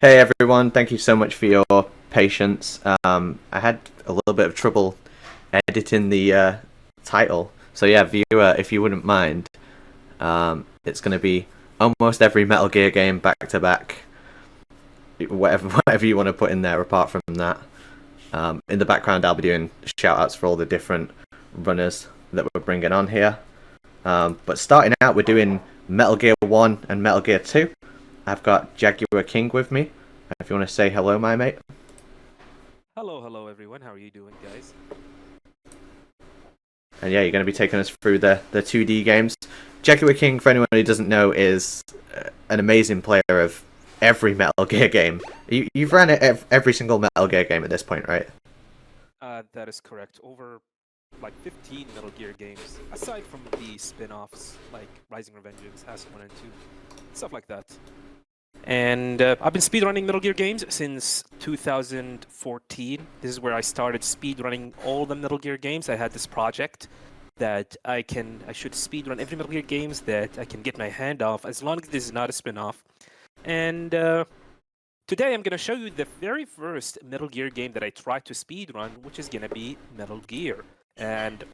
Hey everyone, thank you so much for your patience. I had a little bit of trouble editing the title. So yeah, viewer, if you wouldn't mind, it's going to be almost every Metal Gear game back to back, whatever you want to put in there apart from that. In the background, I'll be doing shout outs for all the different runners that we're bringing on here. But starting out, we're doing Metal Gear 1 and Metal Gear 2. I've got Jaguar King with me. If you want to say hello, my mate. Hello, everyone. How are you doing, guys? And yeah, you're going to be taking us through the 2D games. Jaguar King, for anyone who doesn't know, is an amazing player of every Metal Gear game. You've ran every single Metal Gear game at this point, right? That is correct. Over like 15 Metal Gear games, aside from the spin-offs like Rising Revengeance, MGSCON1 and 2, stuff like that. And I've been speedrunning Metal Gear games since 2014. This is where I started speedrunning all the Metal Gear games. I had this project that I should speedrun every Metal Gear games that I can get my hand off, as long as this is not a spin-off. And today I'm going to show you the very first Metal Gear game that I tried to speedrun, which is going to be Metal Gear. And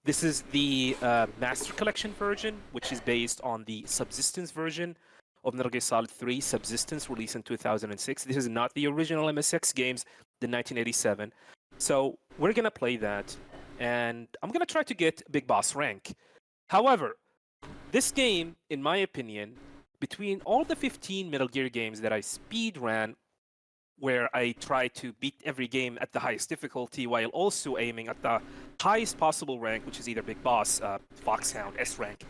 this is the Master Collection version, which is based on the Subsistence version of Metal Gear Solid 3 Subsistence, released in 2006. This is not the original MSX games, the 1987. So we're going to play that, and I'm going to try to get Big Boss rank. However, this game, in my opinion, between all the 15 Metal Gear games that I speedran, where I try to beat every game at the highest difficulty while also aiming at the highest possible rank, which is either Big Boss, Foxhound, S rank,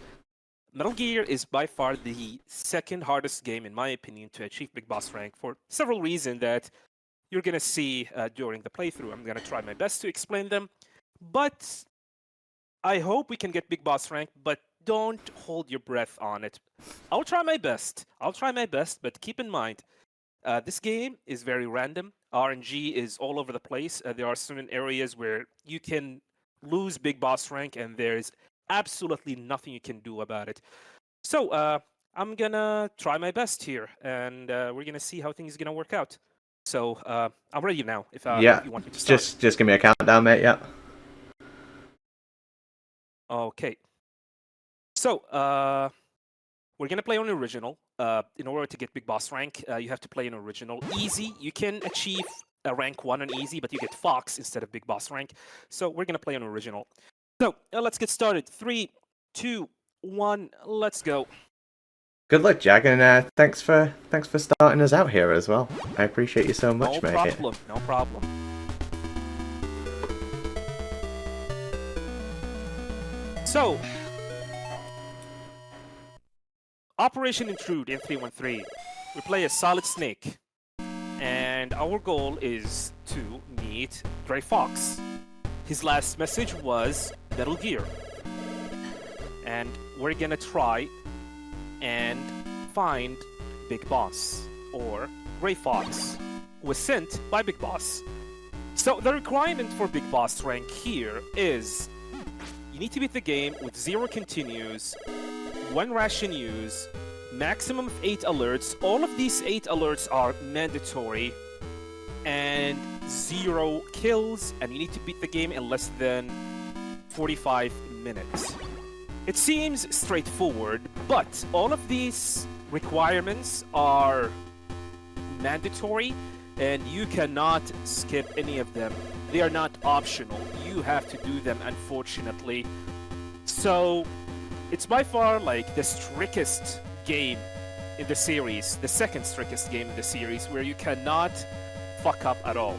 Metal Gear is by far the second hardest game, in my opinion, to achieve Big Boss rank for several reasons that you're going to see during the playthrough. I'm going to try my best to explain them, but I hope we can get Big Boss rank, but don't hold your breath on it. I'll try my best. But keep in mind, this game is very random. RNG is all over the place. There are certain areas where you can lose Big Boss rank, and there's absolutely nothing you can do about it. So I'm gonna try my best here, and we're gonna see how things are gonna work out. So I'm ready now. If Yeah, you want me to start. just give me a countdown, mate. Yeah. Okay. So we're gonna play on original. In order to get Big Boss rank, you have to play on original. Easy, you can achieve a rank 1 on easy, but you get Fox instead of Big Boss rank. So we're gonna play on original. So let's get started. 3, 2, 1, let's go. Good luck, Jag, and thanks for starting us out here as well. I appreciate you so much, No mate. problem, no problem. So, Operation Intrude in 313. We play as Solid Snake, and our goal is to meet Gray Fox. His last message was Metal Gear. And we're gonna try and find Big Boss, or Gray Fox, who was sent by Big Boss. So the requirement for Big Boss rank here is you need to beat the game with 0 continues, 1 ration use, maximum of 8 alerts. All of these 8 alerts are mandatory, and 0 kills, and you need to beat the game in less than 45 minutes. It seems straightforward, but all of these requirements are mandatory, and you cannot skip any of them. They are not optional. You have to do them, unfortunately. So, it's by far like the strictest game in the series, the second strictest game in the series, where you cannot fuck up at all.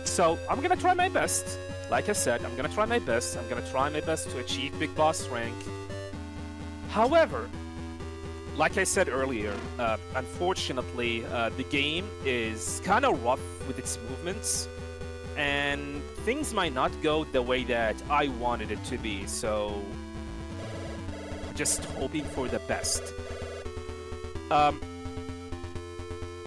So I'm gonna try my best. Like I said, I'm gonna try my best. I'm gonna try my best to achieve Big Boss rank. However, like I said earlier, unfortunately, the game is kind of rough with its movements, and things might not go the way that I wanted it to be. So just hoping for the best.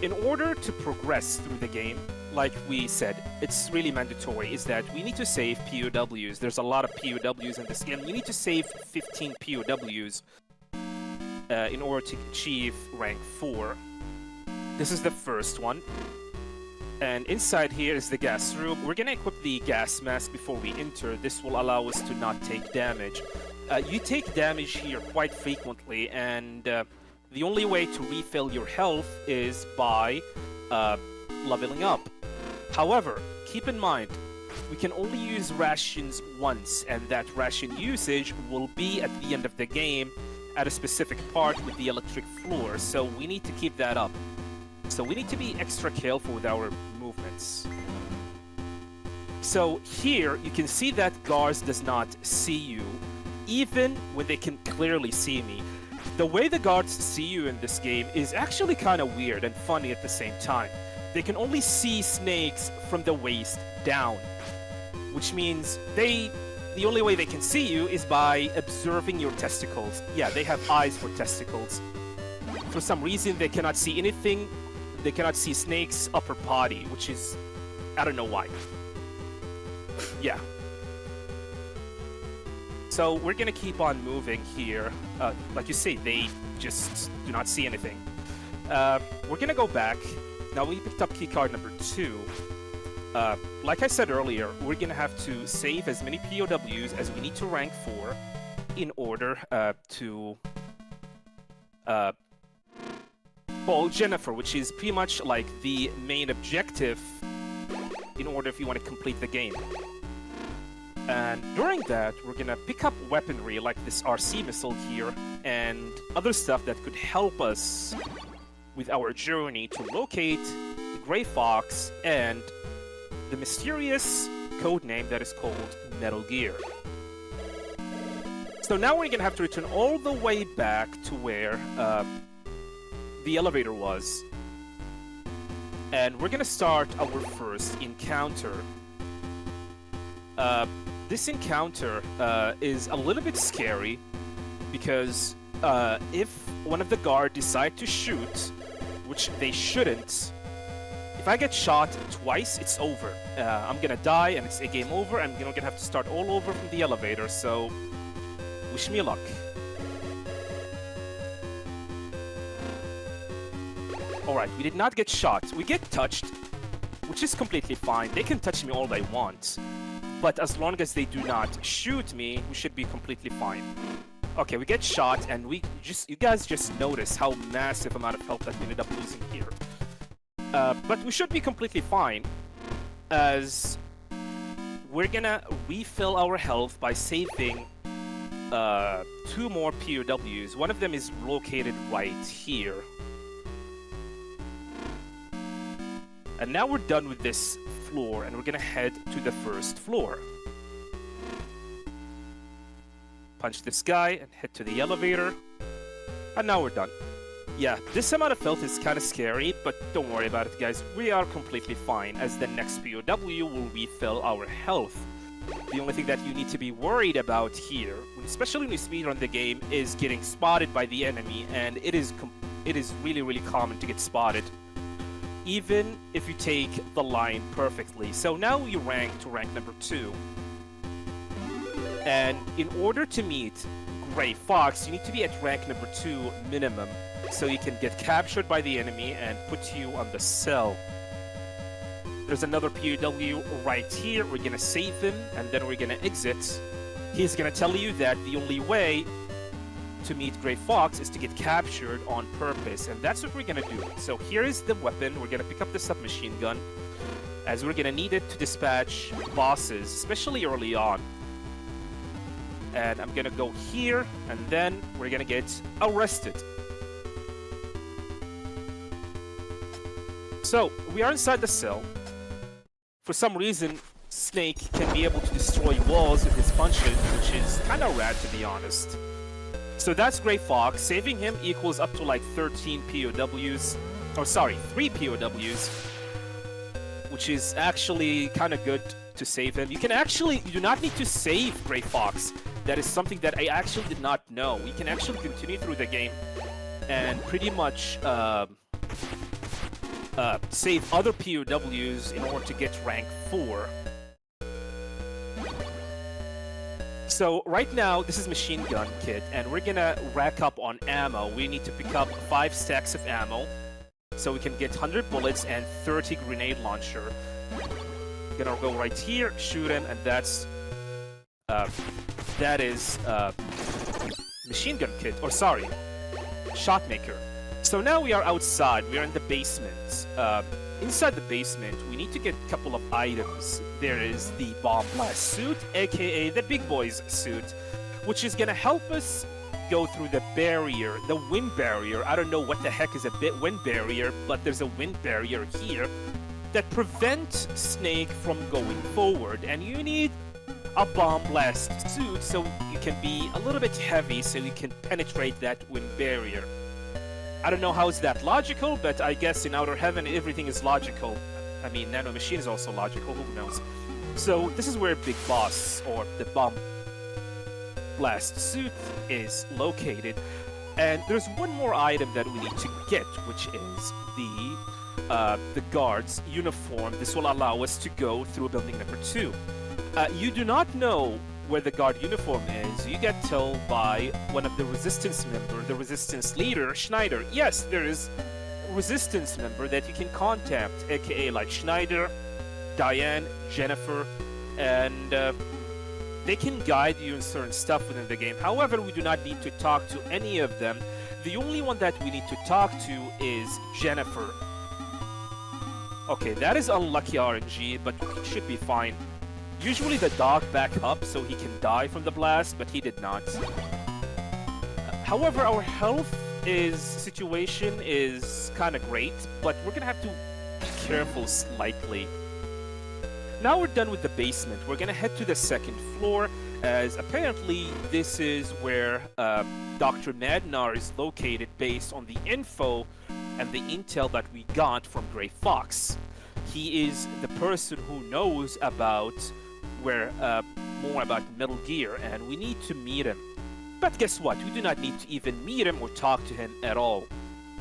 In order to progress through the game, like we said, it's really mandatory, is that we need to save POWs. There's a lot of POWs in this game. You need to save 15 POWs in order to achieve rank 4. This is the first one. And inside here is the gas room. We're gonna equip the gas mask before we enter. This will allow us to not take damage. You take damage here quite frequently, and the only way to refill your health is by leveling up. However, keep in mind, we can only use rations once, and that ration usage will be at the end of the game at a specific part with the electric floor, so we need to keep that up. So we need to be extra careful with our movements. So here, you can see that guards does not see you, even when they can clearly see me. The way the guards see you in this game is actually kind of weird and funny at the same time. They can only see snakes from the waist down, which means the only way they can see you is by observing your testicles. Yeah, they have eyes for testicles. For some reason, they cannot see anything. They cannot see snakes' upper body, which is... I don't know why. Yeah. So we're gonna keep on moving here. Like you say, they just do not see anything. We're gonna go back. Now we picked up keycard number 2. Like I said earlier, we're gonna have to save as many POWs as we need to rank for in order to Paul Jennifer, which is pretty much like the main objective in order if you want to complete the game. And during that, we're gonna pick up weaponry like this RC missile here and other stuff that could help us with our journey to locate the Grey Fox and the mysterious code name that is called Metal Gear. So now we're gonna have to return all the way back to where the elevator was. And we're gonna start our first encounter. This encounter is a little bit scary because if one of the guards decide to shoot, which they shouldn't, if I get shot twice, it's over. I'm gonna die and it's a game over. I'm gonna have to start all over from the elevator, so wish me luck. Alright, we did not get shot. We get touched, which is completely fine. They can touch me all they want. But as long as they do not shoot me, we should be completely fine. Okay, we get shot, and you guys just notice how massive amount of health that we ended up losing here. But we should be completely fine, as we're gonna refill our health by saving 2 more POWs. One of them is located right here. And now we're done with this floor, and we're gonna head to the first floor. Punch this guy and head to the elevator. And now we're done. Yeah, this amount of health is kind of scary, but don't worry about it, guys. We are completely fine, as the next POW will refill our health. The only thing that you need to be worried about here, especially when you speedrun the game, is getting spotted by the enemy, and it is really, really common to get spotted, even if you take the line perfectly. So now we rank to rank number 2. And in order to meet Grey Fox, you need to be at rank number 2 minimum, so you can get captured by the enemy and put you on the cell. There's another POW right here. We're gonna save him, and then we're gonna exit. He's gonna tell you that the only way to meet Grey Fox is to get captured on purpose, and that's what we're gonna do. So here is the weapon. We're gonna pick up the submachine gun, as we're gonna need it to dispatch bosses, especially early on. And I'm gonna go here, and then we're gonna get arrested. So we are inside the cell. For some reason, Snake can be able to destroy walls with his punches, which is kind of rad, to be honest. So that's Grey Fox. Saving him equals up to like 13 POWs. Oh, sorry, 3 POWs. Which is actually kind of good to save him. You do not need to save Grey Fox. That is something that I actually did not know. We can actually continue through the game and pretty much save other POWs in order to get rank 4. So right now, this is Machine Gun Kit, and we're gonna rack up on ammo. We need to pick up 5 stacks of ammo. So we can get 100 bullets and 30 grenade launcher. Gonna go right here, shoot him, and that is machine gun kit, or sorry, shot maker. So now we are outside, we are in the basement. Inside the basement, we need to get a couple of items. There is the bomb blast suit, aka the big boy's suit, which is gonna help us go through the barrier, the wind barrier. I don't know what the heck is a wind barrier, but there's a wind barrier here that prevents Snake from going forward. And you need a bomb blast suit so you can be a little bit heavy so you can penetrate that wind barrier. I don't know how is that logical, but I guess in Outer Heaven everything is logical. I mean, Nano Machine is also logical, who knows? So this is where Big Boss, or the bomb blast suit, is located. And there's one more item that we need to get, which is the guard's uniform. This will allow us to go through building number 2. You do not know where the guard uniform is. You get told by one of the resistance member, the resistance leader, Schneider. Yes, there is a resistance member that you can contact, aka like Schneider, Diane, Jennifer, and they can guide you in certain stuff within the game. However, we do not need to talk to any of them. The only one that we need to talk to is Jennifer. Okay, that is unlucky RNG, but it should be fine. Usually the dog back up so he can die from the blast, but he did not. However, our health situation is kind of great, but we're gonna have to be careful slightly. Now we're done with the basement. We're gonna head to the second floor, as apparently this is where Dr. Madnar is located based on the info and the intel that we got from Gray Fox. He is the person who knows about more about Metal Gear, and we need to meet him. But guess what? We do not need to even meet him or talk to him at all.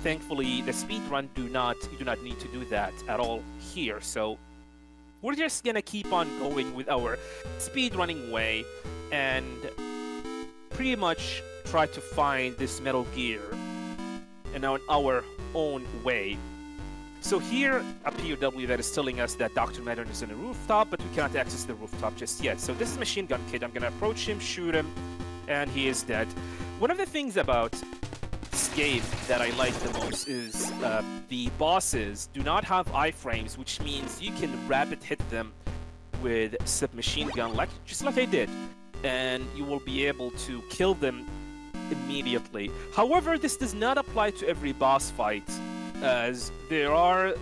Thankfully, the speedrun you do not need to do that at all here, so we're just gonna keep on going with our speedrunning way and pretty much try to find this Metal Gear in our own way. So here, a POW that is telling us that Dr. Madden is on a rooftop, but we cannot access the rooftop just yet. So this is Machine Gun Kid. I'm gonna approach him, shoot him, and he is dead. One of the things about this game that I like the most is the bosses do not have iframes, which means you can rapid hit them with submachine gun, just like I did, and you will be able to kill them immediately. However, this does not apply to every boss fight, as there are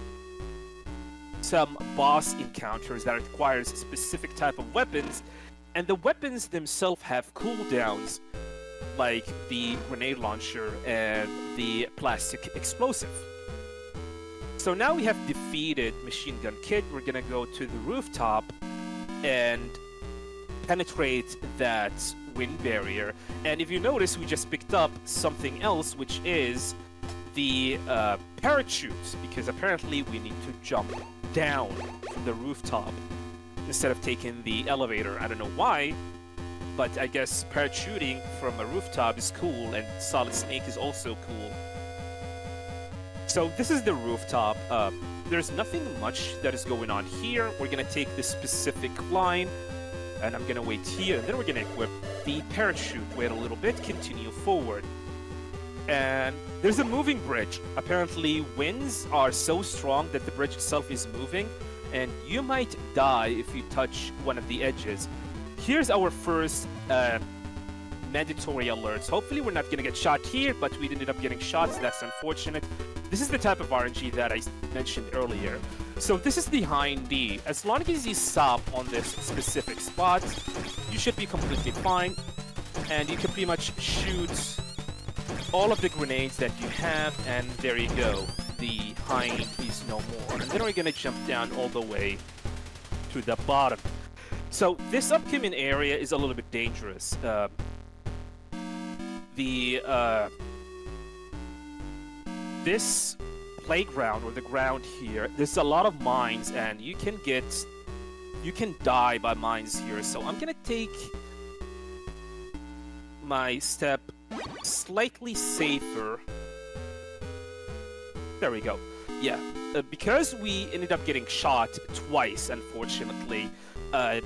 some boss encounters that requires specific type of weapons, and the weapons themselves have cooldowns, like the grenade launcher and the plastic explosive. So now we have defeated Machine Gun Kid. We're gonna go to the rooftop and penetrate that wind barrier. And if you notice, we just picked up something else, which is the parachute, because apparently we need to jump down from the rooftop instead of taking the elevator. I don't know why, but I guess parachuting from a rooftop is cool, and Solid Snake is also cool. So this is the rooftop. There's nothing much that is going on here. We're gonna take this specific line, and I'm gonna wait here, and then we're gonna equip the parachute. Wait a little bit, continue forward. And there's a moving bridge. Apparently, winds are so strong that the bridge itself is moving, and you might die if you touch one of the edges. Here's our first mandatory alerts. Hopefully we're not going to get shot here, but we ended up getting shot, so that's unfortunate. This is the type of RNG that I mentioned earlier. So this is the hind D. As long as you stop on this specific spot, you should be completely fine, and you can pretty much shoot all of the grenades that you have, and there you go. The hind is no more. And then we're gonna jump down all the way to the bottom. So this upcoming area is a little bit dangerous. This playground, or the ground here, there's a lot of mines, and you can die by mines here. So I'm gonna take my step slightly safer. There we go. yeah, because we ended up getting shot twice, unfortunately,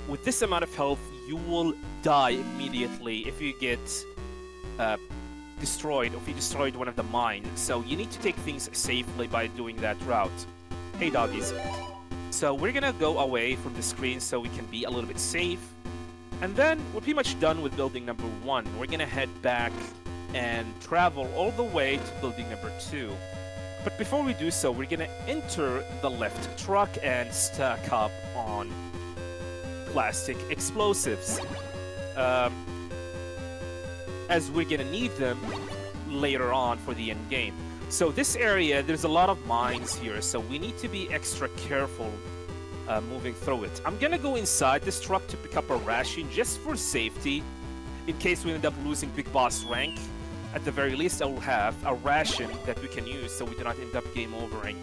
with this amount of health, you will die immediately if you get destroyed, or if you destroyed one of the mines. So you need to take things safely by doing that route. Hey, doggies. So we're gonna go away from the screen so we can be a little bit safe. And then we're pretty much done with building number 1. We're gonna head back and travel all the way to building number 2. But before we do so, we're gonna enter the left truck and stack up on plastic explosives, as we're gonna need them later on for the end game. So this area, there's a lot of mines here, so we need to be extra careful moving through it. I'm gonna go inside this truck to pick up a ration just for safety, in case we end up losing Big Boss rank. At the very least, I will have a ration that we can use so we do not end up game overing.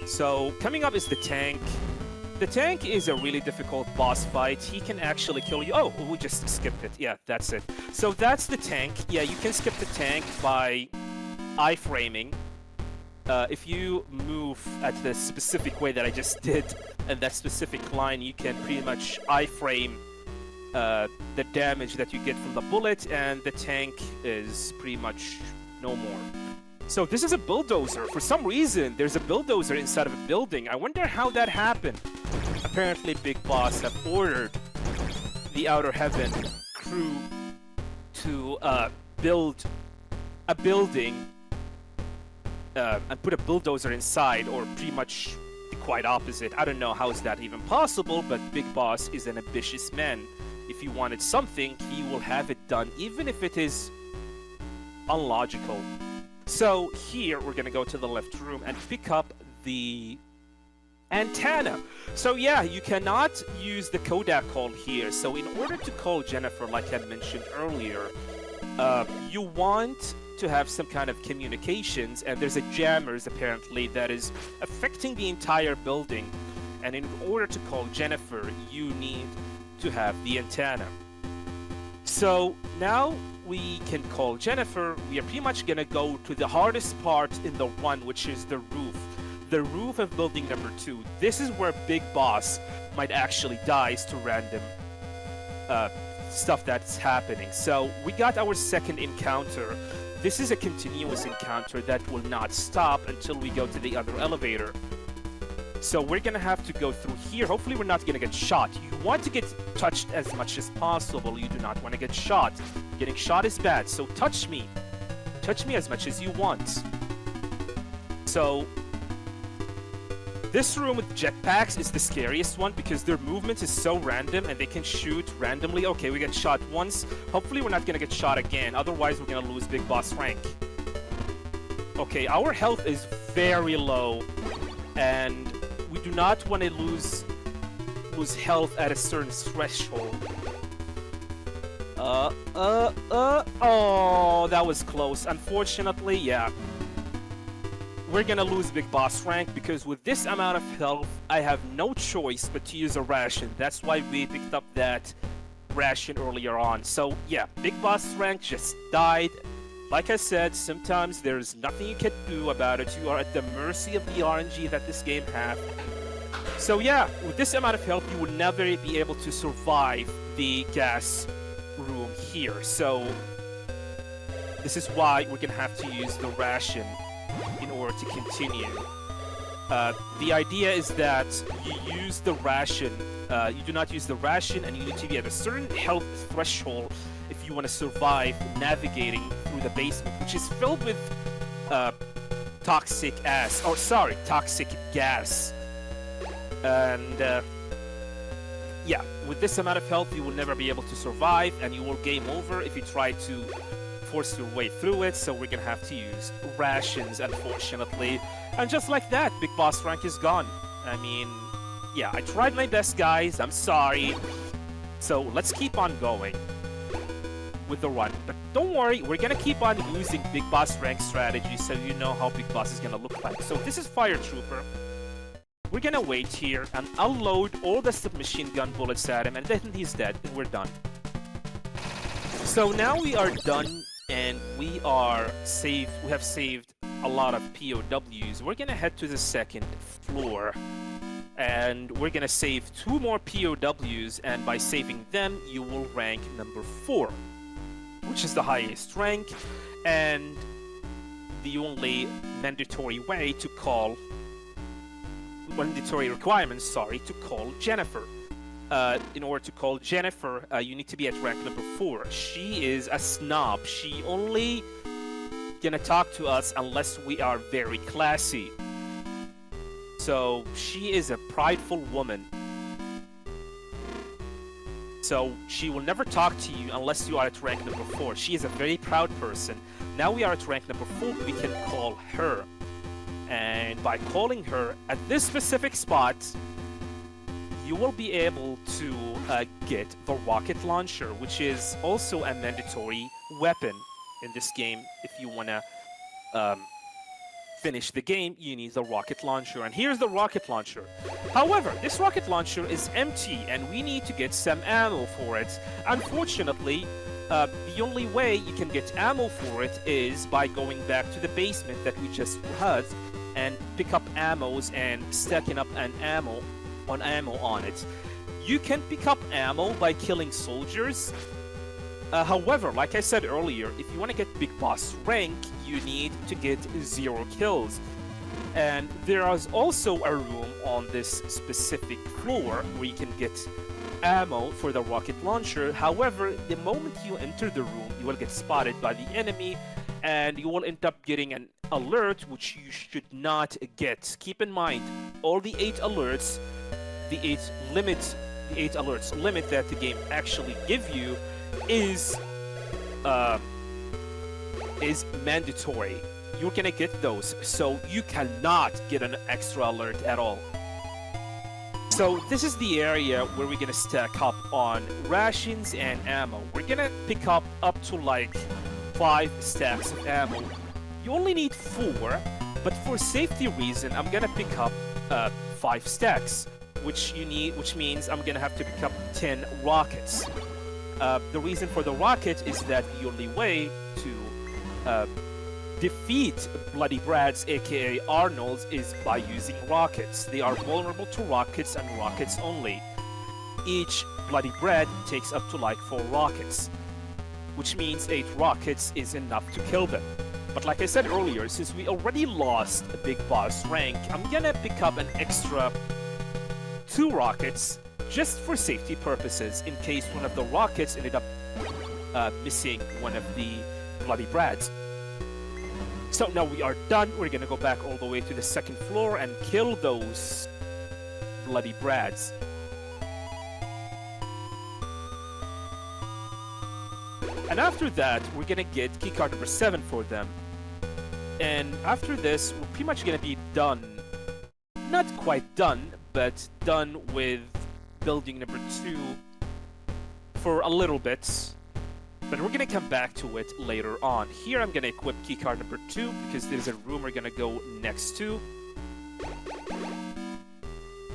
So coming up is the tank. The tank is a really difficult boss fight. He can actually kill you. Oh, we just skipped it. Yeah, that's it. So that's the tank. Yeah, you can skip the tank by iframing. If you move at the specific way that I just did, and that specific line, you can pretty much iframe the damage that you get from the bullet, and the tank is pretty much no more. So this is a bulldozer. For some reason, there's a bulldozer inside of a building. I wonder how that happened. Apparently, Big Boss have ordered the Outer Heaven crew to build a building and put a bulldozer inside, or pretty much the quite opposite. I don't know how is that even possible, but Big Boss is an ambitious man. If he wanted something, he will have it done, even if it is unlogical. So here, we're gonna go to the left room and pick up the antenna. So yeah, you cannot use the Kodak call here. So in order to call Jennifer, like I mentioned earlier, you want to have some kind of communications, and there's a jammers apparently that is affecting the entire building. And in order to call Jennifer, you need to have the antenna. So now we can call Jennifer. We are pretty much gonna go to the hardest part in the run, which is the roof. The roof of building number 2. This is where Big Boss might actually die to random stuff that's happening. So we got our second encounter. This is a continuous encounter that will not stop until we go to the other elevator. So we're gonna have to go through here. Hopefully we're not gonna get shot. You want to get touched as much as possible. You do not want to get shot. Getting shot is bad, so touch me. Touch me as much as you want. So this room with jetpacks is the scariest one because their movement is so random and they can shoot randomly. Okay, we get shot once. Hopefully we're not gonna get shot again. Otherwise we're gonna lose Big Boss rank. Okay, our health is very low, and we do not want to lose health at a certain threshold. Oh, that was close. Unfortunately, yeah. We're gonna lose Big Boss rank because with this amount of health, I have no choice but to use a ration. That's why we picked up that ration earlier on. So yeah, Big Boss rank just died. Like I said, sometimes there's nothing you can do about it. You are at the mercy of the RNG that this game has. So yeah, with this amount of health, you will never be able to survive the gas room here. So this is why we're gonna have to use the ration in order to continue. The idea is that you use the ration, you do not use the ration, and you need to be at a certain health threshold if you want to survive navigating through the basement, which is filled with toxic gas. And yeah, with this amount of health, you will never be able to survive, and you will game over if you try to force your way through it. So we're gonna have to use rations, unfortunately. And just like that, Big Boss rank is gone. I mean, yeah, I tried my best, guys. I'm sorry. So let's keep on going with the run. But don't worry, we're gonna keep on using Big Boss rank strategy so you know how Big Boss is gonna look like. So this is Fire Trooper. We're gonna wait here and unload all the submachine gun bullets at him, and then he's dead, and we're done. So now we are done, and we are saved. We have saved a lot of POWs, we're gonna head to the second floor. And we're gonna save 2 more POWs, and by saving them, you will rank number 4, which is the highest rank, and the only mandatory requirements, to call Jennifer. In order to call Jennifer, you need to be at rank number 4. She is a snob. She only gonna talk to us unless we are very classy. So she is a prideful woman. So she will never talk to you unless you are at rank number 4. She is a very proud person. Now we are at rank number 4, we can call her. And by calling her at this specific spot, you will be able to get the rocket launcher, which is also a mandatory weapon in this game. If you want to finish the game, you need the rocket launcher. And here's the rocket launcher. However, this rocket launcher is empty, and we need to get some ammo for it. Unfortunately, the only way you can get ammo for it is by going back to the basement that we just had and pick up ammos and stacking up an ammo on it. You can pick up ammo by killing soldiers. However, like I said earlier, if you want to get Big Boss rank, you need to get 0 kills. And there is also a room on this specific floor where you can get ammo for the rocket launcher. However, the moment you enter the room, you will get spotted by the enemy, and you will end up getting an alert, which you should not get. Keep in mind, all the 8 alerts, the 8 alerts limit that the game actually give you is mandatory. You're gonna get those, so you cannot get an extra alert at all. So this is the area where we're gonna stack up on rations and ammo. We're gonna pick up to like 5 stacks of ammo. You only need 4, but for safety reason, I'm gonna pick up 5 stacks, which means I'm gonna have to pick up 10 rockets. The reason for the rocket is that the only way to defeat Bloody Brads, aka Arnolds, is by using rockets. They are vulnerable to rockets and rockets only. Each Bloody Brad takes up to like 4 rockets, which means 8 rockets is enough to kill them. But like I said earlier, since we already lost a Big Boss rank, I'm gonna pick up an extra 2 rockets just for safety purposes, in case one of the rockets ended up missing one of the Bloody Brads. So now we are done. We're gonna go back all the way to the second floor and kill those Bloody Brads. And after that, we're gonna get keycard number 7 for them. And after this, we're pretty much gonna be done. Not quite done, but done with building number 2 for a little bit. But we're gonna come back to it later on. Here I'm gonna equip keycard number 2 because there's a room we're gonna go next to.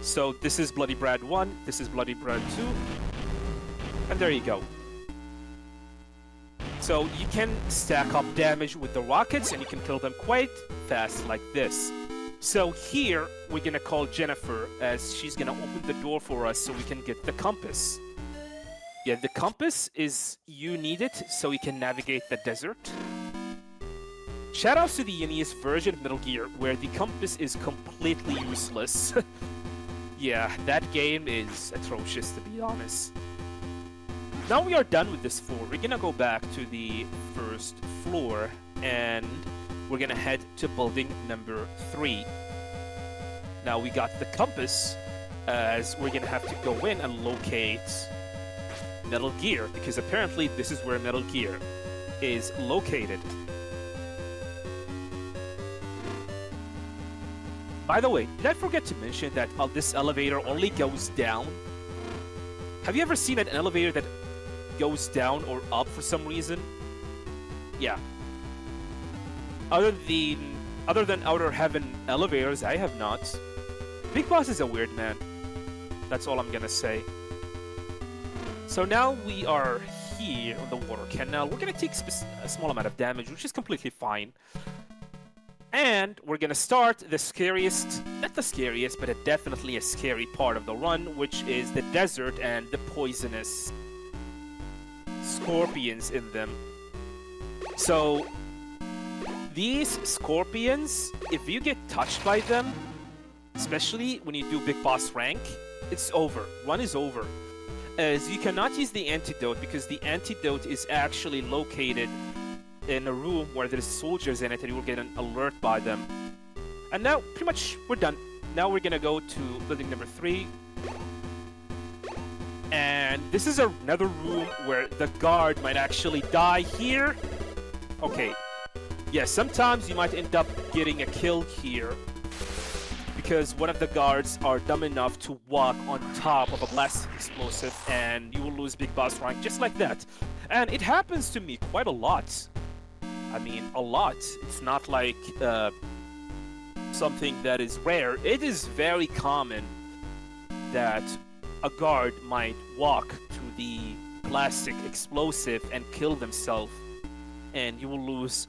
So this is Bloody Brad 1, this is Bloody Brad 2, and there you go. So you can stack up damage with the rockets and you can kill them quite fast like this. So here we're gonna call Jennifer, as she's gonna open the door for us so we can get the compass. Yeah, the compass you need it so you can navigate the desert. Shoutouts to the NES version of Metal Gear, where the compass is completely useless. Yeah, that game is atrocious, to be honest. Now we are done with this floor. We're gonna go back to the first floor and we're gonna head to building number 3. Now we got the compass, as we're gonna have to go in and locate Metal Gear, because apparently this is where Metal Gear is located. By the way, did I forget to mention that this elevator only goes down? Have you ever seen an elevator that goes down or up for some reason? Yeah. Other than Outer Heaven elevators, I have not. Big Boss is a weird man. That's all I'm gonna say. So now we are here on the water canal. We're gonna take a small amount of damage, which is completely fine. And we're gonna start the scariest, not the scariest, but definitely a scary part of the run, which is the desert and the poisonous scorpions in them. So these scorpions, if you get touched by them, especially when you do big boss rank, it's over. Run is over. As you cannot use the antidote because the antidote is actually located in a room where there's soldiers in it and you will get an alert by them. And now, pretty much, we're done. Now we're gonna go to building number 3. And this is another room where the guard might actually die here. Okay. Yeah, sometimes you might end up getting a kill here because one of the guards are dumb enough to walk on top of a blast explosive and you will lose big boss rank just like that. And it happens to me quite a lot. I mean, a lot. It's not like something that is rare. It is very common that a guard might walk to the plastic explosive and kill themselves, and you will lose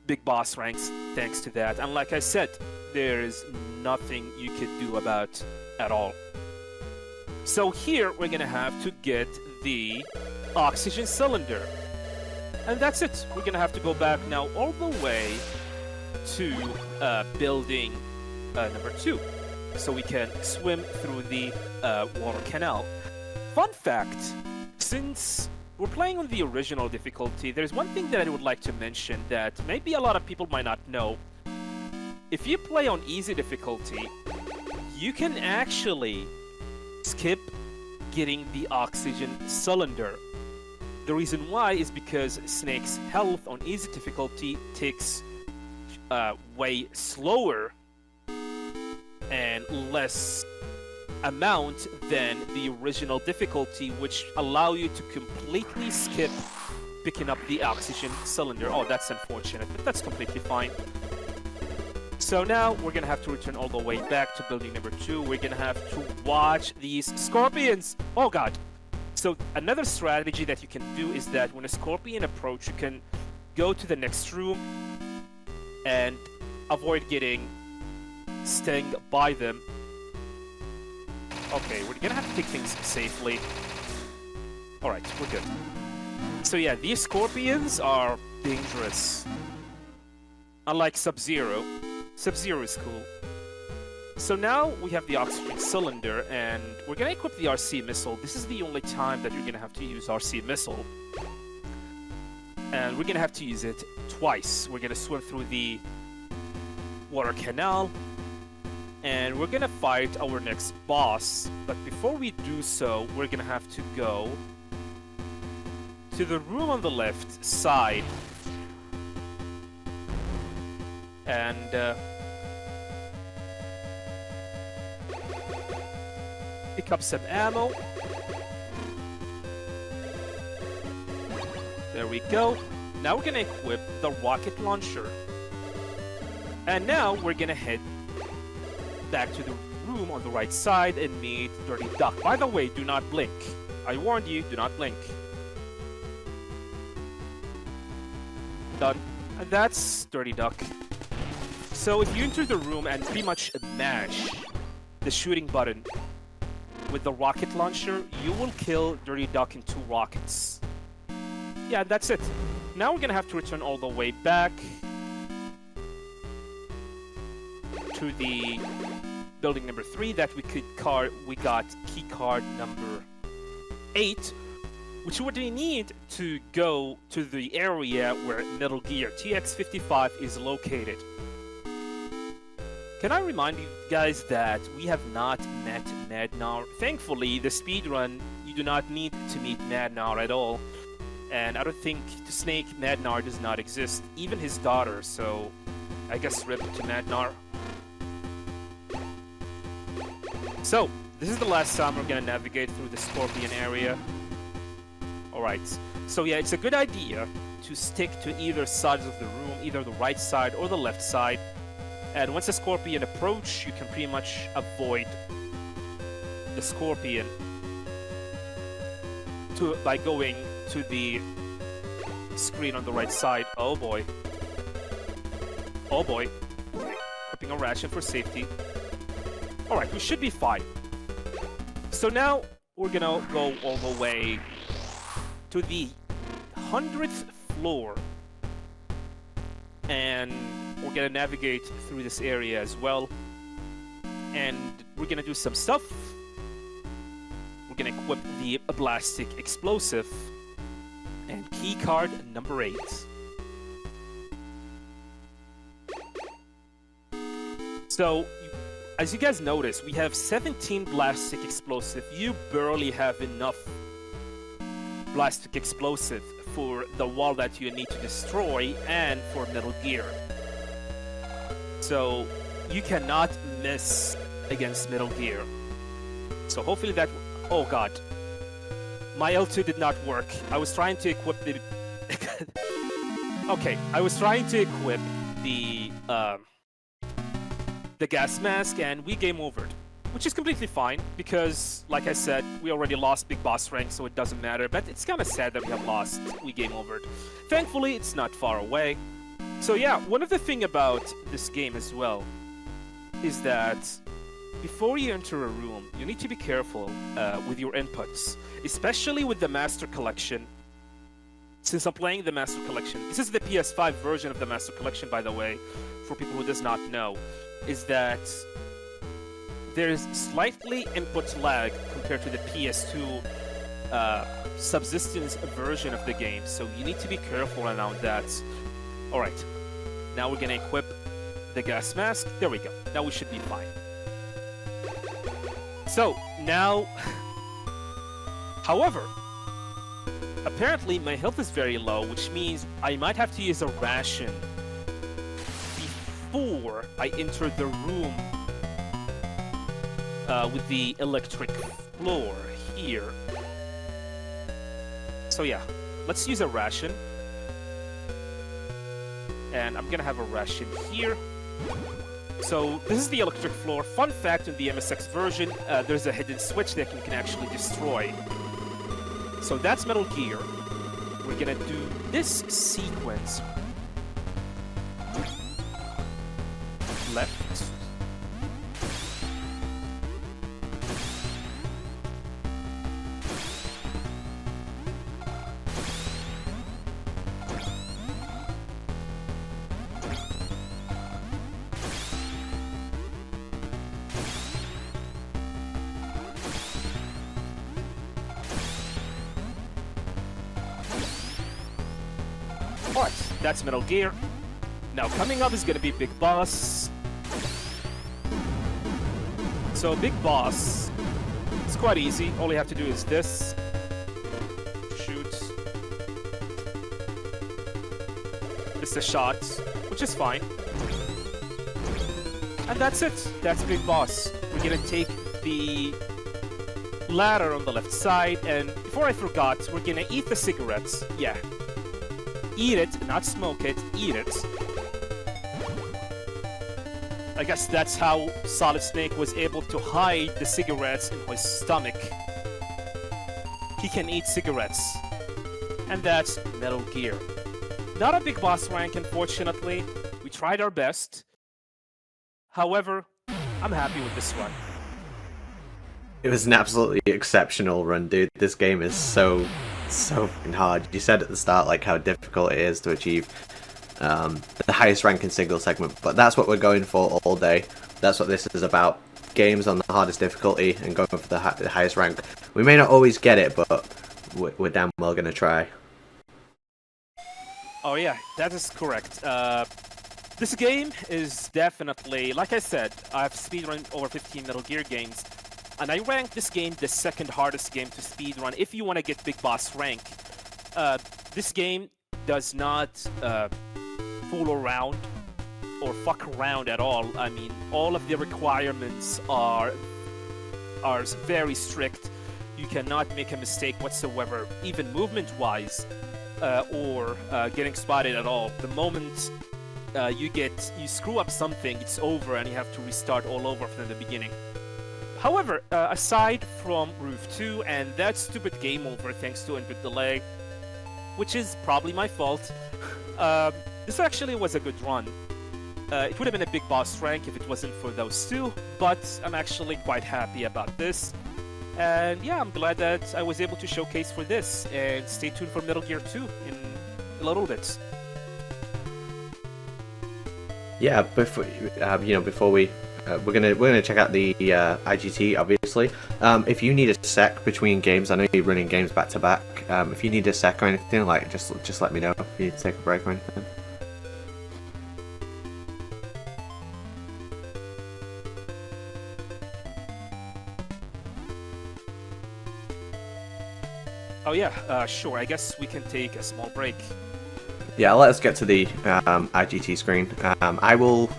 big boss ranks thanks to that. And like I said, there is nothing you could do about at all. So here we're gonna have to get the oxygen cylinder. And that's it. We're gonna have to go back now all the way to building number 2, so we can swim through the water canal. Fun fact, since we're playing on the original difficulty, there's one thing that I would like to mention that maybe a lot of people might not know. If you play on easy difficulty, you can actually skip getting the oxygen cylinder. The reason why is because Snake's health on easy difficulty takes way slower and less amount than the original difficulty, which allow you to completely skip picking up the oxygen cylinder. Oh, that's unfortunate, but that's completely fine. So now we're gonna have to return all the way back to building number 2. We're gonna have to watch these scorpions. Oh god. So another strategy that you can do is that when a scorpion approaches, you can go to the next room and avoid getting stung by them. Okay, we're gonna have to take things safely. Alright, we're good. So yeah, these scorpions are dangerous. Unlike Sub-Zero. Sub-Zero is cool. So now we have the oxygen cylinder, and we're gonna equip the RC missile. This is the only time that you're gonna have to use RC missile. And we're gonna have to use it twice. We're gonna swim through the water canal, and we're gonna fight our next boss. But before we do so, we're gonna have to go to the room on the left side. And pick up some ammo. There we go. Now we're gonna equip the rocket launcher. And now we're gonna head back to the room on the right side and meet Dirty Duck. By the way, do not blink. I warned you, do not blink. Done. And that's Dirty Duck. So if you enter the room and pretty much mash the shooting button with the rocket launcher, you will kill Dirty Duck in 2 rockets. Yeah, that's it. Now we're gonna have to return all the way back to the building number 3 that we got key card number 8, which would we need to go to the area where Metal Gear TX55 is located. Can I remind you guys that we have not met Madnar? Thankfully, the speedrun, you do not need to meet Madnar at all. And I don't think to Snake, Madnar does not exist. Even his daughter, so I guess rip to Madnar. So, this is the last time we're gonna navigate through the Scorpion area. Alright, so yeah, it's a good idea to stick to either sides of the room, either the right side or the left side. And once a Scorpion approach, you can pretty much avoid the Scorpion by going to the screen on the right side. Oh boy. Oh boy. equipping a ration for safety. Alright, we should be fine. So now we're gonna go all the way to the 100th floor. And we're gonna navigate through this area as well. And we're gonna do some stuff. We're gonna equip the plastic explosive. And key card number 8. So, as you guys notice, we have 17 plastic explosive. You barely have enough plastic explosive for the wall that you need to destroy and for Metal Gear. So, you cannot miss against Metal Gear. So hopefully that... Oh god. My L2 did not work. I was trying to equip the... Okay, I was trying to equip the gas mask and we game overed. Which is completely fine, because, like I said, we already lost Big Boss rank, so it doesn't matter. But it's kind of sad that we have lost. We game overed. Thankfully, it's not far away. So yeah, one of the things about this game as well is that before you enter a room, you need to be careful with your inputs, especially with the Master Collection. Since I'm playing the Master Collection, this is the PS5 version of the Master Collection, by the way, for people who does not know, is that there's slightly input lag compared to the PS2 subsistence version of the game, so you need to be careful around that. Alright, now we're gonna equip the gas mask. There we go. Now we should be fine. So, now... However, apparently my health is very low, which means I might have to use a ration before I enter the room with the electric floor here. So yeah, let's use a ration. And I'm gonna have a ration here. So this is the electric floor. Fun fact, in the MSX version, there's a hidden switch that you can actually destroy. So that's Metal Gear. We're gonna do this sequence. Left. Alright, that's Metal Gear. Now coming up is gonna be Big Boss. So Big Boss, it's quite easy. All you have to do is this. Shoot. It's a shot, which is fine. And that's it. That's Big Boss. We're gonna take the ladder on the left side, and before I forgot, we're gonna eat the cigarettes. Yeah. Eat it, not smoke it, eat it. I guess that's how Solid Snake was able to hide the cigarettes in his stomach. He can eat cigarettes. And that's Metal Gear. Not a Big Boss rank, unfortunately. We tried our best. However, I'm happy with this run. It was an absolutely exceptional run, dude. This game is so fucking hard. You said at the start like how difficult it is to achieve the highest rank in single segment, but that's what we're going for all day. That's what this is about. Games on the hardest difficulty and going for the highest rank. We may not always get it, but we're damn well gonna try. Oh yeah, that is correct. This game is definitely, like I said, I've speedrun over 15 Metal Gear games. And I ranked this game the second hardest game to speedrun if you want to get Big Boss rank. This game does not fool around or fuck around at all. I mean, all of the requirements are very strict. You cannot make a mistake whatsoever, even movement-wise, or getting spotted at all. The moment you screw up something, it's over and you have to restart all over from the beginning. However, aside from Roof 2 and that stupid game over thanks to input delay, which is probably my fault, this actually was a good run. It would have been a big boss rank if it wasn't for those two, but I'm actually quite happy about this. And yeah, I'm glad that I was able to showcase for this, and stay tuned for Metal Gear 2 in a little bit. Yeah, before before we're gonna check out the IGT, obviously. If you need a sec between games, I know you're running games back to back. If you need a sec or anything, like just let me know if you need to take a break or anything. Oh yeah, sure. I guess we can take a small break. Yeah, let us get to the IGT screen. I will.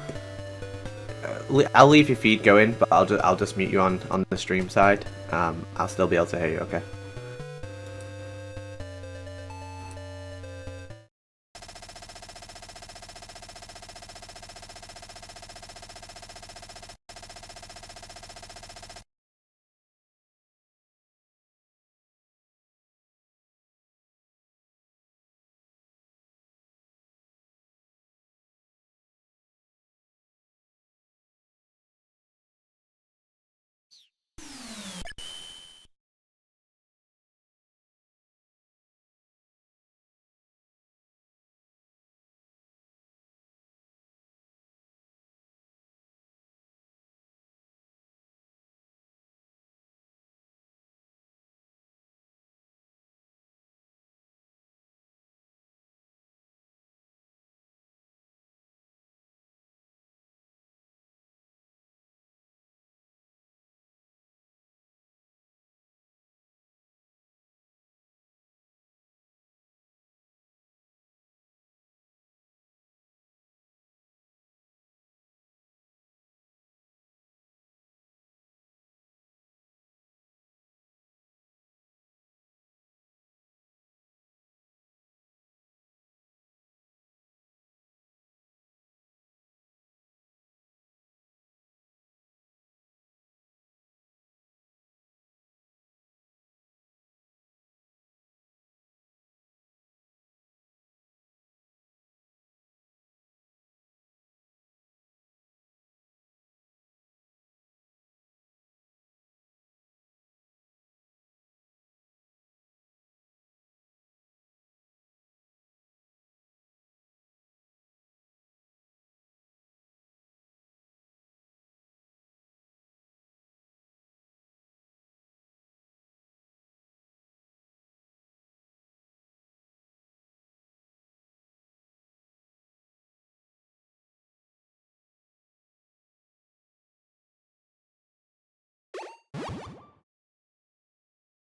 I'll leave your feed going, but I'll just mute you on the stream side. I'll still be able to hear you. Okay.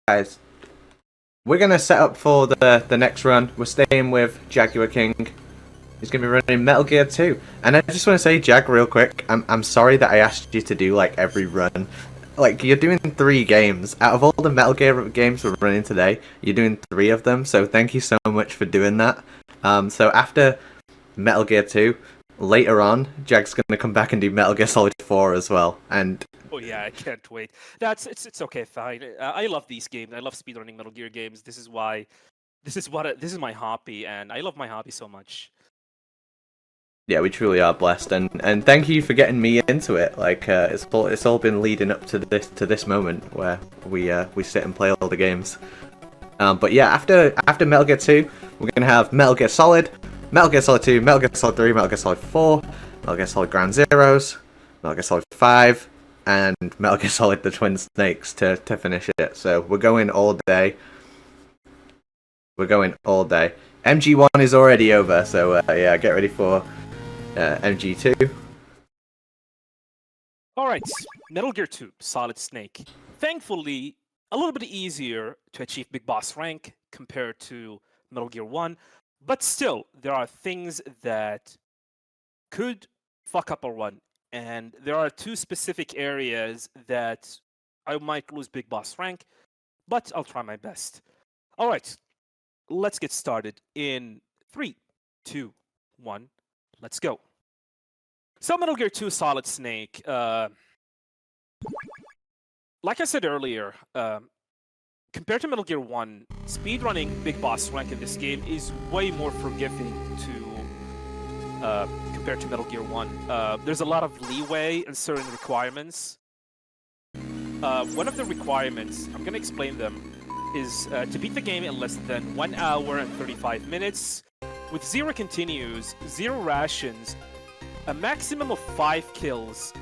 Guys, we're gonna set up for the next run. We're staying with Jaguar King. He's gonna be running Metal Gear 2, and I just want to say, Jag, real quick. I'm sorry that I asked you to do like every run. Like, you're doing 3 games out of all the Metal Gear games we're running today. You're doing 3 of them, so thank you so much for doing that. So after Metal Gear 2, later on, Jag's gonna come back and do Metal Gear Solid 4 as well, and. Oh yeah, I can't wait. It's okay, fine. I love these games. I love speedrunning Metal Gear games. This is my hobby, and I love my hobby so much. Yeah, we truly are blessed, and thank you for getting me into it. Like, it's all been leading up to this moment where we sit and play all the games. But yeah, after Metal Gear 2, we're gonna have Metal Gear Solid, Metal Gear Solid 2, Metal Gear Solid 3, Metal Gear Solid 4, Metal Gear Solid Ground Zeroes, Metal Gear Solid 5, and Metal Gear Solid: The Twin Snakes to finish it. So we're going all day. We're going all day. MG1 is already over, so yeah, get ready for MG2. Alright, Metal Gear 2, Solid Snake. Thankfully, a little bit easier to achieve Big Boss rank compared to Metal Gear 1, but still, there are things that could fuck up a run, and there are 2 specific areas that I might lose Big Boss rank, but I'll try my best. Alright, let's get started in 3, 2, 1, let's go. So Metal Gear 2 Solid Snake, like I said earlier, compared to Metal Gear 1, speedrunning Big Boss rank in this game is way more forgiving compared to Metal Gear 1. There's a lot of leeway in certain requirements. One of the requirements, I'm going to explain them, is to beat the game in less than 1 hour and 35 minutes, with 0 continues, 0 rations, a maximum of 5 kills,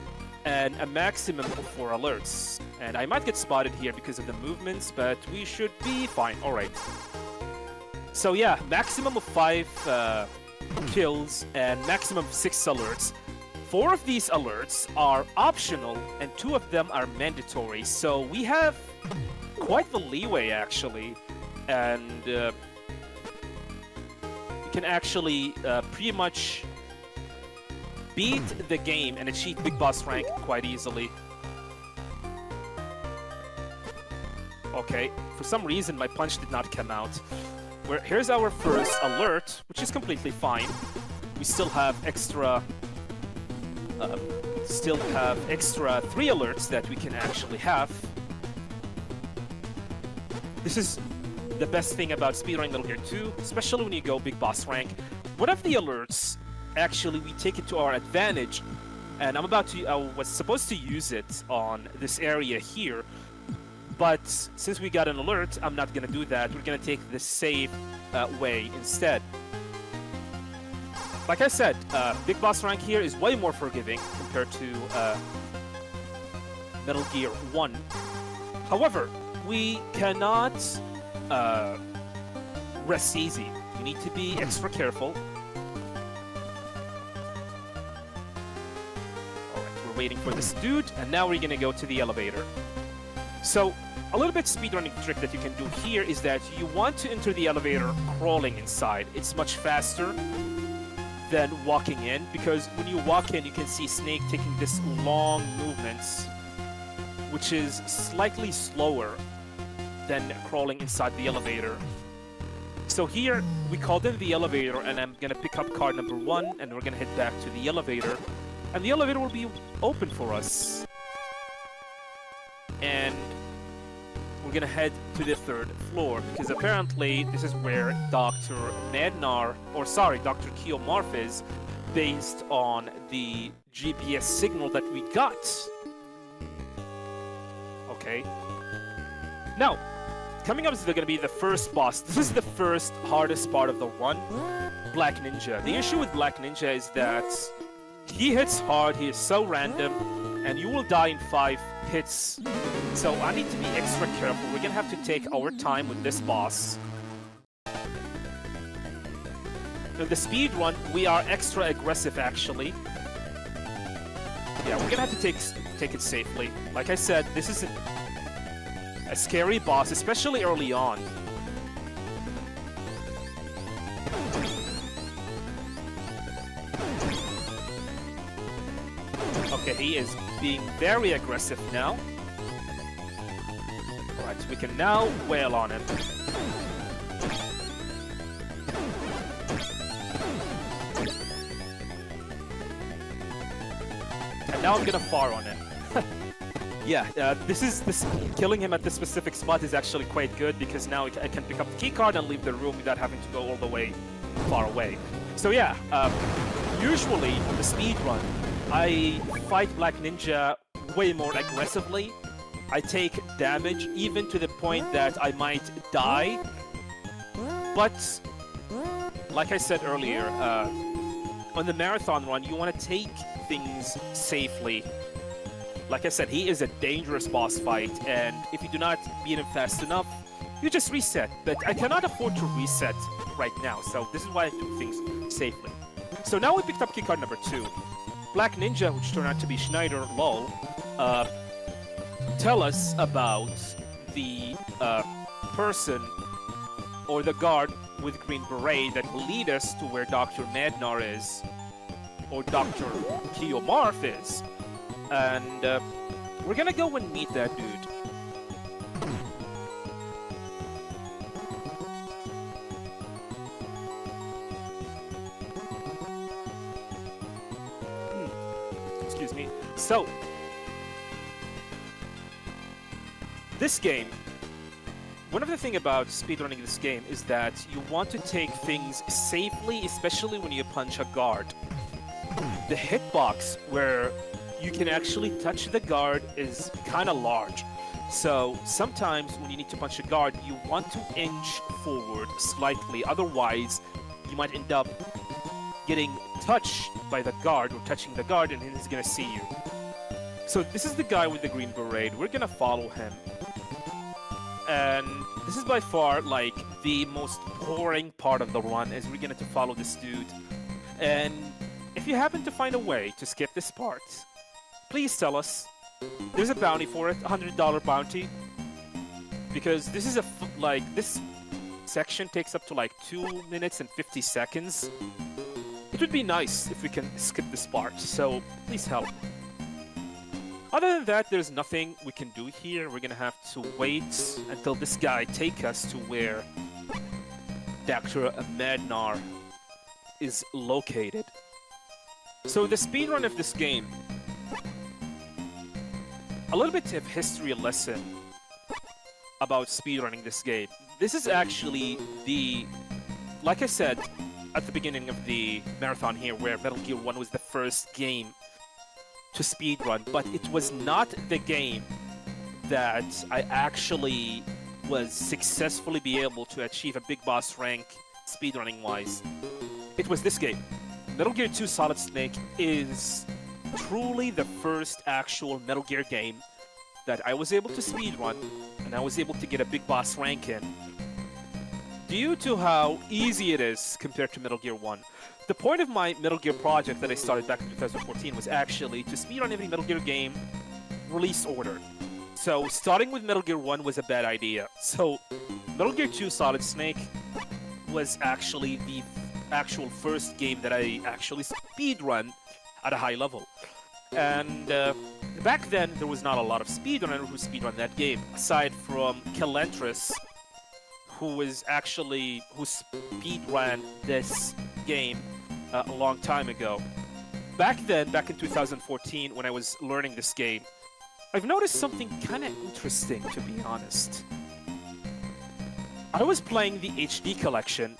and a maximum of 4 alerts. And I might get spotted here because of the movements, but we should be fine. Alright. So yeah, maximum of 5 kills and maximum of 6 alerts. 4 of these alerts are optional and 2 of them are mandatory. So we have quite the leeway actually, and you can actually pretty much beat the game and achieve Big Boss rank quite easily. Okay, for some reason my punch did not come out. Here's our first alert, which is completely fine. We still have extra 3 alerts that we can actually have. This is the best thing about speedrunning Metal Gear 2, especially when you go Big Boss rank. One of the alerts, actually, we take it to our advantage, and I was supposed to use it on this area here, but since we got an alert, I'm not gonna do that. We're gonna take the safe way instead. Like I said, Big Boss rank here is way more forgiving compared to Metal Gear 1. However, we cannot rest easy. We need to be extra careful. Alright, we're waiting for this dude, and now we're gonna go to the elevator. So, a little bit speedrunning trick that you can do here is that you want to enter the elevator crawling inside. It's much faster than walking in, because when you walk in, you can see Snake taking this long movements, which is slightly slower than crawling inside the elevator. So here, we called in the elevator, and I'm gonna pick up card number 1, and we're gonna head back to the elevator, and the elevator will be open for us. And we're gonna head to the 3rd floor, because apparently this is where Dr. Dr. Keomorph is, based on the GPS signal that we got. Okay. Now, coming up is gonna be the first boss. This is the first hardest part of the run, Black Ninja. The issue with Black Ninja is that he hits hard, he is so random, and you will die in 5 hits. So I need to be extra careful. We're gonna have to take our time with this boss. In the speed run, we are extra aggressive actually. Yeah, we're gonna have to take it safely. Like I said, this is a scary boss, especially early on. Okay, he is being very aggressive now. Alright, we can now wail on him. And now I'm gonna fire on him. Yeah, killing him at this specific spot is actually quite good, because now I can pick up the keycard and leave the room without having to go all the way far away. So yeah, usually on the speed run, I fight Black Ninja way more aggressively. I take damage even to the point that I might die. But, like I said earlier, on the marathon run, you want to take things safely. Like I said, he is a dangerous boss fight, and if you do not beat him fast enough, you just reset. But I cannot afford to reset right now, so this is why I do things safely. So now we picked up keycard number 2. Black Ninja, which turned out to be Schneider, lol, tell us about the person or the guard with green beret that will lead us to where Dr. Madnar is, or Dr. Keomorph is. And we're gonna go and meet that dude. Excuse me. So, this game, one of the things about speedrunning this game is that you want to take things safely, especially when you punch a guard. the hitbox where you can actually touch the guard is kind of large. So sometimes when you need to punch a guard, you want to inch forward slightly. Otherwise, you might end up getting touched by the guard or touching the guard, and he's gonna see you. So this is the guy with the green beret. We're gonna follow him. And this is by far like the most boring part of the run, is we're gonna to follow this dude. And if you happen to find a way to skip this part, please tell us. There's a bounty for it, $100 bounty. Because this is this section takes up to like 2 minutes and 50 seconds. It would be nice if we can skip this part, so please help. Other than that, there's nothing we can do here. We're gonna have to wait until this guy take us to where Dr. Madnar is located. So the speedrun of this game, a little bit of history lesson about speedrunning this game. This is actually like I said at the beginning of the marathon here, where Metal Gear 1 was the first game to speedrun, but it was not the game that I actually was successfully be able to achieve a big boss rank speedrunning wise. It was this game. Metal Gear 2 Solid Snake is truly the first actual Metal Gear game that I was able to speedrun, and I was able to get a big boss rank in, due to how easy it is compared to Metal Gear 1. The point of my Metal Gear project that I started back in 2014 was actually to speedrun every Metal Gear game release order. So starting with Metal Gear 1 was a bad idea. So Metal Gear 2 Solid Snake was actually the actual first game that I actually speedrun at a high level. And back then, there was not a lot of speedrunners who speedrun that game, aside from Kelentris, who speedran this game a long time ago. Back then, back in 2014, when I was learning this game, I've noticed something kind of interesting, to be honest. I was playing the HD collection,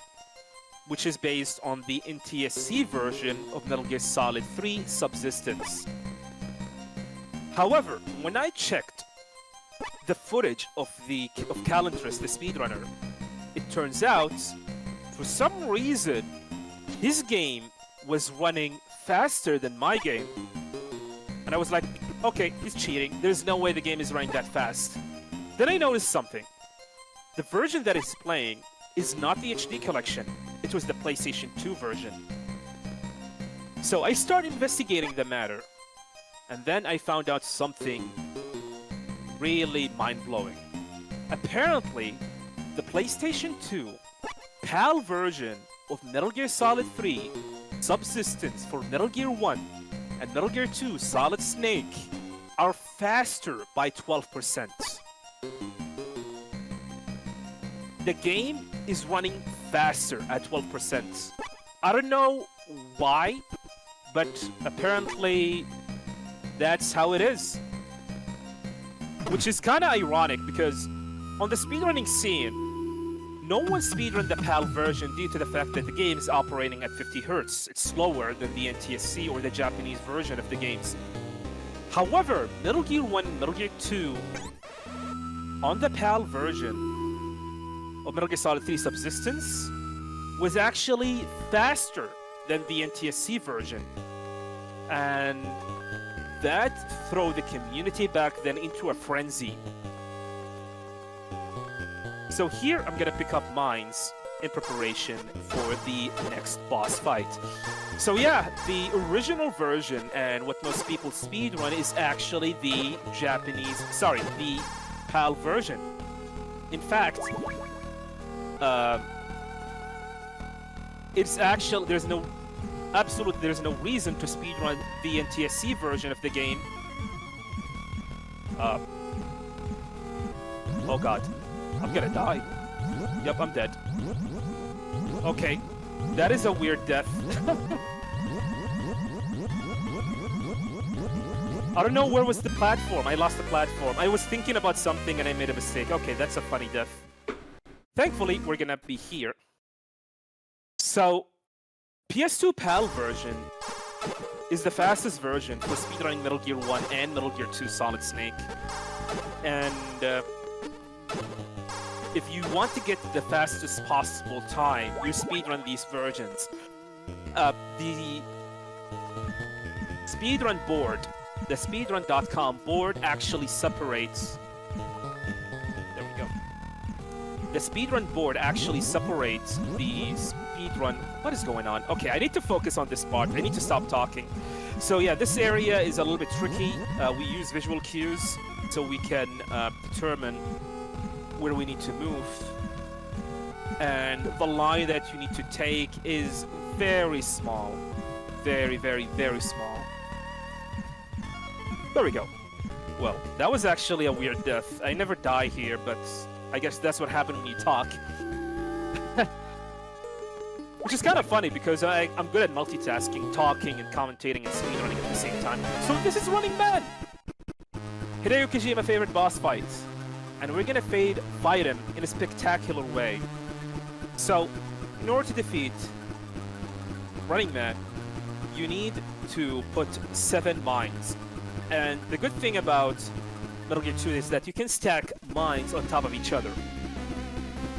which is based on the NTSC version of Metal Gear Solid 3 Subsistence. However, when I checked the footage of Calentris, the speedrunner, it turns out, for some reason, his game was running faster than my game. And I was like, okay, he's cheating. There's no way the game is running that fast. Then I noticed something. The version that he's playing is not the HD collection. It was the PlayStation 2 version. So I started investigating the matter. And then I found out something really mind-blowing. Apparently, the PlayStation 2 PAL version of Metal Gear Solid 3 Subsistence for Metal Gear 1 and Metal Gear 2 Solid Snake are faster by 12%. The game is running faster at 12%. I don't know why, but apparently that's how it is. Which is kind of ironic, because on the speedrunning scene, no one speedrun the PAL version due to the fact that the game is operating at 50 Hz. It's slower than the NTSC or the Japanese version of the games. However, Metal Gear 1 and Metal Gear 2 on the PAL version of Metal Gear Solid 3 Subsistence was actually faster than the NTSC version. And that threw the community back then into a frenzy. So here I'm gonna pick up mines in preparation for the next boss fight. So yeah, the original version and what most people speedrun is actually the the PAL version. In fact, it's actually, there's no reason to speedrun the NTSC version of the game. Oh god, I'm gonna die. Yep, I'm dead. Okay, that is a weird death. I don't know where was the platform. I lost the platform. I was thinking about something and I made a mistake. Okay, that's a funny death. Thankfully, we're gonna be here. So, PS2 PAL version is the fastest version for speedrunning Metal Gear 1 and Metal Gear 2 Solid Snake. And if you want to get the fastest possible time, you speedrun these versions. The speedrun board, the speedrun.com board actually separates. There we go. The speedrun board actually separates the speedrun. What is going on? Okay, I need to focus on this part. I need to stop talking. So yeah, this area is a little bit tricky. We use visual cues so we can determine where we need to move. And the line that you need to take is very small. Very, very, very small. There we go. Well, that was actually a weird death. I never die here, but I guess that's what happened when you talk. Which is kind of funny because I'm good at multitasking, talking and commentating and speedrunning at the same time. So this is Running Man! Hideo Kojima favorite boss fights. And we're gonna fight him in a spectacular way. So, in order to defeat Running Man, you need to put 7 mines. And the good thing about Metal Gear 2 is that you can stack mines on top of each other.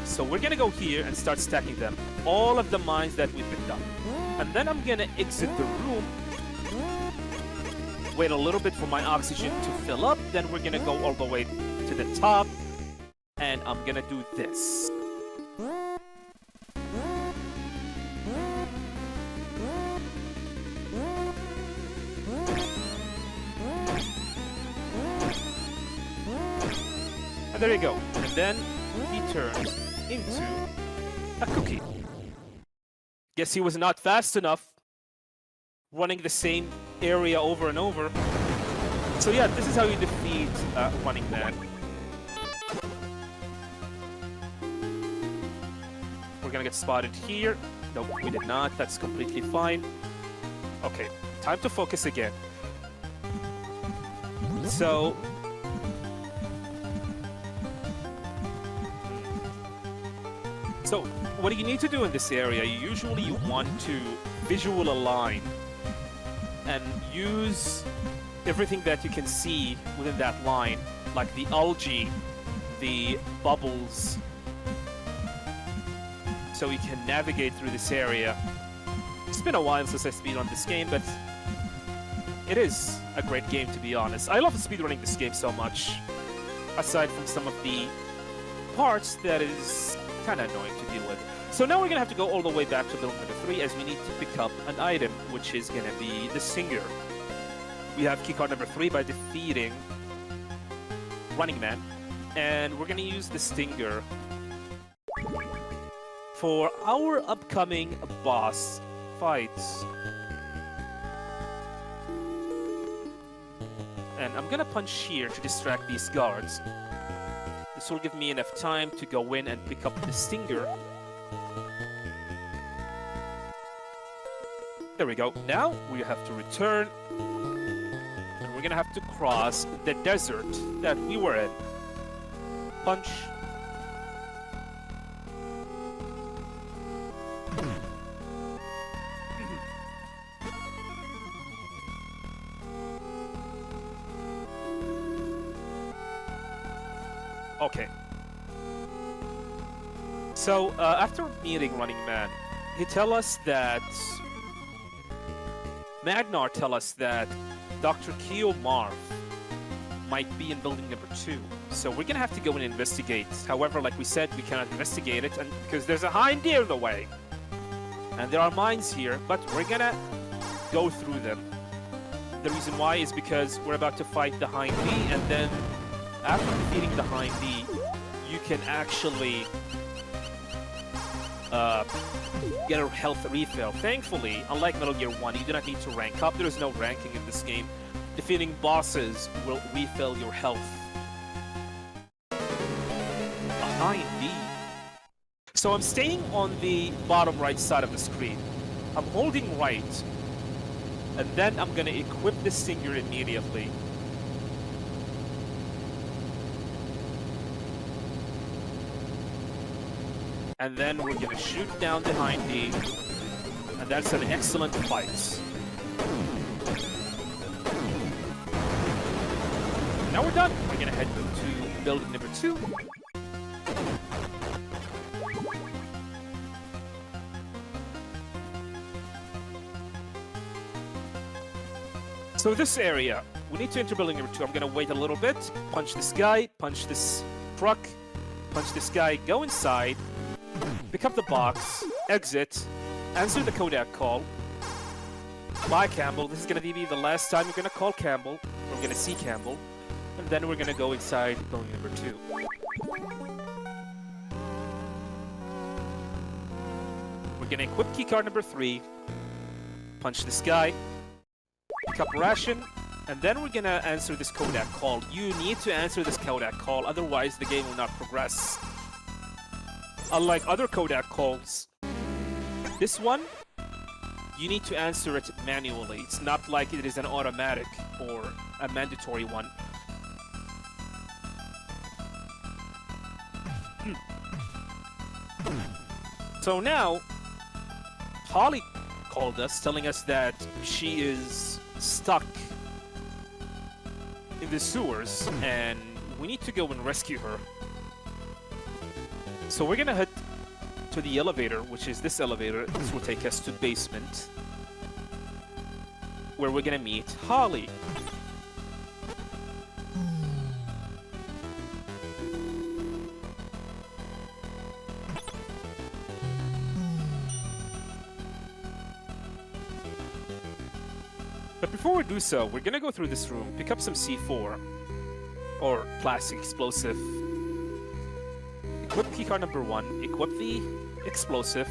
So we're gonna go here and start stacking them. All of the mines that we picked up. And then I'm gonna exit the room. Wait a little bit for my oxygen to fill up. Then we're gonna go all the way to the top. And I'm gonna do this. And there you go. And then he turns into a cookie. Guess he was not fast enough running the same area over and over. So yeah, this is how you defeat Running Man. We're gonna get spotted here. Nope, we did not. That's completely fine. Okay, time to focus again. So what you need to do in this area, usually you want to visual align and use everything that you can see within that line, like the algae, the bubbles, so you can navigate through this area. It's been a while since I speedrun this game, but it is a great game, to be honest. I love speedrunning this game so much, aside from some of the parts that is kind of annoying to deal with. So now we're gonna have to go all the way back to build number 3 as we need to pick up an item, which is gonna be the Stinger. We have keycard number 3 by defeating Running Man, and we're gonna use the Stinger for our upcoming boss fights. And I'm gonna punch here to distract these guards. This will give me enough time to go in and pick up the Stinger. There we go. Now we have to return. And we're gonna have to cross the desert that we were in. Punch. Okay. So, after meeting Running Man, he tell us that... Magnar tell us that Dr. Keo Marv might be in building number 2. So we're gonna have to go and investigate. However, like we said, we cannot investigate it because there's a hind deer in the way. And there are mines here, but we're gonna go through them. The reason why is because we're about to fight the hind bee, and then after defeating the hind bee, you can actually get a health refill. Thankfully, unlike Metal Gear 1, you do not need to rank up. There is no ranking in this game. Defeating bosses will refill your health. A hind bee. So I'm staying on the bottom right side of the screen. I'm holding right, and then I'm gonna equip the Stinger immediately. And then we're gonna shoot down the hind bee, and that's an excellent fight. now we're done. We're gonna head to building number 2. So this area, we need to enter building number 2. I'm gonna wait a little bit, punch this guy, punch this truck, punch this guy, go inside, pick up the box, exit, answer the Kodak call. Bye, Campbell. This is gonna be the last time you're gonna call Campbell. We're gonna see Campbell, and then we're gonna go inside building number 2. We're gonna equip keycard number 3, punch this guy, pick up ration, and then we're gonna answer this Kodak call. You need to answer this Kodak call, otherwise the game will not progress. Unlike other Kodak calls, this one, you need to answer it manually. It's not like it is an automatic or a mandatory one. So now, Holly called us, telling us that she is stuck in the sewers, and we need to go and rescue her. So we're gonna head to the elevator, which is this elevator. This will take us to basement, where we're gonna meet Holly. But before we do so, we're gonna go through this room, pick up some C4, or plastic explosive, equip keycard number 1, equip the explosive,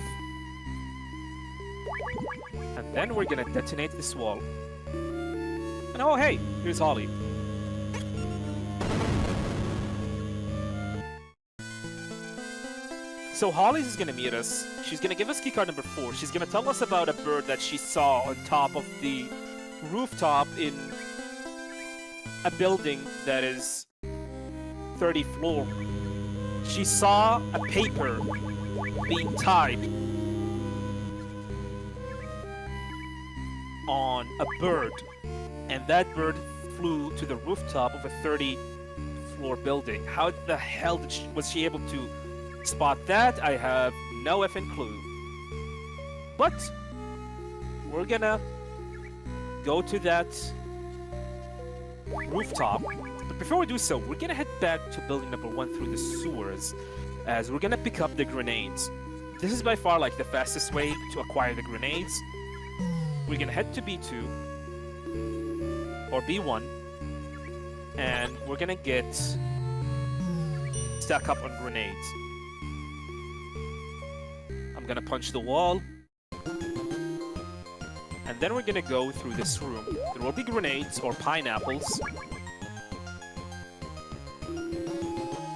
and then we're gonna detonate this wall. And oh hey, here's Holly. So Holly is gonna meet us. She's gonna give us keycard number 4. She's gonna tell us about a bird that she saw on top of the rooftop in a building that is 30th floor. She saw a paper being tied on a bird, and that bird flew to the rooftop of a 30th floor building. How the hell was she able to spot that? I have no effing clue. But we're gonna go to that rooftop. But before we do so, we're gonna head back to building number 1 through the sewers, as we're gonna pick up the grenades. This is by far like the fastest way to acquire the grenades. We're gonna head to B2 or B1, and we're gonna get stack up on grenades. I'm gonna punch the wall, and then we're gonna go through this room. There will be grenades or pineapples.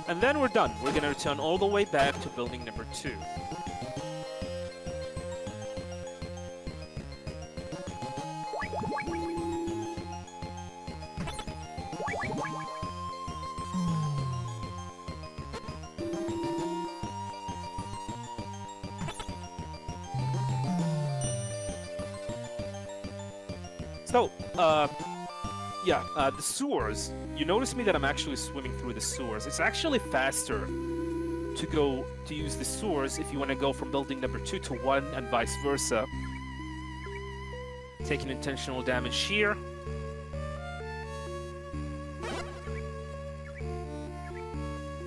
And then we're done. We're gonna return all the way back to building number 2. So, the sewers. You notice me that I'm actually swimming through the sewers. It's actually faster to use the sewers if you want to go from building number 2 to 1 and vice versa. Taking intentional damage here.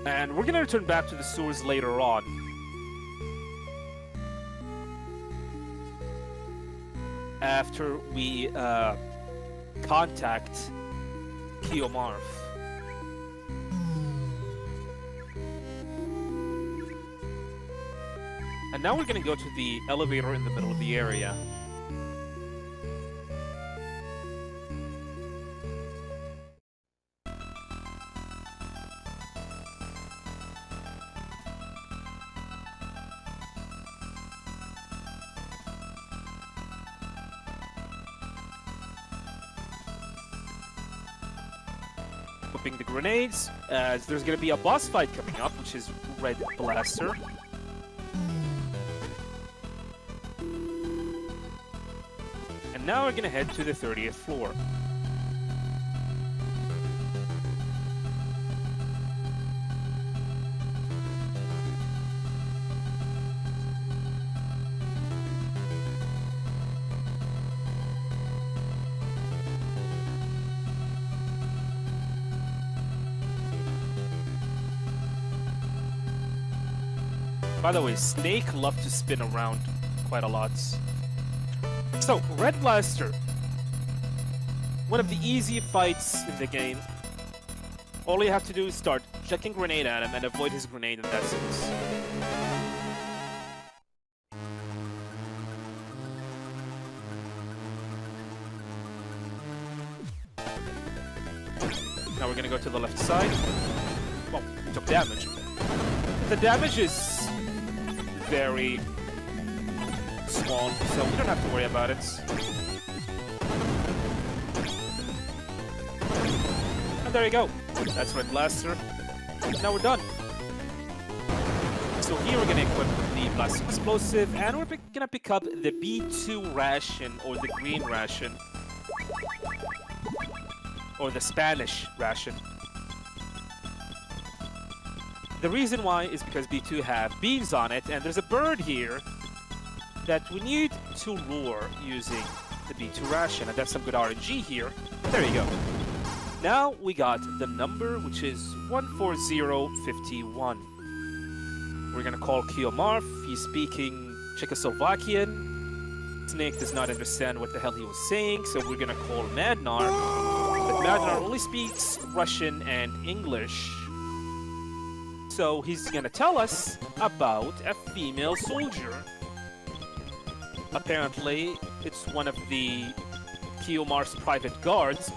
And we're gonna return back to the sewers later on. After we contact Keomarth. And now we're gonna go to the elevator in the middle of the area. Equipping the grenades, as there's going to be a boss fight coming up, which is Red Blaster. And now we're going to head to the 30th floor. By the way, Snake love to spin around quite a lot. So, Red Blaster. One of the easy fights in the game. All you have to do is start chucking grenade at him and avoid his grenade, and that's it. Now we're gonna go to the left side. Well, we took damage. The damage is very small, so we don't have to worry about it. And there you go. That's Red Blaster. Now we're done. So here we're gonna equip the Blast Explosive, and we're gonna pick up the B2 ration, or the green ration. Or the Spanish ration. The reason why is because B2 have beans on it, and there's a bird here that we need to lure using the B2 ration, and that's some good RNG here. There you go. Now we got the number, which is 14051. We're gonna call Kiyomarf. He's speaking Czechoslovakian. Snake does not understand what the hell he was saying, so we're gonna call Madnar. But Madnar only speaks Russian and English. So he's gonna tell us about a female soldier. Apparently, it's one of the Kiyomar's private guards,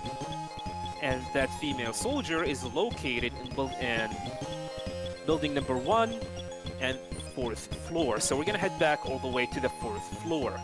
and that female soldier is located in building number 1 and 4th floor. So we're gonna head back all the way to the 4th floor.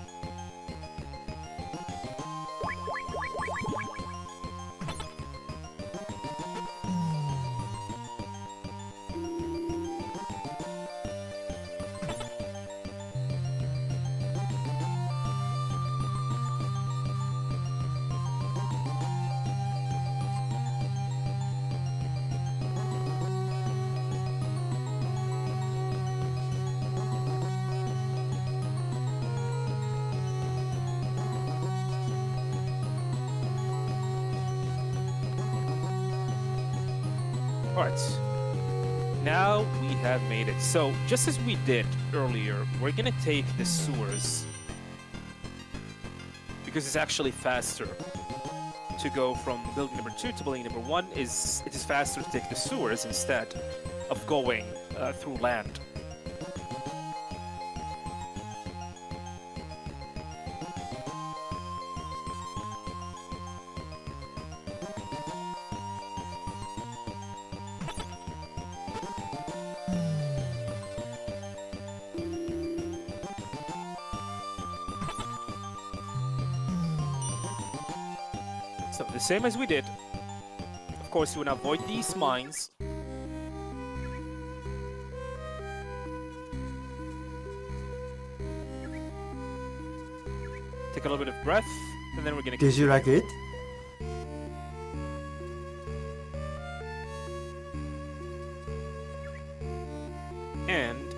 Alright, now we have made it. So, just as we did earlier, we're gonna take the sewers, because it's actually faster to go from building number 2 to building number 1. It is faster to take the sewers instead of going through land. So, the same as we did. Of course, you want to avoid these mines. Take a little bit of breath, and then we're gonna... Did you like it? And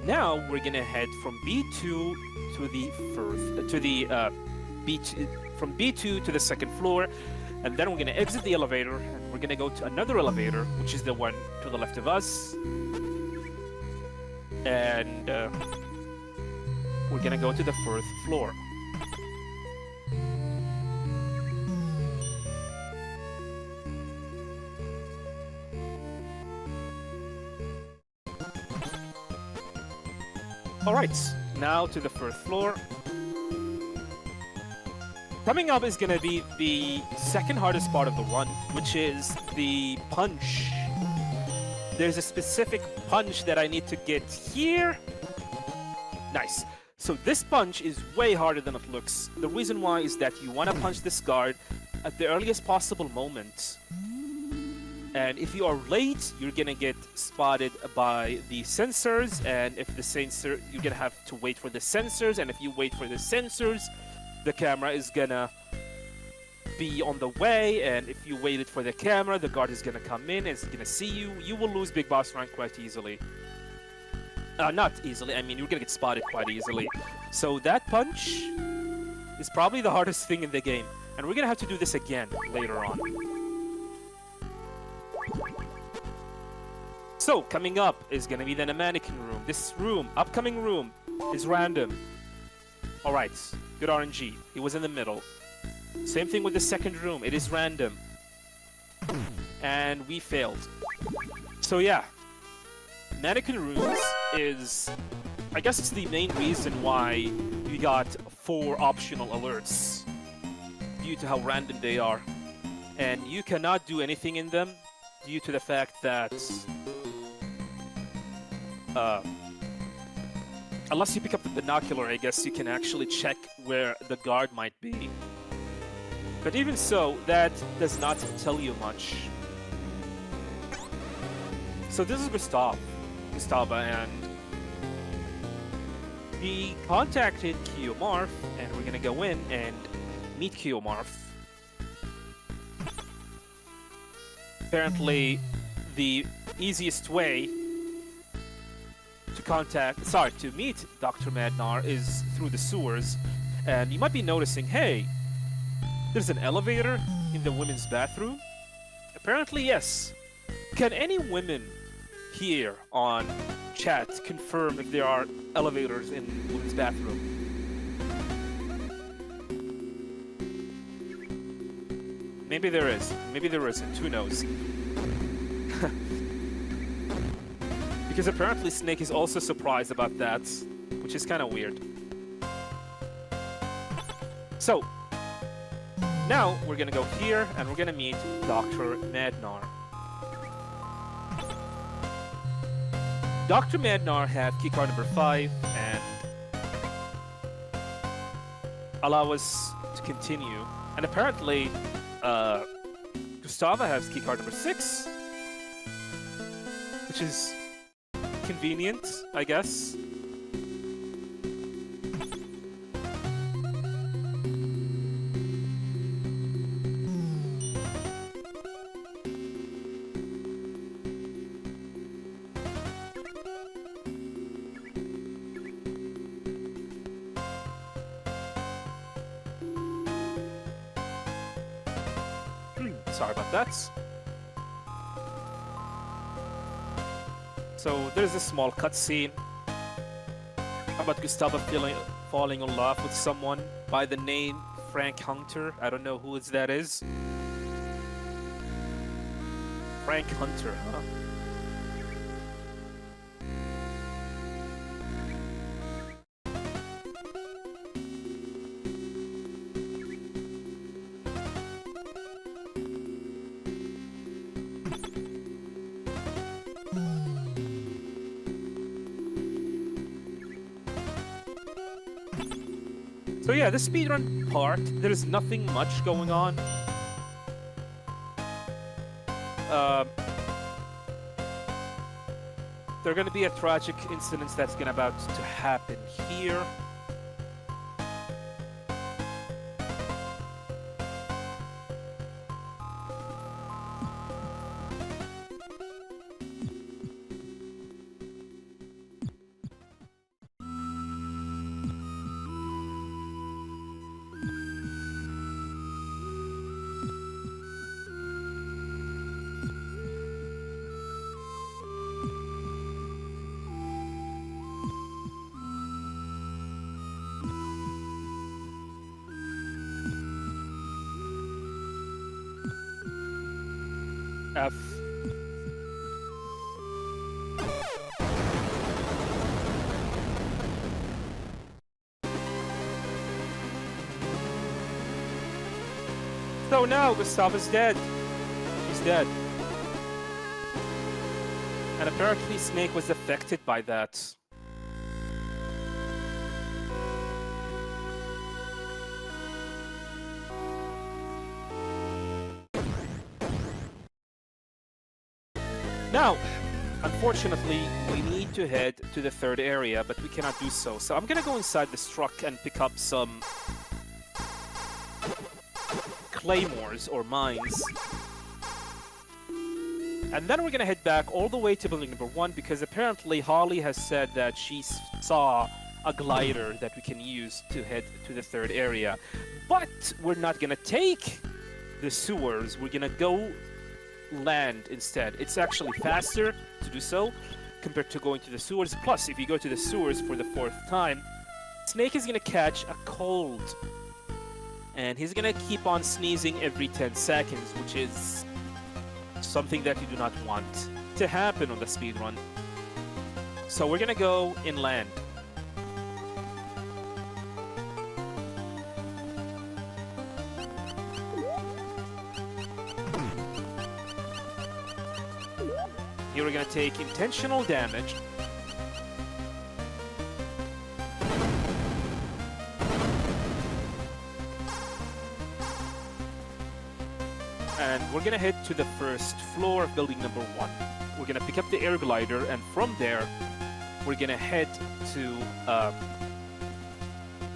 now we're gonna head from B2 to the B2, from B2 to the 2nd floor, and then we're gonna exit the elevator, and we're gonna go to another elevator, which is the one to the left of us, and we're gonna go to the 4th floor. Alright, now to the 4th floor. Coming up is gonna be the second hardest part of the run, which is the punch. There's a specific punch that I need to get here. Nice. So this punch is way harder than it looks. The reason why is that you want to punch this guard at the earliest possible moment. And if you are late, you're gonna get spotted by the sensors, and if the sensor, you're gonna have to wait for the sensors, and if you wait for the sensors, the camera is gonna be on the way, and if you waited for the camera, the guard is gonna come in and is gonna see you. You will lose big boss rank quite easily. Not easily, I mean, you're gonna get spotted quite easily. So that punch is probably the hardest thing in the game, and we're gonna have to do this again later on. So, coming up is gonna be the mannequin room. This room, upcoming room, is random. Alright, good RNG. He was in the middle. Same thing with the second room, it is random. And we failed. So yeah, mannequin rooms is, I guess it's the main reason why we got 4 optional alerts due to how random they are. And you cannot do anything in them due to the fact that unless you pick up the binocular, I guess you can actually check where the guard might be. But even so, that does not tell you much. So this is Gustava, and we contacted Kiyomarf, and we're gonna go in and meet Kiyomarf. Apparently, the easiest way to meet Dr. Madnar is through the sewers, and you might be noticing, hey, there's an elevator in the women's bathroom? Apparently, yes. Can any women here on chat confirm if there are elevators in women's bathroom? Maybe there is, maybe there isn't, who knows? Because apparently Snake is also surprised about that, which is kind of weird. So, now we're gonna go here and we're gonna meet Dr. Madnar. Dr. Madnar had keycard number 5 and allow us to continue. And apparently, Gustava has keycard number 6, which is convenient, I guess. Sorry about that. So there's a small cutscene about Gustavo falling in love with someone by the name Frank Hunter. I don't know who that is. Frank Hunter, huh? So yeah, the speedrun part, there's nothing much going on. There are gonna be a tragic incident that's gonna about to happen here. F. So now Gustava's dead. She's dead. And apparently Snake was affected by that. Now, unfortunately, we need to head to the third area, but we cannot do so. So I'm gonna go inside this truck and pick up some claymores or mines. And then we're gonna head back all the way to building number 1 because apparently Holly has said that she saw a glider that we can use to head to the third area. But we're not gonna take the sewers, we're gonna go land instead. It's actually faster to do so compared to going to the sewers. Plus, if you go to the sewers for the 4th time, Snake is gonna catch a cold. And he's gonna keep on sneezing every 10 seconds, which is something that you do not want to happen on the speedrun. So we're gonna go inland. Here we're gonna take intentional damage. And we're gonna head to the first floor of building number 1. We're gonna pick up the air glider, and from there, we're gonna head to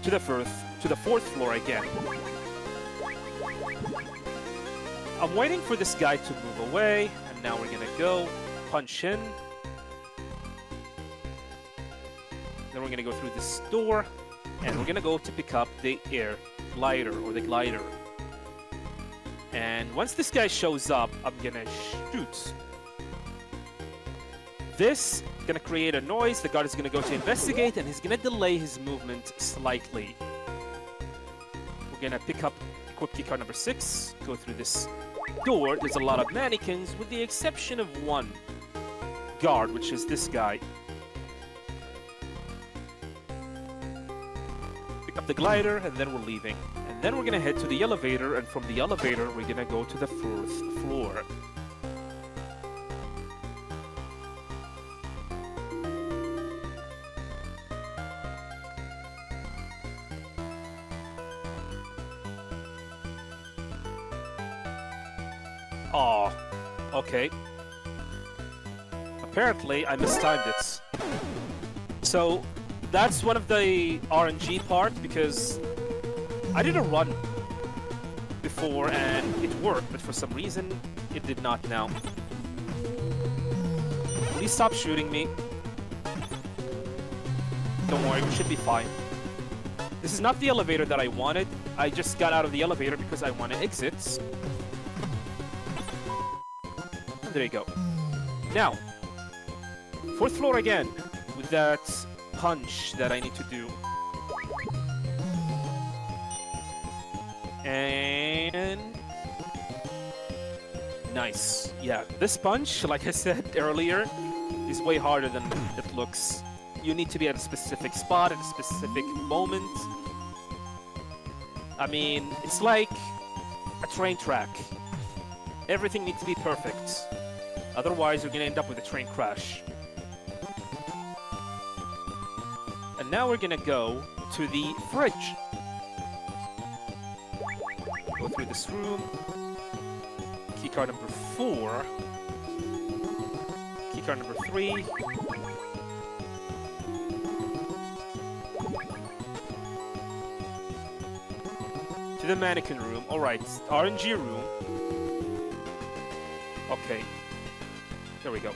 the 4th floor again. I'm waiting for this guy to move away, and now we're gonna go punch in. Then we're gonna go through this door, and we're gonna go to pick up the air glider or the glider. And once this guy shows up, I'm gonna shoot. This is gonna create a noise. The guard is gonna go to investigate, and he's gonna delay his movement slightly. We're gonna pick up equip key card number 6, go through this door. There's a lot of mannequins, with the exception of one guard, which is this guy. Pick up the glider, and then we're leaving. And then we're gonna head to the elevator, and from the elevator, we're gonna go to the 4th floor. Oh, okay. Apparently, I mistimed it. So, that's one of the RNG part, because I did a run before and it worked, but for some reason, it did not now. Please stop shooting me. Don't worry, we should be fine. This is not the elevator that I wanted. I just got out of the elevator because I want to exit. There you go. Now, 4th floor again, with that punch that I need to do. And... nice. Yeah, this punch, like I said earlier, is way harder than it looks. You need to be at a specific spot at a specific moment. I mean, it's like a train track. Everything needs to be perfect. Otherwise, you're going to end up with a train crash. And now we're going to go to the fridge. Go through this room. Keycard number 4. Keycard number 3. To the mannequin room. Alright, RNG room. Okay. There we go.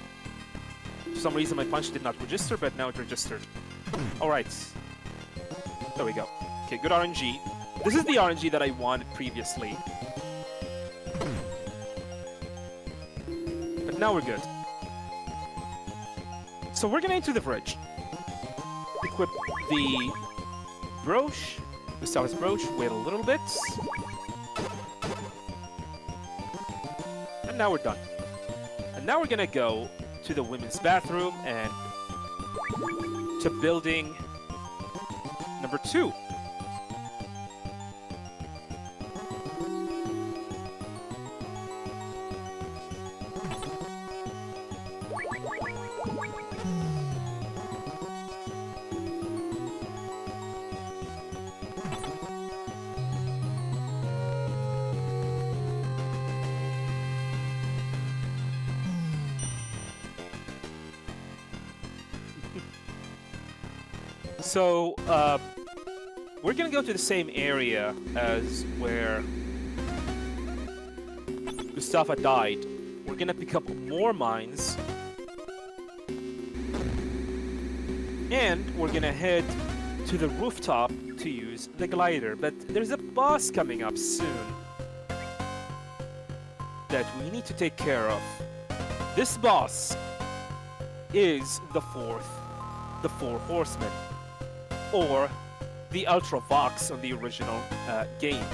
For some reason my punch did not register, but now it registered. Alright. There we go. Okay, good RNG. This is the RNG that I wanted previously. But now we're good. So we're gonna enter the fridge. Equip the brooch. Gustav's brooch. Wait a little bit. And now we're done. And now we're gonna go to the women's bathroom and to building number 2. So, we're gonna go to the same area as where Mustafa died. We're gonna pick up more mines. And we're gonna head to the rooftop to use the glider. But there's a boss coming up soon. that we need to take care of. This boss is the Four Horsemen, or the Ultra Vox on the original game.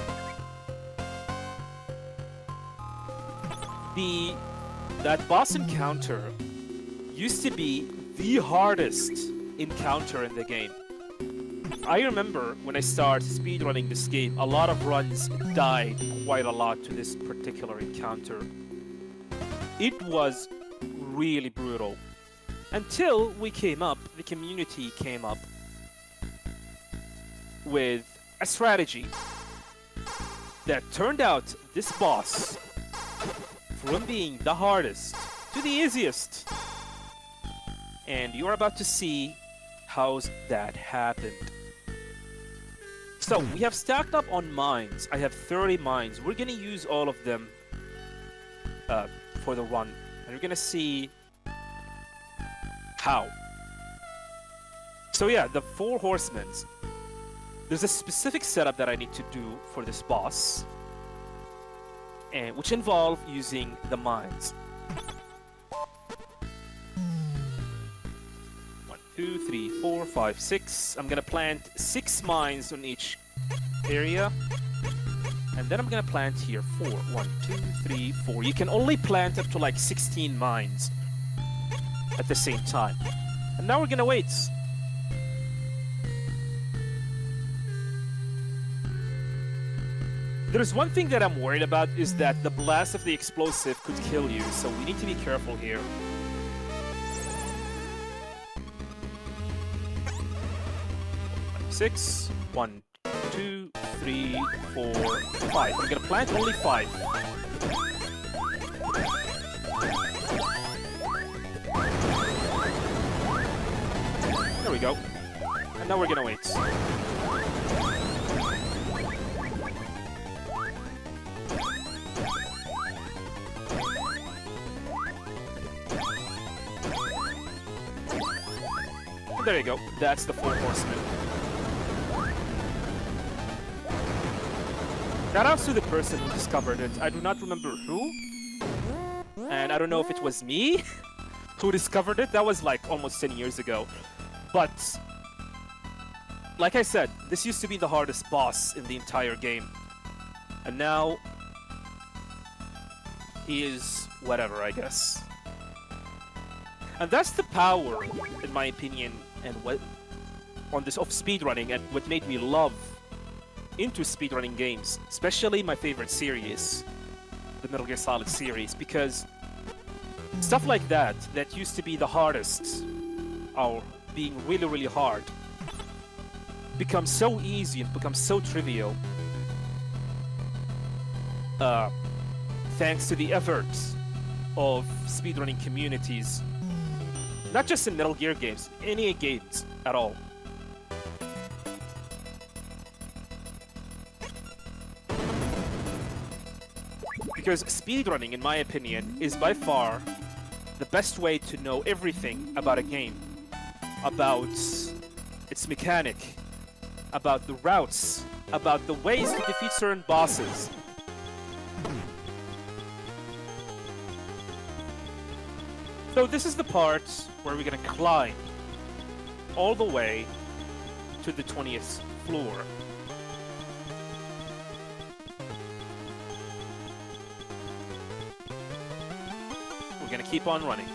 That boss encounter used to be the hardest encounter in the game. I remember when I started speedrunning this game, a lot of runs died quite a lot to this particular encounter. It was really brutal. Until the community came up with a strategy that turned out this boss, from being the hardest to the easiest. And you're about to see how that happened. So, we have stacked up on mines. I have 30 mines. We're gonna use all of them for the run. And we're gonna see how. So yeah, the Four Horsemen. There's a specific setup that I need to do for this boss, and which involve using the mines. 1, 2, 3, 4, 5, 6. I'm gonna plant 6 mines on each area, and then I'm gonna plant here 4. 1, 2, 3, 4. You can only plant up to like 16 mines at the same time. And now we're gonna wait. There's one thing that I'm worried about, is that the blast of the explosive could kill you, so we need to be careful here. Six. 1, 2, 3, 4, 5. I'm gonna plant only 5. There we go. And now we're gonna wait. And there you go. That's the Four Horsemen. Shoutouts to the person who discovered it. I do not remember who. And I don't know if it was me who discovered it. That was like almost 10 years ago. But, like I said, this used to be the hardest boss in the entire game. And now, he is whatever, I guess. And that's the power, in my opinion, and what on this of speedrunning, and what made me love into speedrunning games, especially my favorite series, the Metal Gear Solid series, because stuff like that used to be the hardest, or being really, really hard, becomes so easy and becomes so trivial, thanks to the efforts of speedrunning communities. Not just in Metal Gear games, any games at all. Because speedrunning, in my opinion, is by far the best way to know everything about a game. About its mechanic, about the routes, about the ways to defeat certain bosses. So this is the part where we're gonna climb all the way to the 20th floor. We're gonna keep on running.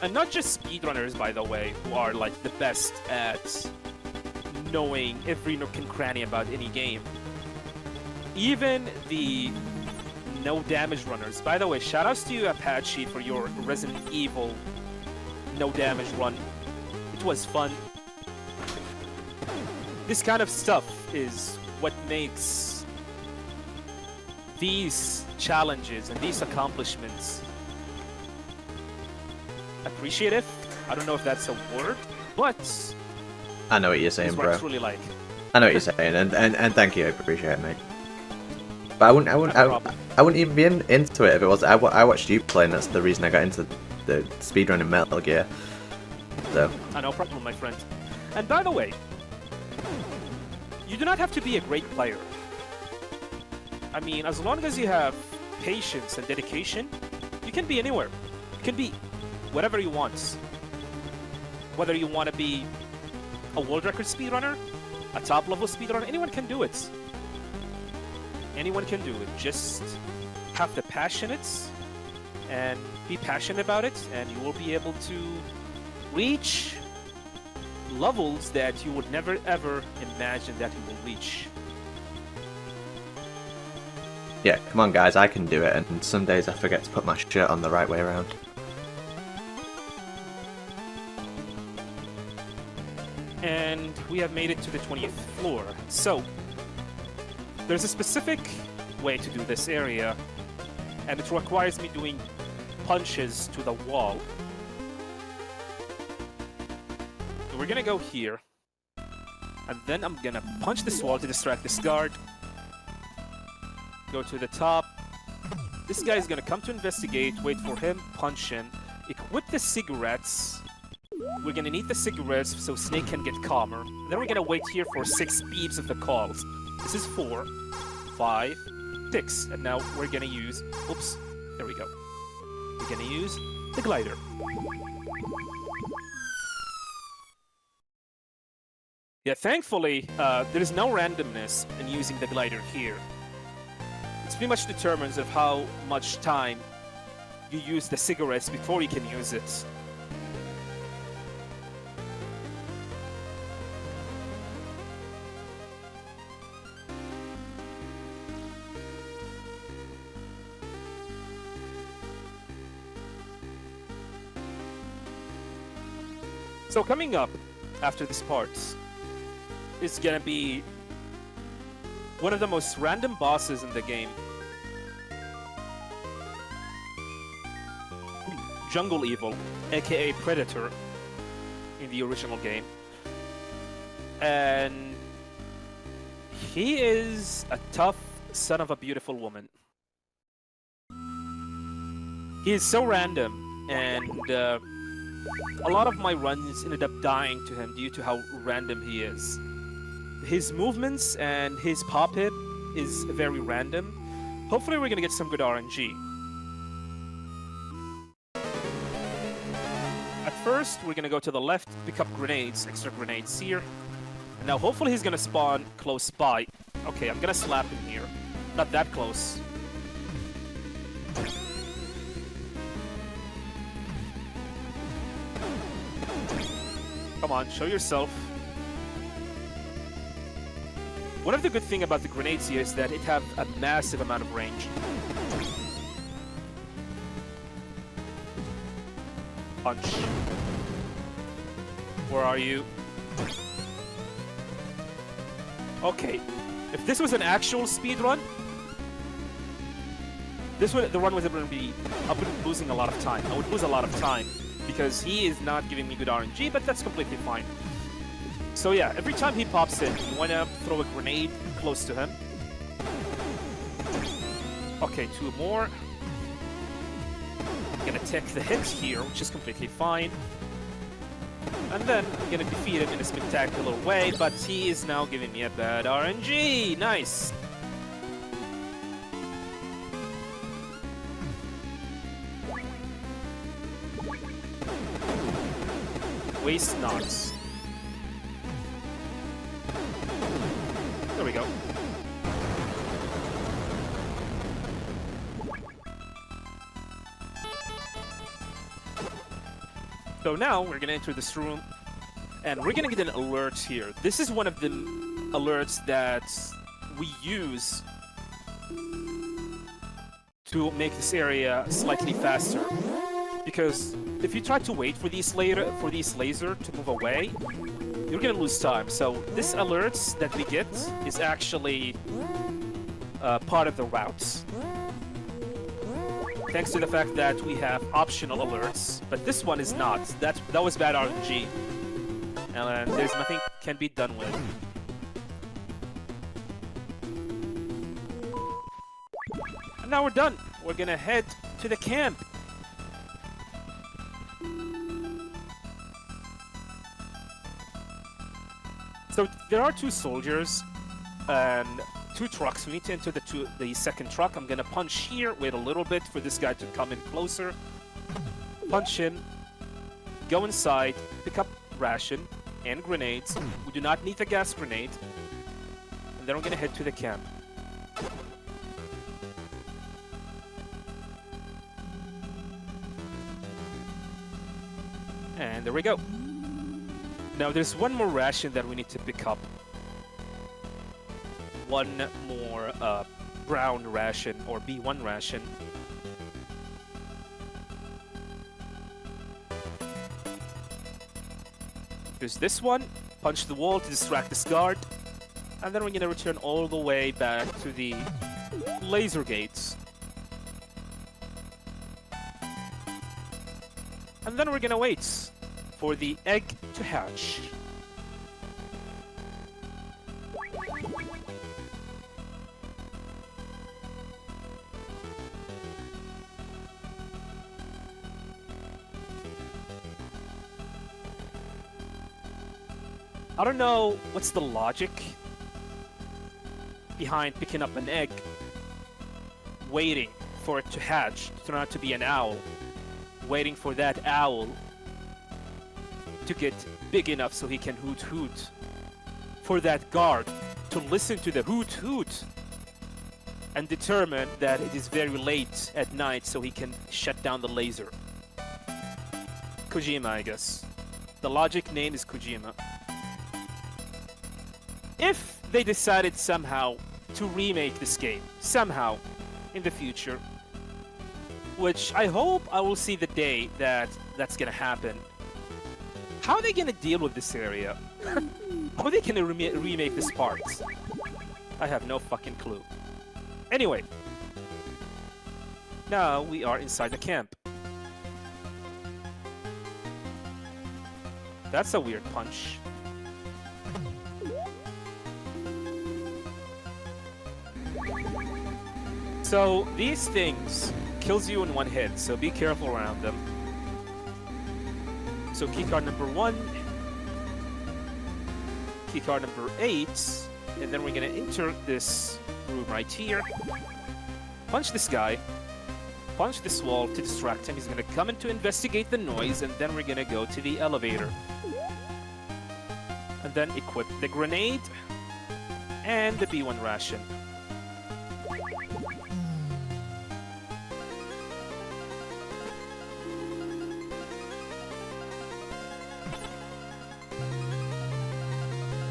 And not just speedrunners, by the way, who are like the best at knowing every nook and cranny about any game. Even the no damage runners. By the way, shoutouts to you, Apache, for your Resident Evil no damage run. It was fun. This kind of stuff is what makes these challenges and these accomplishments appreciative. I don't know if that's a word, but I know what you're saying, it's bro. what it's really like. I know what you're saying, and thank you, I appreciate it, mate. But I wouldn't, No problem. I wouldn't even be into it if it was. I watched you play, and that's the reason I got into the speedrun in Metal Gear. So. No problem, my friend. And by the way, you do not have to be a great player. I mean, as long as you have patience and dedication, you can be anywhere. You can be whatever you want. Whether you want to be a world record speedrunner, a top level speedrunner, anyone can do it. Anyone can do it. Just have the passionate and be passionate about it, and you will be able to reach levels that you would never ever imagine that you will reach. Yeah, come on guys, I can do it, and some days I forget to put my shirt on the right way around. And we have made it to the 20th floor. So, there's a specific way to do this area, and it requires me doing punches to the wall. So we're gonna go here, and then I'm gonna punch this wall to distract this guard. Go to the top. This guy is gonna come to investigate, wait for him, punch him, equip the cigarettes. We're gonna need the cigarettes so Snake can get calmer. Then we're gonna wait here for 6 beeps of the calls. This is 4, 5, 6, and now we're gonna use, oops, there we go. We're gonna use the glider. Yeah, thankfully, there is no randomness in using the glider here. It's pretty much determines of how much time you use the cigarettes before you can use it. So coming up after this part is gonna be one of the most random bosses in the game. Jungle Evil, aka Predator in the original game. And he is a tough son of a beautiful woman. He is so random, and a lot of my runs ended up dying to him due to how random he is. His movements and his pop-hit is very random. Hopefully we're gonna get some good RNG. At first, we're gonna go to the left, pick up grenades, extra grenades here. And now hopefully he's gonna spawn close by. Okay, I'm gonna slap him here. Not that close. Come on, show yourself. One of the good things about the grenades here is that it have a massive amount of range. Punch. Where are you? Okay, if this was an actual speed run, the run was going to be, I would be losing a lot of time. I would lose a lot of time because he is not giving me good RNG, but that's completely fine. So yeah, every time he pops in, you want to throw a grenade close to him. Okay, 2 more. I'm gonna take the hit here, which is completely fine. And then I'm gonna defeat him in a spectacular way, but he is now giving me a bad RNG. Nice! Waste knocks. There we go. So now we're gonna enter this room and we're gonna get an alert here. This is one of the alerts that we use to make this area slightly faster. Because if you try to wait for these laser to move away, you're gonna lose time. So this alerts that we get is actually part of the routes. Thanks to the fact that we have optional alerts, but this one is not. That was bad RNG, and there's nothing can be done with. now we're done. We're gonna head to the camp. So there are 2 soldiers and 2 trucks. We need to enter the second truck. I'm gonna punch here, wait a little bit for this guy to come in closer. Punch in, go inside, pick up ration and grenades. We do not need the gas grenade. And then we're gonna head to the camp. And there we go. Now there's one more ration that we need to pick up. One more brown ration or B1 ration. There's this one. Punch the wall to distract this guard. And then we're gonna return all the way back to the laser gates. And then we're gonna wait for the egg to hatch. I don't know what's the logic behind picking up an egg, waiting for it to hatch, to turn out to be an owl, waiting for that owl to get big enough so he can hoot hoot, for that guard to listen to the hoot hoot and determine that it is very late at night so he can shut down the laser. Kojima, I guess. The logic name is Kojima. If they decided somehow to remake this game, somehow, in the future, which I hope I will see the day that that's gonna happen, how are they gonna deal with this area? How are they gonna remake this part? I have no fucking clue. Anyway, now we are inside the camp. That's a weird punch. So these things kills you in one hit, so be careful around them. So keycard number 1, keycard number 8, and then we're gonna enter this room right here. Punch this guy, punch this wall to distract him. He's gonna come in to investigate the noise, and then we're gonna go to the elevator. And then equip the grenade and the B1 ration.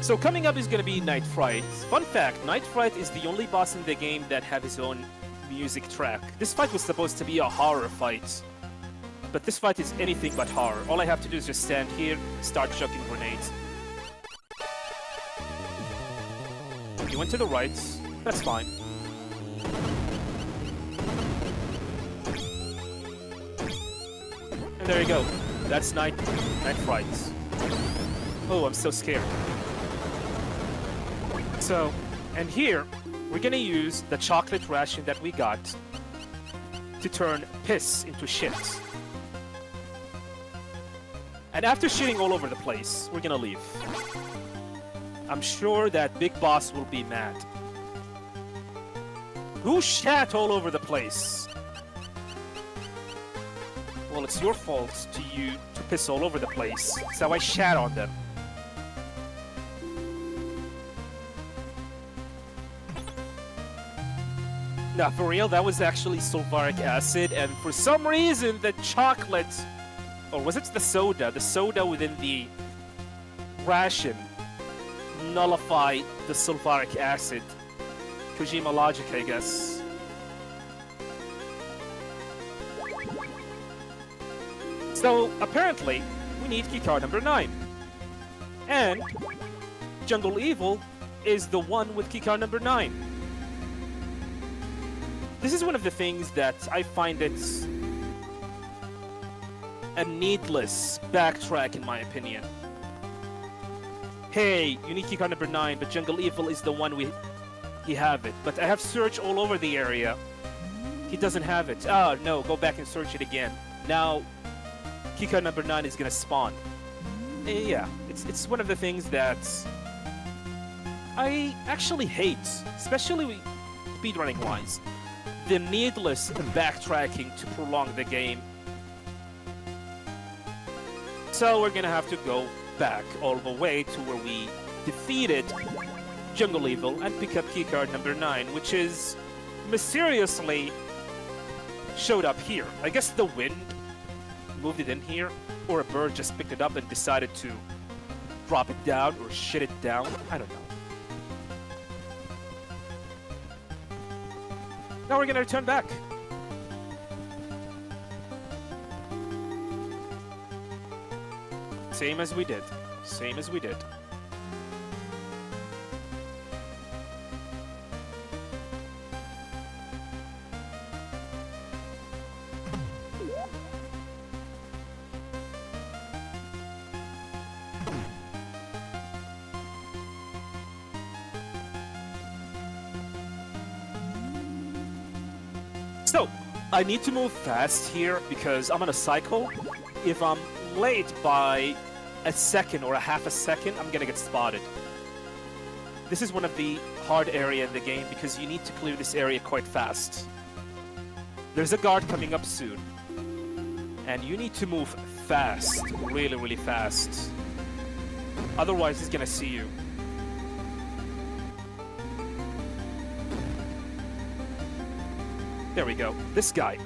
So coming up is going to be Night Fright. Fun fact, Night Fright is the only boss in the game that have his own music track. This fight was supposed to be a horror fight, but this fight is anything but horror. All I have to do is just stand here, start chucking grenades. You went to the right, that's fine. And there you go. That's Night Fright. Oh, I'm so scared. So, and here, we're gonna use the chocolate ration that we got to turn piss into shit. And after shitting all over the place, we're gonna leave. I'm sure that Big Boss will be mad. Who shat all over the place? Well, it's your fault to piss all over the place, so I shat on them. Nah, for real, that was actually sulfuric acid, and for some reason the chocolate, or was it the soda within the ration nullified the sulfuric acid. Kojima logic, I guess. So, apparently, we need keycard number 9. And Jungle Evil is the one with keycard number 9. This is one of the things that I find it's a needless backtrack, in my opinion. Hey, you need keycard number 9, but Jungle Evil is the one we have it. But I have searched all over the area, He doesn't have it. Oh, no, go back and search it again. Now, keycard number 9 is gonna spawn. Yeah, it's one of the things that I actually hate, especially speedrunning-wise. The needless backtracking to prolong the game. So we're gonna have to go back all the way to where we defeated Jungle Evil and pick up keycard number 9, which is mysteriously showed up here. I guess the wind moved it in here, or a bird just picked it up and decided to drop it down or shit it down. I don't know. Now we're gonna return back. Same as we did. Same as we did. So, I need to move fast here because I'm on a cycle. If I'm late by a second or a half a second, I'm gonna get spotted. This is one of the hard area in the game because you need to clear this area quite fast. There's a guard coming up soon. And you need to move fast, really, really fast. Otherwise, he's gonna see you. There we go. This guy.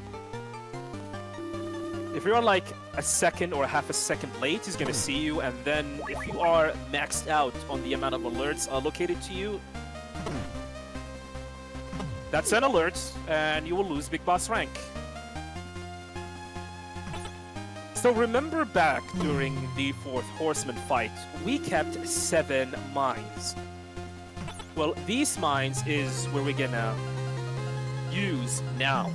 If you're like a second or a half a second late, he's gonna see you, and then if you are maxed out on the amount of alerts allocated to you, that's an alert, and you will lose Big Boss rank. So remember back during the 4th Horseman fight, we kept 7 mines. Well, these mines is where we're gonna use now.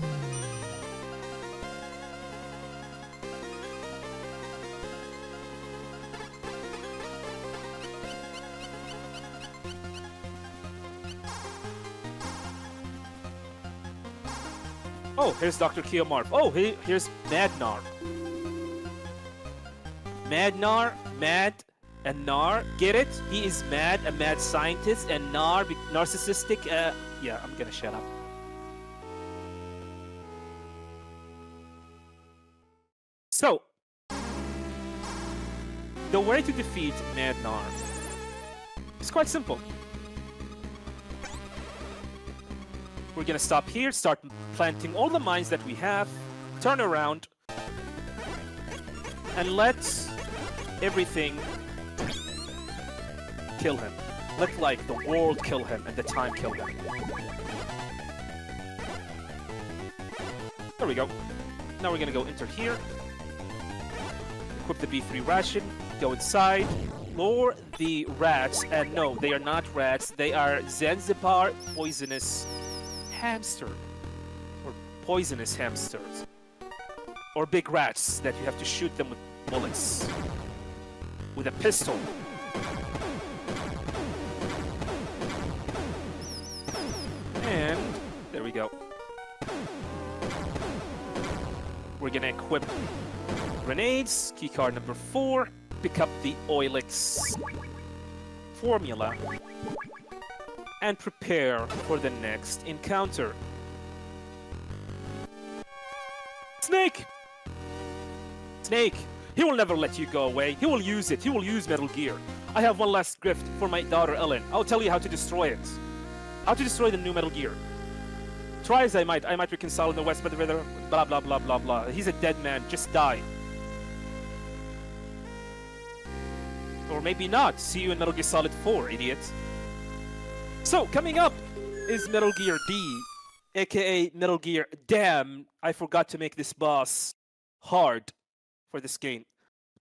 Oh, here's Dr. Kiyomarv. Oh, here's Madnar. Madnar, Mad, and Nar. Get it? He is mad, a mad scientist, and Nar, narcissistic. Yeah, I'm gonna shut up. So, the way to defeat Madnar is quite simple. We're gonna stop here, start planting all the mines that we have, turn around, and let everything kill him. Let, like, the world kill him and the time kill him. There we go. Now we're gonna go enter here. Equip the B3 ration, go inside, lure the rats, and no, they are not rats, they are Zanzibar poisonous hamster, or poisonous hamsters, or big rats that you have to shoot them with bullets, with a pistol. And there we go. We're gonna equip grenades, keycard number 4, pick up the Oilix formula, and prepare for the next encounter. Snake! Snake! He will never let you go away. He will use it. He will use Metal Gear. I have one last gift for my daughter Ellen. I'll tell you how to destroy it. How to destroy the new Metal Gear. Try as I might reconcile in the West, but blah blah blah blah blah. He's a dead man. Just die. Or maybe not. See you in Metal Gear Solid 4, idiot. So, coming up is Metal Gear D, aka Metal Gear Damn, I forgot to make this boss hard for this game.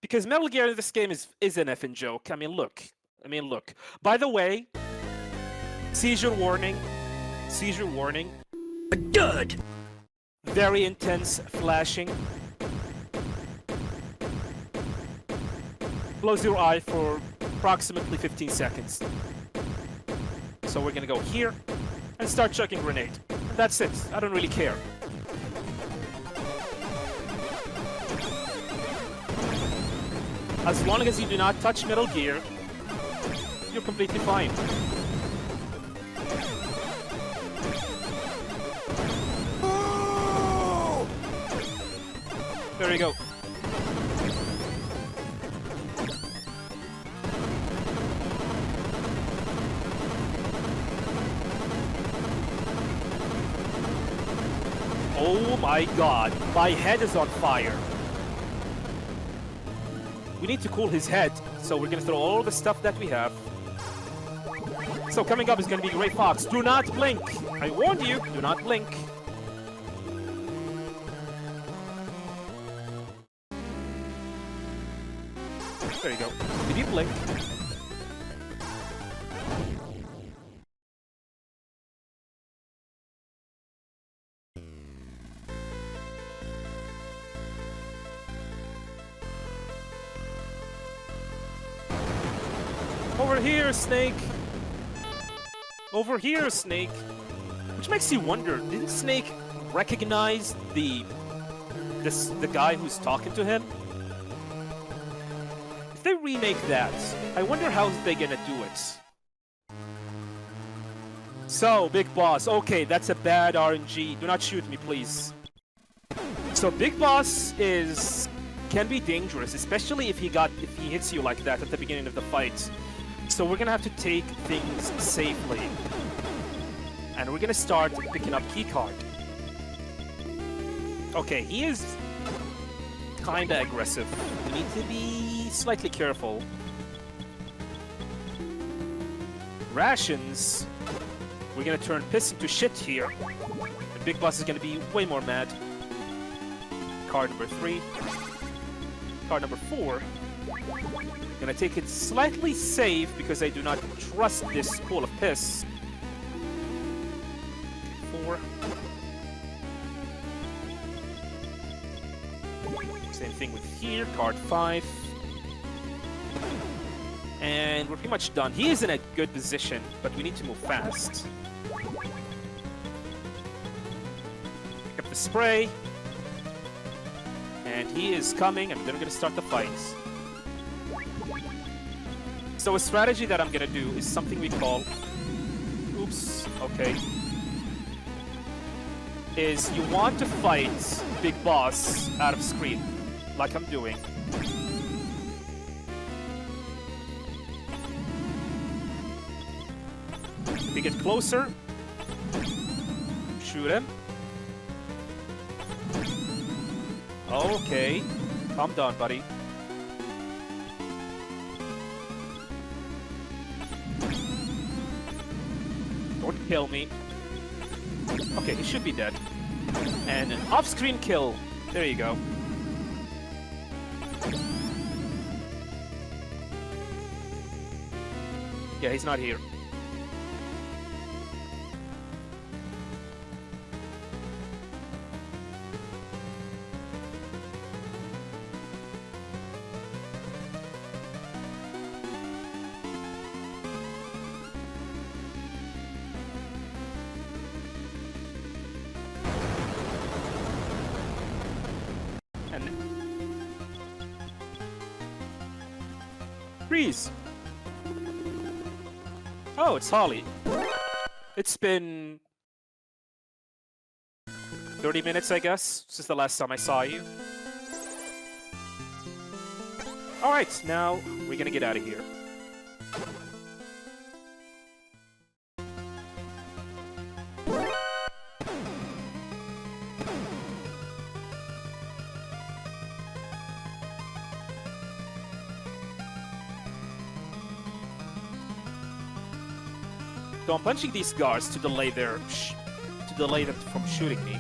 Because Metal Gear in this game is an effing joke. I mean, look. By the way, seizure warning. Seizure warning. A dud! Very intense flashing. Close your eye for approximately 15 seconds. So we're gonna go here and start chucking grenade. And that's it. I don't really care. As long as you do not touch Metal Gear, you're completely fine. There you go. Oh my god, my head is on fire. We need to cool his head, so we're gonna throw all the stuff that we have. So coming up is gonna be Gray Fox. Do not blink! I warned you, do not blink. There you go. Did you blink? Over here, Snake! Over here, Snake! Which makes you wonder, didn't Snake recognize the guy who's talking to him? If they remake that, I wonder how they're gonna do it. So, Big Boss, okay, that's a bad RNG. Do not shoot me, please. So, Big Boss can be dangerous, especially if he hits you like that at the beginning of the fight. So we're gonna have to take things safely. And we're gonna start picking up keycard. Okay, he is kinda aggressive. We need to be slightly careful. Rations. We're gonna turn piss into shit here. And Big Boss is gonna be way more mad. Card number 3. Card number 4. Gonna take it slightly safe because I do not trust this pool of piss. 4. Same thing with here, card 5. And we're pretty much done. He is in a good position, but we need to move fast. Pick up the spray. And he is coming, and then we're gonna start the fight. So a strategy that I'm gonna do is something we call... Oops, okay. Is you want to fight Big Boss out of screen, like I'm doing. We get closer. Shoot him. Okay. Calm down, buddy. Don't kill me. Okay, he should be dead. And an off-screen kill. There you go. Yeah, he's not here. Freeze! Oh, it's Holly. It's been 30 minutes, I guess, since the last time I saw you. Alright, now we're gonna get out of here. So I'm punching these guards to delay them from shooting me.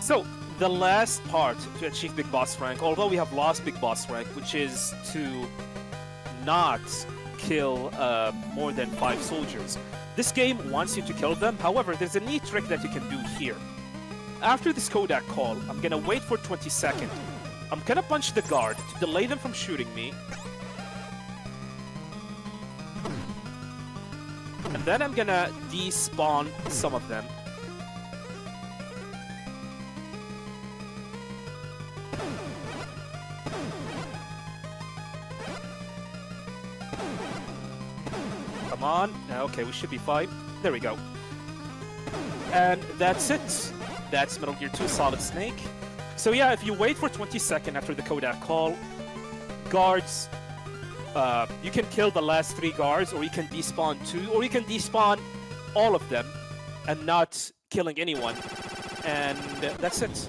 So the last part to achieve Big Boss rank, although we have lost Big Boss rank, which is to not kill more than 5 soldiers. This game wants you to kill them, however, there's a neat trick that you can do here. After this Kodak call, I'm gonna wait for 20 seconds. I'm gonna punch the guard to delay them from shooting me. And And then I'm gonna despawn some of them. Come on. Okay, we should be fine. There we go. And that's it. That's Metal Gear 2 Solid Snake. So yeah, if you wait for 20 seconds after the Kodak call, guards, you can kill the last 3 guards, or you can despawn 2, or you can despawn all of them and not killing anyone. And that's it.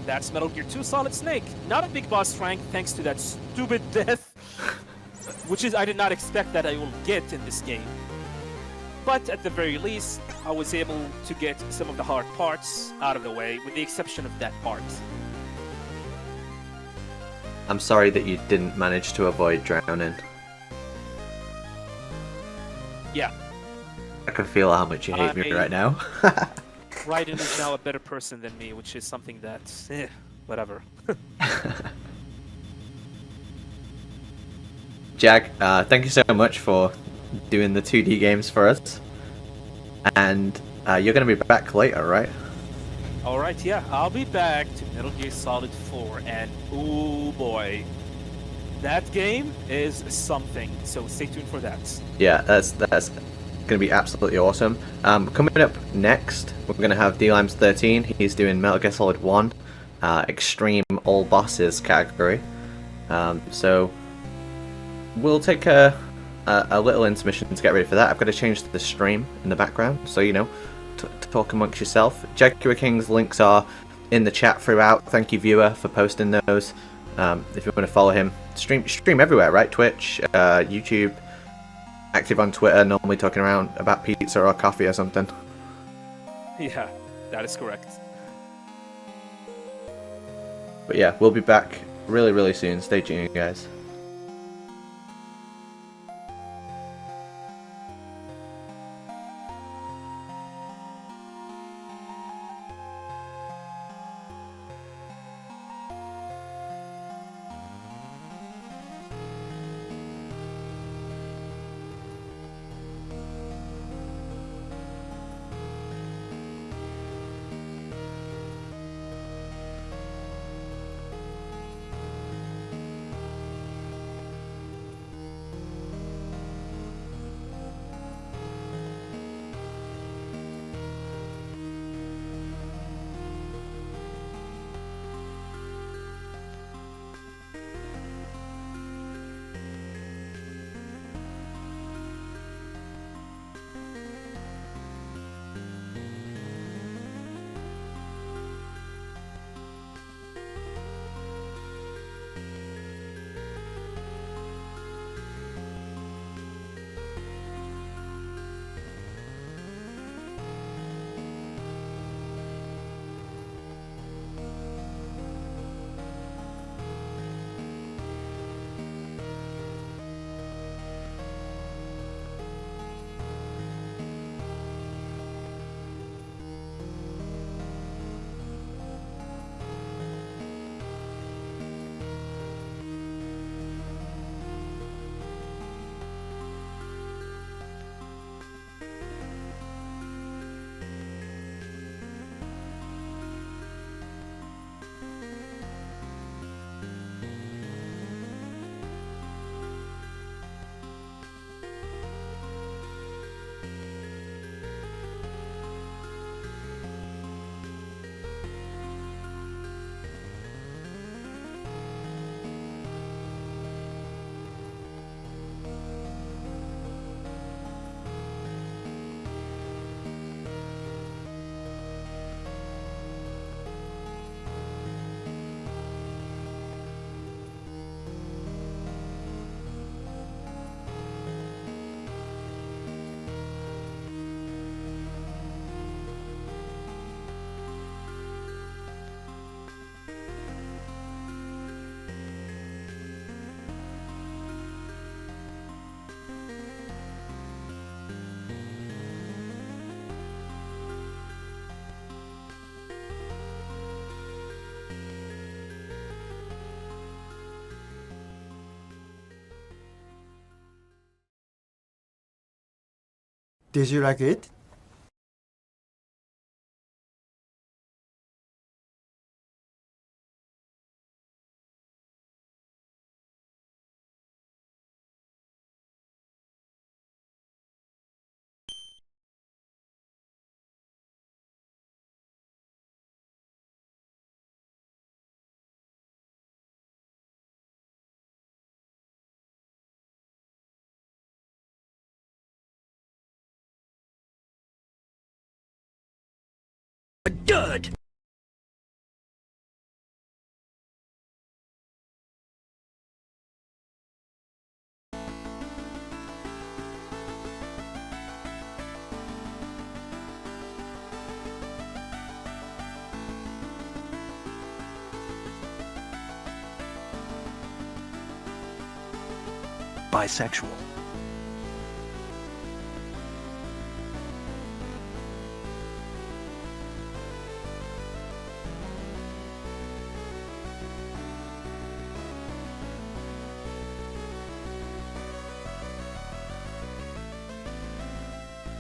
That's Metal Gear 2 Solid Snake. Not a big boss rank thanks to that stupid death, which is I did not expect that I will get in this game. But at the very least, I was able to get some of the hard parts out of the way, with the exception of that part. I'm sorry that you didn't manage to avoid drowning. Yeah. I can feel how much you hate me right now. Raiden is now a better person than me, which is something that, whatever. Jag, thank you so much for doing the 2D games for us. And you're going to be back later, right? Alright, yeah, I'll be back to Metal Gear Solid 4, and oh boy, that game is something, so stay tuned for that. Yeah, that's going to be absolutely awesome. Coming up next, we're going to have D-Limes13. He's doing Metal Gear Solid 1, Extreme All Bosses category. So we'll take a little intermission to get ready for that. I've got to change the stream in the background, so you know, talk amongst yourself. Jaguar King's links are in the chat throughout. Thank you, viewer, for posting those. If you want to follow him, stream everywhere, right? Twitch, YouTube, active on Twitter, normally talking around about pizza or coffee or something. Yeah, that is correct. But yeah, we'll be back really, really soon. Stay tuned, guys. Did you like it? Good. Bisexual.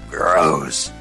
Gross.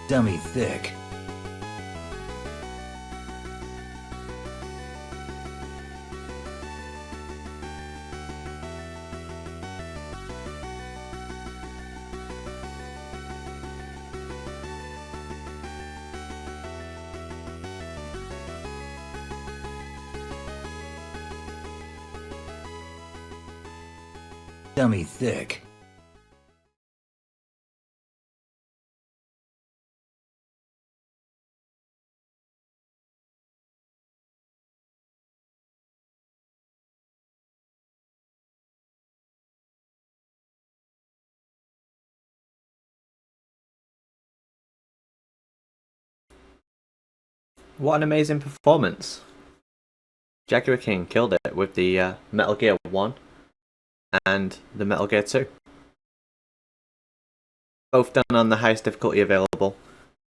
Dummy thick. Dummy thick. What an amazing performance. Jaguar King killed it with the Metal Gear 1 and the Metal Gear 2. Both done on the highest difficulty available,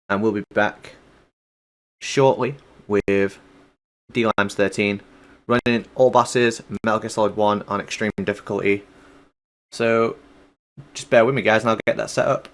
and we'll be back shortly with D-Limes 13, running all bosses, Metal Gear Solid 1 on extreme difficulty. So just bear with me guys and I'll get that set up.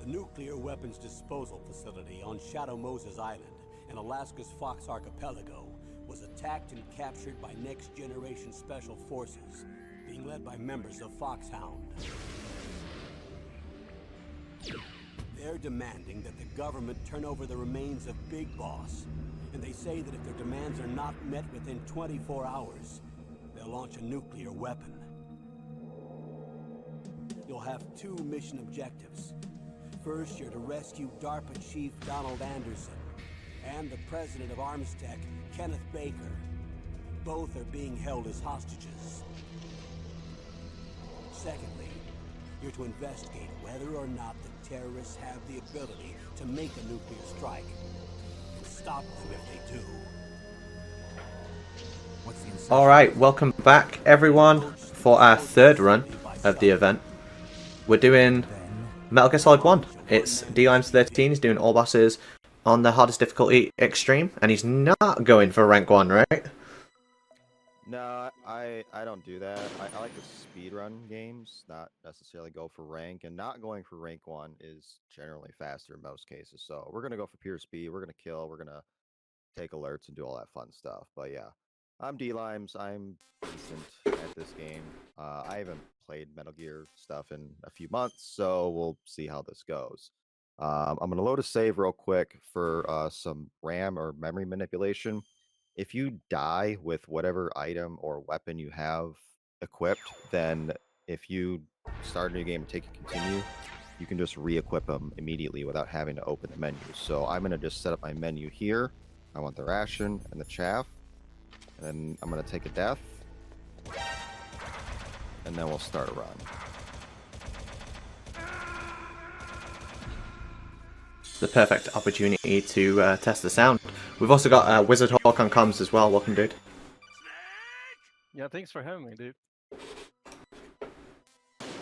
The nuclear weapons disposal facility on Shadow Moses Island in Alaska's Fox Archipelago was attacked and captured by next-generation special forces, being led by members of Foxhound. They're demanding that the government turn over the remains of Big Boss, and they say that if their demands are not met within 24 hours, they'll launch a nuclear weapon. You'll have two mission objectives. First, you're to rescue DARPA Chief Donald Anderson and the president of Armstech, Kenneth Baker. Both are being held as hostages. Secondly, you're to investigate whether or not the terrorists have the ability to make a nuclear strike and stop them if they do. Alright, welcome back everyone for our third run of the event. We're doing Metal Gear Solid 1. It's D-Limes13, he's doing all bosses on the hardest difficulty, Extreme, and he's not going for rank 1, right? No, I don't do that. I like to speedrun games, not necessarily go for rank, and not going for rank 1 is generally faster in most cases. So we're going to go for pure speed, we're going to kill, we're going to take alerts and do all that fun stuff. But yeah, I'm D-Limes, I'm decent at this game. I haven't played Metal Gear stuff in a few months, so we'll see how this goes. I'm going to load a save real quick for some RAM or memory manipulation. If you die with whatever item or weapon you have equipped, then if you start a new game and take a continue, you can just re-equip them immediately without having to open the menu. So I'm going to just set up my menu here. I want the ration and the chaff. And then I'm going to take a death. And then we'll start a run. The perfect opportunity to test the sound. We've also got Wizard Hawk on comms as well. Welcome, dude. Yeah, thanks for having me, dude.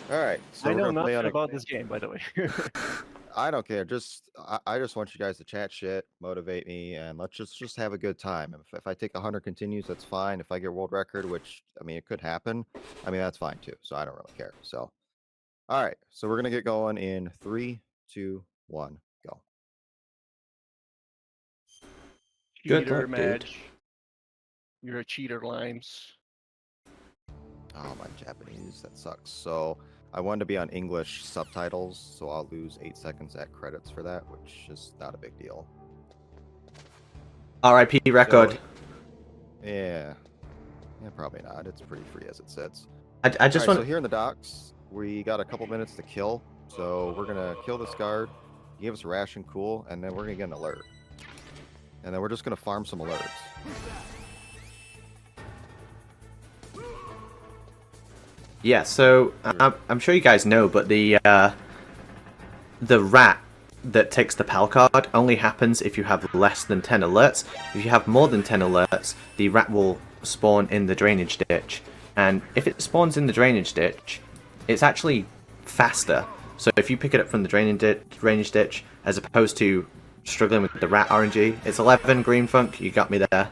All right. So I we're know gonna play nothing on about this game, by the way. I don't care. I just want you guys to chat shit, motivate me, and let's just have a good time. If I take 100 continues, that's fine. If I get world record, which I mean it could happen, I mean that's fine too. So I don't really care. So, all right. So we're gonna get going in 3, 2, 1, go. Good Cheater luck, dude. match. You're a cheater, Limes. Oh, my Japanese, that sucks. So I wanted to be on English subtitles, so I'll lose 8 seconds at credits for that, which is not a big deal. RIP record. So, yeah, probably not. It's pretty free as it sits. I just want So here in the docks, we got a couple minutes to kill. So we're gonna kill this guard, give us a ration, cool, and then we're gonna get an alert. And then we're just gonna farm some alerts. Yeah, so I'm sure you guys know, but the rat that takes the PAL card only happens if you have less than 10 alerts. If you have more than 10 alerts, the rat will spawn in the drainage ditch. And if it spawns in the drainage ditch, it's actually faster. So if you pick it up from the drainage ditch, as opposed to struggling with the rat RNG, it's 11 green funk, you got me there.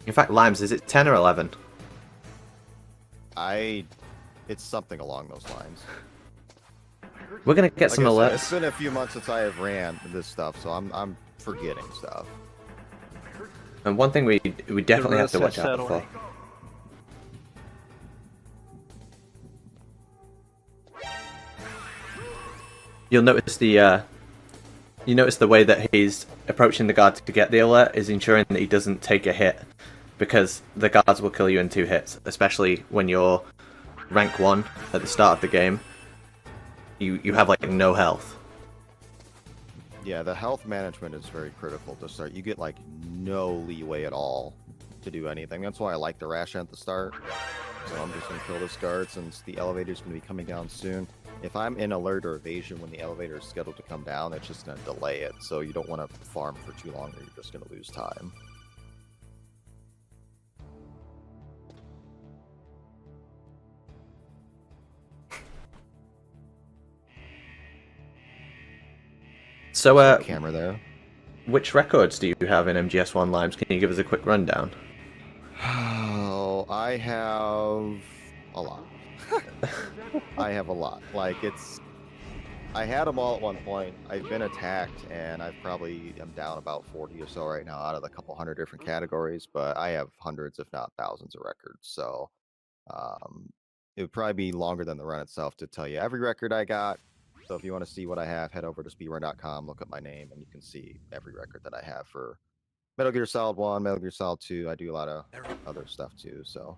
In fact, Limes, is it 10 or 11? It's something along those lines. We're gonna get some I said, alerts. It's been a few months since I have ran this stuff, so I'm forgetting stuff. And one thing we definitely have to watch out for. You'll notice the way that he's approaching the guard to get the alert is ensuring that he doesn't take a hit, because the guards will kill you in 2 hits, especially when you're rank 1 at the start of the game. You have like no health. Yeah, the health management is very critical to start. You get like no leeway at all to do anything. That's why I like the ration at the start. So I'm just gonna kill this guard since the elevator's gonna be coming down soon. If I'm in alert or evasion when the elevator is scheduled to come down, it's just gonna delay it. So you don't want to farm for too long or you're just gonna lose time. So, Camera there. which records do you have in MGS1 Limes? Can you give us a quick rundown? Oh, I have a lot. I have a lot. Like, I had them all at one point. I've been attacked, and I'm down about 40 or so right now out of the couple hundred different categories, but I have hundreds, if not thousands, of records. So it would probably be longer than the run itself to tell you every record I got. So if you want to see what I have, head over to speedrun.com, look up my name, and you can see every record that I have for Metal Gear Solid 1, Metal Gear Solid 2. I do a lot of other stuff too, so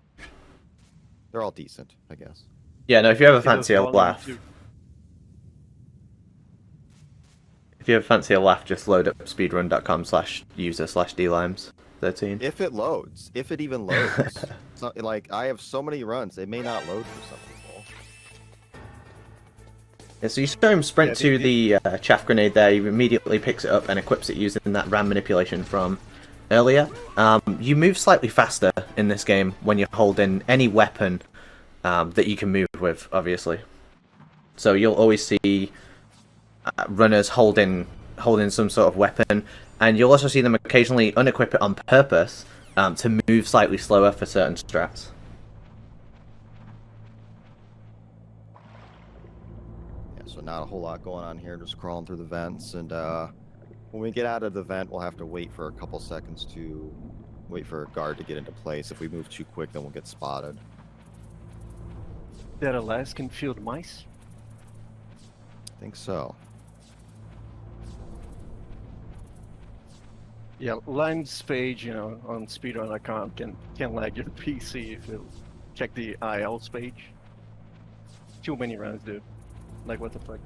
they're all decent, I guess. Yeah, no, if you ever He does fancy a volume laugh, too. just load up speedrun.com/user/dlimes13. If it loads, if it even loads. So, like, I have so many runs, it may not load for some people. Yeah, so you show him sprint Yeah, to the chaff grenade there, he immediately picks it up and equips it using that RAM manipulation from earlier. You move slightly faster in this game when you're holding any weapon that you can move with, obviously. So you'll always see runners holding some sort of weapon, and you'll also see them occasionally unequip it on purpose to move slightly slower for certain strats. So not a whole lot going on here, just crawling through the vents, and when we get out of the vent, we'll have to wait for a couple seconds to wait for a guard to get into place. If we move too quick, then we'll get spotted. That Alaskan field mice? I think so. Yeah, Lime's page, on speedrun.com can lag your PC if you check the IL's page. Too many runs, dude. Like, what the fuck?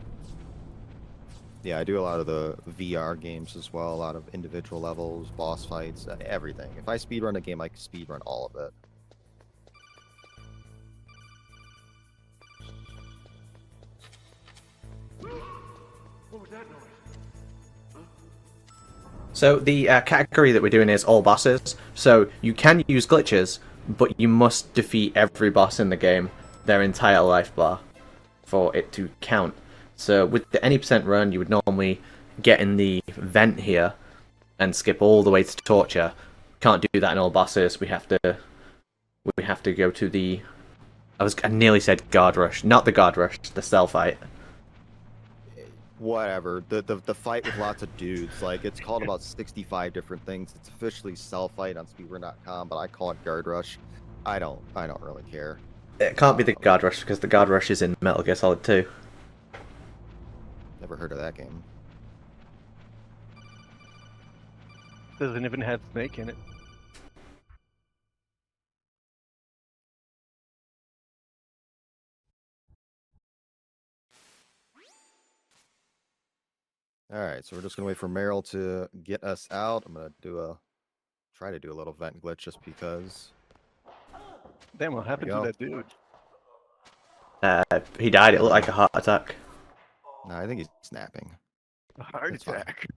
Yeah, I do a lot of the VR games as well, a lot of individual levels, boss fights, everything. If I speedrun a game, I can speedrun all of it. So the category that we're doing is all bosses. So you can use glitches, but you must defeat every boss in the game, their entire life bar, for it to count. So with the any percent run, you would normally get in the vent here and skip all the way to torture. Can't do that in all bosses. We have to go to the. I nearly said guard rush, not the guard rush, the cell fight. Whatever. The fight with lots of dudes. Like, it's called about 65 different things. It's officially cell fight on speedrun.com, but I call it guard rush. I don't really care. It can't be the guard rush because the guard rush is in Metal Gear Solid 2. Never heard of that game. Doesn't even have Snake in it. Alright, so we're just gonna wait for Meryl to get us out. I'm gonna try to do a little vent glitch just because. Damn, what happened to that dude? He died. It looked like a heart attack. No, I think he's snapping. A heart That's fine. attack.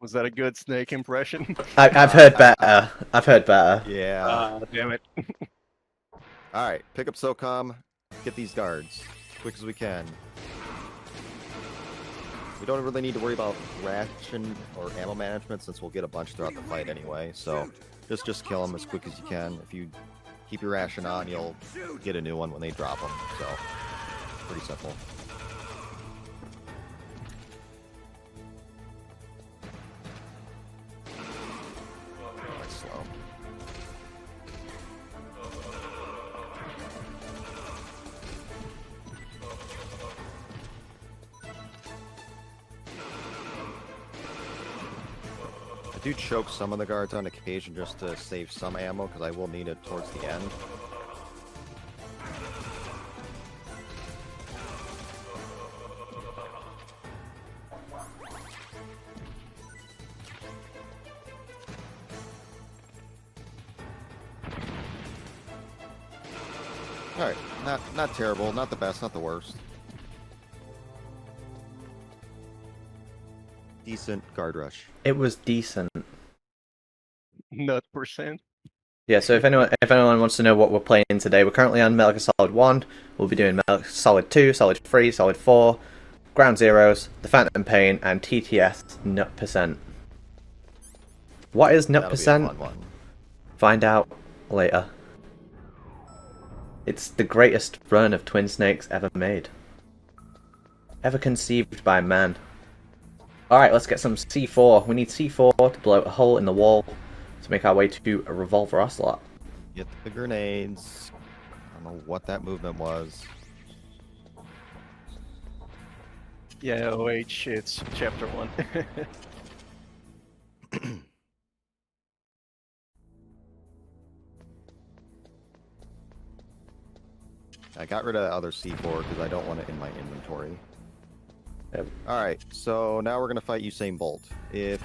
Was that a good Snake impression? I've heard better. I've heard better. Yeah. Damn it. Alright, pick up SOCOM, get these guards, quick as we can. We don't really need to worry about ration or ammo management since we'll get a bunch throughout the fight anyway, so just kill them as quick as you can. If you keep your ration on, you'll get a new one when they drop them, so pretty simple. That's slow. I do choke some of the guards on occasion just to save some ammo because I will need it towards the end. Alright, not terrible, not the best, not the worst. Decent guard rush. It was decent. Not percent. Yeah, so if anyone wants to know what we're playing today, we're currently on Metal Gear Solid 1. We'll be doing Metal Gear Solid 2, Solid 3, Solid 4, Ground Zeroes, The Phantom Pain, and TTS 0%. What is nut That'll be a percent? fun one. Find out later. It's the greatest run of Twin Snakes ever made. Ever conceived by man. Alright, let's get some C4. We need C4 to blow a hole in the wall to make our way to a revolver ocelot. Get the grenades. I don't know what that movement was. Yeah, OH, it's chapter 1. I got rid of the other C4 because I don't want it in my inventory. Yep. Alright, so now we're going to fight Usain Bolt. If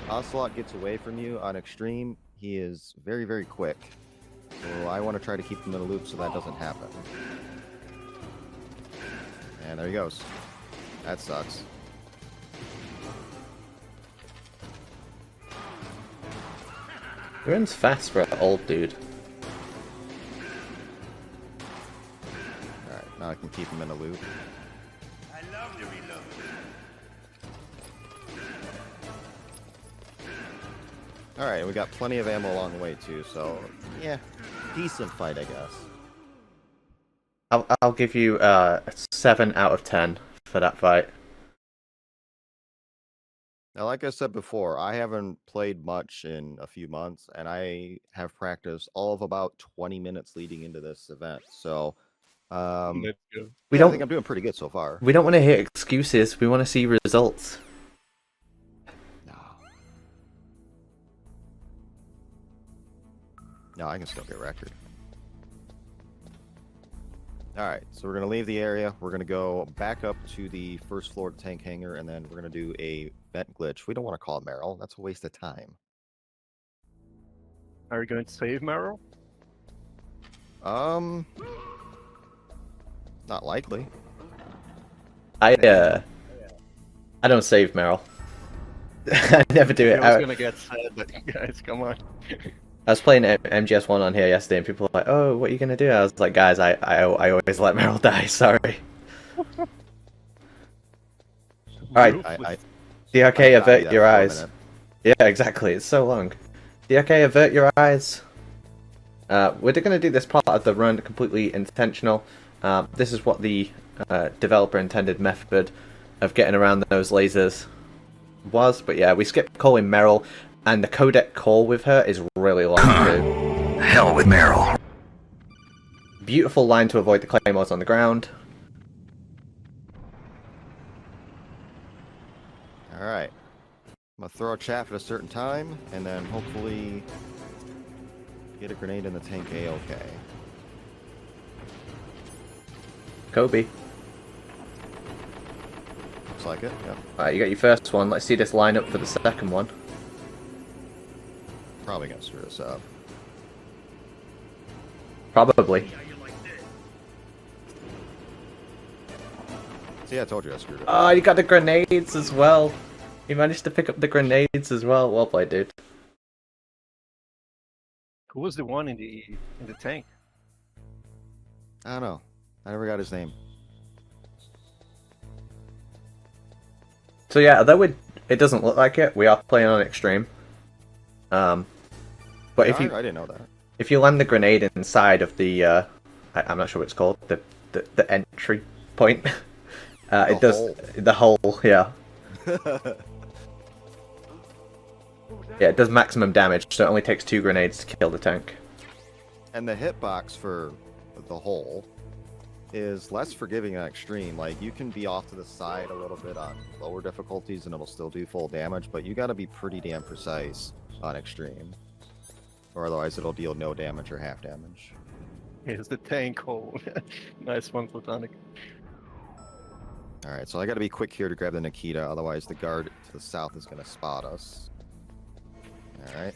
Ocelot gets away from you on extreme, he is very, very quick. So I want to try to keep him in a loop so that doesn't happen. And there he goes. That sucks. He runs fast for an old dude. Alright, now I can keep him in a loop. Alright, we got plenty of ammo along the way too, so yeah, decent fight, I guess. I'll give you a 7 out of 10 for that fight. Now, like I said before, I haven't played much in a few months, and I have practiced all of about 20 minutes leading into this event. So, We I don't think I'm doing pretty good so far. we don't want to hear excuses. We want to see results. No. No, I can still get record. Alright, so we're going to leave the area. We're going to go back up to the first floor tank hangar, and then we're going to do a vent glitch. We don't want to call it Merrill. That's a waste of time. Are you going to save Meryl? Not likely. I don't save Meryl. I never do it. I was gonna get sad, but guys, come on. I was playing MGS1 on here yesterday, and people were like, "Oh, what are you gonna do?" I was like, "Guys, I always let Meryl die. Sorry." Alright, DRK, avert your eyes. Yeah, exactly. It's so long. DRK, avert your eyes. We're going to do this part of the run completely intentional. This is what the developer intended method of getting around those lasers was. But yeah, we skipped calling Meryl, and the codec call with her is really long too. Hell with Meryl. Beautiful line to avoid the claymores on the ground. Alright. I'm gonna throw a chaff at a certain time, and then hopefully get a grenade in the tank A-OK. Kobe. Looks like it, yep. Alright, you got your first one. Let's see this line up for the second one. Probably gonna screw this up. Probably. See, I told you I screwed it up. Oh, you got the grenades as well. You managed to pick up the grenades as well. Well played, dude. Who was the one in the tank? I don't know. I never got his name. So yeah, although it doesn't look like it, we are playing on extreme. But if you I didn't know that. if you land the grenade inside of the I'm not sure what it's called, the entry point, it does hole. the hole, yeah. Yeah, it does maximum damage, so it only takes 2 grenades to kill the tank. And the hitbox for the hole is less forgiving on extreme. Like, you can be off to the side a little bit on lower difficulties and it'll still do full damage, but you gotta be pretty damn precise on extreme. Or otherwise it'll deal no damage or half damage. Here's the tank hole. Nice one, Platonic. Alright, so I gotta be quick here to grab the Nikita, otherwise the guard to the south is gonna spot us. Alright,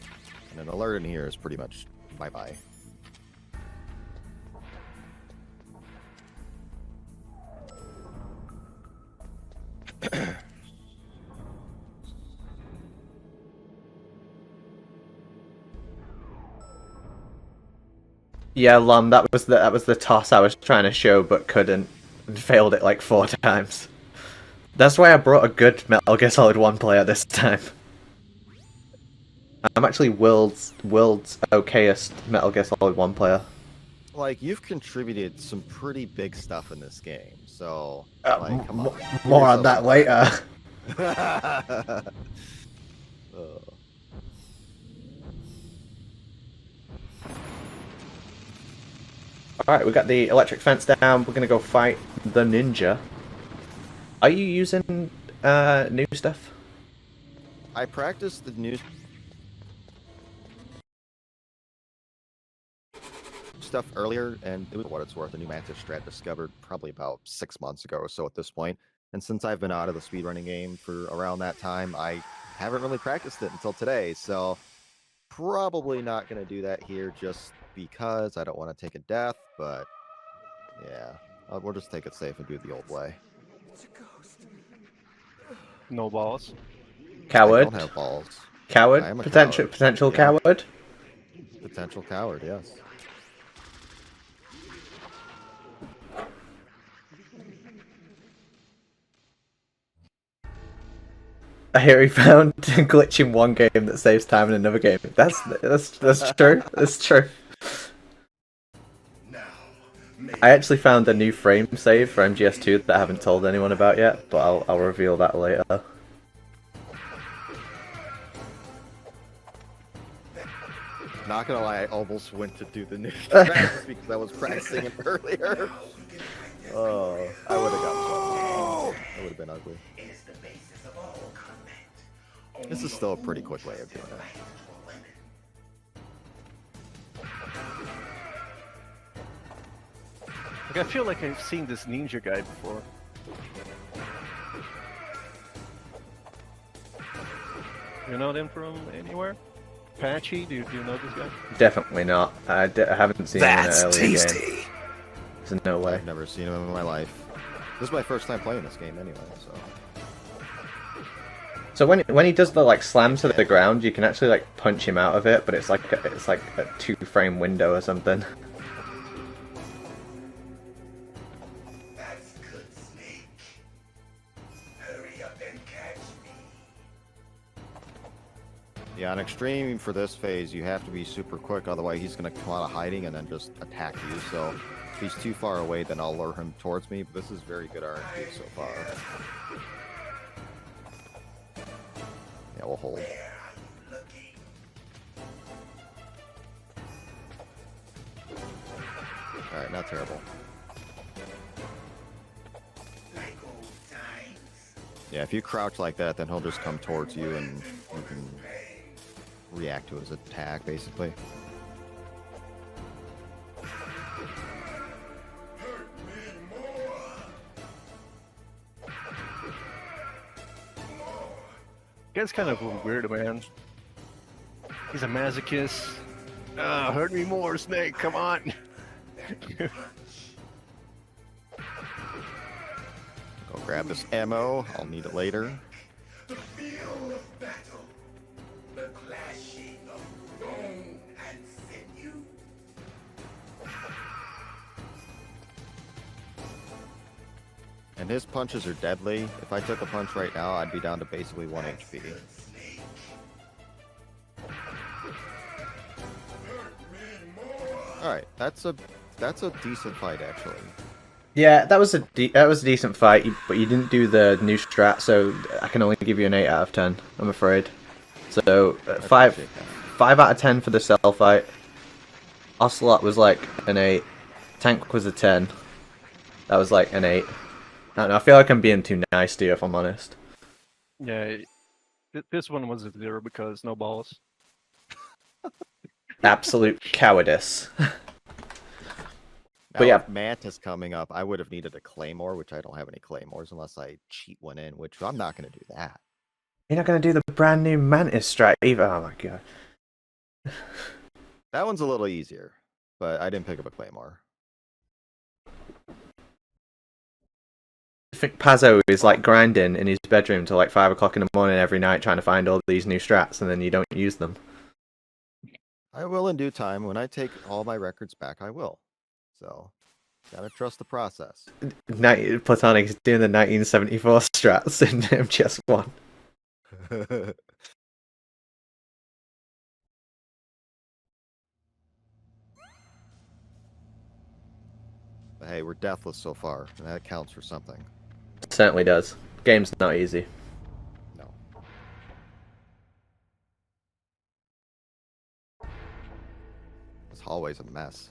and an alert in here is pretty much bye-bye. Yeah, Lum, that was the toss I was trying to show but couldn't, and failed it like 4 times. That's why I brought a good Metal Gear Solid 1 player this time. I'm actually world's okayest Metal Gear Solid 1 player. Like, you've contributed some pretty big stuff in this game, so Uh, come on. Give More on yourself that some later. credit. Alright, we got the electric fence down. We're gonna go fight the ninja. Are you using new stuff? I practiced the new stuff earlier, and it was what it's worth. A new Mantis strat discovered probably about 6 months ago or so at this point. And since I've been out of the speedrunning game for around that time, I haven't really practiced it until today. So probably not going to do that here just because I don't want to take a death. But yeah, we'll just take it safe and do it the old way. No balls. Coward. I don't have balls. Coward. I am a Potential coward. Yeah. coward. Potential coward, yes. I hear he found a glitch in one game that saves time in another game. That's true. That's true. I actually found a new frame save for MGS2 that I haven't told anyone about yet, but I'll reveal that later. Not gonna lie, I almost went to do the new practice because I was practicing it earlier. Oh, I would have got one. That would have been ugly. This is still a pretty quick way of doing it. Like, I feel like I've seen this ninja guy before. You know them from anywhere? Patchy, do you know this guy? Definitely not. I haven't seen him in an That's earlier tasty. game. There's no way. I've never seen him in my life. This is my first time playing this game anyway, so. So when he does the like slam to the ground, you can actually like punch him out of it, but it's like a 2-frame window or something. That's good, Snake. Hurry up and catch me. Yeah, on extreme for this phase, you have to be super quick, otherwise he's gonna come out of hiding and then just attack you. So if he's too far away, then I'll lure him towards me. But this is very good RNG so far. Yeah, we'll hold. Alright, not terrible. Yeah, if you crouch like that, then he'll just come towards you and you can react to his attack, basically. Guy's kind of a weird man. He's a masochist. Hurt me more, Snake, come on! Go grab this ammo, I'll need it later. The feel of battle. The clashing of bone and sinew. And his punches are deadly. If I took a punch right now, I'd be down to basically 1 HP. Alright, that's a decent fight actually. Yeah, that was a decent fight, but you didn't do the new strat, so I can only give you an 8 out of 10. I'm afraid. So 5 out of 10 for the cell fight. Ocelot was like an 8. Tank was a 10. That was like an 8. I don't know. I feel like I'm being too nice to you, if I'm honest. Yeah, this one was a 0 because no balls. Absolute cowardice. Now, yeah. if Mantis coming up, I would have needed a Claymore, which I don't have any Claymores unless I cheat one in, which I'm not going to do that. You're not going to do the brand new Mantis strat either. Oh my god. That one's a little easier, but I didn't pick up a Claymore. I think Pazzo is like grinding in his bedroom till like 5 o'clock in the morning every night trying to find all these new strats, and then you don't use them. I will in due time. When I take all my records back, I will. So, gotta trust the process. Platonic is doing the 1974 strats in MGS1. But hey, we're deathless so far, and that counts for something. Certainly does. Game's not easy. No. This hallway's a mess.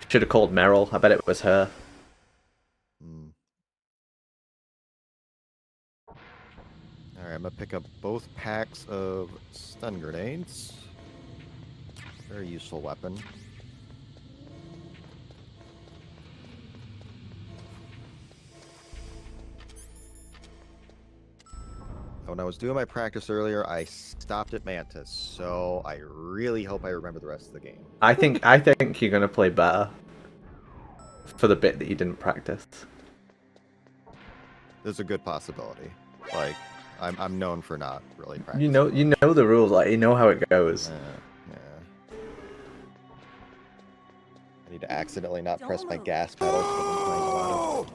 Should have called Meryl. I bet it was her. Alright, I'm gonna pick up both packs of stun grenades. Very useful weapon. When I was doing my practice earlier, I stopped at Mantis, so I really hope I remember the rest of the game. I think you're gonna play better for the bit that you didn't practice. There's a good possibility. Like, I'm known for not really practicing. You know the rules, like you know how it goes. Yeah. I need to accidentally not press my gas pedal because I've been playing a lot of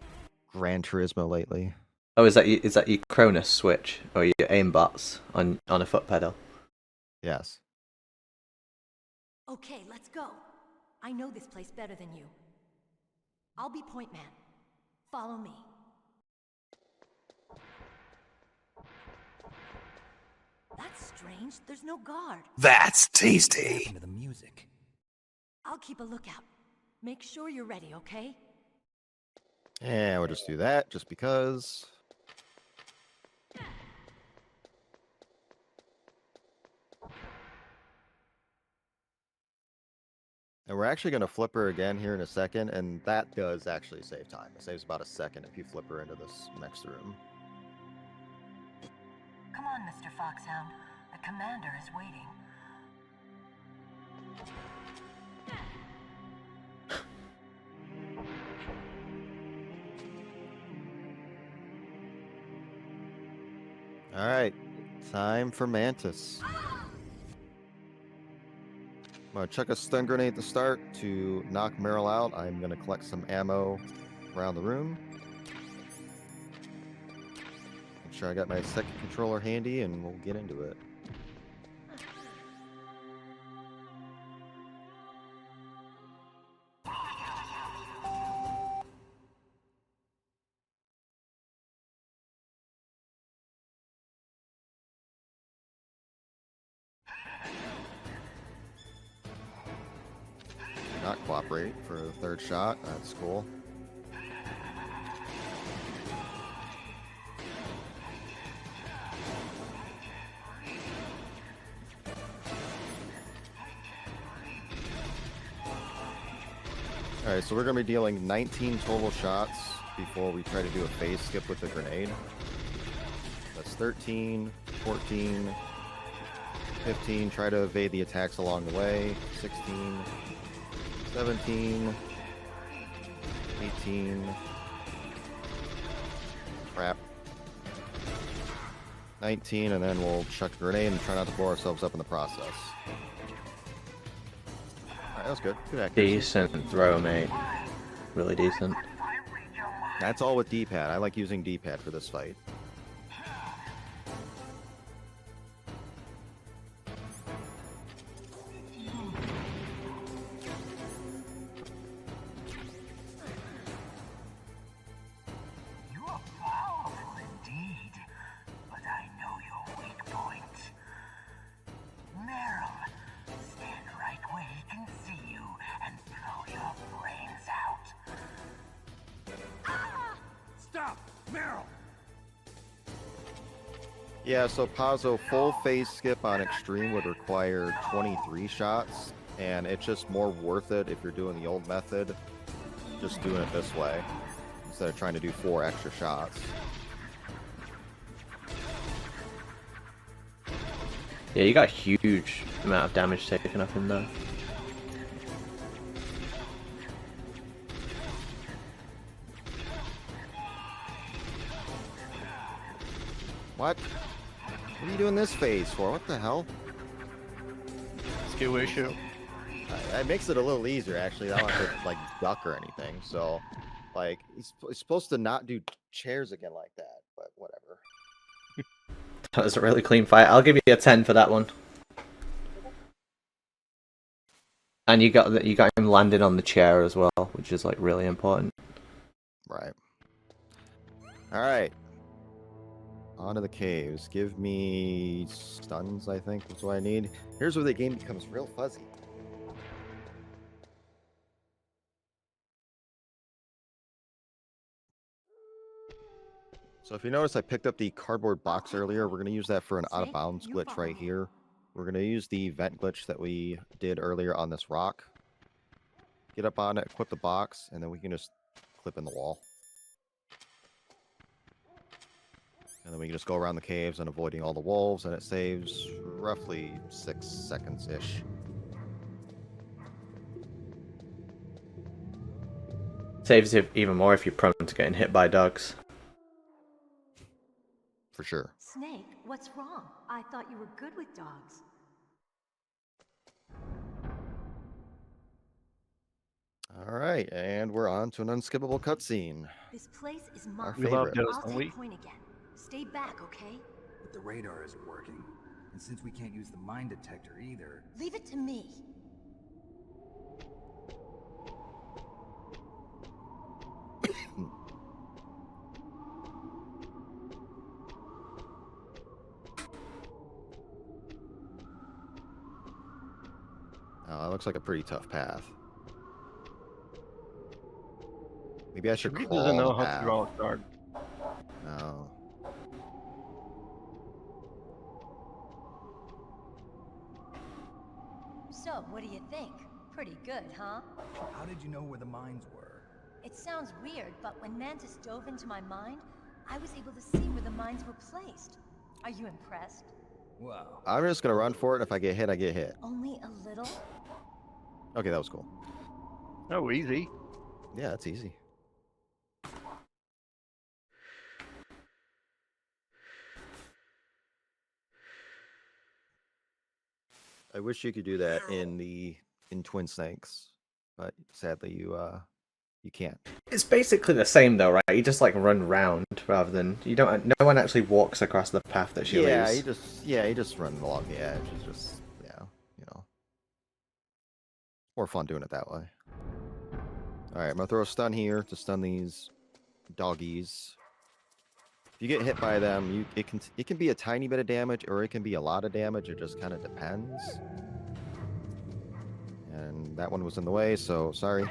Gran Turismo lately. Oh, is that your Cronus switch or your aimbots on a foot pedal? Yes. Okay, let's go. I know this place better than you. I'll be point man. Follow me. That's strange. There's no guard. That's tasty. To the music. I'll keep a lookout. Make sure you're ready, okay? And we'll just do that, just because. And we're actually going to flip her again here in a second, and that does actually save time. It saves about a second if you flip her into this next room. Come on, Mr. Foxhound. The commander is waiting. Alright, time for Mantis. I'm going to chuck a stun grenade at the start to knock Meryl out. I'm going to collect some ammo around the room. Make sure I got my second controller handy, and we'll get into it. Not cooperate for the third shot. That's cool. Alright, so we're going to be dealing 19 total shots before we try to do a phase skip with the grenade. That's 13, 14, 15. Try to evade the attacks along the way. 16, 17, 18, crap, 19, and then we'll chuck a grenade and try not to blow ourselves up in the process. Alright, that was good. Good accuracy. Decent throw, mate. Really decent. That's all with D-pad. I like using D-pad for this fight. Yeah, so Pazzo, full phase skip on extreme would require 23 shots, and it's just more worth it if you're doing the old method, just doing it this way, instead of trying to do 4 extra shots. Yeah, you got a huge amount of damage taken up in there. What? What are you doing this phase for? What the hell? Skill issue. It makes it a little easier, actually. I don't have to, like, duck or anything. So, like, he's supposed to not do chairs again like that, but whatever. That was a really clean fight. I'll give you a 10 for that one. And you got him landing on the chair as well, which is like really important. Right. All right. On to the caves. Give me stuns, I think that's what I need. Here's where the game becomes real fuzzy. So if you notice, I picked up the cardboard box earlier. We're going to use that for an out of bounds glitch right here. We're going to use the vent glitch that we did earlier on this rock. Get up on it, equip the box, and then we can just clip in the wall. And then we can just go around the caves and avoiding all the wolves, and it saves roughly 6 seconds-ish. Saves you even more if you're prone to getting hit by dogs. For sure. Snake, what's wrong? I thought you were good with dogs. All right, and we're on to an unskippable cutscene. This place is mine. Our We love favorite. those, I'll don't we? take point again. Stay back, okay? But the radar isn't working. And since we can't use the mine detector either... Leave it to me. Oh, that looks like a pretty tough path. Maybe I should He crawl doesn't know the how path. to draw a card. No. So, what do you think? Pretty good, huh? How did you know where the mines were? It sounds weird, but when Mantis dove into my mind, I was able to see where the mines were placed. Are you impressed? Wow. I'm just going to run for it. If I get hit, I get hit. Only a little? Okay, that was cool. Oh, easy. Yeah, that's easy. I wish you could do that in Twin Snakes, but sadly you can't. It's basically the same though, right? You just like run round rather than you don't. No one actually walks across the path that she Yeah, leaves. you just run along the edge. It's just more fun doing it that way. All right, I'm gonna throw a stun here to stun these doggies. If you get hit by them, it can be a tiny bit of damage or it can be a lot of damage. It just kind of depends. And that one was in the way, so sorry.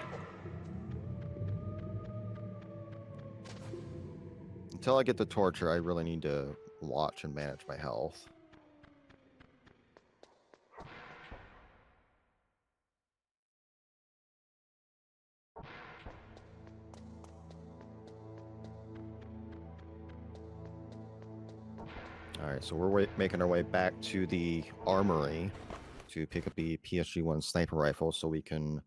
Until I get the torture, I really need to watch and manage my health. Alright, so we're making our way back to the armory to pick up the PSG-1 sniper rifle so we can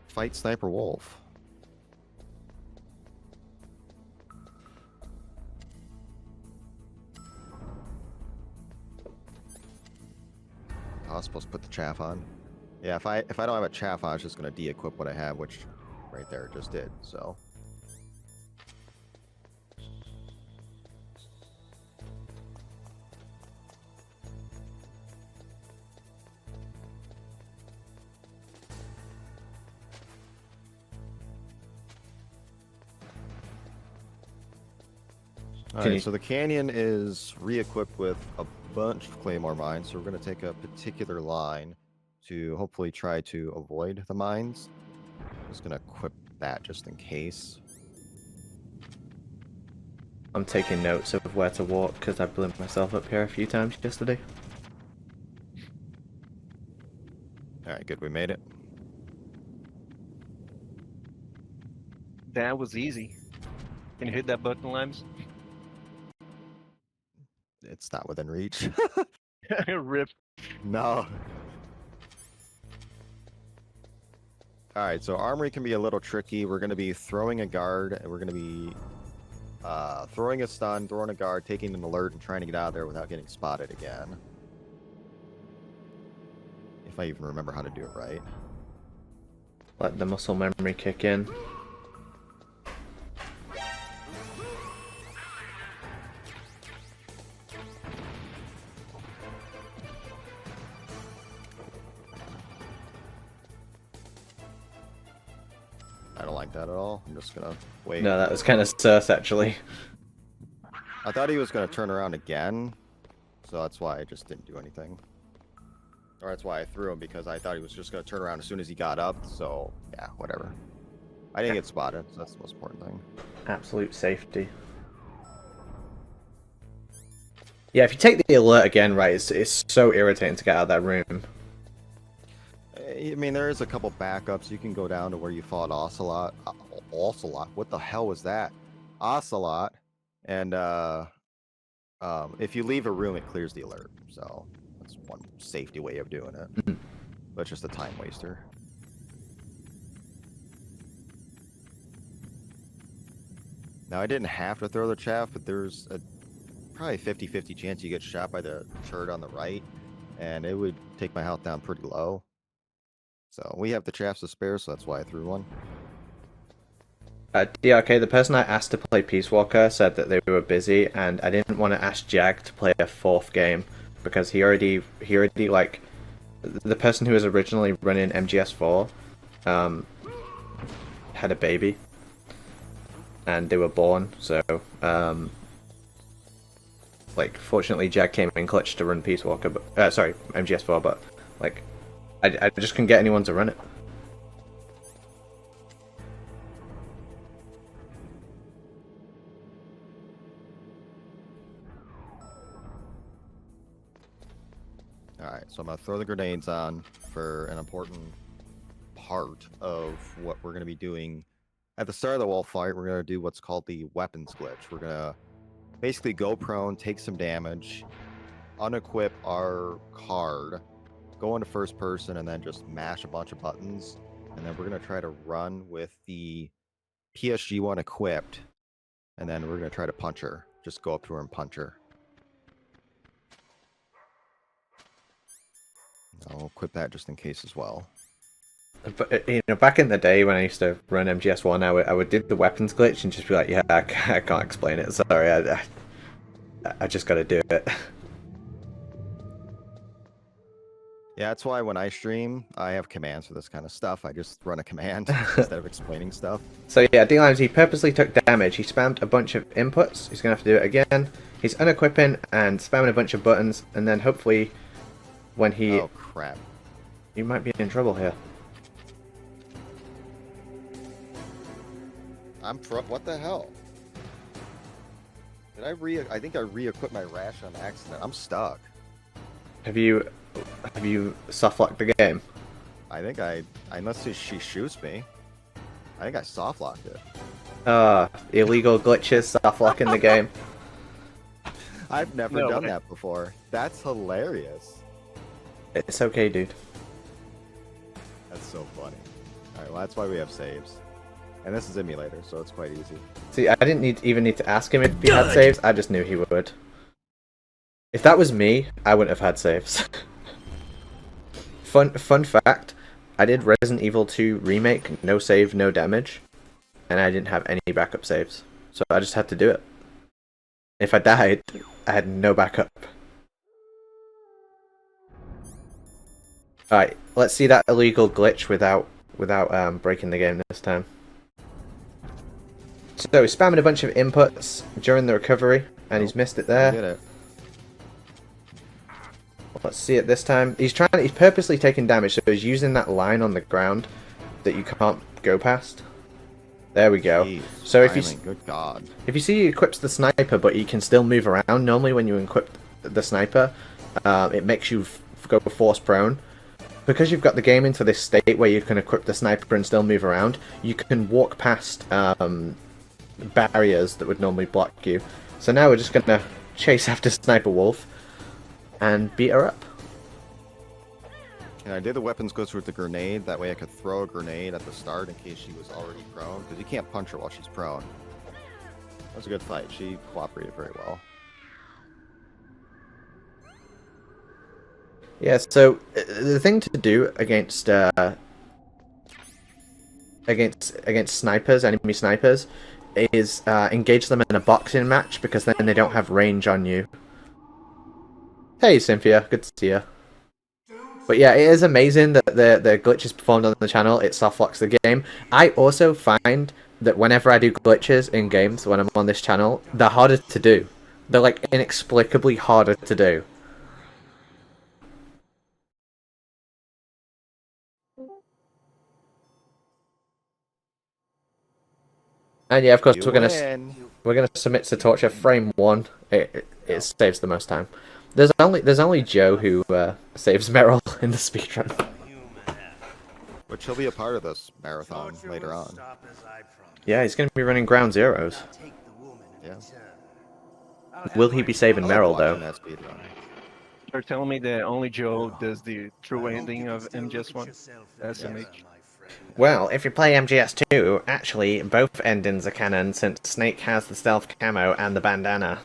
fight Sniper Wolf. I was supposed to put the chaff on. Yeah, if I don't have a chaff on, it's just going to de-equip what I have, which right there it just did, so... Alright, so the canyon is re-equipped with a bunch of claymore mines, so we're going to take a particular line to hopefully try to avoid the mines. Just going to equip that just in case. I'm taking notes of where to walk because I blew myself up here a few times yesterday. Alright, good, we made it. That was easy. Can you hit that button, Limes? It's not within reach. Rip. No. Alright, so armory can be a little tricky. We're going to be throwing a guard, and we're going to be throwing a stun, throwing a guard, taking an alert, and trying to get out of there without getting spotted again. If I even remember how to do it right. Let the muscle memory kick in. all. I'm just gonna wait. No, that was kind of sus, actually. I thought he was gonna turn around again, so that's why I just didn't do anything. Or that's why I threw him, because I thought he was just gonna turn around as soon as he got up. So yeah, whatever. I didn't get spotted, so that's the most important thing. Absolute safety. Yeah, if you take the alert again, right, it's so irritating to get out of that room. I mean, there is a couple backups. You can go down to where you fought Ocelot. Ocelot? What the hell was that? Ocelot. And if you leave a room, it clears the alert. So that's one safety way of doing it. But it's just a time waster. Now, I didn't have to throw the chaff, but there's a probably 50-50 chance you get shot by the turret on the right, and it would take my health down pretty low. So we have the chaffs to spare, so that's why I threw one. DRK, the person I asked to play Peace Walker said that they were busy, and I didn't want to ask Jag to play a 4th game because he already like the person who was originally running MGS4 had a baby, and they were born. So like fortunately Jag came in clutch to run Peace Walker, but sorry, MGS4, but like I just couldn't get anyone to run it. Alright, so I'm going to throw the grenades on for an important part of what we're going to be doing. At the start of the wall fight, we're going to do what's called the weapons glitch. We're going to basically go prone, take some damage, unequip our card, go into first person, and then just mash a bunch of buttons. And then we're going to try to run with the PSG-1 equipped, and then we're going to try to punch her. Just go up to her and punch her. I'll equip that just in case as well. But you know, back in the day when I used to run MGS1, I would do the weapons glitch and just be like, yeah, I can't explain it. Sorry, I just got to do it. Yeah, that's why when I stream, I have commands for this kind of stuff. I just run a command instead of explaining stuff. So yeah, D-Limes, he purposely took damage. He spammed a bunch of inputs. He's going to have to do it again. He's unequipping and spamming a bunch of buttons, and then hopefully when he... Oh, crap. You might be in trouble here. What the hell? Did I think I re-equipped my rash on accident. I'm stuck. Have you softlocked the game? I think unless she shoots me, I think I softlocked it. Illegal glitches softlocking the game. I've never done that before. That's hilarious. It's okay, dude. That's so funny. Alright, well that's why we have saves. And this is emulator, so it's quite easy. See, I didn't even need to ask him if he had saves, I just knew he would. If that was me, I wouldn't have had saves. Fun fact, I did Resident Evil 2 Remake, no save, no damage, and I didn't have any backup saves. So I just had to do it. If I died, I had no backup. Alright, let's see that illegal glitch without breaking the game this time. So he's spamming a bunch of inputs during the recovery, and he's missed it there. I get it. Let's see it this time. He's purposely taking damage, so he's using that line on the ground that you can't go past. There we go. Jeez, so good God. If you see he equips the sniper, but he can still move around. Normally, when you equip the sniper, it makes you go force prone. Because you've got the game into this state where you can equip the sniper and still move around, you can walk past barriers that would normally block you. So now we're just gonna chase after Sniper Wolf and beat her up. And I did the weapons glitch with the grenade, that way I could throw a grenade at the start in case she was already prone, because you can't punch her while she's prone. That was a good fight. She cooperated very well. Yeah, so the thing to do against snipers, enemy snipers, is engage them in a boxing match, because then they don't have range on you. Hey Cynthia, good to see you. But yeah, it is amazing that the glitch is performed on the channel. It softlocks the game. I also find that whenever I do glitches in games when I'm on this channel, they're harder to do. They're like inexplicably harder to do. And yeah, of course, You we're win. gonna submit to torture frame 1. It saves the most time. There's only Joe who saves Meryl in the speedrun. Which he'll be a part of this marathon later on. Yeah, he's gonna be running ground zeros. Yeah. Will he be saving I like Meryl watching though? that speed run. You're telling me that only Joe does the true ending of MGS1? SMH? Well, if you play MGS2, actually both endings are canon since Snake has the stealth camo and the bandana.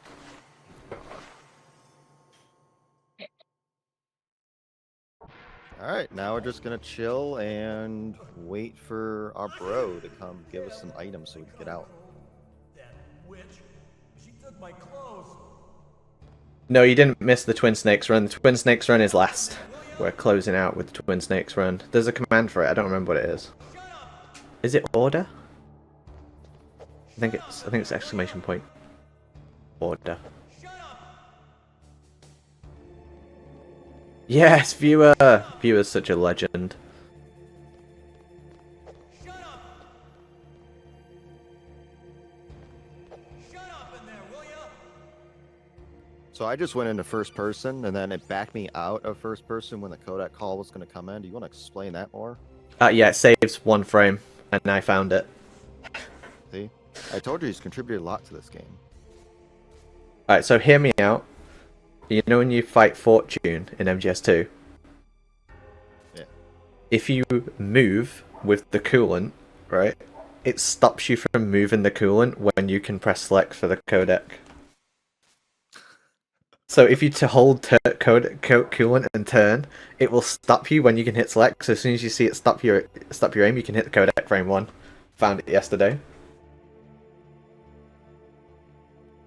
Alright, now we're just gonna chill and wait for our bro to come give us some items so we can get out. No, you didn't miss the Twin Snakes run. The Twin Snakes run is last. We're closing out with the Twin Snakes run. There's a command for it, I don't remember what it is. Is it order? I think it's exclamation point. Order. Yes, viewer! Viewer's such a legend. So I just went into first person and then it backed me out of first person when the codec call was gonna come in. Do you want to explain that more? Yeah, it saves 1 frame, and I found it. See? I told you he's contributed a lot to this game. Alright, so hear me out. You know when you fight Fortune in MGS2? Yeah. If you move with the coolant, right, it stops you from moving the coolant when you can press select for the codec. So if you hold coolant and turn, it will stop you when you can hit select. So as soon as you see it stop your aim, you can hit the codec frame 1. Found it yesterday.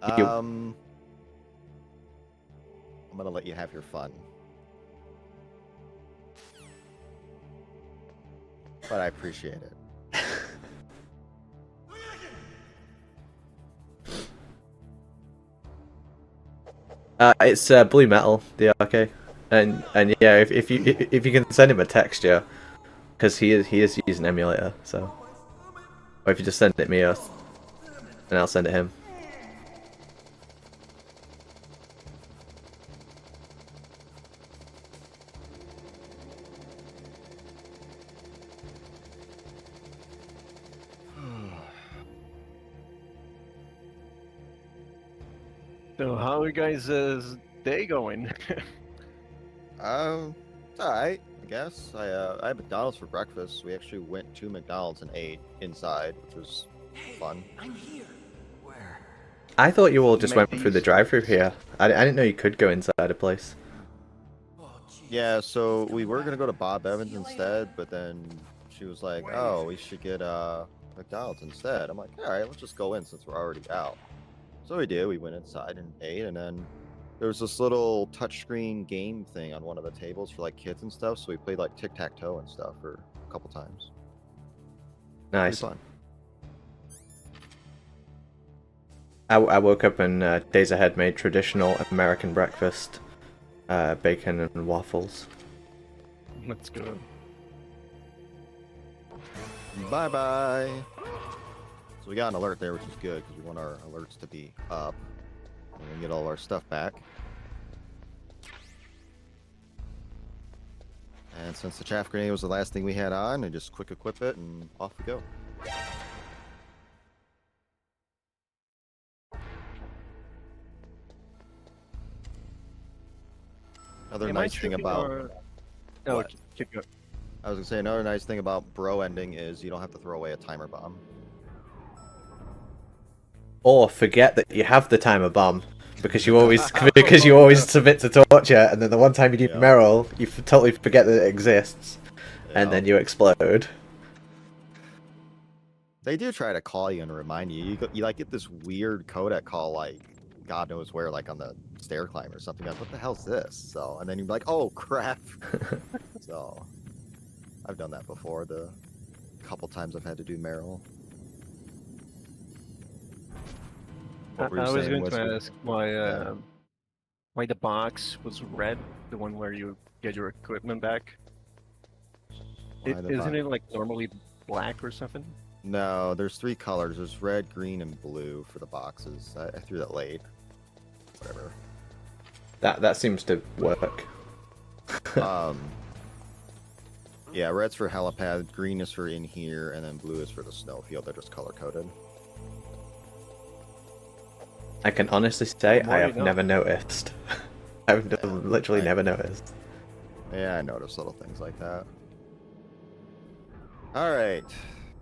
I'm gonna let you have your fun. But I appreciate it. It's blue metal, the RK, and yeah, if you can send him a text, yeah, because he is using emulator, so, or if you just send it me, and I'll send it him. So how are you guys' day going? It's alright, I guess. I had McDonald's for breakfast. We actually went to McDonald's and ate inside, which was fun. I'm here. Where? I thought you all just went Maybe through the drive-thru here. I didn't know you could go inside a place. Yeah, so we were gonna go to Bob Evans instead, but then she was like, "Oh, we should get McDonald's instead." I'm like, "All right, let's just go in since we're already out." So we did. We went inside and ate, and then there was this little touchscreen game thing on one of the tables for like kids and stuff. So we played like tic-tac-toe and stuff for a couple times. Nice. Pretty fun. I woke up and Days Ahead made traditional American breakfast, bacon and waffles. Let's go. Bye bye. So we got an alert there, which is good because we want our alerts to be up and we get all our stuff back. And since the chaff grenade was the last thing we had on, I just quick equip it and off we go. Another Am I nice thing tripping about or- No, What? keep going. I was gonna say another nice thing about bro ending is you don't have to throw away a timer bomb. Or forget that you have the timer bomb because you always submit to torture, and then the one time you do Yeah. Meryl, you totally forget that it exists, and Yeah. then you explode. They do try to call you and remind you. You like get this weird codec call, like God knows where, like on the stair climb or something. Like, what the hell's this? So, and then you're like, oh crap. So, I've done that before. The couple times I've had to do Meryl. What were you I was saying, going to Whisper? ask why the box was red, the one where you get your equipment back. Why the Isn't box? it like normally black or something? No, there's 3 colors. There's red, green, and blue for the boxes. I threw that late. Whatever. That seems to work. Yeah, red's for helipad, green is for in here, and then blue is for the snowfield. They're just color coded. I can honestly say Why I have not? never noticed. I've literally never noticed. Yeah, I noticed little things like that. Alright,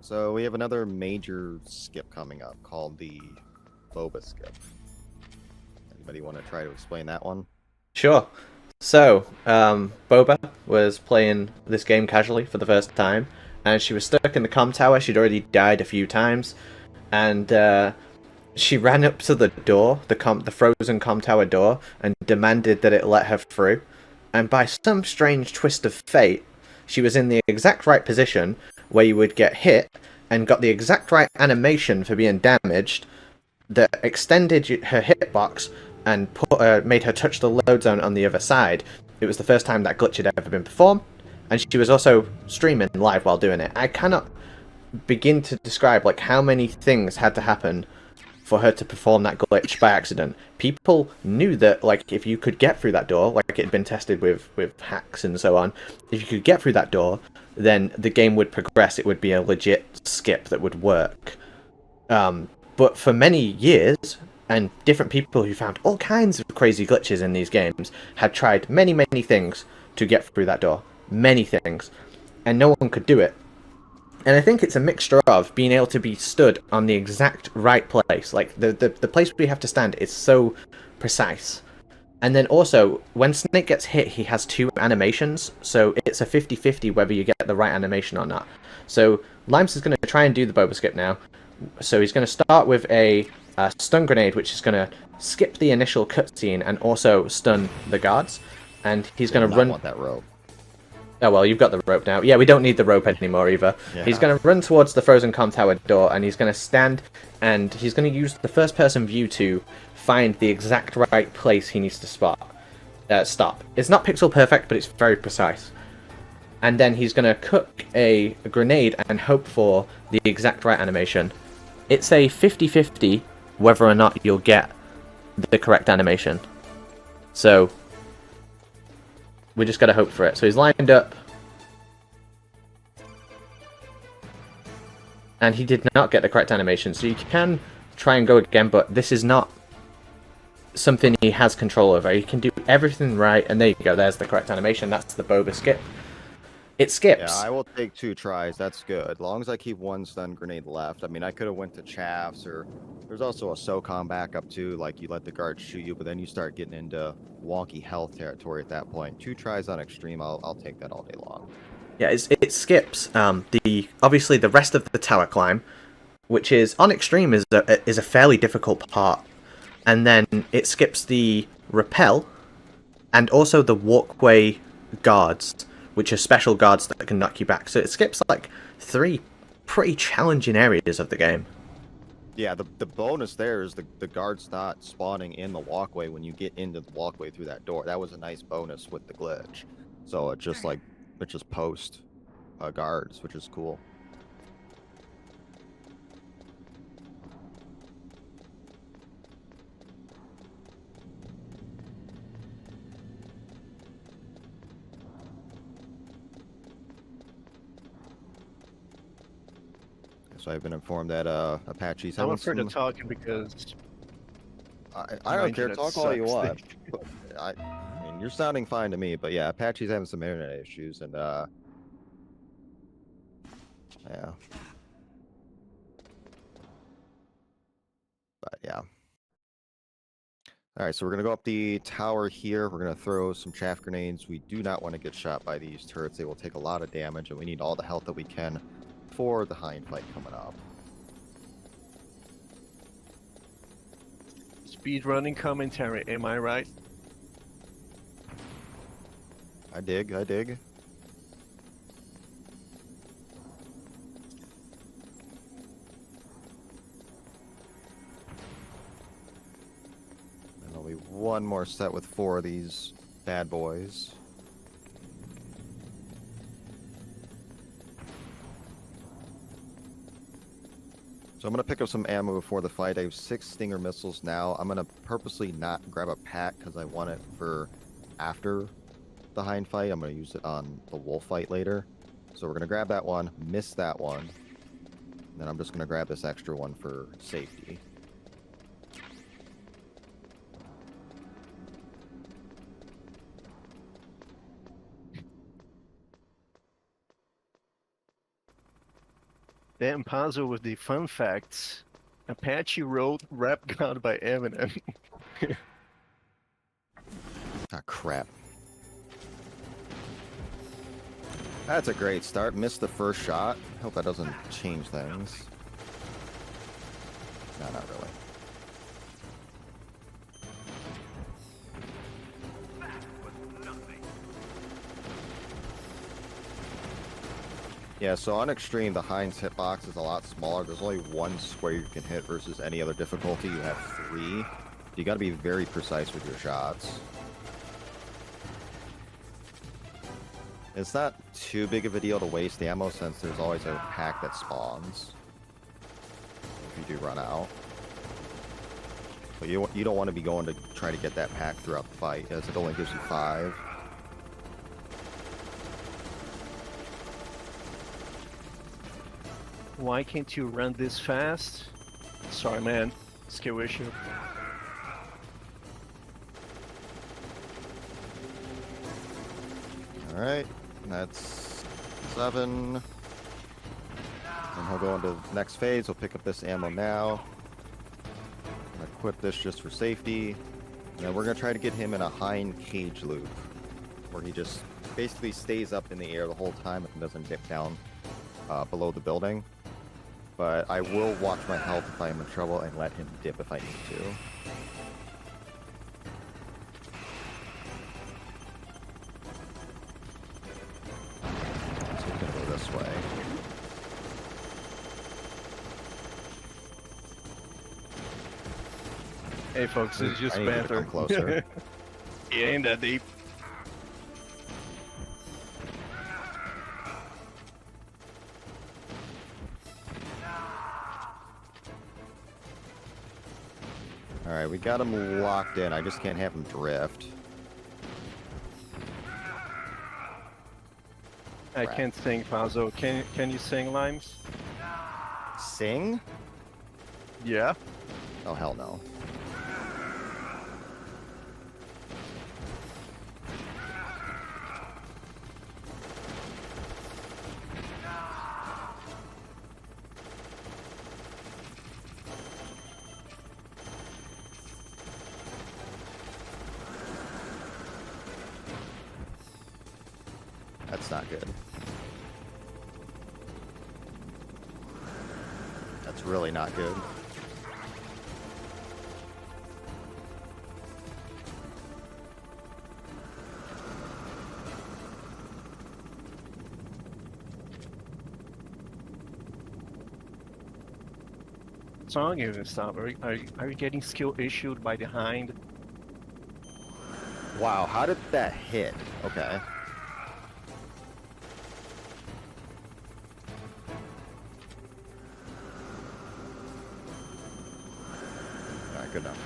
so we have another major skip coming up called the Boba skip. Anybody want to try to explain that one? Sure. So, Boba was playing this game casually for the first time, and she was stuck in the comm tower. She'd already died a few times, and she ran up to the door, the frozen comm tower door, and demanded that it let her through. And by some strange twist of fate, she was in the exact right position where you would get hit, and got the exact right animation for being damaged that extended her hitbox and made her touch the load zone on the other side. It was the first time that glitch had ever been performed, and she was also streaming live while doing it. I cannot begin to describe like how many things had to happen for her to perform that glitch by accident. People knew that like if you could get through that door, like it had been tested with hacks and so on, if you could get through that door, then the game would progress. It would be a legit skip that would work. But for many years, and different people who found all kinds of crazy glitches in these games had tried many things to get through that door. Many things. And no one could do it. And I think it's a mixture of being able to be stood on the exact right place. Like, the place where you have to stand is so precise. And then also, when Snake gets hit, he has 2 animations. So it's a 50-50 whether you get the right animation or not. So Limes is going to try and do the Boba skip now. So he's going to start with a stun grenade, which is going to skip the initial cutscene and also stun the guards. And he's going to run... want that rope. Oh, well, you've got the rope now. Yeah, we don't need the rope anymore either. Yeah. He's going to run towards the frozen comm tower door, and he's going to stand, and he's going to use the first-person view to find the exact right place he needs to stop. It's not pixel perfect, but it's very precise. And then he's going to cook a grenade and hope for the exact right animation. It's a 50-50 whether or not you'll get the correct animation. So we just got to hope for it. So he's lined up. And he did not get the correct animation. So you can try and go again, but this is not something he has control over. He can do everything right. And there you go. There's the correct animation. That's the Boba skip. It skips. Yeah, I will take 2 tries. That's good. As long as I keep 1 stun grenade left. I mean, I could have went to Chaffs, or there's also a SOCOM backup too. Like, you let the guards shoot you, but then you start getting into wonky health territory at that point. 2 tries on extreme, I'll take that all day long. Yeah, it skips obviously the rest of the tower climb, which is on extreme is a fairly difficult part, and then it skips the rappel, and also the walkway guards, which are special guards that can knock you back. So it skips like 3 pretty challenging areas of the game. Yeah, the bonus there is the guards not spawning in the walkway when you get into the walkway through that door. That was a nice bonus with the glitch. So it just post guards, which is cool. So I've been informed that Apache's I'm having afraid some... of talking because I don't care. internet Talk all you sucks. want. I mean, you're sounding fine to me, but yeah, Apache's having some internet issues, and yeah. But yeah. All right, so we're gonna go up the tower here. We're gonna throw some chaff grenades. We do not want to get shot by these turrets. They will take a lot of damage, and we need all the health that we can for the hind fight coming up. Speedrunning commentary, am I right? I dig. one more set with 4 of these bad boys. So I'm going to pick up some ammo before the fight. I have 6 Stinger missiles now. I'm going to purposely not grab a pack because I want it for after the Hind fight. I'm going to use it on the Wolf fight later. So we're going to grab that one, miss that one. And then I'm just going to grab this extra one for safety. Damn, Pazzo with the fun facts. Apache wrote Rap God by Eminem. Ah, crap. That's a great start. Missed the first shot. Hope that doesn't change things. No, not really. Yeah, so on Extreme, the Hind's hitbox is a lot smaller. There's only 1 square you can hit versus any other difficulty. You have 3. You gotta be very precise with your shots. It's not too big of a deal to waste ammo since there's always a pack that spawns. If you do run out. But you don't want to be going to try to get that pack throughout the fight, as it only gives you 5. Why can't you run this fast? Sorry, man. Skill issue. Alright, that's 7. And he'll go into the next phase. We'll pick up this ammo now. Equip this just for safety. And we're going to try to get him in a Hind cage loop, where he just basically stays up in the air the whole time and doesn't dip down below the building. But I will watch my health if I am in trouble and let him dip if I need to. So he's going to go this way. Hey folks, this is just I need you to banter. come closer. It ain't that deep. Alright, we got him locked in. I just can't have him drift. I can't sing, Pazzo. Can you sing, Limes? Sing? Yeah. Oh, hell no. That's not good. That's really not good. Song even stop. Are you getting skill issued by the Hind? Wow, how did that hit? Okay. Alright, good enough.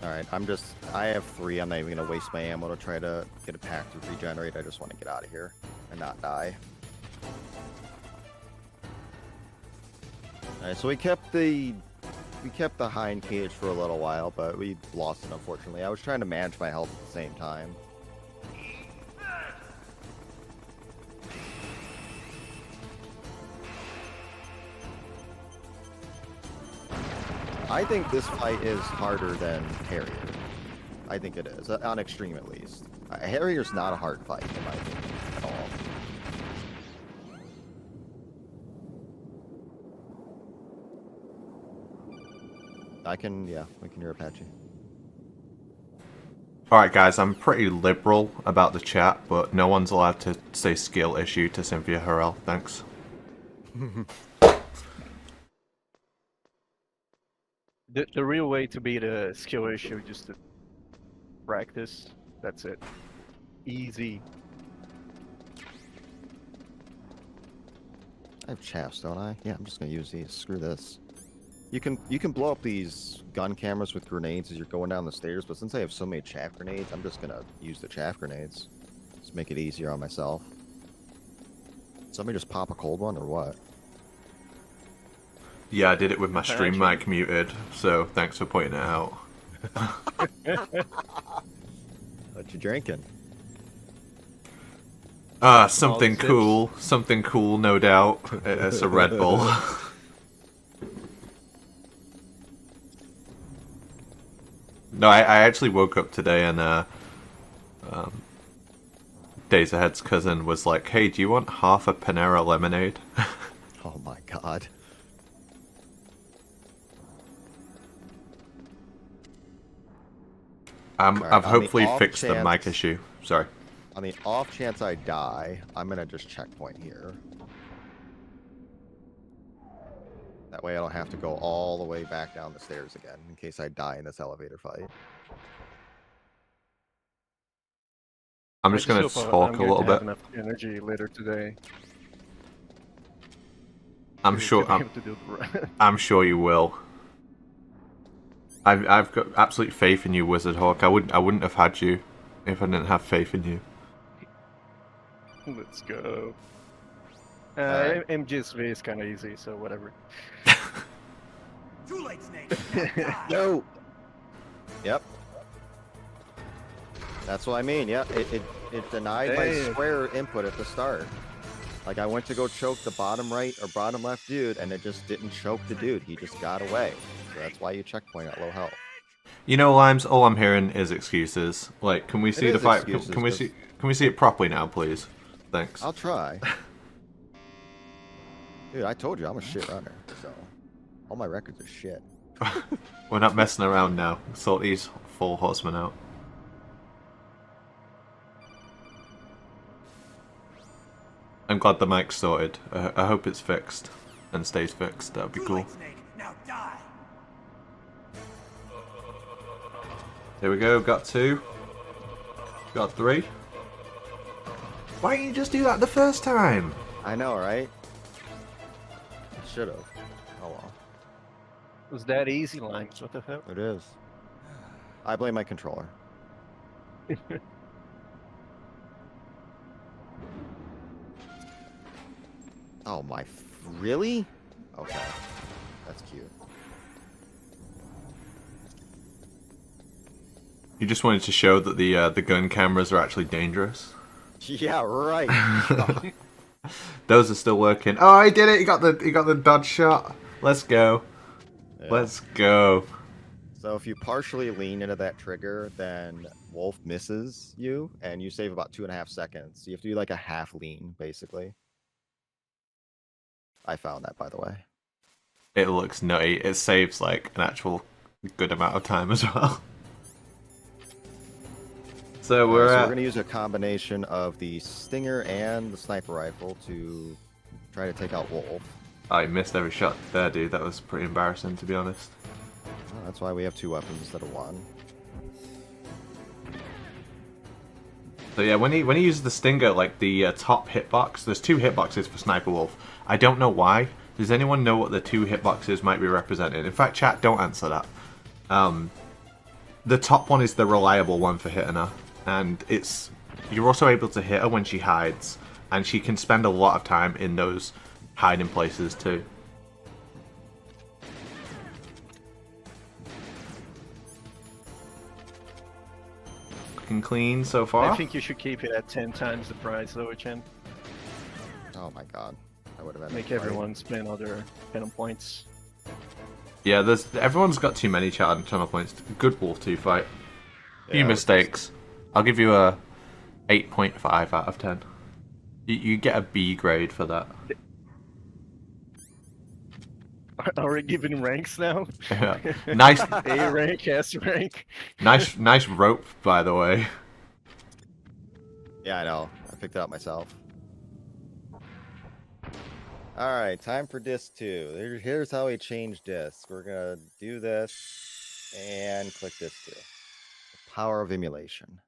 Alright, I have 3. I'm not even gonna waste my ammo to try to get a pack to regenerate. I just want to get out of here and not die. Alright, so we kept the Hind cage for a little while, but we lost it unfortunately. I was trying to manage my health at the same time. I think this fight is harder than Harrier. I think it is, on Extreme at least. Harrier's not a hard fight in my opinion at all. We can hear Apache. Alright guys, I'm pretty liberal about the chat, but no one's allowed to say skill issue to Cynthia Harrell, thanks. The real way to beat a skill issue is just to practice. That's it. Easy. I have chaffs, don't I? Yeah, I'm just gonna use these. Screw this. You can blow up these gun cameras with grenades as you're going down the stairs, but since I have so many chaff grenades, I'm just gonna use the chaff grenades. Just make it easier on myself. Somebody just pop a cold one or what? Yeah, I did it with my stream mic muted, so thanks for pointing it out. What you drinking? Something cool. Something cool, no doubt. It's a Red Bull. No, I actually woke up today and Days Ahead's cousin was like, "Hey, do you want half a Panera lemonade?" Oh my god. I've hopefully fixed the mic issue. Sorry. On the off chance I die, I'm gonna just checkpoint here. That way I don't have to go all the way back down the stairs again, in case I die in this elevator fight. I'm just gonna talk a little bit. Enough energy later today. I'm sure you will. I've got absolute faith in you, Wizard Hawk. I wouldn't have had you if I didn't have faith in you. Let's go. MGSV is kind of easy, so whatever. Too late, Snake. No. Yep. That's what I mean. Yeah, it denied my square input at the start. Like I went to go choke the bottom right or bottom left dude, and it just didn't choke the dude. He just got away. So that's why you checkpoint at low health. You know, Limes, all I'm hearing is excuses. Like, can we see the fight? Can we see it properly now, please? Thanks. I'll try. Dude, I told you I'm a shit runner, so all my records are shit. We're not messing around now. Sort these 4 horsemen out. I'm glad the mic's sorted. I hope it's fixed and stays fixed. That'd be cool. Now die. Here we go. Got 2. Got 3. Why didn't you just do that the first time? I know, right? Should have. Oh well. It was that easy, Limes. What the hell? It is. I blame my controller. Oh my! Really? Okay, that's cute. You just wanted to show that the gun cameras are actually dangerous. Yeah, right. Those are still working. Oh, I did it! You got the dodge shot. Let's go. Yeah. Let's go. So if you partially lean into that trigger, then Wolf misses you, and you save about 2.5 seconds. So you have to do like a half lean, basically. I found that, by the way. It looks nutty. It saves like an actual good amount of time as well. So we're going to use a combination of the Stinger and the sniper rifle to try to take out Wolf. I missed every shot there, dude. That was pretty embarrassing, to be honest. Well, that's why we have 2 weapons instead of 1. So yeah, when he uses the Stinger, like the top hitbox, there's 2 hitboxes for Sniper Wolf. I don't know why. Does anyone know what the 2 hitboxes might be represented? In fact, chat, don't answer that. The top one is the reliable one for hitting her, and you're also able to hit her when she hides, and she can spend a lot of time in those hiding places too. Looking clean so far. I think you should keep it at 10 times the price, OHN. Oh my god. I would have had Make everyone spend other channel points. Yeah, everyone's got too many channel points. Good Wolf 2 fight. Few mistakes. I'll give you a 8.5 out of 10. You get a B grade for that. Are we giving ranks now? Yeah. Nice. A rank, S rank. Nice rope, by the way. Yeah, I know. I picked it up myself. All right, time for disc 2. Here's how we change discs. We're gonna do this and click disc 2. The power of emulation.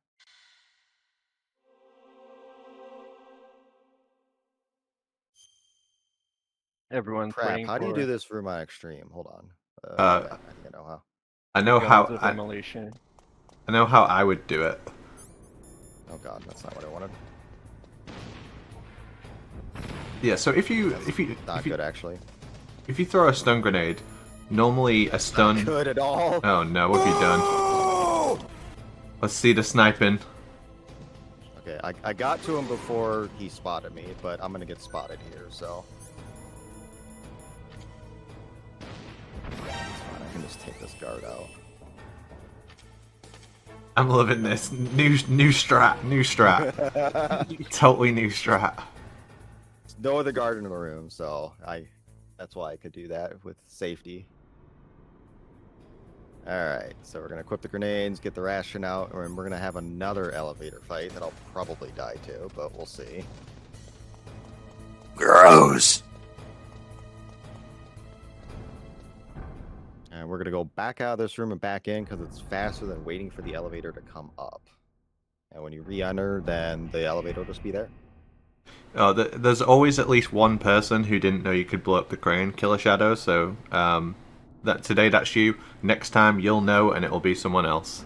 Everyone's Crap, waiting how do you for do this for my extreme? Hold on. Uh, I think I know how. I know guns how of I, emulation. I know how I would do it. Oh god, that's not what I wanted. Yeah, so if you Not good actually. if you throw a stun grenade, normally a stun. Not good at all. Oh no, what have you done? Let's see the sniping. Okay, I got to him before he spotted me, but I'm gonna get spotted here, so. It's fine, I can just take this guard out. I'm loving this new strat. Totally new strat. There's no other guard in the room, so that's why I could do that with safety. Alright, so we're gonna equip the grenades, get the ration out, and we're gonna have another elevator fight that I'll probably die to, but we'll see. Gross. And we're gonna go back out of this room and back in because it's faster than waiting for the elevator to come up. And when you re-enter, then the elevator will just be there. Oh, there's always at least one person who didn't know you could blow up the crane, Killer Shadow. So today that's you. Next time you'll know, and it'll be someone else.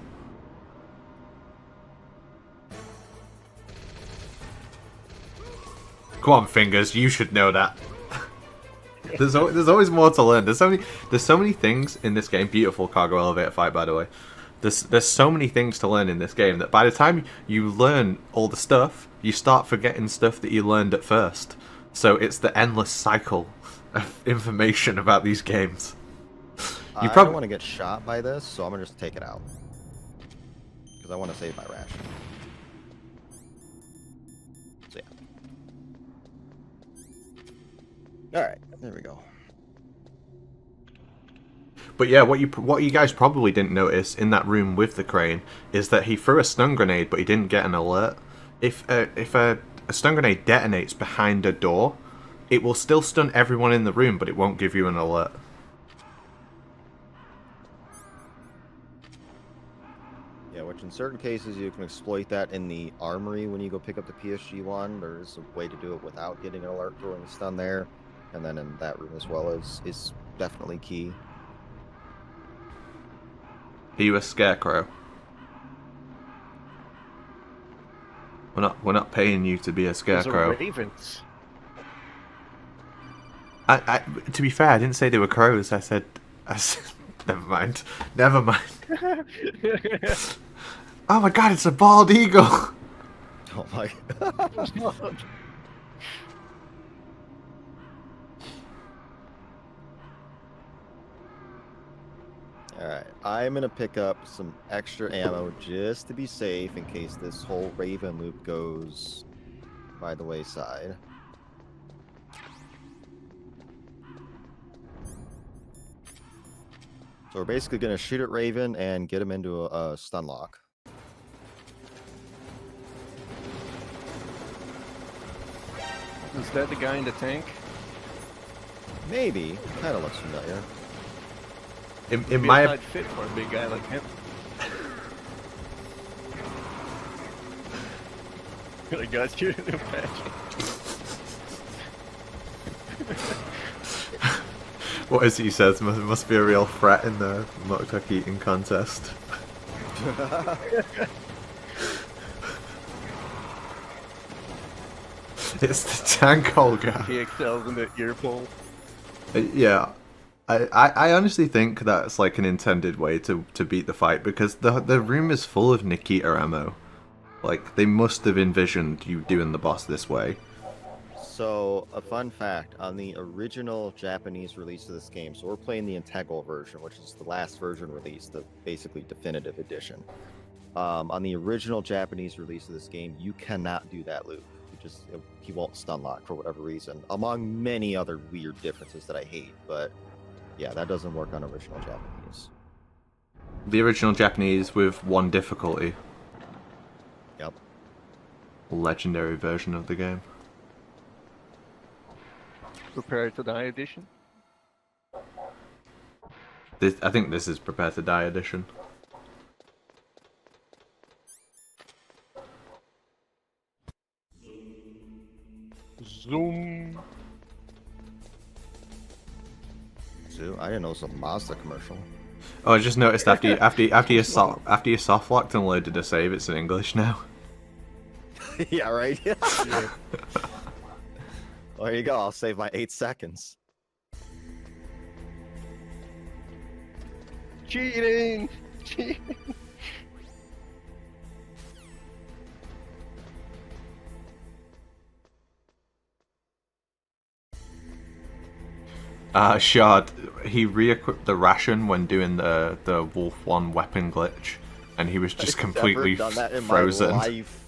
Come on, Fingers. You should know that. There's always more to learn. There's so many things in this game. Beautiful cargo elevator fight, by the way. There's so many things to learn in this game that by the time you learn all the stuff, you start forgetting stuff that you learned at first. So it's the endless cycle of information about these games. I don't want to get shot by this, so I'm gonna just take it out because I want to save my ration. So yeah. All right, there we go. But yeah, what you guys probably didn't notice in that room with the crane is that he threw a stun grenade, but he didn't get an alert. If a stun grenade detonates behind a door, it will still stun everyone in the room, but it won't give you an alert. Yeah, which in certain cases you can exploit that in the armory when you go pick up the PSG-1. There's a way to do it without getting an alert throwing a stun there. And then in that room as well is definitely key. Are you a scarecrow? We're not paying you to be a Those scarecrow. are ravens. To be fair, I didn't say they were crows. I said never mind. Never mind. Oh my god, it's a bald eagle. Oh my god. Alright, I'm gonna pick up some extra ammo just to be safe in case this whole Raven loop goes by the wayside. So we're basically gonna shoot at Raven and get him into a stun lock. Is that the guy in the tank? Maybe. Kinda looks familiar. In my not fit for a big guy like him. I got you in a patch. what is it he says? Must be a real threat in the motorbike eating contest. It's the tank hole guy. He excels in the earpole. Yeah. I honestly think that's like an intended way to beat the fight because the room is full of Nikita ammo. Like, they must have envisioned you doing the boss this way. So, a fun fact, on the original Japanese release of this game, so we're playing the integral version, which is the last version released, the basically definitive edition. On the original Japanese release of this game, you cannot do that loop. He won't stun lock for whatever reason, among many other weird differences that I hate, but yeah, that doesn't work on original Japanese. The original Japanese with one difficulty. Yep. Legendary version of the game. Prepare to Die edition. I think this is Prepare to Die edition. Zoom. So, I didn't know it was a Mazda commercial. Oh, I just noticed after you soft locked and loaded a save, it's in English now. Yeah, right? Well, there you go. I'll save my 8 seconds. Cheating! Cheating! Shard, he re-equipped the ration when doing the Wolf 1 weapon glitch, and he was just completely I've never done that in frozen. my life.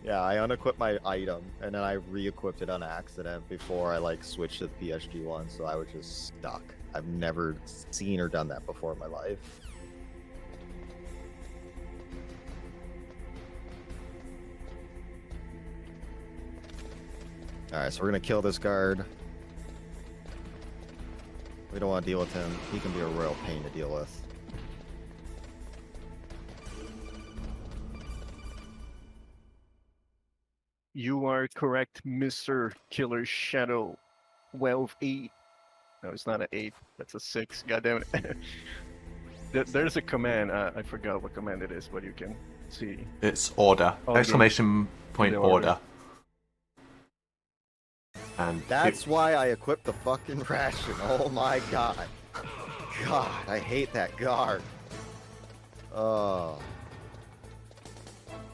Yeah, I unequipped my item, and then I re-equipped it on accident before I like switched to the PSG one, so I was just stuck. I've never seen or done that before in my life. Alright, so we're gonna kill this guard. We don't want to deal with him. He can be a real pain to deal with. You are correct, Mr. Killer Shadow. 12-8. No, it's not an 8. That's a 6. God damn it. There's a command. I forgot what command it is, but you can see. It's order. Oh, Exclamation point The order. order. And That's why I equipped the fucking ration. Oh my god. God, I hate that guard. Oh.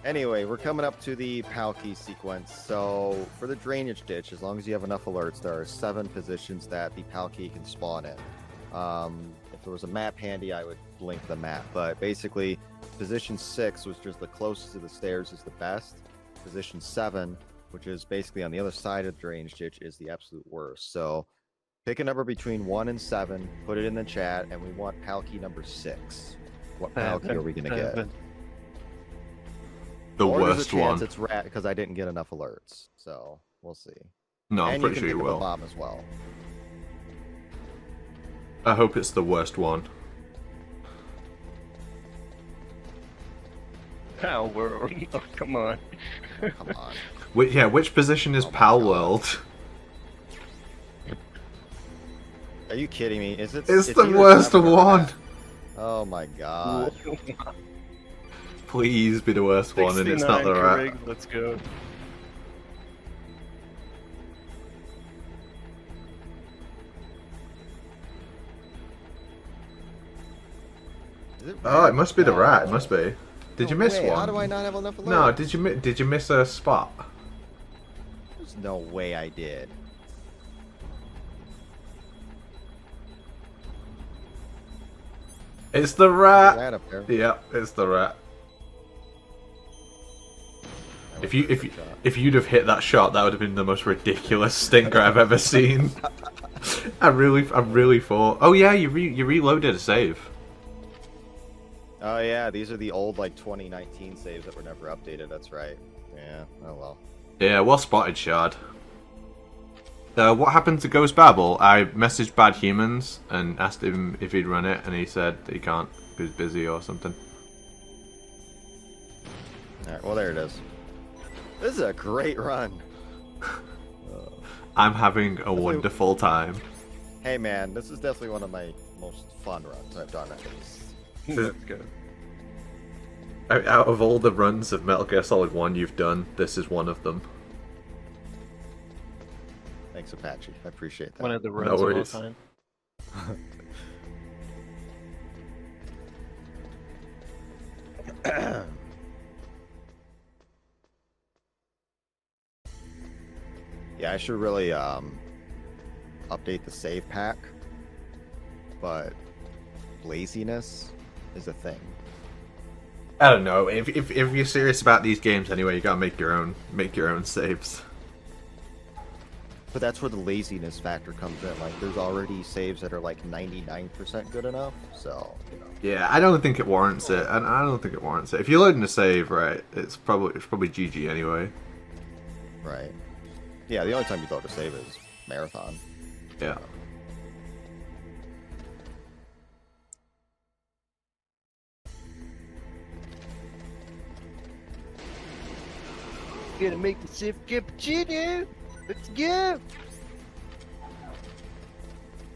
Anyway, we're coming up to the Palki sequence. So, for the drainage ditch, as long as you have enough alerts, there are 7 positions that the Palki can spawn in. If there was a map handy, I would link the map. But basically, position 6, which is the closest to the stairs, is the best. Position 7, which is basically on the other side of the drainage ditch, is the absolute worst. So, pick a number between 1 and 7, put it in the chat, and we want Palki number 6. What Palki are we going to get? the Or there's a worst chance one. It's rat because I didn't get enough alerts. So, we'll see. No, I'm and pretty you sure can you pick up a will. bomb as well. I hope it's the worst one. Pal World. Oh, come on. Come on. Which position is Oh my Pal God. World? Are you kidding me? Is it? It's the either worst 7 or one. rat. Oh my god. Please be the worst one, and it's not the 69 rat. correct, let's go. Is it Oh, it must be the No. rat. It must be. Did you No miss way. one? How do I not have enough alerts? No, did you miss a spot? There's no way I did. It's the rat. Rat up there. Yep, it's the rat. I If went for a you shot. if you'd have hit that shot, that would have been the most ridiculous stinker I've ever seen. I really thought. Oh yeah, you reloaded a save. Oh yeah, these are the old like 2019 saves that were never updated. That's right. Yeah. Oh well. Yeah, well spotted, Shard. What happened to Ghost Babel? I messaged Bad Humans and asked him if he'd run it, and he said he can't. He was busy or something. All right. Well, there it is. This is a great run. I'm having a wonderful time. Hey man, this is definitely one of my most fun runs I've done at least. Let's go. Out of all the runs of Metal Gear Solid 1 you've done, this is one of them. Thanks, Apache. I appreciate that. One of the runs of all worries. time. Yeah, I should really update the save pack, but laziness is a thing. I don't know. If you're serious about these games anyway, you gotta make your own saves. But that's where the laziness factor comes in. Like, there's already saves that are like 99% good enough, so, you know. Yeah, I don't think it warrants it, and I don't think it warrants it. If you're loading a save, right, it's probably GG anyway. Right. Yeah, the only time you throw to save is Marathon. Yeah. Gonna make the sift cappuccino. Let's go.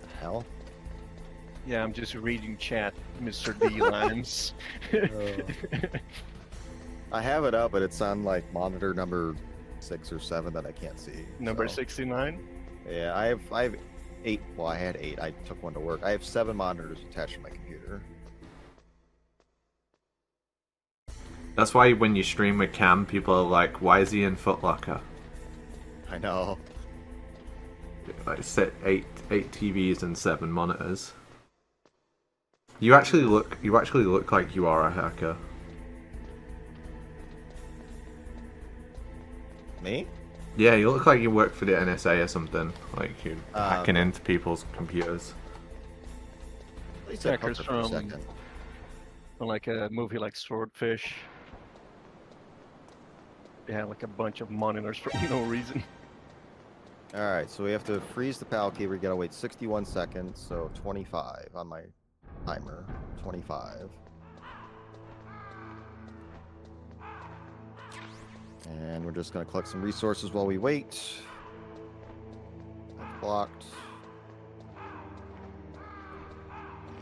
The hell? Yeah, I'm just reading chat, Mr. D Limes. I have it up, but it's on like monitor number 6 or 7 that I can't see. Number so. 69. Yeah, I have 8. Well, I had 8. I took one to work. I have 7 monitors attached to my computer. That's why when you stream with Cam, people are like, "Why is he in Foot Locker?" I know. Like, set eight TVs and 7 monitors. You actually look like you are a hacker. Me? Yeah, you look like you work for the NSA or something. Like you're hacking into people's computers. At least I Hackers for a from second. like a movie like Swordfish. They have like a bunch of monitors for no reason. Alright, so we have to freeze the PAL key. We gotta wait 61 seconds, so 25 on my timer. 25. And we're just gonna collect some resources while we wait. That's blocked.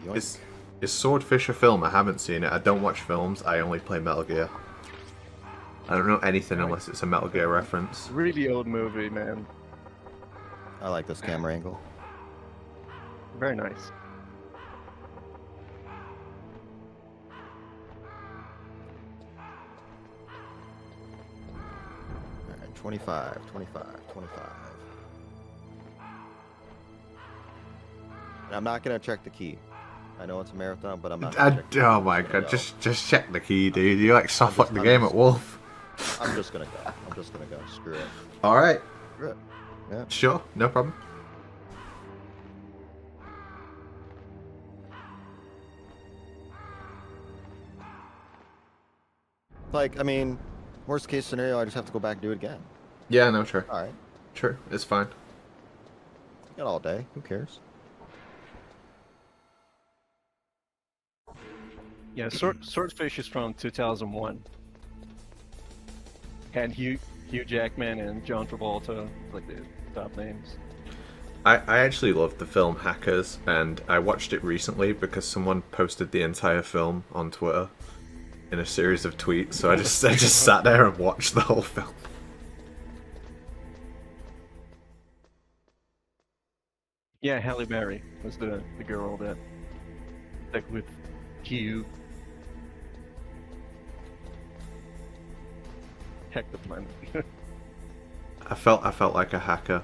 Yoink. Is Swordfish a film? I haven't seen it. I don't watch films. I only play Metal Gear. I don't know anything unless it's a Metal Gear reference. Really old movie, man. I like this camera angle. Very nice. Alright, 25. And I'm not gonna check the key. I know it's a marathon, but I'm not gonna check the key. Oh my god, just check the key, dude. You like soft lock the game at Wolf. I'm just gonna go. Screw it. Alright. Screw it. Yeah. Sure, no problem. Like, I mean, worst case scenario, I just have to go back and do it again. Yeah, no, sure. Alright. Sure, it's fine. Got all day. Who cares? Yeah, Swordfish is from 2001. Had Hugh Jackman and John Travolta, like the top names. I actually love the film Hackers, and I watched it recently because someone posted the entire film on Twitter in a series of tweets, so I just sat there and watched the whole film. Yeah, Halle Berry was the girl that with Hugh. Heck the planet. I felt like a hacker.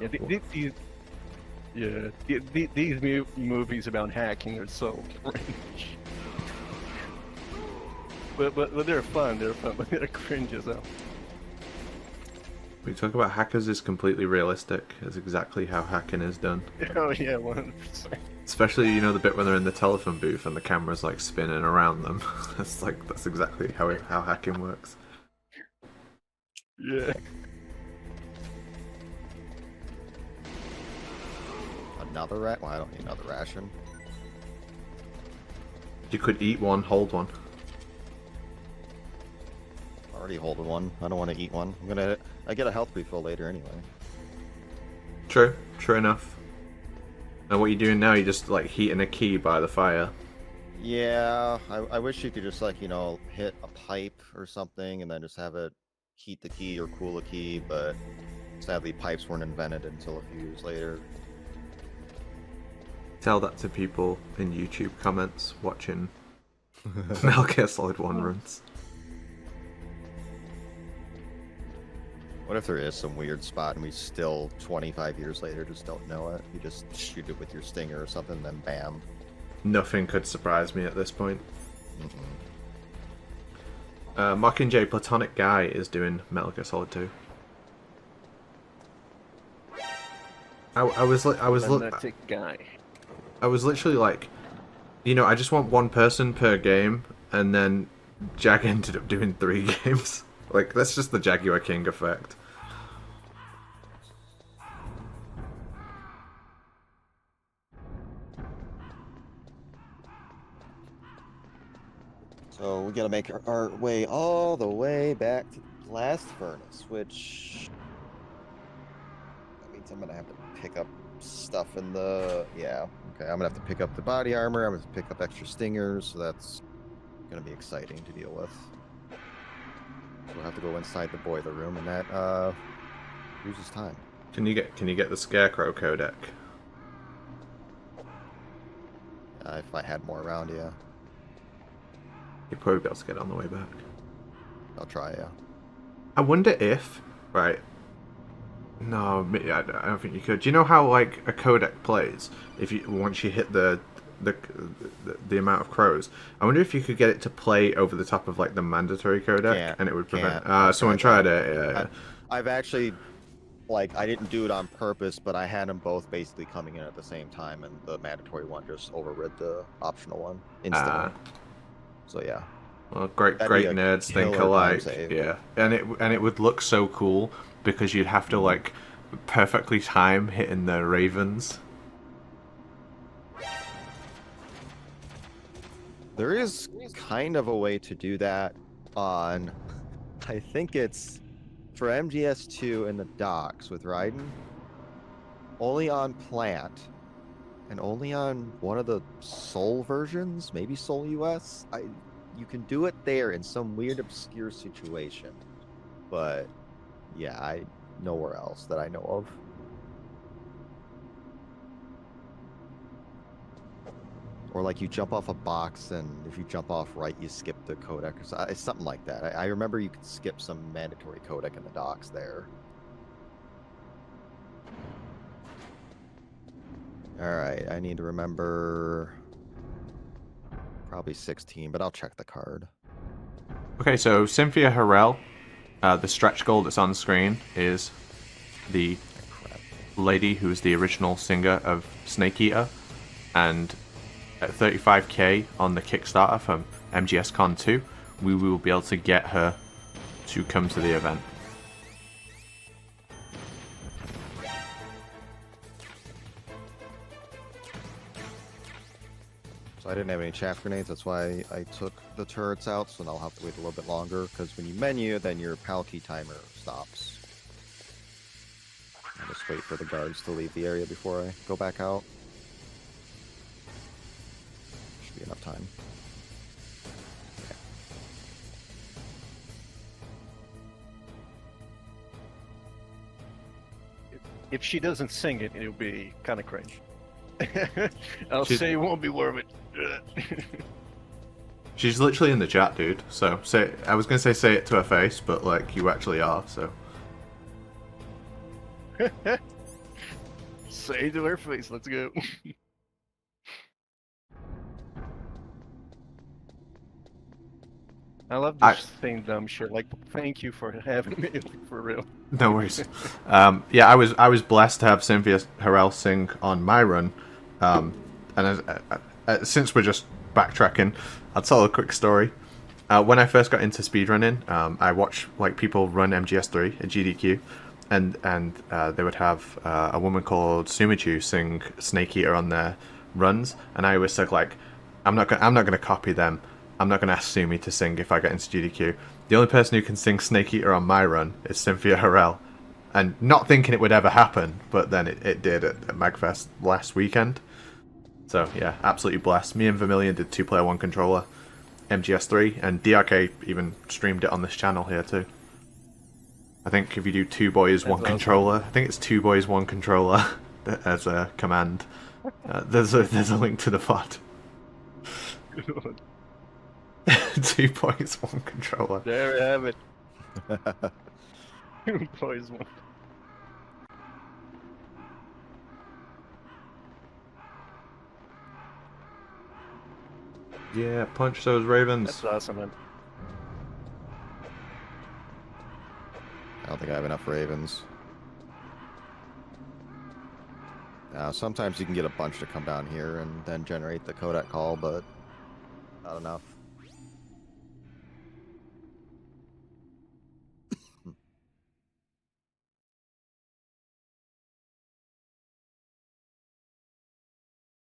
These movies about hacking are so cringe. But they're fun. But they're cringe as hell. We talk about Hackers is completely realistic. It's exactly how hacking is done. Oh yeah, 100%. Especially, you know, the bit when they're in the telephone booth and the camera's like spinning around them. That's exactly how hacking works. Yeah. Another rat? Well, I don't need another ration. You could eat one, hold one. Already holding one. I don't want to eat one. I get a health refill later anyway. True enough. And what you're doing now, you're just like heating a key by the fire. Yeah, I wish you could just like, you know, hit a pipe or something and then just have it heat the key or cool the key, but sadly pipes weren't invented until a few years later. Tell that to people in YouTube comments watching Metal Gear Solid 1 runs. What if there is some weird spot and we still, 25 years later, just don't know it? You just shoot it with your stinger or something, then bam. Nothing could surprise me at this point. Mockingjay Platonic Guy is doing Metal Gear Solid 2. I was literally like, you know, I just want one person per game, and then Jag ended up doing 3 games. Like, that's just the Jaguar King effect. So we gotta make our way all the way back to the blast furnace, which that means I'm gonna have to pick up stuff in the okay. I'm gonna have to pick up the body armor. I'm gonna have to pick up extra stingers, so that's gonna be exciting to deal with. So we'll have to go inside the boiler room, and that uses time. Can you get the Scarecrow codec? If I had more around, yeah. You'd probably be able to get it on the way back. I'll try, yeah. I wonder if, right? No, I don't think you could. Do you know how like a codec plays? If you once you hit the amount of crows, I wonder if you could get it to play over the top of like the mandatory codec, and it would prevent. Someone tried it. Yeah. I've actually, like, I didn't do it on purpose, but I had them both basically coming in at the same time, and the mandatory one just overrid the optional one instantly. So yeah. Well, great nerds think alike. Yeah, and it would look so cool because you'd have to like perfectly time hitting the ravens. There is kind of a way to do that on, I think it's for MGS2 in the docks with Raiden. Only on Plant, and only on one of the Soul versions, maybe Soul US. You can do it there in some weird obscure situation, but yeah, nowhere else that I know of. Or like you jump off a box, and if you jump off right, you skip the codec. It's something like that. I remember you could skip some mandatory codec in the docks there. Alright, I need to remember probably 16, but I'll check the card. Okay, so Cynthia Harrell, the stretch goal that's on screen is the lady who's the original singer of Snake Eater, and at 35k on the Kickstarter from MGSCON2, we will be able to get her to come to the event. So I didn't have any chaff grenades, that's why I took the turrets out, so now I'll have to wait a little bit longer, because when you menu, then your PAL key timer stops. I'll just wait for the guards to leave the area before I go back out. Should be enough time. If she doesn't sing it, it'll be kind of cringe. I'll say it won't be worth it. She's literally in the chat, dude. So I was gonna say it to her face, but like you actually are. So say it to her face. Let's go. I love this thing, dumb shit. Like, thank you for having me, for real. No worries. Yeah, I was blessed to have Cynthia Harrell sing on my run. And since we're just backtracking, I'll tell a quick story. When I first got into speedrunning, I watched like people run MGS3 at GDQ, and they would have a woman called Sumichu sing Snake Eater on their runs, and I always said like, I'm not gonna copy them. I'm not gonna ask Sumi to sing if I get into GDQ. The only person who can sing Snake Eater on my run is Cynthia Harrell, and not thinking it would ever happen, but then it did at MagFest last weekend. So yeah, absolutely blessed. Me and Vermilion did 2-player 1 controller, MGS3, and DRK even streamed it on this channel here too. I think if you do 2 boys 1 controller, I think it's 2 boys 1 controller as a command. There's a link to the VOD. 2 boys 1 controller. There we have it. 2 boys 1. Yeah, punch those ravens. That's awesome, man. I don't think I have enough ravens. Sometimes you can get a bunch to come down here and then generate the codec call, but not enough.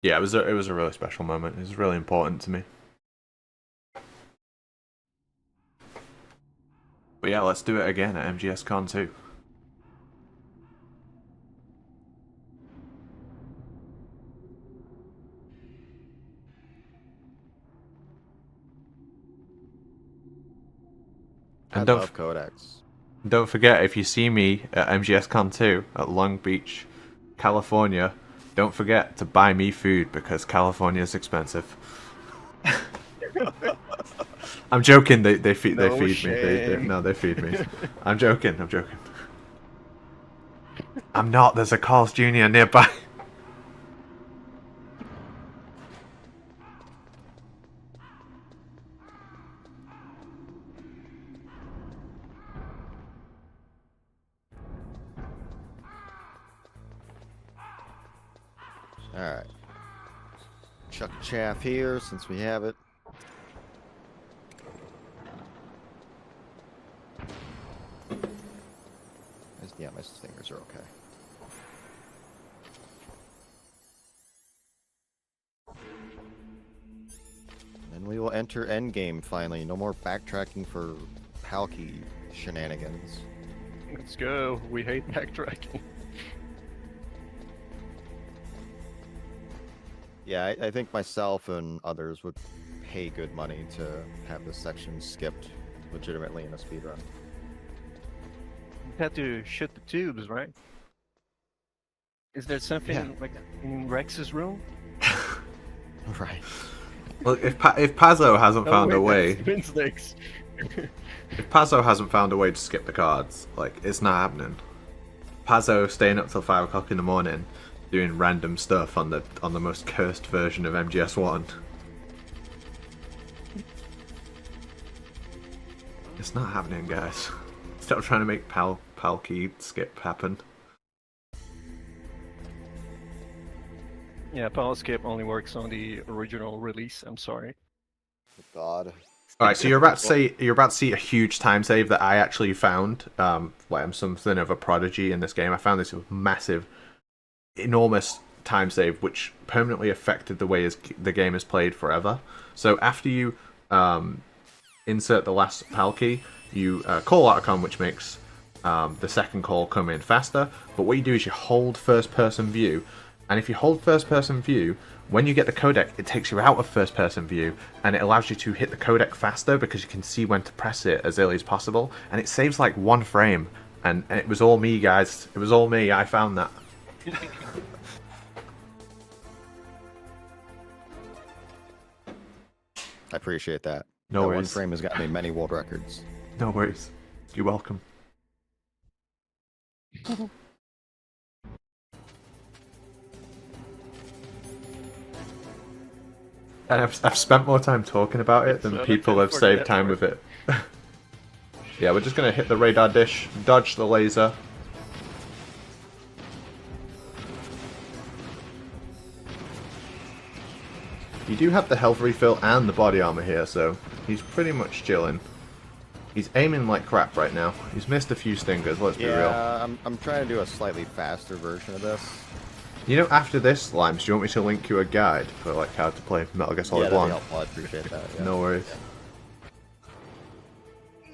Yeah, it was a really special moment. It was really important to me. But yeah, let's do it again at MGSCON2. I And love codecs. don't forget, if you see me at MGSCON2 at Long Beach, California, don't forget to buy me food because California is expensive. I'm joking. They feed me. They feed me. I'm joking. I'm not. There's a Carl's Jr. nearby. Alright. Chuck chaff here since we have it. Yeah, my stingers are okay. And we will enter endgame finally. No more backtracking for Palki shenanigans. Let's go. We hate backtracking. Yeah, I think myself and others would pay good money to have this section skipped legitimately in a speedrun. You had to shoot the tubes, right? Is there something like in Rex's room? Right. Well, if Pazzo hasn't found a way, If Pazzo hasn't found a way to skip the cards, like, it's not happening. Pazzo staying up till 5 o'clock in the morning, doing random stuff on the most cursed version of MGS1. It's not happening, guys. Stop trying to make Palki skip happen. Yeah, Power Skip only works on the original release. I'm sorry. God. All right, so you're about to see a huge time save that I actually found. Like I'm something of a prodigy in this game. I found this massive, enormous time save which permanently affected the way the game is played forever. So after you insert the last PAL key, you call Articon, which makes the second call come in faster. But what you do is you hold first-person view, and if you hold first-person view, when you get the codec, it takes you out of first-person view, and it allows you to hit the codec faster because you can see when to press it as early as possible, and it saves like 1 frame. And it was all me, guys. It was all me. I found that. I appreciate that. No that worries. 1 frame has gotten me many world records. No worries. You're welcome. And I've spent more time talking about it than people have saved time with it. Yeah, we're just going to hit the radar dish, dodge the laser. You do have the health refill and the body armor here, so he's pretty much chilling. He's aiming like crap right now. He's missed a few stingers, let's be real. Yeah, I'm trying to do a slightly faster version of this. You know, after this, Limes, do you want me to link you a guide for like how to play Metal Gear Solid 1? That'd be helpful. I appreciate that. Yeah. No worries.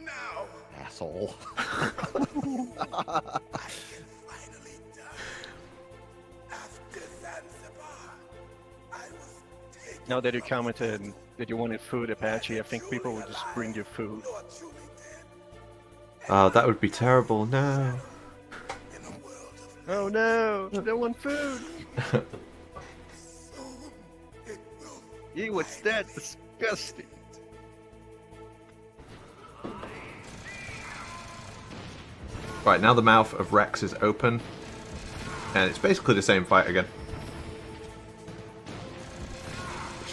Now, Asshole. finally done. After Zanzibar, I was taken Now that you from commented that you wanted food, Apache, I think people will just bring you food. Lord truly dead. Oh, that would be terrible. No. In a world of Oh no! I don't want food! soon, it will Ew, what's that? Disgusting! Right, now the mouth of Rex is open. And it's basically the same fight again.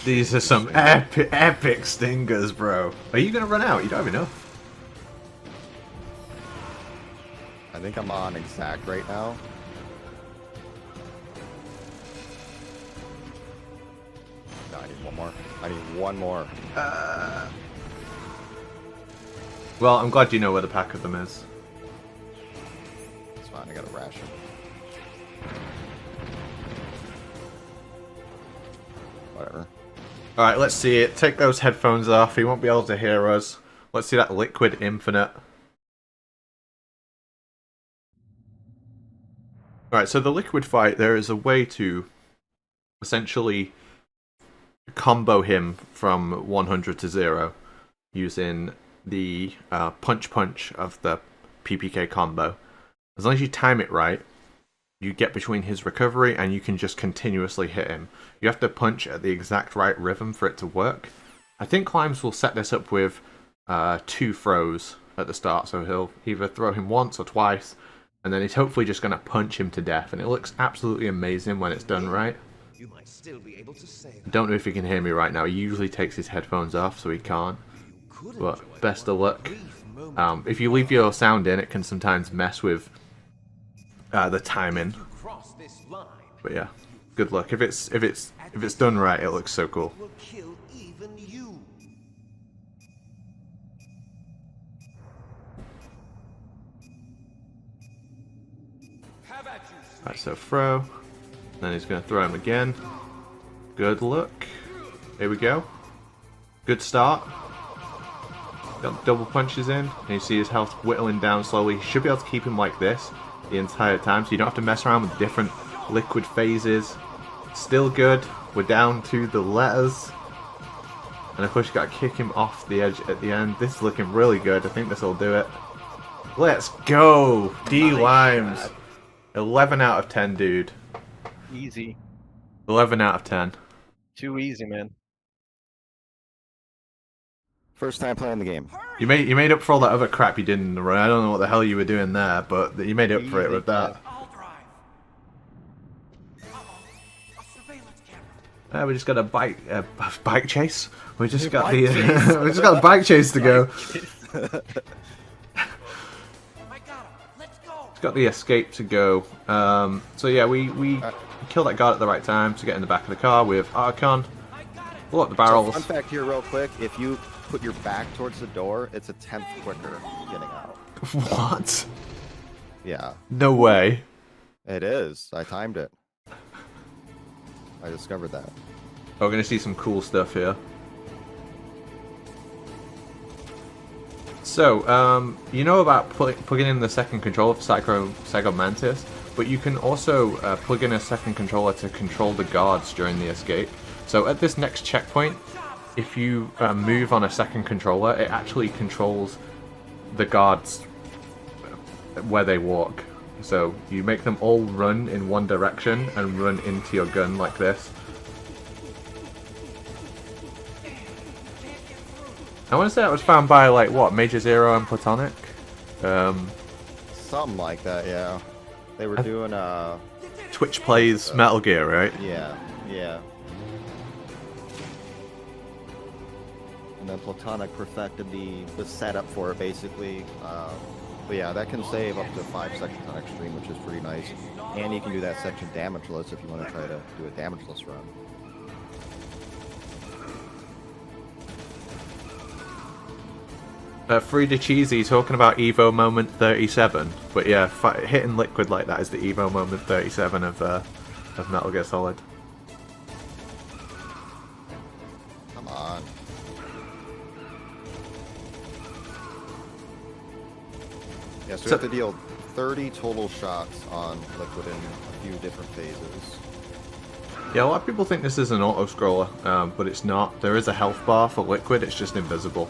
These are some epic stingers, bro. Are you going to run out? You don't have enough. I think I'm on exact right now. No, I need one more. I need one more. Well, I'm glad you know where the pack of them is. It's fine, I got a ration. Whatever. Alright, let's see it. Take those headphones off. He won't be able to hear us. Let's see that liquid infinite. Alright, so the liquid fight, there is a way to essentially combo him from 100 to 0 using the punch of the PPK combo. As long as you time it right, you get between his recovery and you can just continuously hit him. You have to punch at the exact right rhythm for it to work. I think Climbs will set this up with 2 throws at the start, so he'll either throw him once or twice, and then he's hopefully just going to punch him to death, and it looks absolutely amazing when it's done right. You might still be able to say I don't know if he can hear me right now. He usually takes his headphones off, so he can't. But best of luck. If you leave your sound in, it can sometimes mess with the timing. But yeah, good luck. If it's done right, it looks so cool. will kill even you. Alright, so throw. Then he's going to throw him again. Good luck. Here we go. Good start. Got double punches in. And you see his health whittling down slowly. You should be able to keep him like this the entire time, so you don't have to mess around with different liquid phases. Still good. We're down to the letters. And of course you got to kick him off the edge at the end. This is looking really good. I think this will do it. Let's go! D-Limes. 11 out of 10, dude. Easy. 11 out of 10. Too easy, man. First time playing the game. You made up for all that other crap you did in the run. I don't know what the hell you were doing there, but you made up for it with that. We just got a bike chase. We just got the we just got a bike chase to go. Got the escape to go. So yeah, we killed that guard at the right time to get in the back of the car with Archon. Blow up the barrels. So fun fact here, real quick: if you put your back towards the door, it's a 10th quicker getting out. What? Yeah. No way. It is. I timed it. I discovered that. We're gonna see some cool stuff here. So, you know about plugging in the second controller for Psycho Mantis, but you can also plug in a second controller to control the guards during the escape. So at this next checkpoint, if you move on a second controller, it actually controls the guards where they walk. So you make them all run in one direction and run into your gun like this. I want to say that was found by, like, what, Major Zero and Platonic? Something like that, yeah. They were doing, Twitch plays Metal Gear, right? Yeah, yeah. And then Platonic perfected the setup for it, basically. But yeah, that can save up to 5 sections on extreme, which is pretty nice. And you can do that section damageless if you want to try to do a damageless run. Free to Cheesy talking about Evo Moment 37, but yeah, hitting liquid like that is the Evo Moment 37 of Metal Gear Solid. Come on. Yeah, so we have to deal 30 total shots on liquid in a few different phases. Yeah, a lot of people think this is an auto-scroller, but it's not. There is a health bar for liquid, it's just invisible.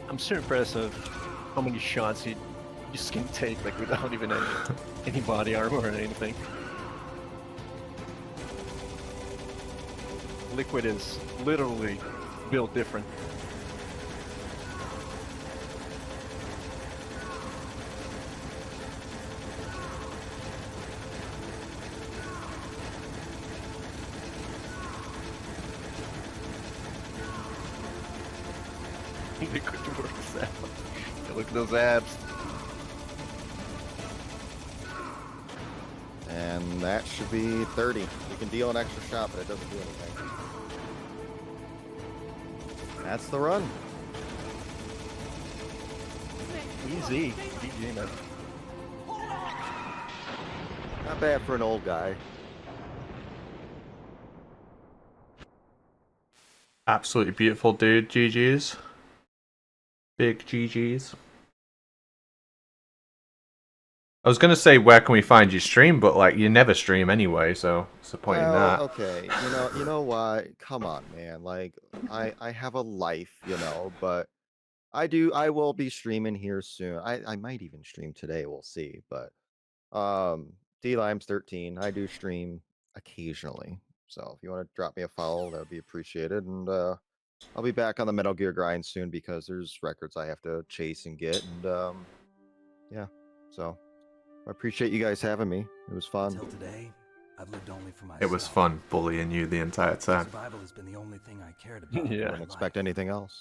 I'm so impressed of how many shots you just can take, like, without even any body armor or anything. Liquid is literally built different. Liquid works out. Look at those abs. And that should be 30. You can deal an extra shot, but it doesn't do anything. That's the run. Easy. GG, man. Not bad for an old guy. Absolutely beautiful, dude. GG's. Big GG's. I was gonna say where can we find you stream, but like you never stream anyway, so what's the point in that? Okay. You know what? Come on, man. Like, I have a life, but I will be streaming here soon. I might even stream today. We'll see. But D-Limes 13. I do stream occasionally. So if you want to drop me a follow, that would be appreciated. And I'll be back on the Metal Gear grind soon because there's records I have to chase and get. And yeah. So I appreciate you guys having me. It was fun. Until today, I've lived only for myself. It was fun bullying you the entire time. Survival has been the only thing I cared about. Yeah. I don't expect anything else.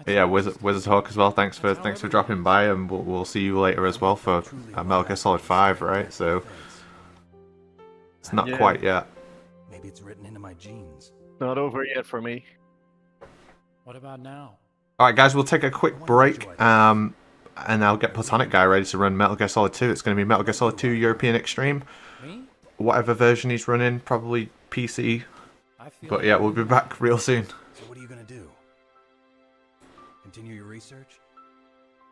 But yeah, Wizard Hawk as well. Thanks for dropping by, and we'll see you later as well for Metal Gear Solid 5, right? So it's not quite yet. Maybe it's written into my genes. Not over yet for me. What about now? All right, guys, we'll take a quick break, and I'll get Platonic Guy ready to run Metal Gear Solid 2. It's going to be Metal Gear Solid 2 European Extreme. Me? Whatever version he's running, probably PC. I feel But yeah, we'll be back real soon. So what are you gonna do? Continue your research?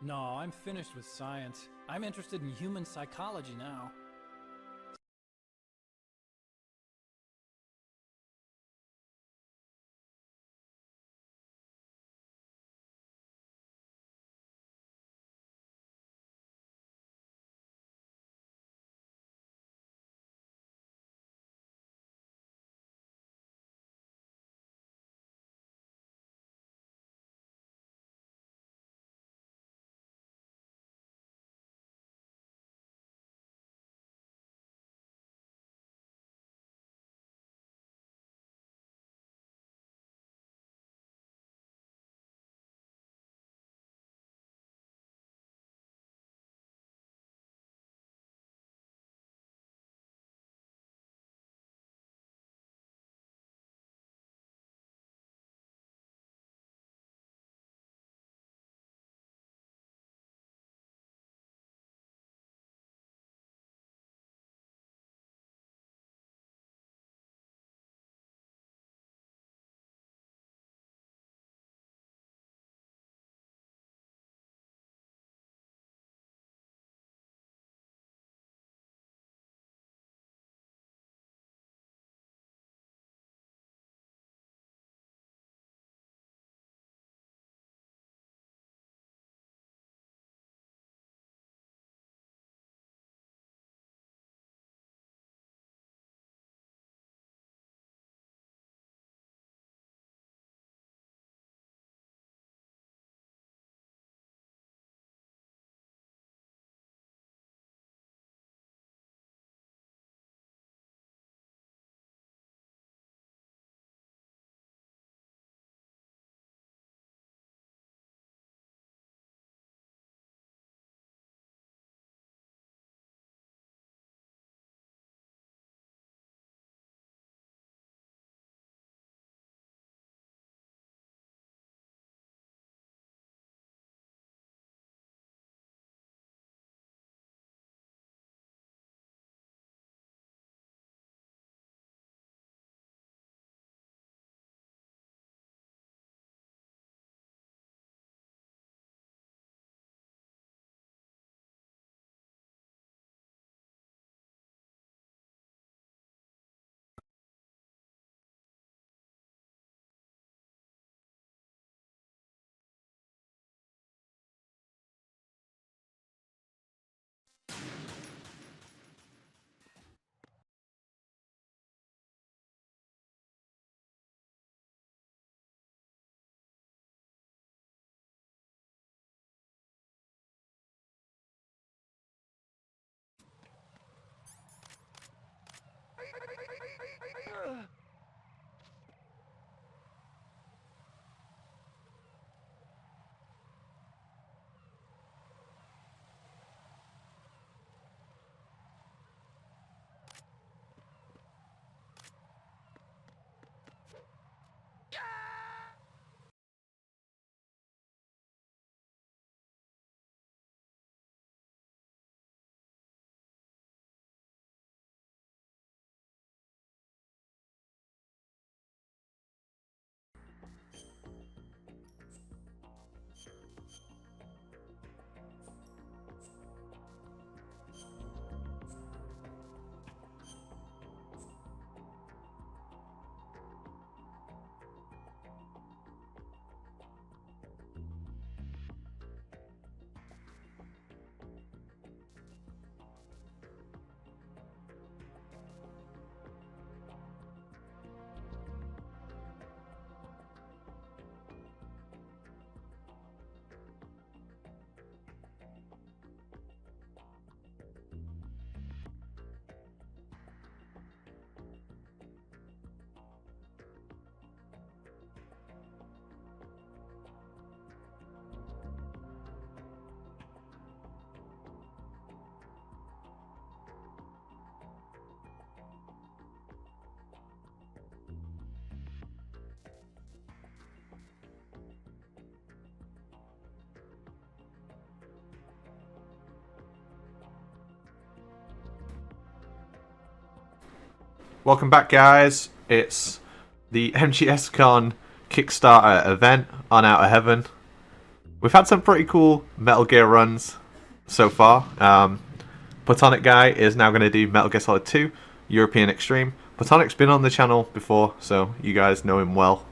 No, I'm finished with science. I'm interested in human psychology now. Welcome back, guys. It's the MGSCon Kickstarter event on Outer Heaven. We've had some pretty cool Metal Gear runs so far. Platonic Guy is now going to do Metal Gear Solid 2, European Extreme. Platonic's been on the channel before, so you guys know him well.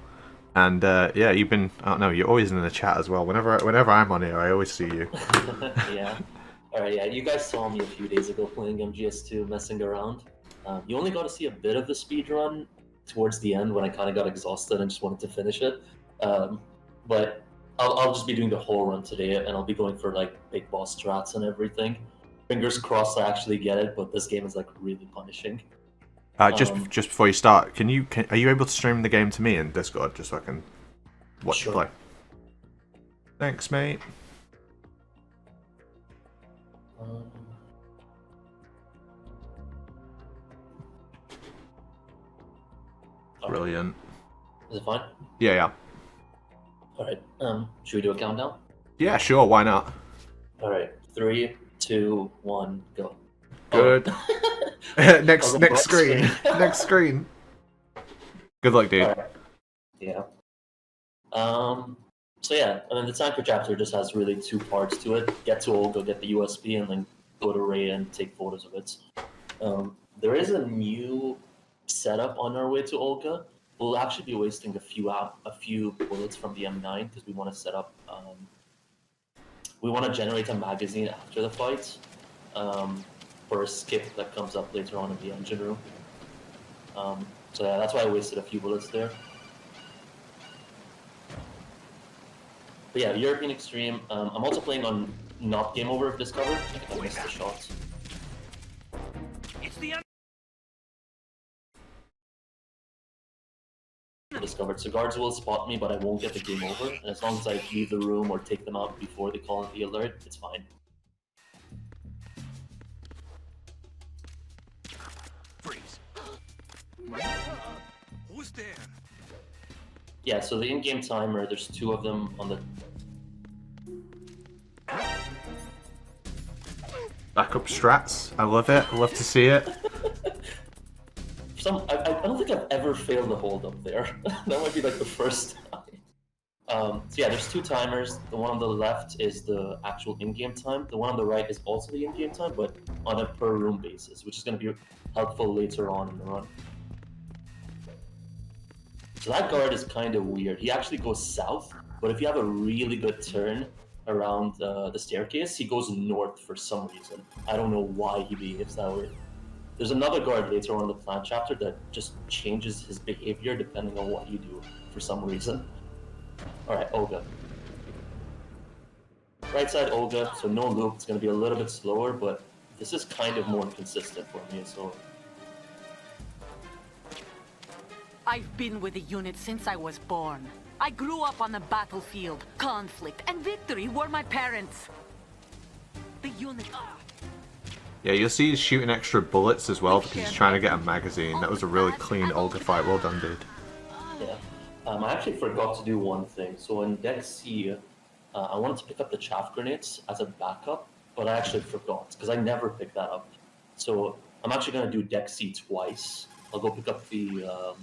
And yeah, you've been, I don't know, you're always in the chat as well. Whenever I'm on here, I always see you. Yeah. Alright, yeah, you guys saw me a few days ago playing MGS2, messing around. You only got to see a bit of the speed run towards the end when I kind of got exhausted and just wanted to finish it. But I'll just be doing the whole run today, and I'll be going for like big boss strats and everything. Fingers crossed I actually get it, but this game is like really punishing. Just before you start, are you able to stream the game to me in Discord just so I can watch you play? Thanks, mate. Brilliant. Is it fine? Yeah. Alright, should we do a countdown? Yeah, sure, why not? Alright, 3, 2, 1, go. Good. Next screen. Next screen. Good luck, dude. Right. Yeah. So yeah, I mean, the Tanker chapter just has really 2 parts to it. Get to Olga, get the USB, and then go to Ray and take photos of it. There is a new setup on our way to Olga. We'll actually be wasting a few bullets from the M9 because we want to set up. We want to generate a magazine after the fight for a skip that comes up later on in the engine room. So yeah, that's why I wasted a few bullets there. But yeah, European Extreme. I'm also playing on not Game Over if discovered. I think I missed the shots. It's the Discovered. So guards will spot me, but I won't get the game over. And as long as I leave the room or take them out before they call in the alert, it's fine. freeze. Who's there? Yeah, so the in-game timer, there's 2 of them on the... Backup strats. I love it. I love to see it. I don't think I've ever failed a hold up there. That might be like the first time. So yeah, there's 2 timers. The one on the left is the actual in-game time. The one on the right is also the in-game time, but on a per room basis, which is going to be helpful later on in the run. So that guard is kind of weird. He actually goes south, but if you have a really good turn around the staircase, he goes north for some reason. I don't know why he behaves that way. There's another guard later on in the plant chapter that just changes his behavior depending on what you do for some reason. Alright, Olga. Right side Olga, so no loop. It's going to be a little bit slower, but this is kind of more consistent for me, so... I've been with the unit since I was born. I grew up on the battlefield. Conflict and victory were my parents. The unit... Yeah, you'll see he's shooting extra bullets as well because he's trying to get a magazine. That was a really clean Olga fight. Well done, dude. Yeah. I actually forgot to do one thing. So in Deck C, I wanted to pick up the chaff grenades as a backup, but I actually forgot because I never picked that up. So I'm actually going to do Deck C twice. I'll go pick up the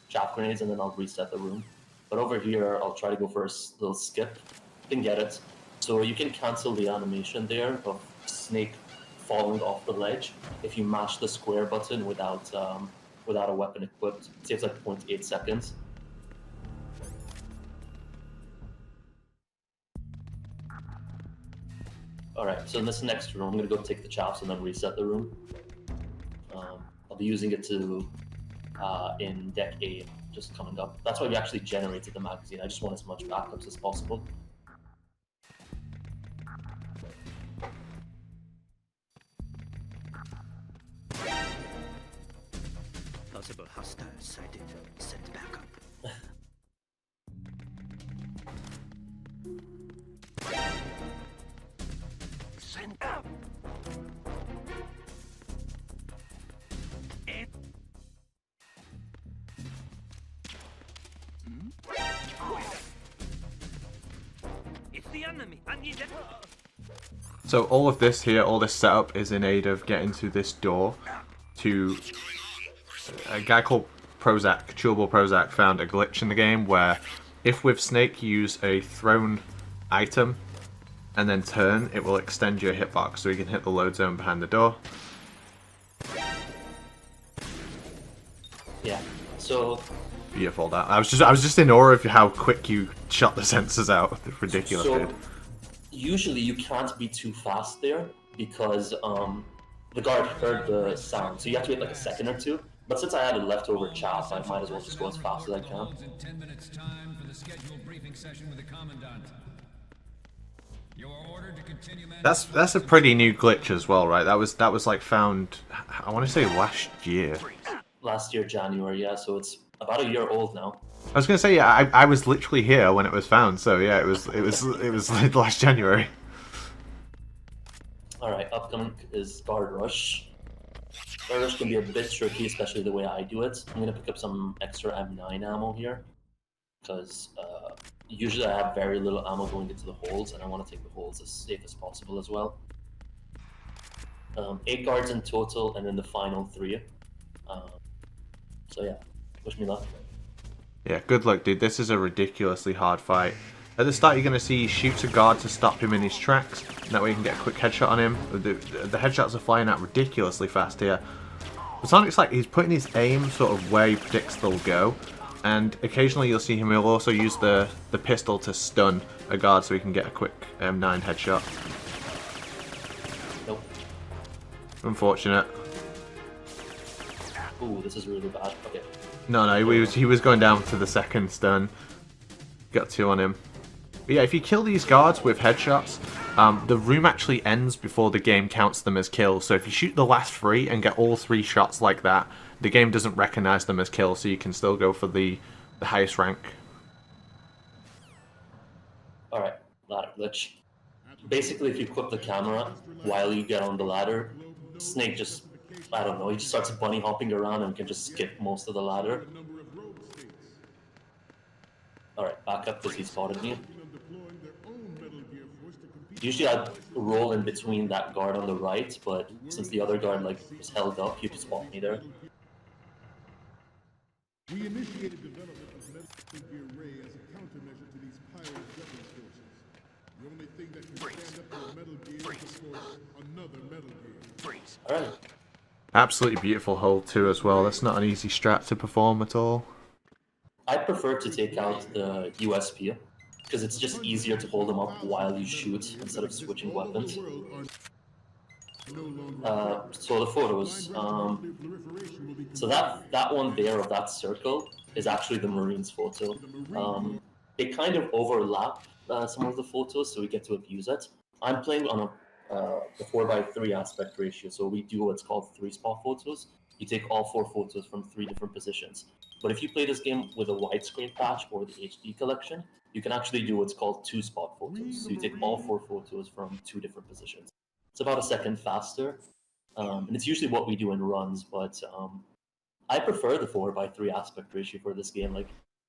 chaff grenades and then I'll reset the room. But over here, I'll try to go for a little skip. You can get it. So you can cancel the animation there of Snake falling off the ledge if you mash the square button without a weapon equipped. It saves like 0.8 seconds. Alright, so in this next room, I'm going to go take the chaffs and then reset the room. I'll be using it to in Deck A, just coming up. That's why we actually generated the magazine. I just want as much backups as possible. Possible hostile sighted. Send backup. Send up. It's the enemy. I need it. So all of this here, all this setup is in aid of getting to this door to a guy called Prozac, Chewable Prozac, found a glitch in the game where if with Snake you use a thrown item and then turn, it will extend your hitbox so you can hit the load zone behind the door. Yeah. So beautiful that. I was just in awe of how quick you shot the sensors out. It's ridiculous, so dude. usually you can't be too fast there because the guard heard the sound, so you have to wait like a second or two. But since I had a leftover chaff, I might as well just go as fast as I can. In 10 minutes time for the scheduled briefing session with the commandant. You are ordered to continue. That's a pretty new glitch as well, right? That was like found, I want to say last year. Last year, January, yeah. So it's about a year old now. I was gonna say, yeah, I was literally here when it was found, so yeah, it was like last January. All right, upcoming is Guard Rush. Guard Rush can be a bit tricky, especially the way I do it. I'm gonna pick up some extra M9 ammo here, because usually I have very little ammo going into the holes, and I want to take the holes as safe as possible as well. 8 guards in total, and then the final 3. So yeah, wish me luck. Yeah, good luck, dude. This is a ridiculously hard fight. At the start, you're going to see he shoots a guard to stop him in his tracks. That way you can get a quick headshot on him. The headshots are flying out ridiculously fast here. But Sonic's like, he's putting his aim sort of where he predicts they'll go. And occasionally you'll see him, he'll also use the pistol to stun a guard so he can get a quick M9 headshot. Nope. Unfortunate. Ooh, this is really bad. Okay. No, he was going down to the second stun. Got 2 on him. But yeah, if you kill these guards with headshots, the room actually ends before the game counts them as kills. So if you shoot the last 3 and get all 3 shots like that, the game doesn't recognize them as kills, so you can still go for the highest rank. Alright, ladder glitch. Basically, if you equip the camera while you get on the ladder, Snake just, I don't know, he just starts bunny hopping around and can just skip most of the ladder. Alright, back up because he spotted me. Usually I'd roll in between that guard on the right, but since the other guard like was held up, he could spot me there. We initiated development of Metal Gear Ray as a countermeasure to these pirate weapons forces. The only thing that can stand up to a Metal Gear is, of course, another Metal Gear. Alright. Absolutely beautiful hold too as well. That's not an easy strat to perform at all. I prefer to take out the USP, because it's just easier to hold them up while you shoot instead of switching weapons. So the photos. So that one there of that circle is actually the Marines photo. They kind of overlap some of the photos, so we get to abuse it. I'm playing on the 4:3 aspect ratio, so we do what's called 3-spot photos. You take all 4 photos from 3 different positions. But if you play this game with a widescreen patch or the HD collection, you can actually do what's called 2-spot photos. So you take all 4 photos from 2 different positions. It's about a second faster, and it's usually what we do in runs, but I prefer the 4:3 aspect ratio for this game. Like,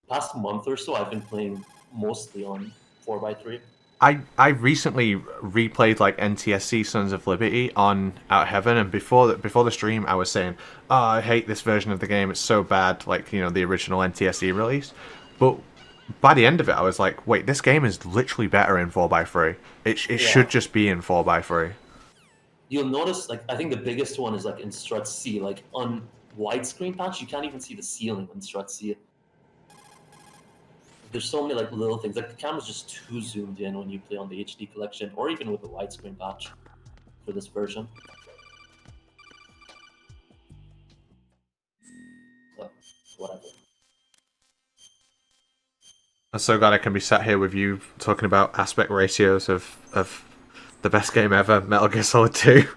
past month or so, I've been playing mostly on 4:3. I recently replayed like NTSC Sons of Liberty on Out Heaven, and before the stream I was saying, oh, I hate this version of the game, it's so bad, like, you know, the original NTSC release. But by the end of it I was like, wait, this game is literally better in 4:3. It should just be in 4:3. You'll notice, like, I think the biggest one is like in Strut C. Like on widescreen patch, you can't even see the ceiling on Strut C. There's so many like little things. Like the camera's just too zoomed in when you play on the HD collection, or even with the widescreen patch for this version. So, whatever. I'm so glad I can be sat here with you talking about aspect ratios of the best game ever, Metal Gear Solid 2.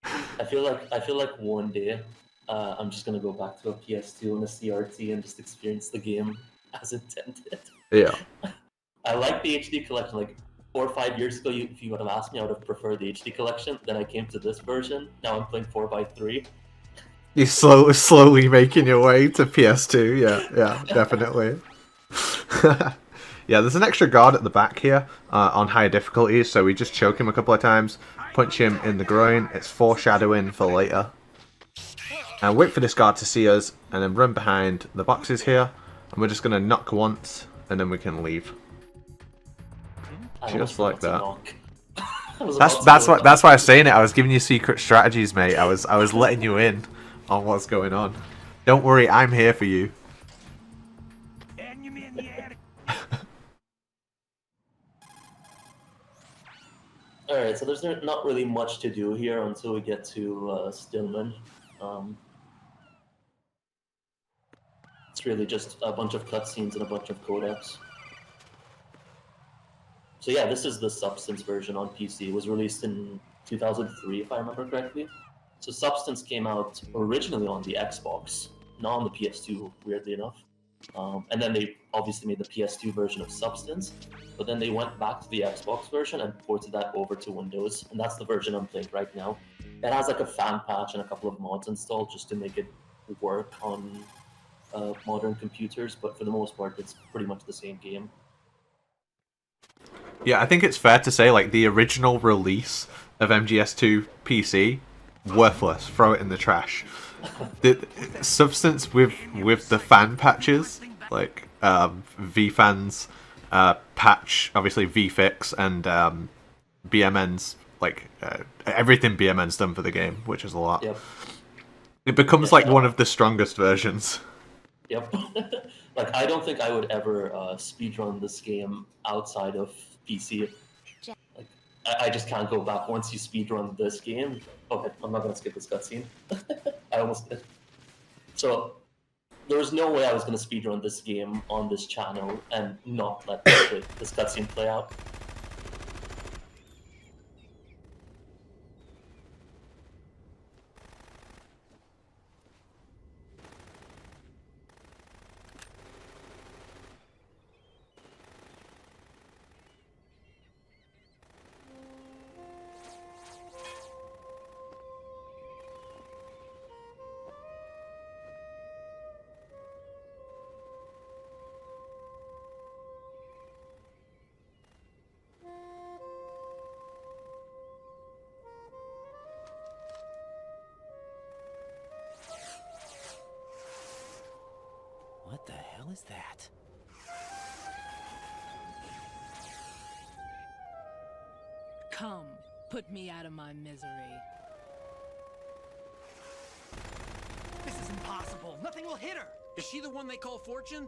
I feel like one day I'm just gonna go back to a PS2 and a CRT and just experience the game as intended. Yeah. I like the HD collection. Like 4 or 5 years ago, if you would have asked me, I would have preferred the HD collection. Then I came to this version. Now I'm playing 4:3. You're slowly making your way to PS2. Yeah, definitely. Yeah, there's an extra guard at the back here on higher difficulties, so we just choke him a couple of times, punch him in the groin. It's foreshadowing for later. and wait for this guard to see us, and then run behind the boxes here, and we're just going to knock once, and then we can leave. Just like that. That's why I was saying it. I was giving you secret strategies, mate. I was letting you in on what's going on. Don't worry, I'm here for you. Alright, so there's not really much to do here until we get to Stillman. It's really just a bunch of cutscenes and a bunch of codecs. So yeah, this is the Substance version on PC. It was released in 2003, if I remember correctly. So Substance came out originally on the Xbox, not on the PS2, weirdly enough. And then they obviously made the PS2 version of Substance, but then they went back to the Xbox version and ported that over to Windows, and that's the version I'm playing right now. It has like a fan patch and a couple of mods installed just to make it work on modern computers, but for the most part, it's pretty much the same game. Yeah, I think it's fair to say, like, the original release of MGS2 PC, worthless. Throw it in the trash. The Substance with the fan patches, like VFans patch, obviously VFix, and BMN's, like, everything BMN's done for the game, which is a lot. Yep. It becomes like one of the strongest versions. Yep. Like, I don't think I would ever speedrun this game outside of PC. Like, I just can't go back. Once you speedrun this game... Okay, I'm not going to skip this cutscene. I almost did. So, there was no way I was going to speedrun this game on this channel and not let this cutscene play out. What the hell is that? Come, put me out of my misery. This is impossible. Nothing will hit her. Is she the one they call Fortune?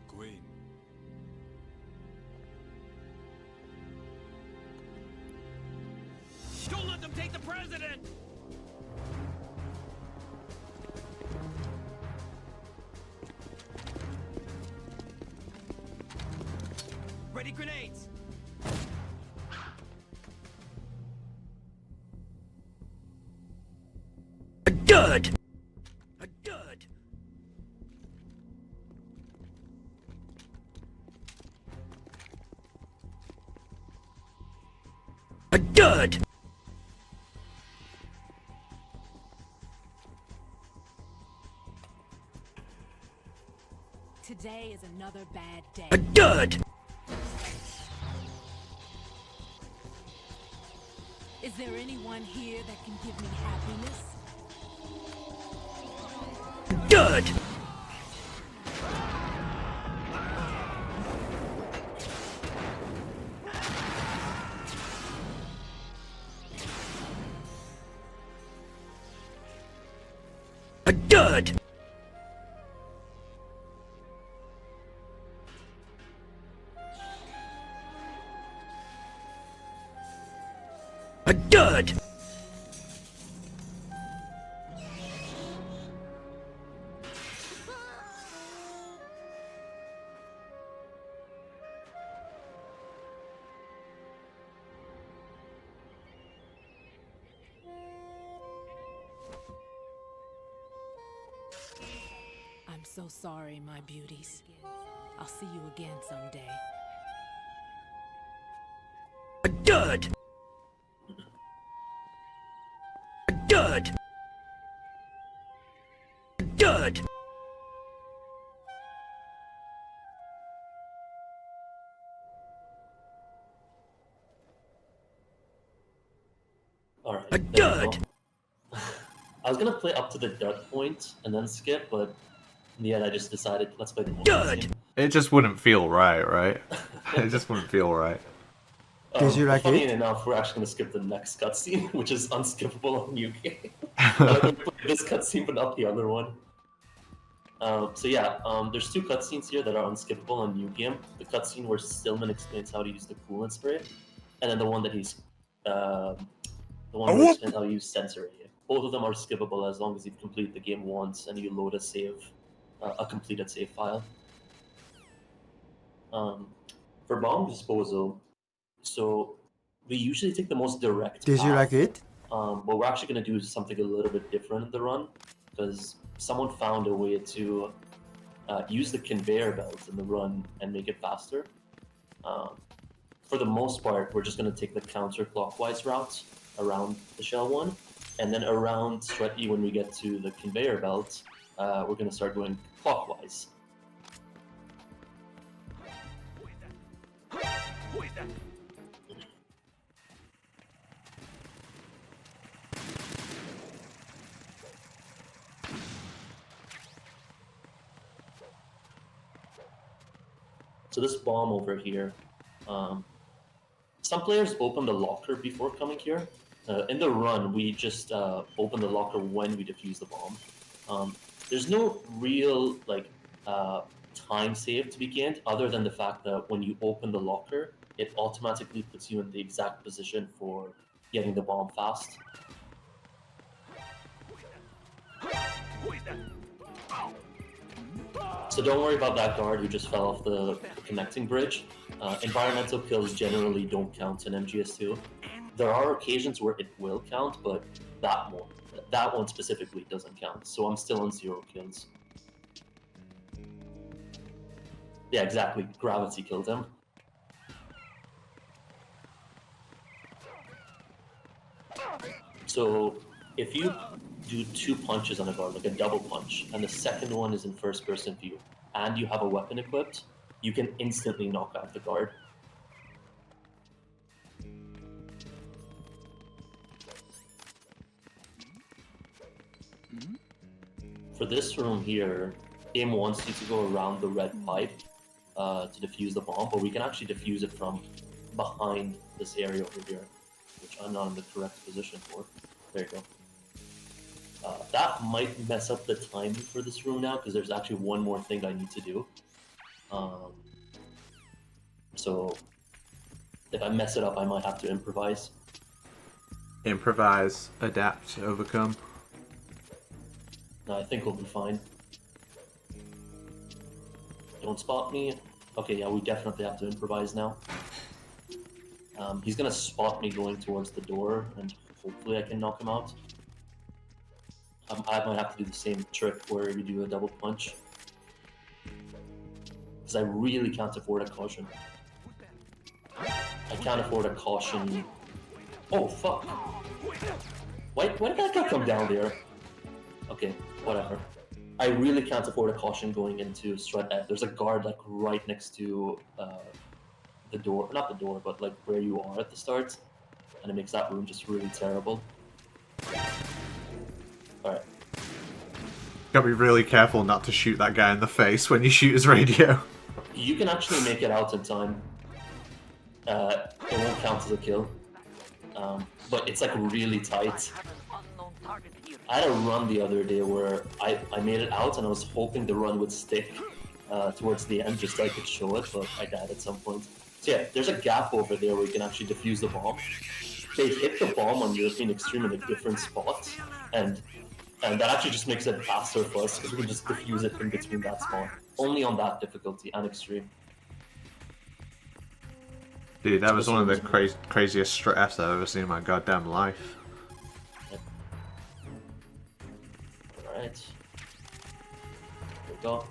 Queen. Don't let them take the president! Ready grenades! A dud! A dud! A dud! Today is another bad day. A dud! Is there anyone here that can give me happiness? Dud! A dud! A dud! I'm so sorry, my beauties. I'll see you again someday. A dud! Good. Good. Alright. Good. I was gonna play up to the dud point and then skip, but in the end I just decided let's play the whole Good. It just wouldn't feel right? It just wouldn't feel right. Did you like funny it? enough, we're actually gonna skip the next cutscene, which is unskippable on New Game. I'm gonna play this cutscene, but not the other one. So yeah, there's two cutscenes here that are unskippable on New Game. The cutscene where Stillman explains how to use the coolant spray, and then the one that he's the one where he explains how to use sensor radio. Both of them are skippable as long as you've completed the game once and you load a save, a completed save file. For bomb disposal, so we usually take the most direct Did you path, like it? but we're actually going to do something a little bit different in the run, because someone found a way to use the conveyor belt in the run and make it faster. For the most part, we're just going to take the counterclockwise route around the Shell 1, and then around Strat E when we get to the conveyor belt, we're going to start going clockwise. So this bomb over here, some players open the locker before coming here. In the run, we just open the locker when we defuse the bomb. There's no real time save to be gained, other than the fact that when you open the locker, it automatically puts you in the exact position for getting the bomb fast. So don't worry about that guard who just fell off the connecting bridge. Environmental kills generally don't count in MGS2. There are occasions where it will count, but that one specifically doesn't count. So I'm still on 0 kills. Yeah, exactly. Gravity killed him. So if you do 2 punches on a guard, like a double punch, and the second one is in first person view, and you have a weapon equipped, you can instantly knock out the guard. For this room here, game wants you to go around the red pipe to defuse the bomb, but we can actually defuse it from behind this area over here, which I'm not in the correct position for. There you go. That might mess up the timing for this room now, because there's actually one more thing I need to do. So if I mess it up, I might have to improvise. Improvise, adapt, overcome. No, I think we'll be fine. Don't spot me. Okay, yeah, we definitely have to improvise now. He's gonna spot me going towards the door, and hopefully I can knock him out. I might have to do the same trick where we do a double punch. Because I really can't afford a caution. I can't afford a caution. Oh, fuck. Why did that guy come down there? Okay, whatever. I really can't afford a caution going into Strat F. There's a guard like right next to the door. Not the door, but like where you are at the start. And it makes that room just really terrible. Alright. Gotta be really careful not to shoot that guy in the face when you shoot his radio. You can actually make it out in time. It won't count as a kill. But it's like really tight. I had a run the other day where I made it out and I was hoping the run would stick towards the end just so I could show it, but I died at some point. So yeah, there's a gap over there where you can actually defuse the bomb. They hit the bomb on European Extreme in a different spot, and that actually just makes it faster for us because we can just defuse it in between that spawn. Only on that difficulty and Extreme. Dude, that was one of the craziest Strat Fs I've ever seen in my goddamn life. Alright. There we go.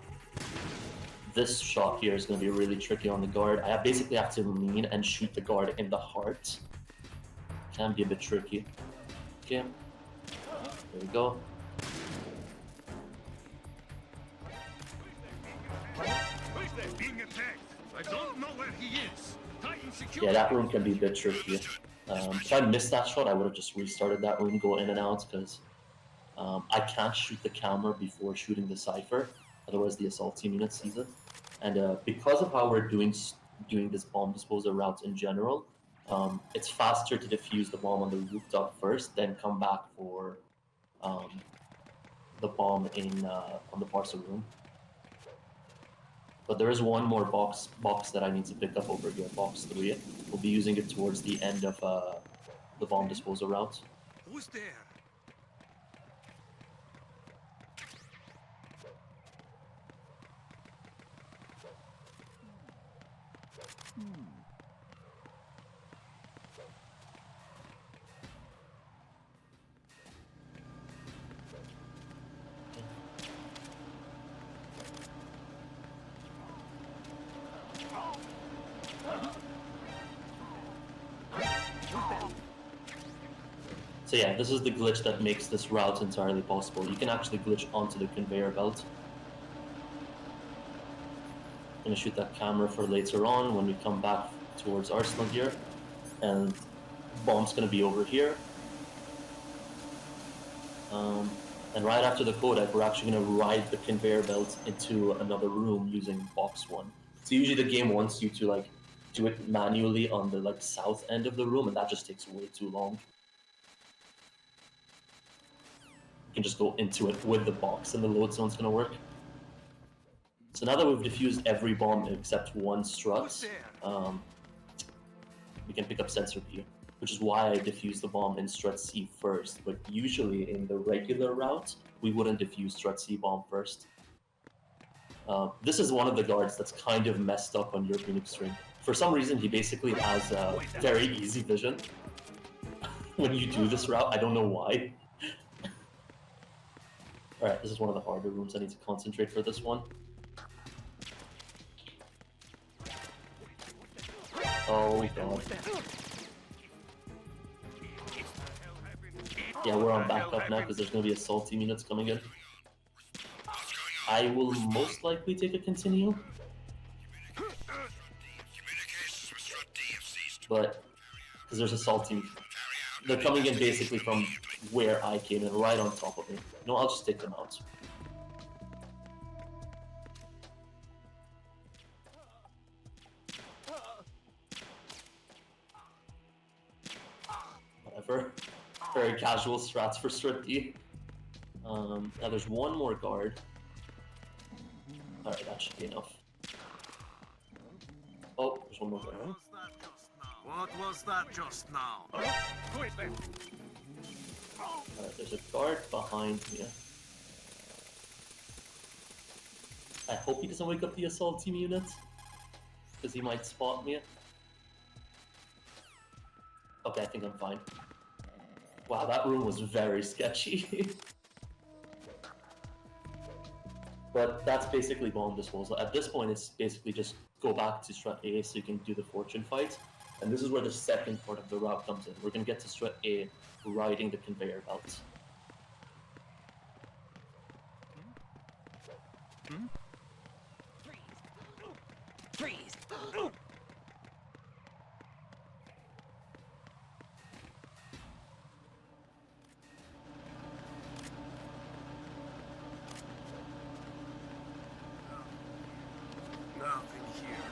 This shot here is going to be really tricky on the guard. I basically have to lean and shoot the guard in the heart. Can be a bit tricky. Okay. There we go. I don't know where he is. Titan secure. Yeah, that room can be a bit tricky. If I missed that shot, I would have just restarted that room, go in and out, because I can't shoot the camera before shooting the Cypher, otherwise the assault team unit sees it. And because of how we're doing this bomb disposal route in general, it's faster to defuse the bomb on the rooftop first, then come back for the bomb in on the parcel room. But there is one more box that I need to pick up over here, box 3. We'll be using it towards the end of the bomb disposal route. Who's there? So yeah, this is the glitch that makes this route entirely possible. You can actually glitch onto the conveyor belt. I'm gonna shoot that camera for later on when we come back towards Arsenal here. And bomb's gonna be over here. And right after the codec, we're actually gonna ride the conveyor belt into another room using box 1. So usually the game wants you to like do it manually on the south end of the room, and that just takes way too long. You can just go into it with the box and the load zone's gonna work. So now that we've defused every bomb except one strut, we can pick up sensor B, which is why I defused the bomb in strut C first. But usually in the regular route, we wouldn't defuse strut C bomb first. This is one of the guards that's kind of messed up on European Extreme. For some reason, he basically has very easy vision when you do this route. I don't know why. Alright, this is one of the harder rooms. I need to concentrate for this one. Oh god. Yeah, we're on backup now because there's going to be assault team units coming in. I will most likely take a continue. But, because there's assault team. They're coming in basically from where I came in, right on top of me. No, I'll just take them out. Whatever. Very casual strats for Strat D. Now there's one more guard. Alright, that should be enough. Oh, there's one more guard. What was that just now? Alright, there's a guard behind me. I hope he doesn't wake up the assault team unit, because he might spot me. Okay, I think I'm fine. Wow, that room was very sketchy. But that's basically bomb disposal. At this point, it's basically just go back to Strat A so you can do the fortune fight. And this is where the second part of the route comes in. We're going to get to Strat A riding the conveyor belt. Freeze! Nothing here.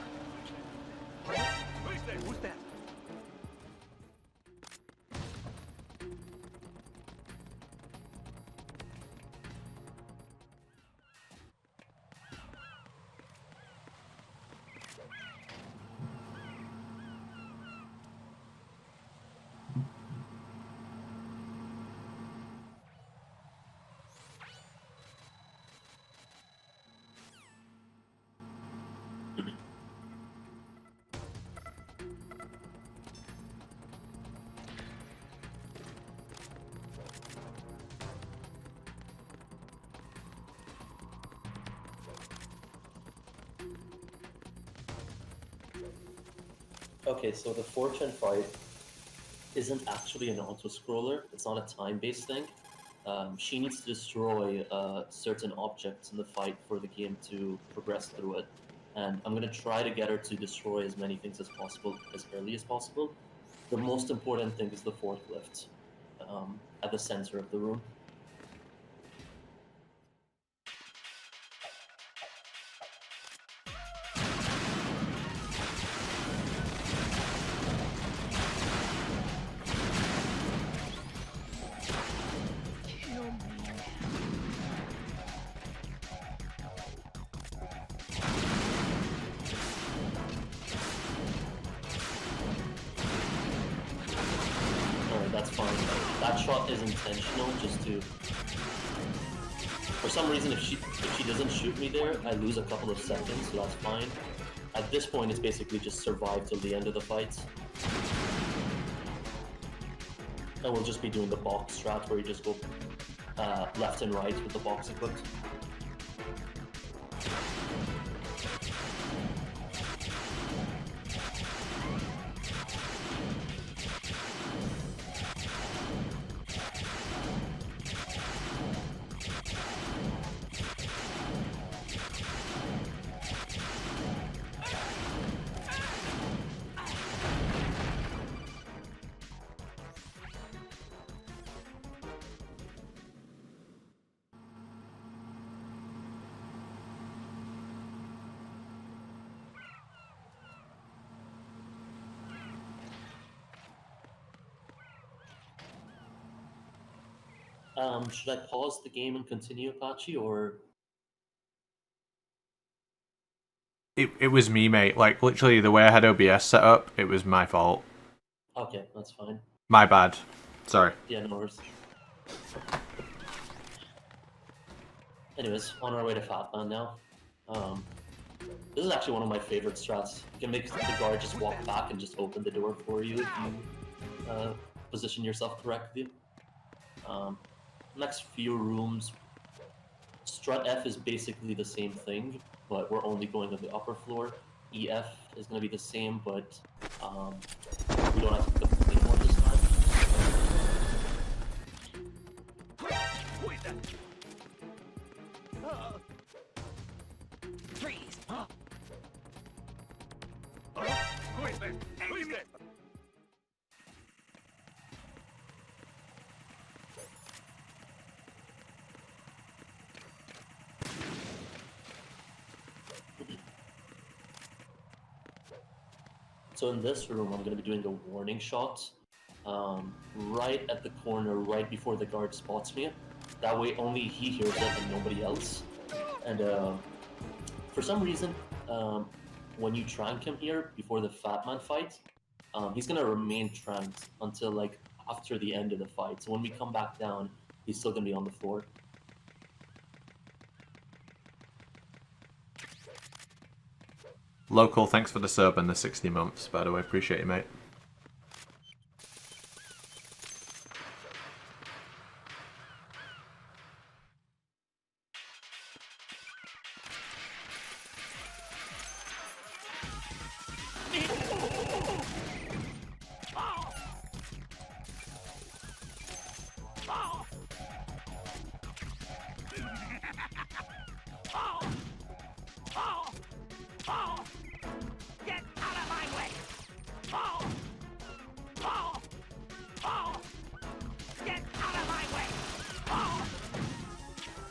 Who's that? Okay, so the fortune fight isn't actually an auto-scroller. It's not a time-based thing. she needs to destroy certain objects in the fight for the game to progress through it. And I'm going to try to get her to destroy as many things as possible, as early as possible. The most important thing is the forklift at the center of the room. That's fine. That shot is intentional, just to... For some reason, if she doesn't shoot me there, I lose a couple of seconds, so that's fine. At this point, it's basically just survive till the end of the fight. And we'll just be doing the box strat, where you just go left and right with the box equipped. Should I pause the game and continue, Apache, or...? It was me, mate. Like, literally, the way I had OBS set up, it was my fault. Okay, that's fine. My bad. Sorry. Yeah, no worries. Anyways, on our way to Fatman now. This is actually one of my favorite strats. You can make the guard just walk back and just open the door for you if you position yourself correctly. Next few rooms, strut F is basically the same thing, but we're only going on the upper floor. EF is going to be the same, but we don't have to put the clean one this time. Freeze! So in this room, I'm going to be doing a warning shot right at the corner, right before the guard spots me. That way only he hears it and nobody else. And for some reason, when you trank him here before the Fat Man fight, he's going to remain tranked until like after the end of the fight. So when we come back down, he's still going to be on the floor. Local, thanks for the sub and the 60 months, by the way. Appreciate you, mate.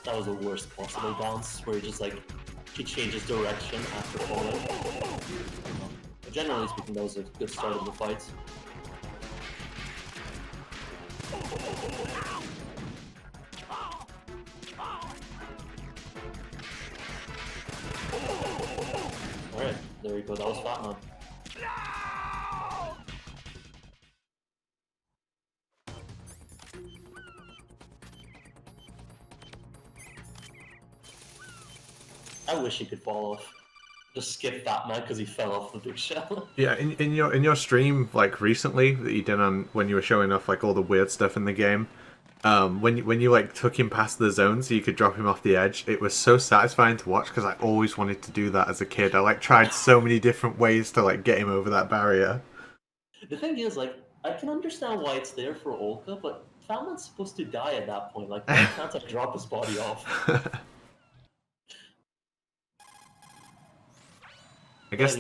That was the worst possible bounce, where he just like, he changes direction after falling. But generally speaking, that was a good start of the fight. Alright, there we go, that was Fat Man. I wish he could fall off. Just skip that man because he fell off the big shell. Yeah, in your stream like recently that you did on when you were showing off like all the weird stuff in the game, when you like took him past the zone so you could drop him off the edge, it was so satisfying to watch because I always wanted to do that as a kid. I like tried so many different ways to like get him over that barrier. The thing is, like, I can understand why it's there for Olka, but Fatman's supposed to die at that point. Like, why can't I drop his body off? I guess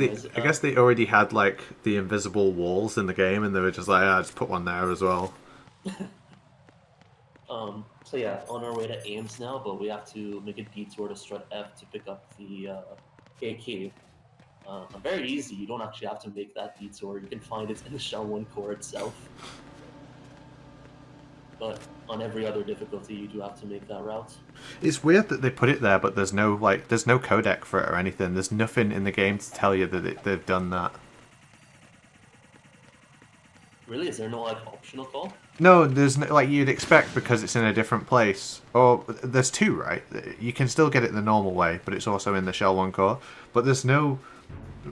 they already had like the invisible walls in the game, and they were just like, "Ah, just put one there as well." So yeah, on our way to Ames now, but we have to make a detour to Strut F to pick up the AK. Very easy. You don't actually have to make that detour. You can find it in the Shell 1 core itself. But on every other difficulty, you do have to make that route. It's weird that they put it there, but there's no codec for it or anything. There's nothing in the game to tell you that they've done that. Really? Is there no like optional call? No, there's no, like you'd expect because it's in a different place. Or there's two, right? You can still get it the normal way, but it's also in the Shell 1 core. But there's no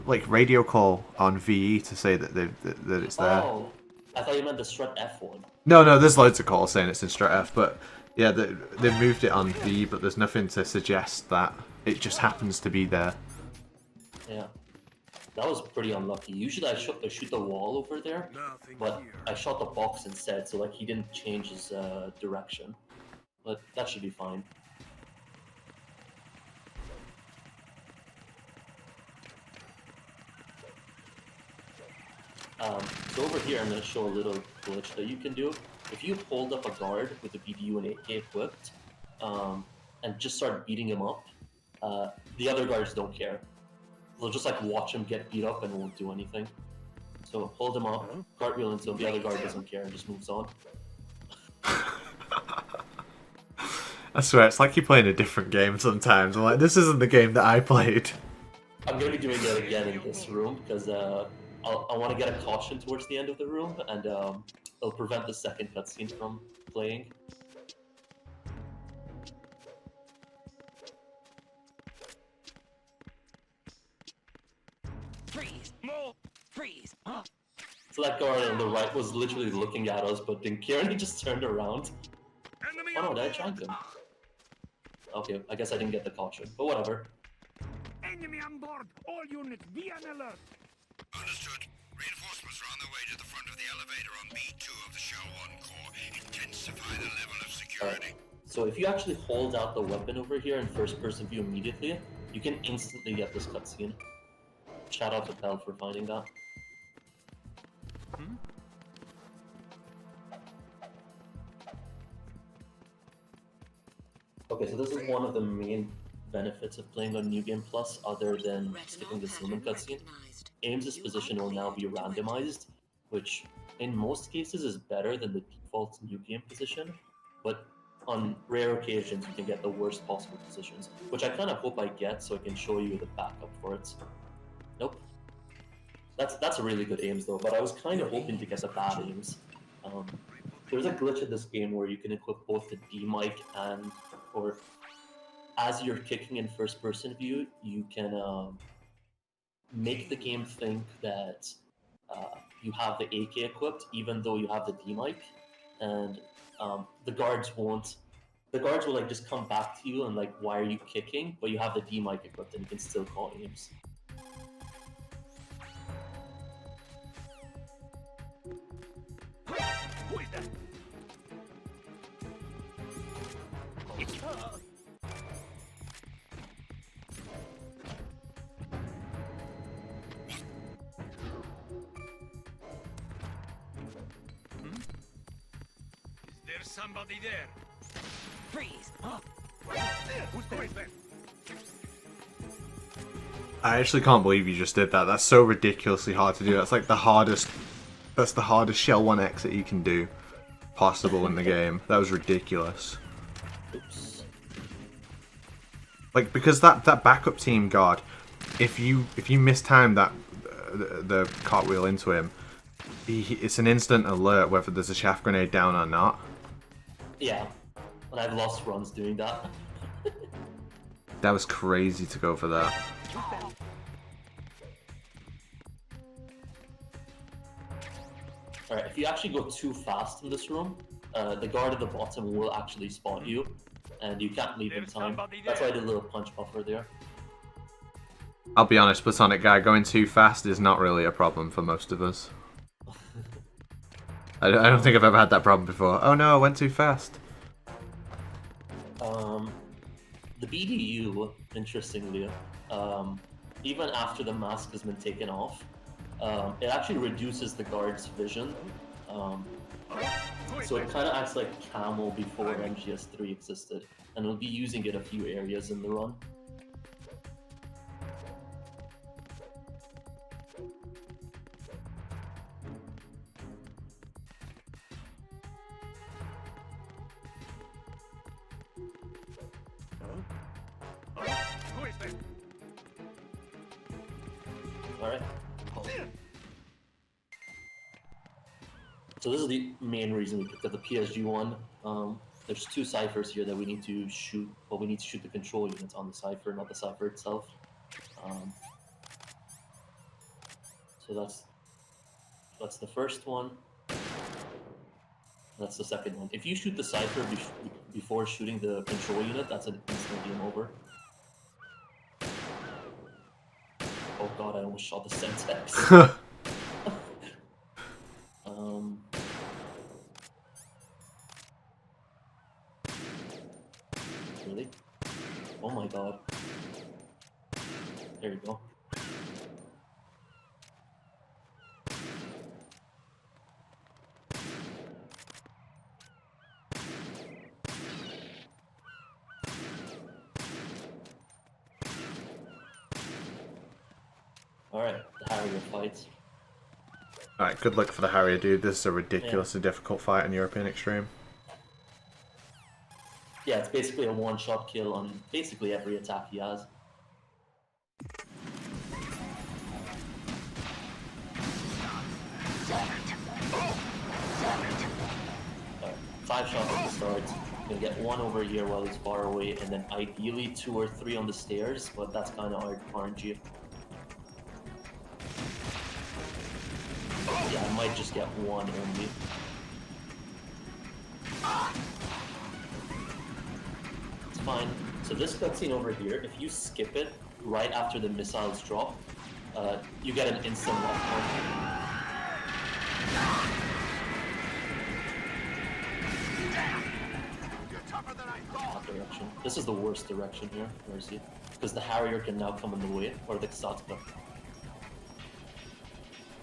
like radio call on VE to say that that it's there. Oh, I thought you meant the Strut F one. No, there's loads of calls saying it's in Strut F, but yeah, they've moved it on VE, but there's nothing to suggest that it just happens to be there. Yeah. That was pretty unlucky. Usually I shoot the wall over there, but I shot the box instead, so like he didn't change his direction. But that should be fine. So over here I'm going to show a little glitch that you can do. If you hold up a guard with a BDU and AK equipped, and just start beating him up, the other guards don't care. They'll just like watch him get beat up and won't do anything. So hold him up, cartwheel into him, the other guard doesn't care and just moves on. I swear, it's like you're playing a different game sometimes. I'm like, this isn't the game that I played. I'm going to be doing that again in this room because I want to get a caution towards the end of the room, and it'll prevent the second cutscene from playing. Freeze! More! Freeze! So that guard on the right was literally looking at us but didn't care, and he just turned around. Oh no, did I jank him? Okay, I guess I didn't get the caution, but whatever. Enemy on board! All units, be on alert! Understood. Reinforcements are on their way to the front of the elevator on B2 of the Shell 1 core. Intensify the level of security. So if you actually hold out the weapon over here in first-person view immediately, you can instantly get this cutscene. Shout out to Pell for finding that. Okay, so this is one of the main benefits of playing on New Game Plus, other than skipping the Zoom cutscene. Ames' position will now be randomized, which in most cases is better than the default New Game position, but on rare occasions you can get the worst possible positions, which I kind of hope I get so I can show you the backup for it. Nope. That's a really good Ames though, but I was kind of hoping to get the bad Ames. There's a glitch in this game where you can equip both the D-mic and, or as you're kicking in first-person view, you can make the game think that you have the AK equipped, even though you have the D-mic, and the guards won't. The guards will like just come back to you and like, why are you kicking? But you have the D-mic equipped, and you can still call Ames. Who is that? It's her! Is there somebody there? Freeze! Who's there? I actually can't believe you just did that. That's so ridiculously hard to do. That's like the hardest. That's the hardest Shell 1 exit you can do possible in the game. That was ridiculous. Oops. Like, because that backup team guard, if you mistime that the cartwheel into him, it's an instant alert whether there's a chaff grenade down or not. Yeah, and I've lost runs doing that. That was crazy to go for that. Alright, if you actually go too fast in this room, the guard at the bottom will actually spot you, and you can't leave in time. That's why I did a little punch buffer there. I'll be honest, Platonic Guy, going too fast is not really a problem for most of us. I don't think I've ever had that problem before. Oh no, I went too fast. The BDU, interestingly, even after the mask has been taken off, it actually reduces the guard's vision. So it kind of acts like camo before MGS3 existed, and we'll be using it a few areas in the run. Alright. So this is the main reason we picked up the PSG one. There's 2 ciphers here that we need to shoot, but we need to shoot the control units on the cipher, not the cipher itself. So that's the first one. That's the second one. If you shoot the cipher before shooting the control unit, that's an instant game over. Oh god, I almost shot the Sentex. Really? Oh my god. There you go. Alright, the Harrier fights. Alright, good luck for the Harrier, dude. This is a ridiculously difficult fight in European Extreme. Yeah, it's basically a one-shot kill on basically every attack he has. Alright, 5 shots at the start. Gonna get 1 over here while he's far away, and then ideally 2 or 3 on the stairs, but that's kind of RNG. Yeah, I might just get 1 only. It's fine. So this cutscene over here, if you skip it right after the missiles drop, you get an instant lock on. That direction. This is the worst direction here, where is he? Because the Harrier can now come in the way, or the Ksatska.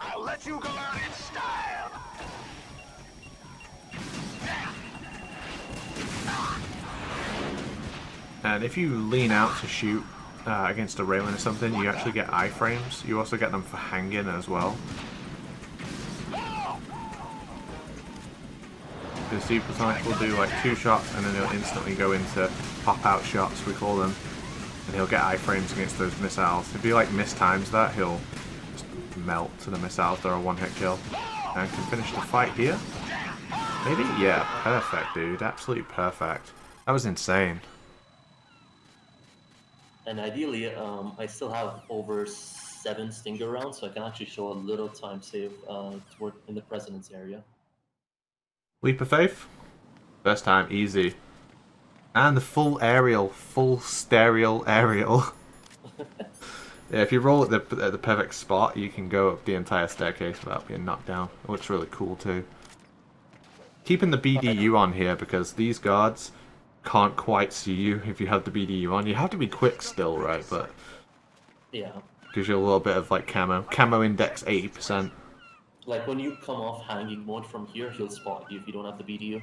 I'll let you go out in style! And if you lean out to shoot against a railing or something, you actually get iframes. You also get them for hanging as well. The Super Sniper will do like 2 shots and then he'll instantly go into pop-out shots, we call them. And he'll get iframes against those missiles. If he like mistimes that, he'll just melt to the missiles. They're a 1-hit kill. And can finish the fight here. Maybe? Yeah, perfect, dude. Absolutely perfect. That was insane. And ideally, I still have over 7 Stinger rounds, so I can actually show a little time save in the President's area. Leap of faith? First time, easy. And the full aerial, full stereo aerial. Yeah, if you roll at the perfect spot, you can go up the entire staircase without being knocked down. It looks really cool too. Keeping the BDU on here because these guards can't quite see you if you have the BDU on. You have to be quick still, right? But yeah, gives you a little bit of like camo index 80%. Like when you come off hanging mode from here, he'll spot you if you don't have the BDU.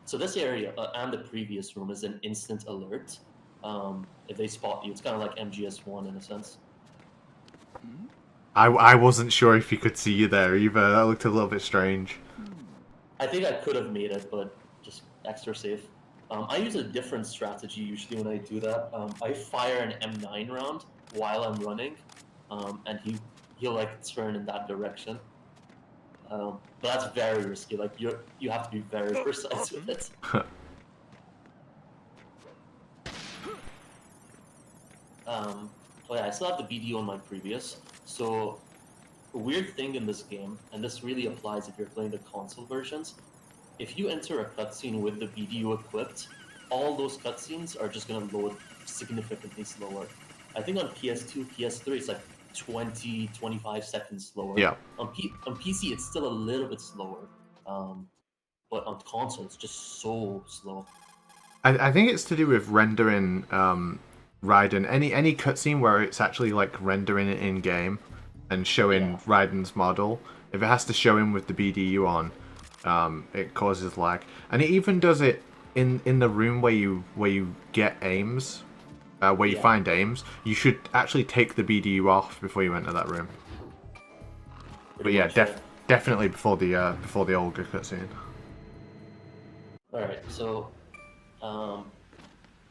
So this area and the previous room is an instant alert. If they spot you, it's kind of like MGS1 in a sense. I wasn't sure if you could see you there either. That looked a little bit strange. I think I could have made it, but just extra safe. I use a different strategy usually when I do that. I fire an M9 round while I'm running, and he'll like turn in that direction. But that's very risky. Like you have to be very precise with it. Oh yeah, I still have the BDU on my previous. So a weird thing in this game, and this really applies if you're playing the console versions, if you enter a cutscene with the BDU equipped, all those cutscenes are just going to load significantly slower. I think on PS2, PS3, it's like 20, 25 seconds slower. Yeah. On PC, it's still a little bit slower. But on console, it's just so slow. I think it's to do with rendering Raiden. Any cutscene where it's actually like rendering it in game and showing Raiden's model. If it has to show him with the BDU on, it causes lag. And it even does it in the room where you get aims, where you find aims. You should actually take the BDU off before you enter that room. But yeah, definitely before the Olga cutscene. Alright, so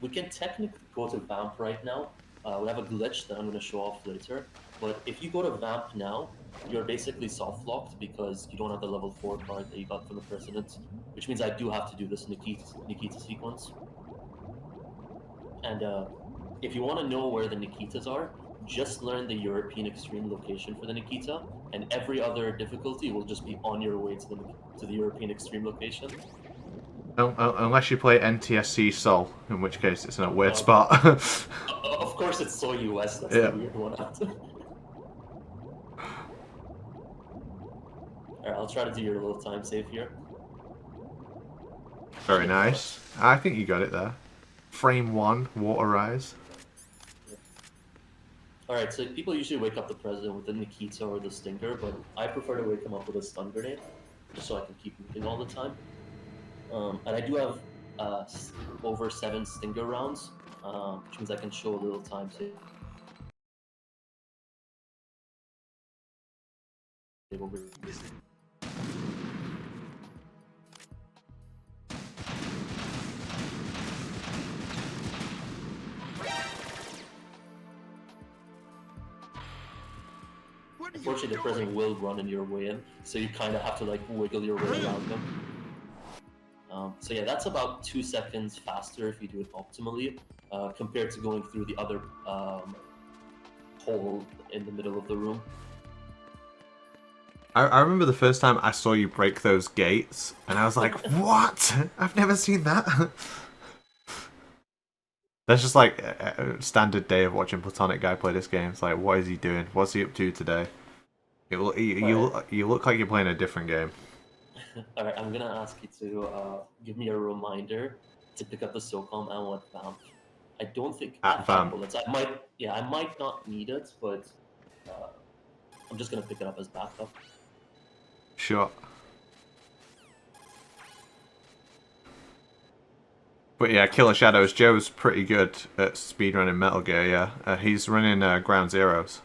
we can technically go to Vamp right now. We have a glitch that I'm going to show off later. But if you go to Vamp now, you're basically soft-locked because you don't have the level 4 card that you got from the President. Which means I do have to do this Nikita sequence. And if you want to know where the Nikitas are, just learn the European Extreme location for the Nikita, and every other difficulty will just be on your way to the European Extreme location. Unless you play NTSC Sol, in which case it's in a weird spot. Of course it's so US, that's Yeah. the weird one. Alright, I'll try to do your little time save here. Very nice. I think you got it there. Frame 1, Water Rise. Alright, so people usually wake up the President with the Nikita or the Stinger, but I prefer to wake him up with a stun grenade, just so I can keep moving all the time. And I do have over 7 Stinger rounds, which means I can show a little time save over. Unfortunately, the President will run in your way in, so you kind of have to like wiggle your way around them. So yeah, that's about 2 seconds faster if you do it optimally, compared to going through the other hole in the middle of the room. I remember the first time I saw you break those gates, and I was like, what? I've never seen that. That's just like a standard day of watching Platonic Guy play this game. It's like, what is he doing? What's he up to today? You look like you're playing a different game. Alright, I'm gonna ask you to give me a reminder to pick up the SOCOM ammo at Vamp. I don't think At Vamp. bullets. I might not need it, but I'm just gonna pick it up as backup. Sure. But yeah, Killer Shadows, Joe's pretty good at speedrunning Metal Gear, yeah. He's running Ground Zeroes.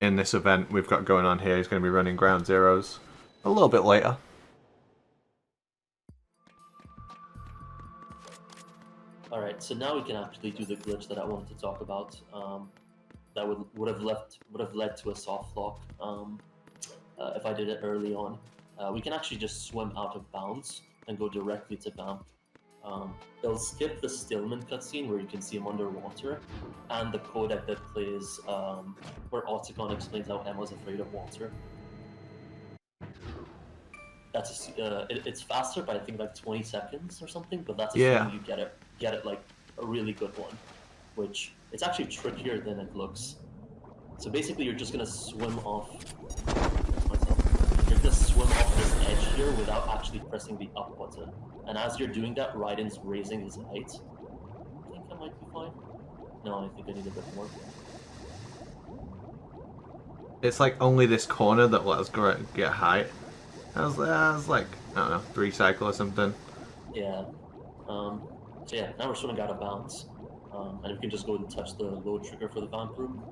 In this event we've got going on here, he's going to be running Ground Zeroes a little bit later. Alright, so now we can actually do the glitch that I wanted to talk about. That would have led to a soft lock if I did it early on. We can actually just swim out of bounds and go directly to Vamp. It'll skip the Stillman cutscene where you can see him underwater, and the codec that plays where Otacon explains how Emma's afraid of water. That's it's faster by I think like 20 seconds or something, but that's assuming you get it like a really good one, which it's actually trickier than it looks. So basically, you're just gonna swim off. You're gonna swim off this edge here without actually pressing the up button. And as you're doing that, Raiden's raising his height. I think I might be fine. No, I think I need a bit more. It's like only this corner that let us get height. I was like, I don't know, 3 cycle or something. Yeah. So yeah, now we're swimming out of bounds. And we can just go and touch the load trigger for the Vamp room.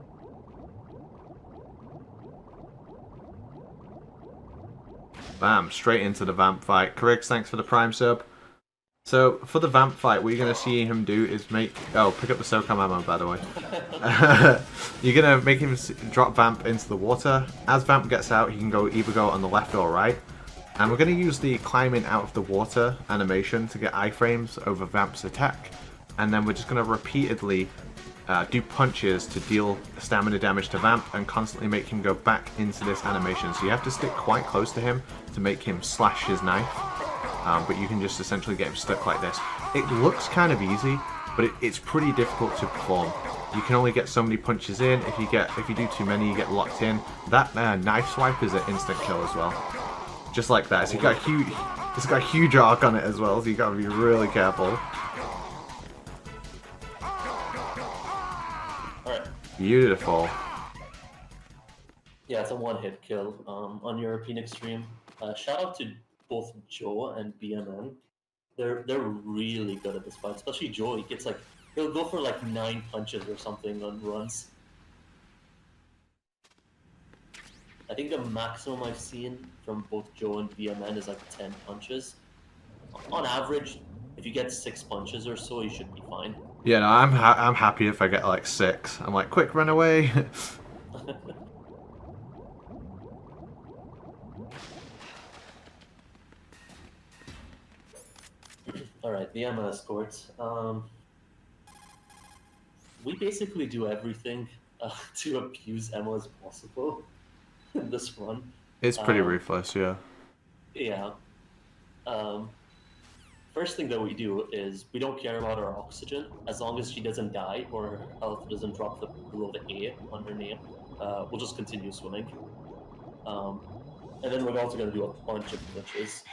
Bam, straight into the Vamp fight. Kriggs, thanks for the Prime sub. So, for the Vamp fight, what you're going to see him do is make... Oh, pick up the SOCOM ammo, by the way. You're going to make him drop Vamp into the water. As Vamp gets out, he can either go on the left or right. And we're going to use the climbing out of the water animation to get iframes over Vamp's attack. And then we're just going to repeatedly do punches to deal stamina damage to Vamp and constantly make him go back into this animation. So you have to stick quite close to him to make him slash his knife. But you can just essentially get him stuck like this. It looks kind of easy, but it's pretty difficult to perform. You can only get so many punches in. If you do too many, you get locked in. That knife swipe is an instant kill as well. Just like that. So it's got a huge arc on it as well, so you gotta be really careful. Alright. Beautiful. Yeah, it's a one-hit kill on European Extreme. Shout out to both Joe and BMN. They're really good at this fight, especially Joe. He'll go for like 9 punches or something on runs. I think the maximum I've seen from both Joe and BMN is like 10 punches. On average, if you get 6 punches or so, you should be fine. Yeah, no, I'm happy if I get like 6. I'm like, quick, run away. Alright, the Emma escort. We basically do everything to abuse Emma as possible in this run. It's pretty ruthless, yeah. Yeah. First thing that we do is we don't care about her oxygen as long as she doesn't die or her health doesn't drop below the A on her name. We'll just continue swimming. And then we're also going to do a bunch of glitches.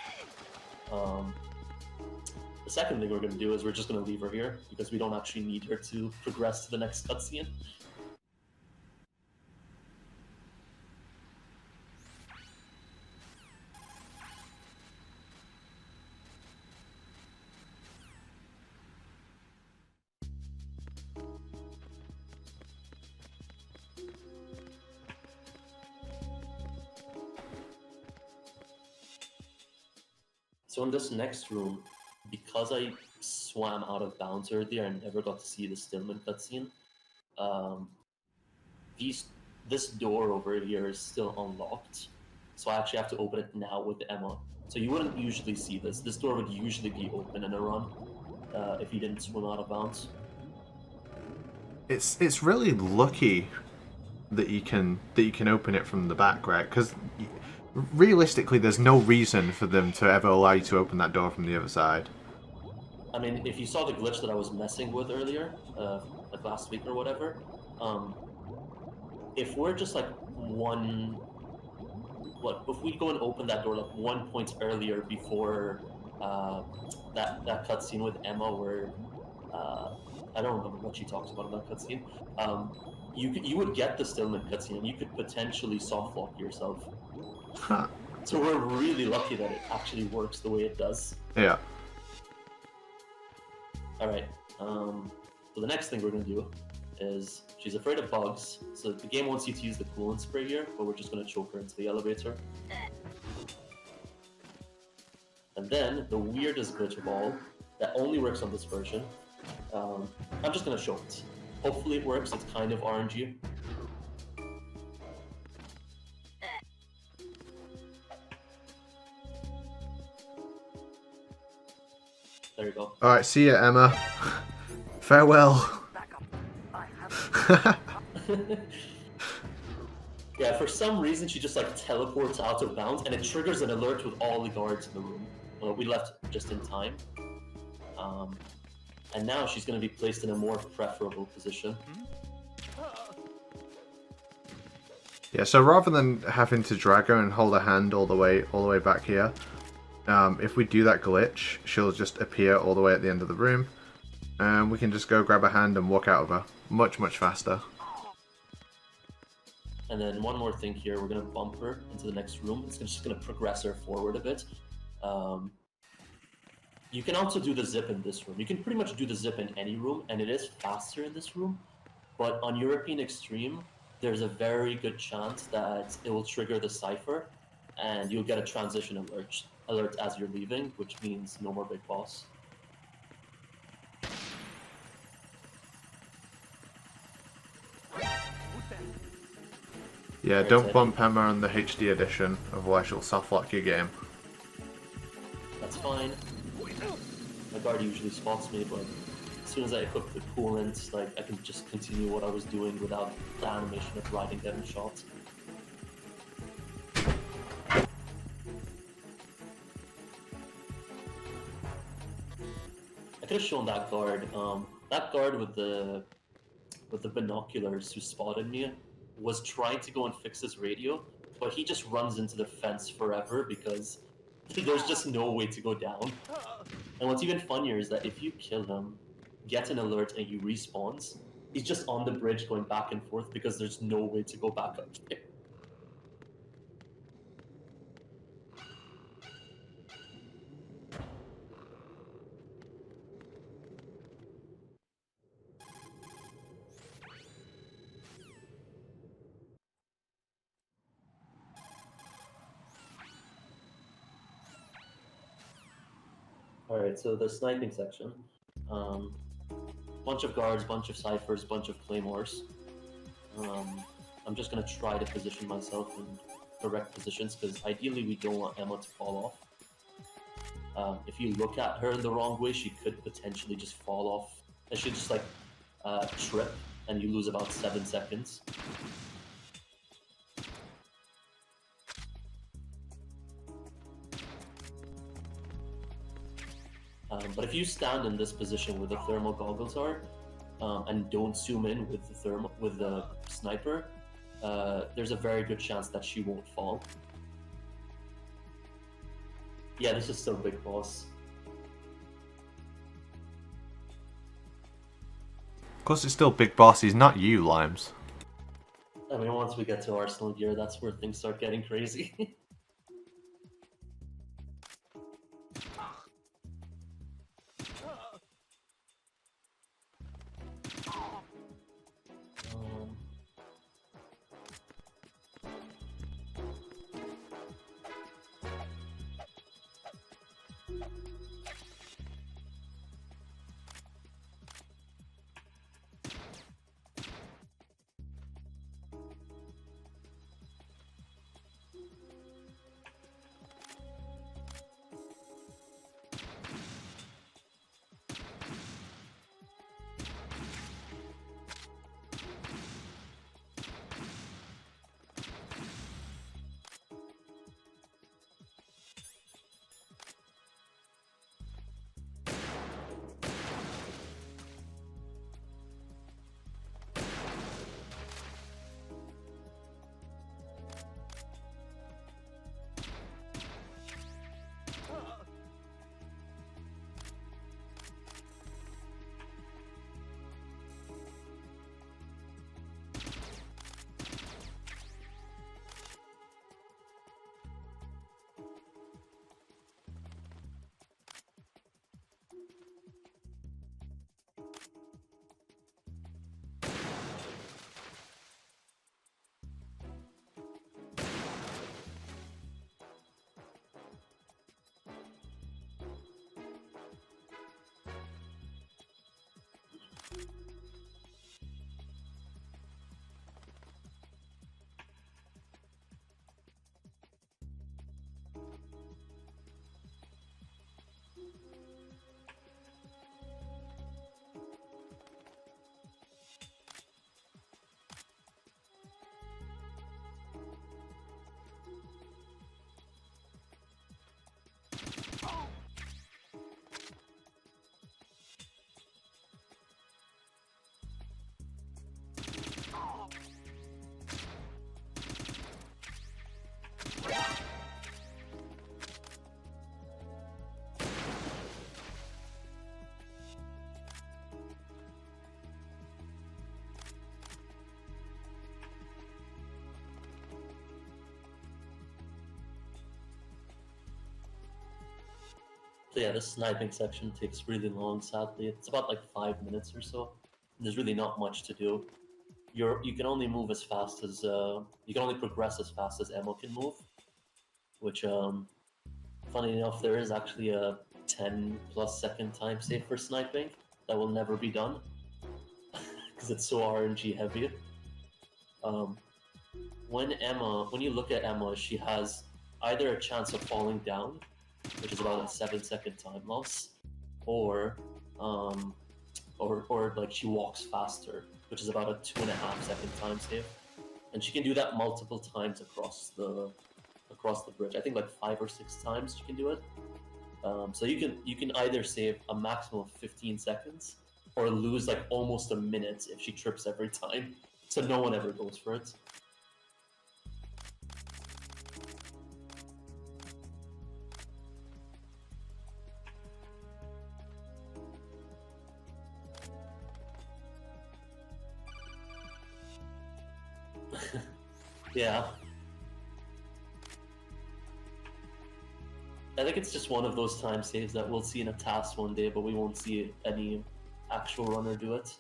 The second thing we're going to do is we're just going to leave her here because we don't actually need her to progress to the next cutscene. So in this next room, because I swam out of bounds earlier and never got to see the Stillman cutscene, this door over here is still unlocked. So I actually have to open it now with Emma. So you wouldn't usually see this. This door would usually be open in a run if you didn't swim out of bounds. It's really lucky that you can open it from the back, right? Because realistically, there's no reason for them to ever allow you to open that door from the other side. I mean, if you saw the glitch that I was messing with earlier, like last week or whatever, if we're just like if we go and open that door like 1 point earlier before that cutscene with Emma where I don't remember what she talks about in that cutscene, you would get the Stillman cutscene and you could potentially soft lock yourself. Huh. So we're really lucky that it actually works the way it does. Yeah. Alright, so the next thing we're going to do is, she's afraid of bugs, so the game wants you to use the coolant spray here, but we're just going to choke her into the elevator. And then, the weirdest glitch of all, that only works on this version, I'm just going to show it. Hopefully it works, it's kind of RNG. There you go. Alright, see ya, Emma. Farewell. Yeah, for some reason she just like teleports out of bounds and it triggers an alert with all the guards in the room. Well, we left just in time. And now she's going to be placed in a more preferable position. Yeah, so rather than having to drag her and hold her hand all the way back here, if we do that glitch, she'll just appear all the way at the end of the room, and we can just go grab her hand and walk out of her much faster. And then one more thing here, we're going to bump her into the next room. It's just going to progress her forward a bit. You can also do the zip in this room. You can pretty much do the zip in any room, and it is faster in this room. But on European Extreme, there's a very good chance that it will trigger the cipher, and you'll get a transition alert as you're leaving, which means no more big boss. Yeah, don't bump Emma on the HD edition, otherwise she'll softlock your game. That's fine. My guard usually spots me, but as soon as I equip the coolant, like I can just continue what I was doing without the animation of riding getting shot. I could have shown that guard. That guard with the with the binoculars who spotted me was trying to go and fix his radio, but he just runs into the fence forever because there's just no way to go down. And what's even funnier is that if you kill him, get an alert, and he respawns, he's just on the bridge going back and forth because there's no way to go back up there. Alright, so the sniping section. Bunch of guards, bunch of ciphers, bunch of claymores. I'm just gonna try to position myself in correct positions because ideally we don't want Emma to fall off. If you look at her in the wrong way, she could potentially just fall off. And she'd just like trip, and you lose about 7 seconds. But if you stand in this position where the thermal goggles are, and don't zoom in with the sniper, there's a very good chance that she won't fall. Yeah, this is still Big Boss. Of course, it's still Big Boss. He's not you, Limes. I mean, once we get to Arsenal gear, that's where things start getting crazy. So yeah, this sniping section takes really long, sadly. It's about like 5 minutes or so. There's really not much to do. You can only move as fast as you can only progress as fast as Emma can move, which funny enough, there is actually a 10+ second time save for sniping that will never be done because it's so RNG heavy. When you look at Emma, she has either a chance of falling down, which is about a 7-second time loss, or like she walks faster, which is about a 2.5-second time save, and she can do that multiple times across the bridge. I think like 5 or 6 times she can do it. So you can either save a maximum of 15 seconds, or lose like almost a minute if she trips every time. So no one ever goes for it. Yeah. I think it's just one of those time saves that we'll see in a task one day, but we won't see any actual runner do it.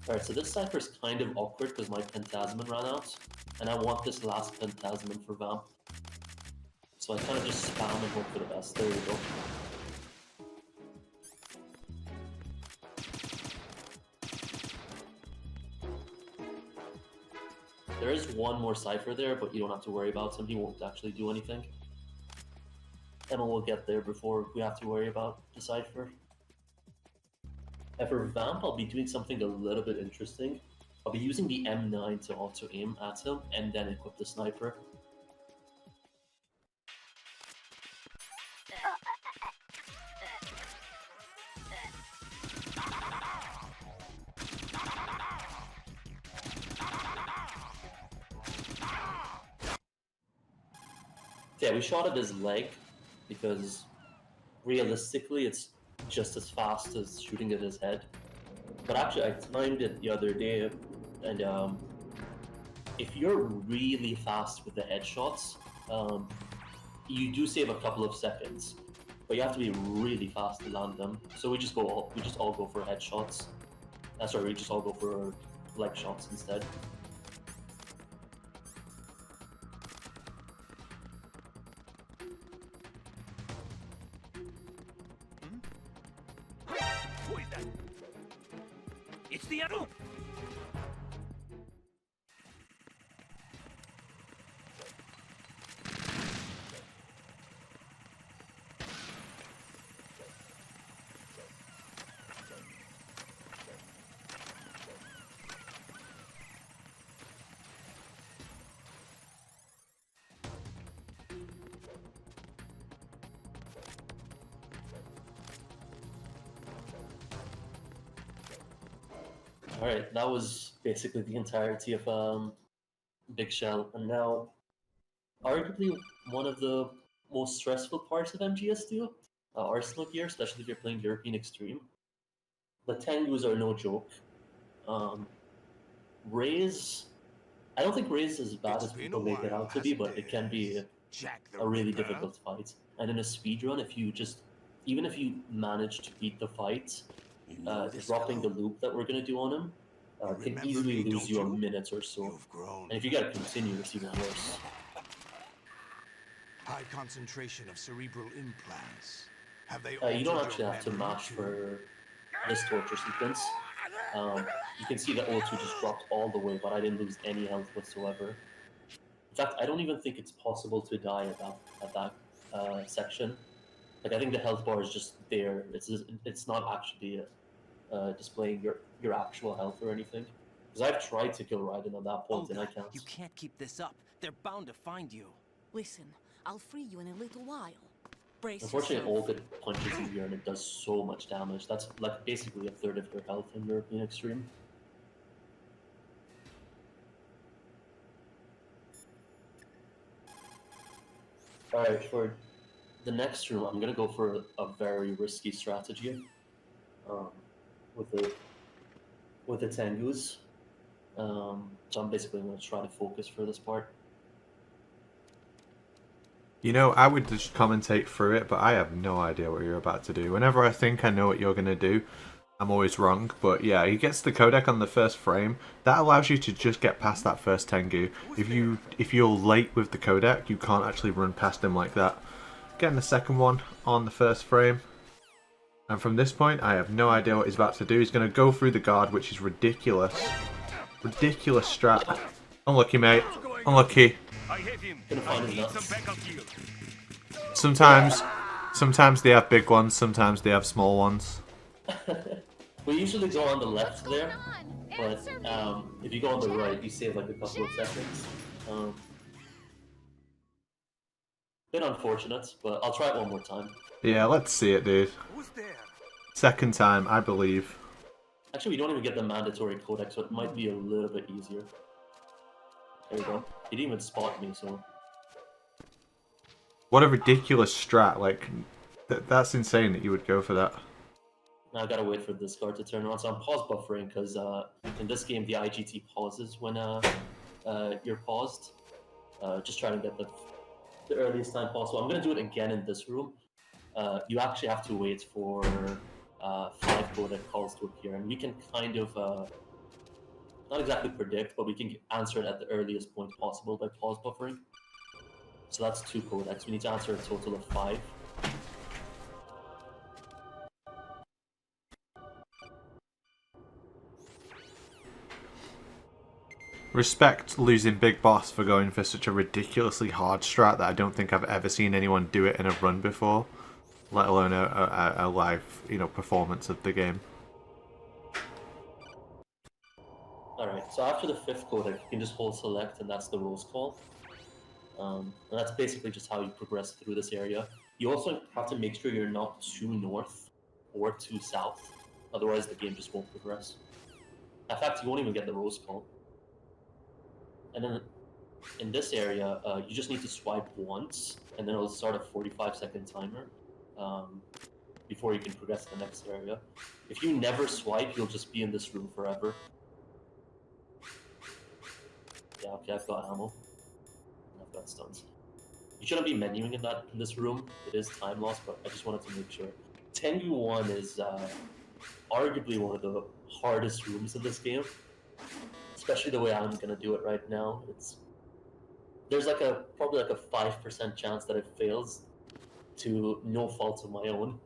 Alright, so this cipher is kind of awkward because my Pentasmin ran out, and I want this last Pentasmin for Vamp. So I kind of just spam and hope for the best. There we go. There is one more cipher there, but you don't have to worry about him. He won't actually do anything. Emma will get there before we have to worry about the cipher. And for Vamp, I'll be doing something a little bit interesting. I'll be using the M9 to auto-aim at him, and then equip the sniper. Yeah, we shot at his leg, because realistically it's just as fast as shooting at his head. But actually, I timed it the other day, and if you're really fast with the headshots, you do save a couple of seconds, but you have to be really fast to land them. So we just all go for headshots. Sorry, we just all go for leg shots instead. Who is that? It's the animal! Alright, that was basically the entirety of Big Shell, and now arguably one of the most stressful parts of MGS2, Arsenal gear, especially if you're playing European Extreme. The Tengus are no joke. Raze, I don't think Raze is as bad as people make it out to be, but it can be a really difficult fight. And in a speedrun, even if you manage to beat the fight, dropping the loop that we're going to do on him can easily lose you a minute or so. And if you gotta continue, it's even worse. High concentration of cerebral implants. Have they You don't actually have to match for this torture sequence. You can see the O2 just dropped all the way, but I didn't lose any health whatsoever. In fact, I don't even think it's possible to die at that section. Like, I think the health bar is just there. It's not actually displaying your actual health or anything. Because I've tried to kill Raiden at that point, and I can't. You can't keep this up. They're bound to find you. Listen, I'll free you in a little while. Brace Unfortunately, yourself. Olga punches you here, and it does so much damage. That's like basically a third of your health in European Extreme. Alright, for the next room, I'm gonna go for a very risky strategy with the Tengus. So I'm basically gonna try to focus for this part. You know, I would just commentate through it, but I have no idea what you're about to do. Whenever I think I know what you're going to do, I'm always wrong. But yeah, he gets the codec on the first frame. That allows you to just get past that first Tengu. If you're late with the codec, you can't actually run past him like that. Getting the second one on the first frame. And from this point, I have no idea what he's about to do. He's going to go through the guard, which is ridiculous. Ridiculous strat. Unlucky, mate. Unlucky. I hit him. Sometimes they have big ones, sometimes they have small ones. We usually go on the left there, but if you go on the right, you save like a couple of seconds. Bit unfortunate, but I'll try it one more time. Yeah, let's see it, dude. Second time, I believe. Actually, we don't even get the mandatory codex, so it might be a little bit easier. There we go. He didn't even spot me, so... What a ridiculous strat, like, that's insane that you would go for that. Now I gotta wait for this card to turn around, so I'm pause buffering, because in this game the IGT pauses when you're paused. Just trying to get the earliest time possible. I'm gonna do it again in this room. You actually have to wait for 5 codec calls to appear, and we can kind of not exactly predict, but we can answer it at the earliest point possible by pause buffering. So that's 2 codecs. We need to answer a total of 5. Respect losing Big Boss for going for such a ridiculously hard strat that I don't think I've ever seen anyone do it in a run before, let alone a live, performance of the game. Alright, so after the 5th codec, you can just hold select, and that's the rules call. And that's basically just how you progress through this area. You also have to make sure you're not too north or too south, otherwise the game just won't progress. In fact, you won't even get the rules call. And then in this area, you just need to swipe once, and then it'll start a 45-second timer before you can progress to the next area. If you never swipe, you'll just be in this room forever. Yeah, okay, I've got ammo. I've got stuns. You shouldn't be menuing in this room. It is time loss, but I just wanted to make sure. Tengu 1 is arguably one of the hardest rooms in this game. Especially the way I'm gonna do it right now. There's probably like a 5% chance that it fails to no fault of my own.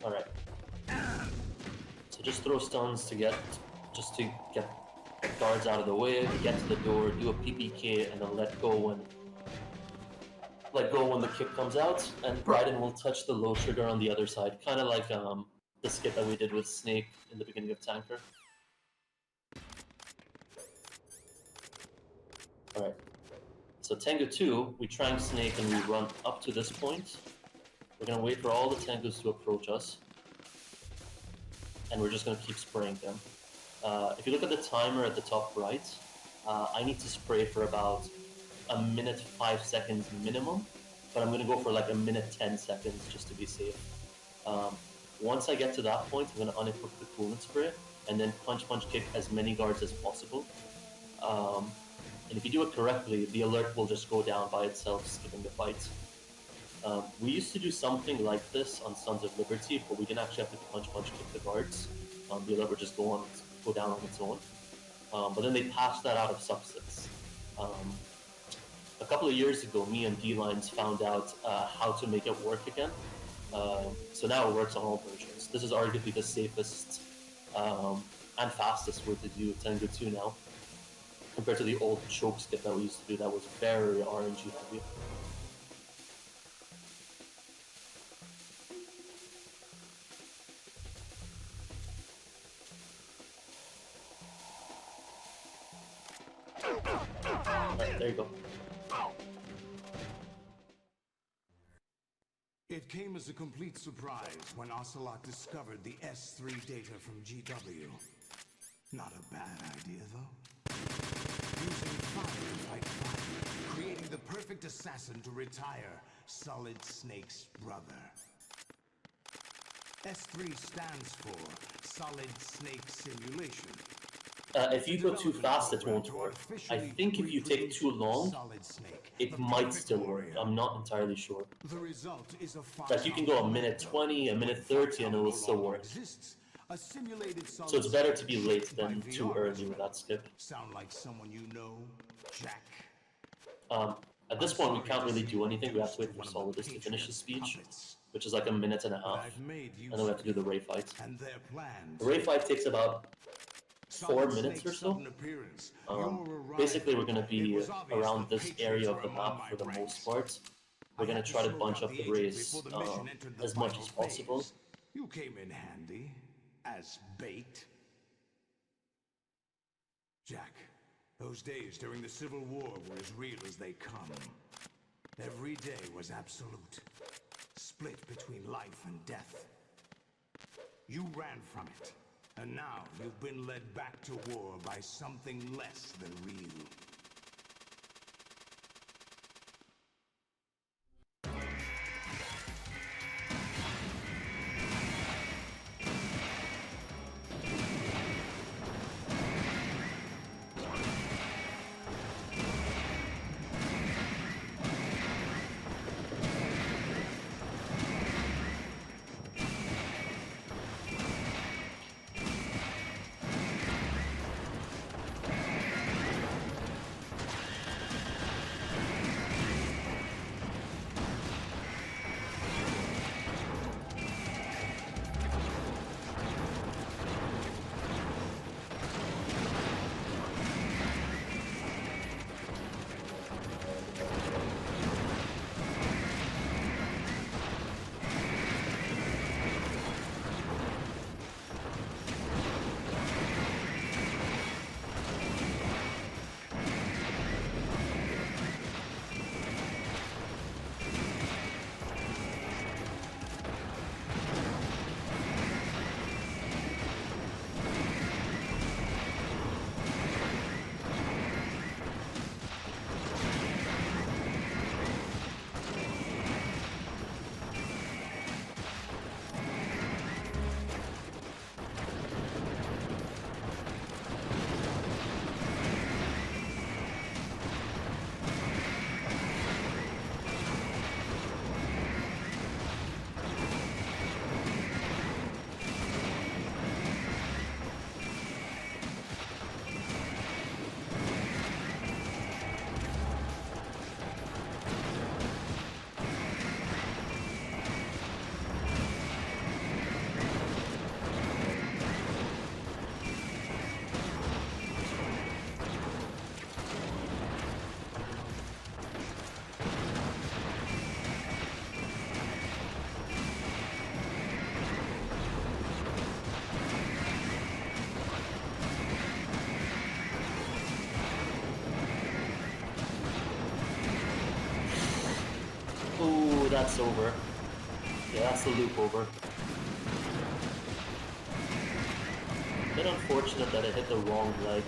Alright. So just throw stuns to get guards out of the way, get to the door, do a PPK, and then let go when the kick comes out, and Bryden will touch the low trigger on the other side, kind of like the skit that we did with Snake in the beginning of Tanker. Alright. So Tengu 2, we try and Snake and we run up to this point. We're going to wait for all the Tengus to approach us, and we're just going to keep spraying them. If you look at the timer at the top right, I need to spray for about 1 minute 5 seconds minimum, but I'm going to go for like 1 minute 10 seconds just to be safe. Once I get to that point, I'm going to unequip the coolant spray, and then punch kick as many guards as possible. And if you do it correctly, the alert will just go down by itself, skipping the fight. We used to do something like this on Sons of Liberty, but we didn't actually have to punch kick the guards. The alert would just go down on its own. But then they patched that out of Substance. A couple of years ago, me and D-Lines found out how to make it work again. So now it works on all versions. This is arguably the safest and fastest way to do Tengu 2 now, compared to the old choke skip that we used to do that was very RNG heavy. Right, there you go. It came as a complete surprise when Ocelot discovered the S3 data from GW. Not a bad idea, though. Using fire to fight fire, creating the perfect assassin to retire Solid Snake's brother. S3 stands for Solid Snake Simulation. If you go too fast, it won't work. I think if you take too long, it might still work. I'm not entirely sure. The result is a Like you can go 1 minute 20, 1 minute 30, and it will still work. A simulated So it's better to be late shaped by than too VR early as with well. that skip. Sound like someone you know, Jack? At this point, we can't really do anything. We have to wait for Solidus to finish his speech, which is like a minute and a half, and then we have to do the Ray fight. The Ray fight takes about 4 minutes or so. Basically, we're going to be around this area of the map for the most part. We're going to try to bunch up the Rays as much as possible. You came in handy as bait. Jack, those days during the Civil War were as real as they come. Every day was absolute, split between life and death. You ran from it, and now you've been led back to war by something less than real. Ooh, that's over. Yeah, that's the loop over. A bit unfortunate that it hit the wrong leg.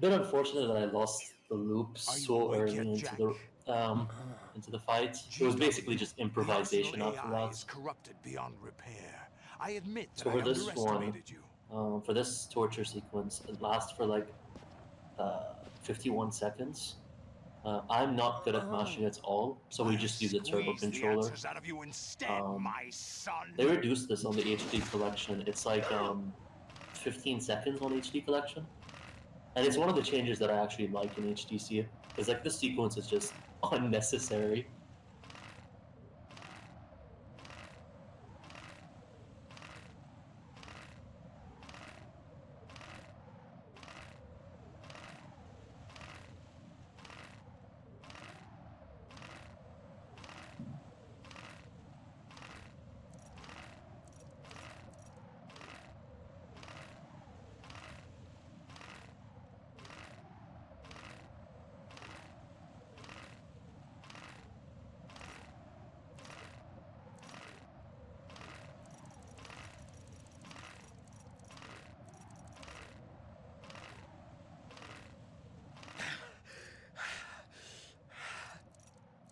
Bit unfortunate that I lost the loop so early into the fight. It was basically just improvisation after that. is corrupted beyond repair. I admit that So I for this one, underestimated you. for this torture sequence, it lasts for like 51 seconds. I'm not good at mashing at all, so we just use a turbo controller. Out of you instead, my son. They reduced this on the HD collection. It's like 15 seconds on HD collection. And it's one of the changes that I actually like in HDC. Because like this sequence is just unnecessary.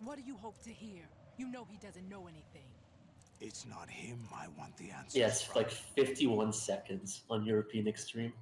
What do you hope to hear? You know he doesn't know anything. It's not him I want the answer. Yes, like 51 seconds on European Extreme.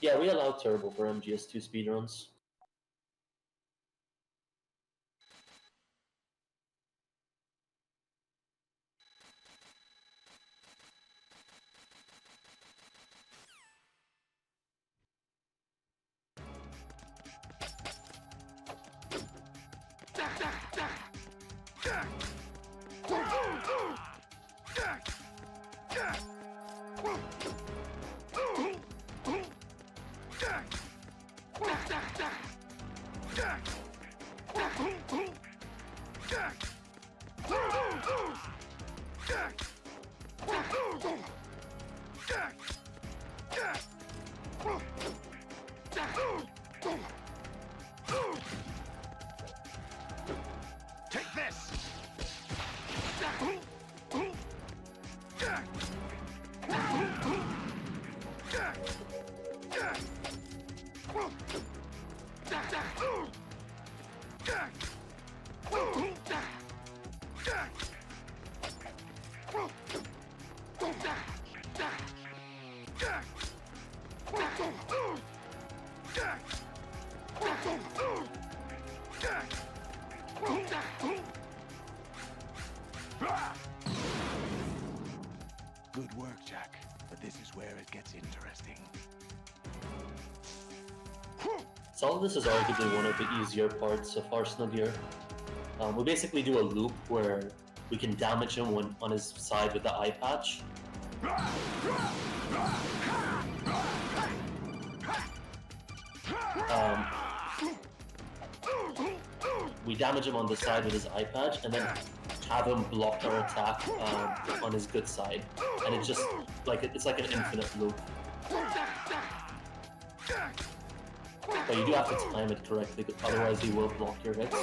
Yeah, we allow turbo for MGS2 speedruns. Take this! Good work, Jack. But this is where it gets interesting. So all of this is arguably one of the easier parts of Arsenal Gear. We basically do a loop where we can damage him when on his side with the eye patch. We damage him on the side with his eye patch and then have him block our attack on his good side. And it's just like it's like an infinite loop. But you do have to time it correctly, because otherwise he will block your hits.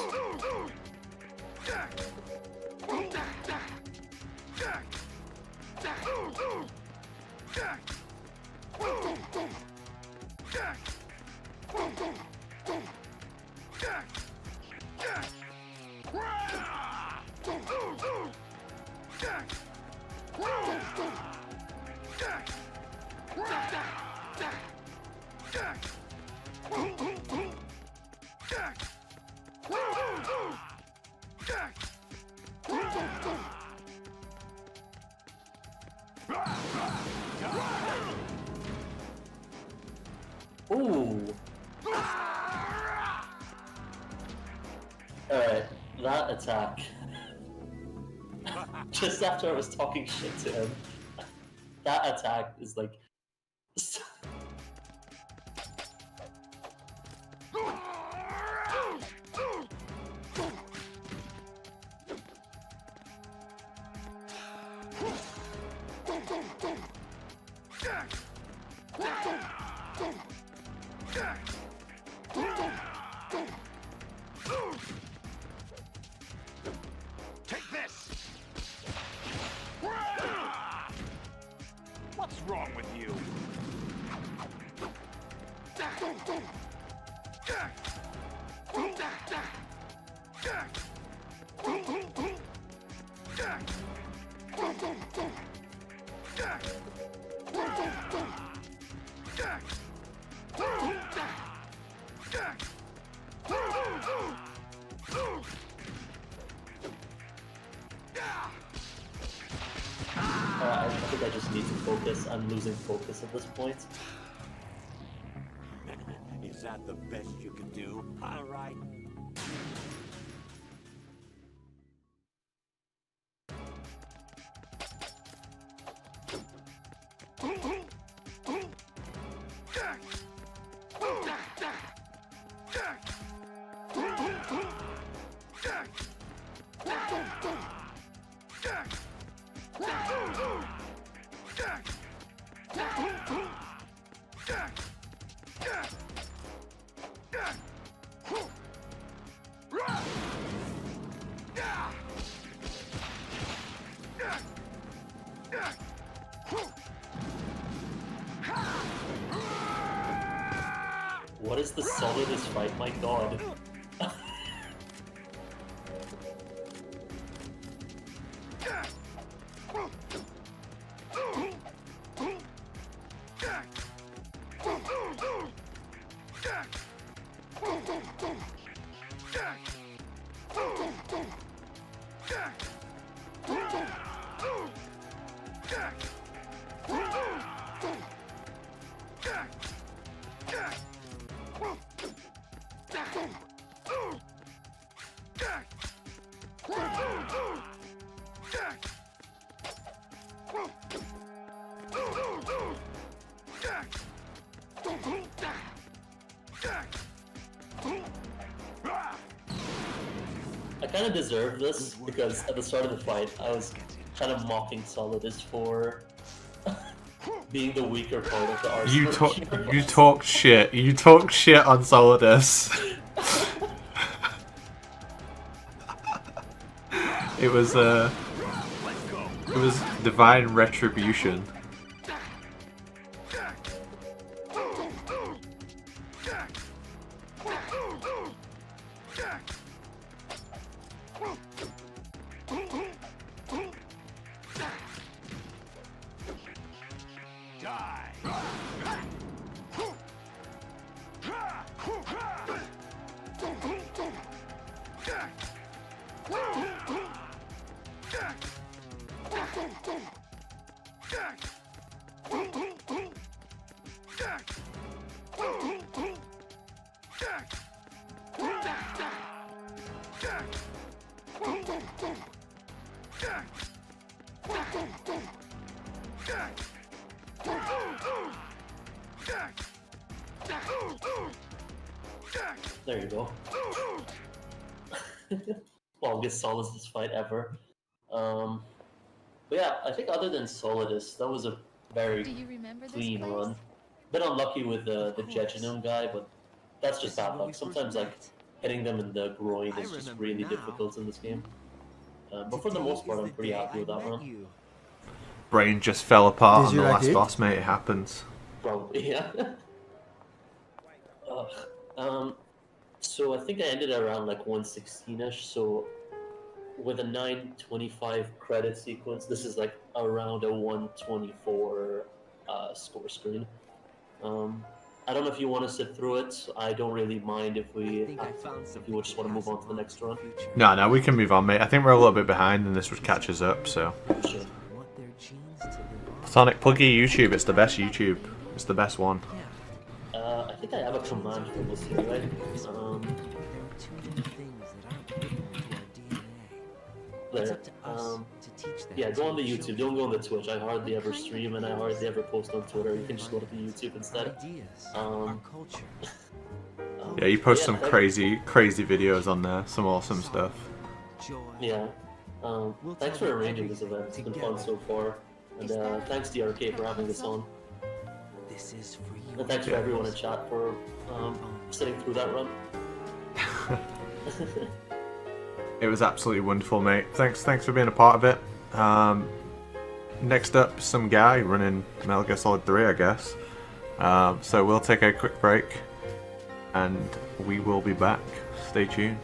Ooh. Alright, that attack. Just after I was talking shit to him, that attack is like... Take this! What's wrong with you? I think I just need to focus. I'm losing focus at this point. Is that the best you can do? All right. What is the solidest fight? My god. I kind of deserve this because at the start of the fight, I was kind of mocking Solidus for being the weaker part of the Arsenal. You talk shit. You talk shit on Solidus. It was divine retribution. There you go. Longest Solidus fight ever. But yeah, I think other than Solidus, that was a very clean run. Bit unlucky with the Jejunum guy, but that's just bad luck. Sometimes like hitting them in the groin is just really difficult in this game. But for the most part, I'm pretty happy with that run. Brain just fell apart on the what I last did? boss, mate. It happens. Probably, yeah. So I think I ended around like 116ish. So with a 925 credit sequence, this is like around a 124 score screen. I don't know if you want to sit through it. I don't really mind if we if you just want to move on to the next run. No, we can move on, mate. I think we're a little bit behind, and this would catch us up. So, Sure. Sonic, plug your YouTube. It's the best YouTube. It's the best one. I think I have a command for this anyway. There. Yeah, go on the YouTube. Don't go on the Twitch. I hardly ever stream and I hardly ever post on Twitter. You can just go to the YouTube instead. Yeah, you post some crazy videos on there. Some awesome stuff. Yeah. Thanks for arranging this event. It's been fun so far. And thanks DRK for having this on. This is for you. And thanks for everyone in chat for sitting through that run. It was absolutely wonderful, mate. Thanks for being a part of it. Next up, some guy running Metal Gear Solid 3, I guess. So we'll take a quick break, and we will be back. Stay tuned.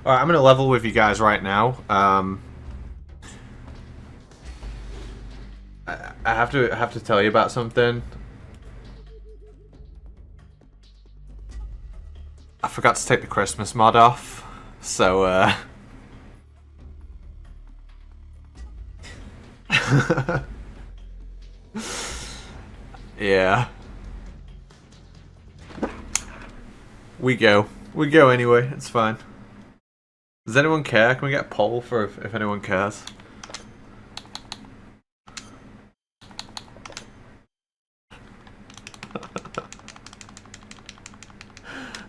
Alright, I'm going to level with you guys right now. I have to tell you about something. I forgot to take the Christmas mod off, so yeah. We go anyway, it's fine. Does anyone care? Can we get a poll for if anyone cares?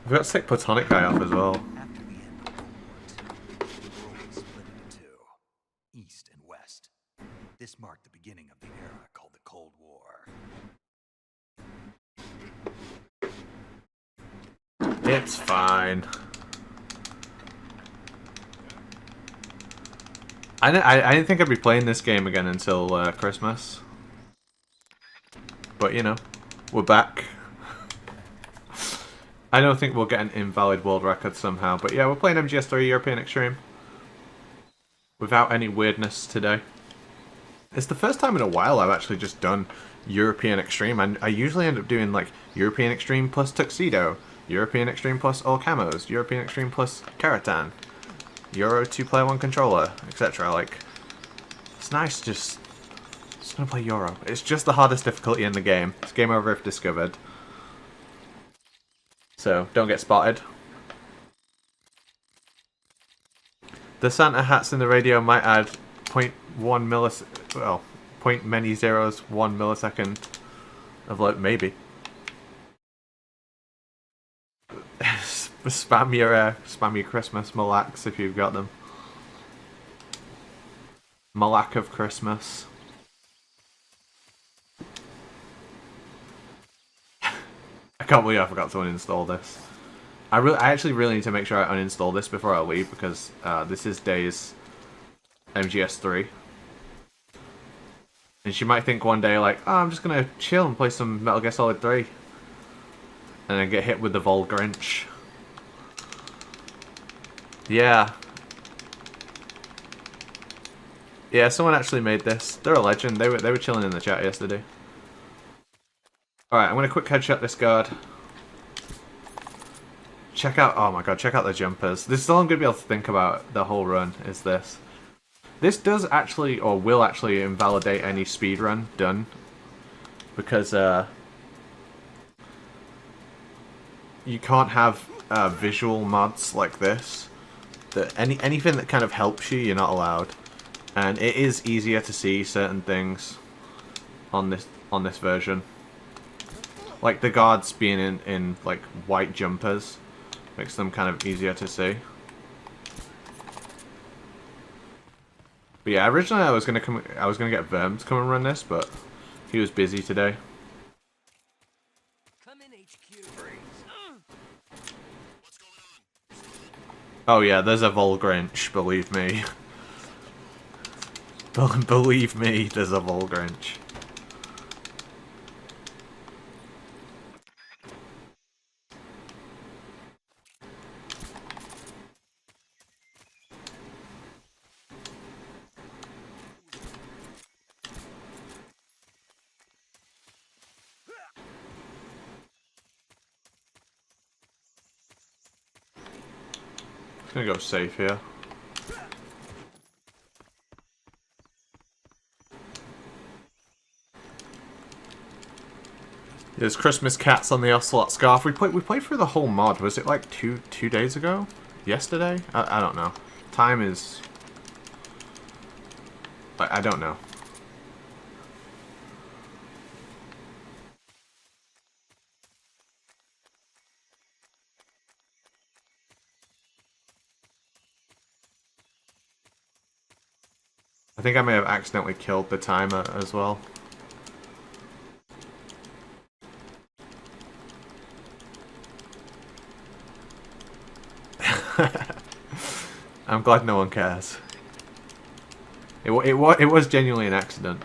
We've got to take Platonic guy off as well. After the end of World War II, the world was split into two, East and West. This marked the beginning of the era called the Cold War. It's fine. I didn't think I'd be playing this game again until Christmas. But, you know, we're back. I don't think we'll get an invalid world record somehow. But yeah, we're playing MGS3 European Extreme. Without any weirdness today. It's the first time in a while I've actually just done European Extreme. I usually end up doing like European Extreme plus Tuxedo, European Extreme plus all camos, European Extreme plus Keratan, Euro 2-player 1 controller, etc. Like, it's nice just gonna play Euro. It's just the hardest difficulty in the game. It's game over if discovered. So, don't get spotted. The Santa hats in the radio might add 0.1 millisecond, well, point many zeros, 1 millisecond of like maybe. spam your Christmas Malax if you've got them. Malak of Christmas. I can't believe I forgot to uninstall this. I actually really need to make sure I uninstall this before I leave, because this is Day's MGS3. And she might think one day like, oh, I'm just gonna chill and play some Metal Gear Solid 3. And then get hit with the Vol Grinch. Yeah. Yeah, someone actually made this. They're a legend. They were chilling in the chat yesterday. Alright, I'm gonna quick headshot this guard. Check out, oh my god, check out the jumpers. This is all I'm gonna be able to think about the whole run, is this. This does actually, or will actually, invalidate any speedrun done. Because, you can't have visual mods like this. Anything that kind of helps you, you're not allowed. And it is easier to see certain things on this version. Like the guards being in like white jumpers makes them kind of easier to see. But yeah, originally I was gonna get Verm to come and run this, but he was busy today. Oh yeah, there's a Vol Grinch, believe me. Believe me, there's a Vol Grinch. Gonna go safe here. There's Christmas cats on the Ocelot scarf. We played through the whole mod. Was it like two days ago? Yesterday? I don't know. Time is... I don't know. I think I may have accidentally killed the timer as well. I'm glad no one cares. It was genuinely an accident.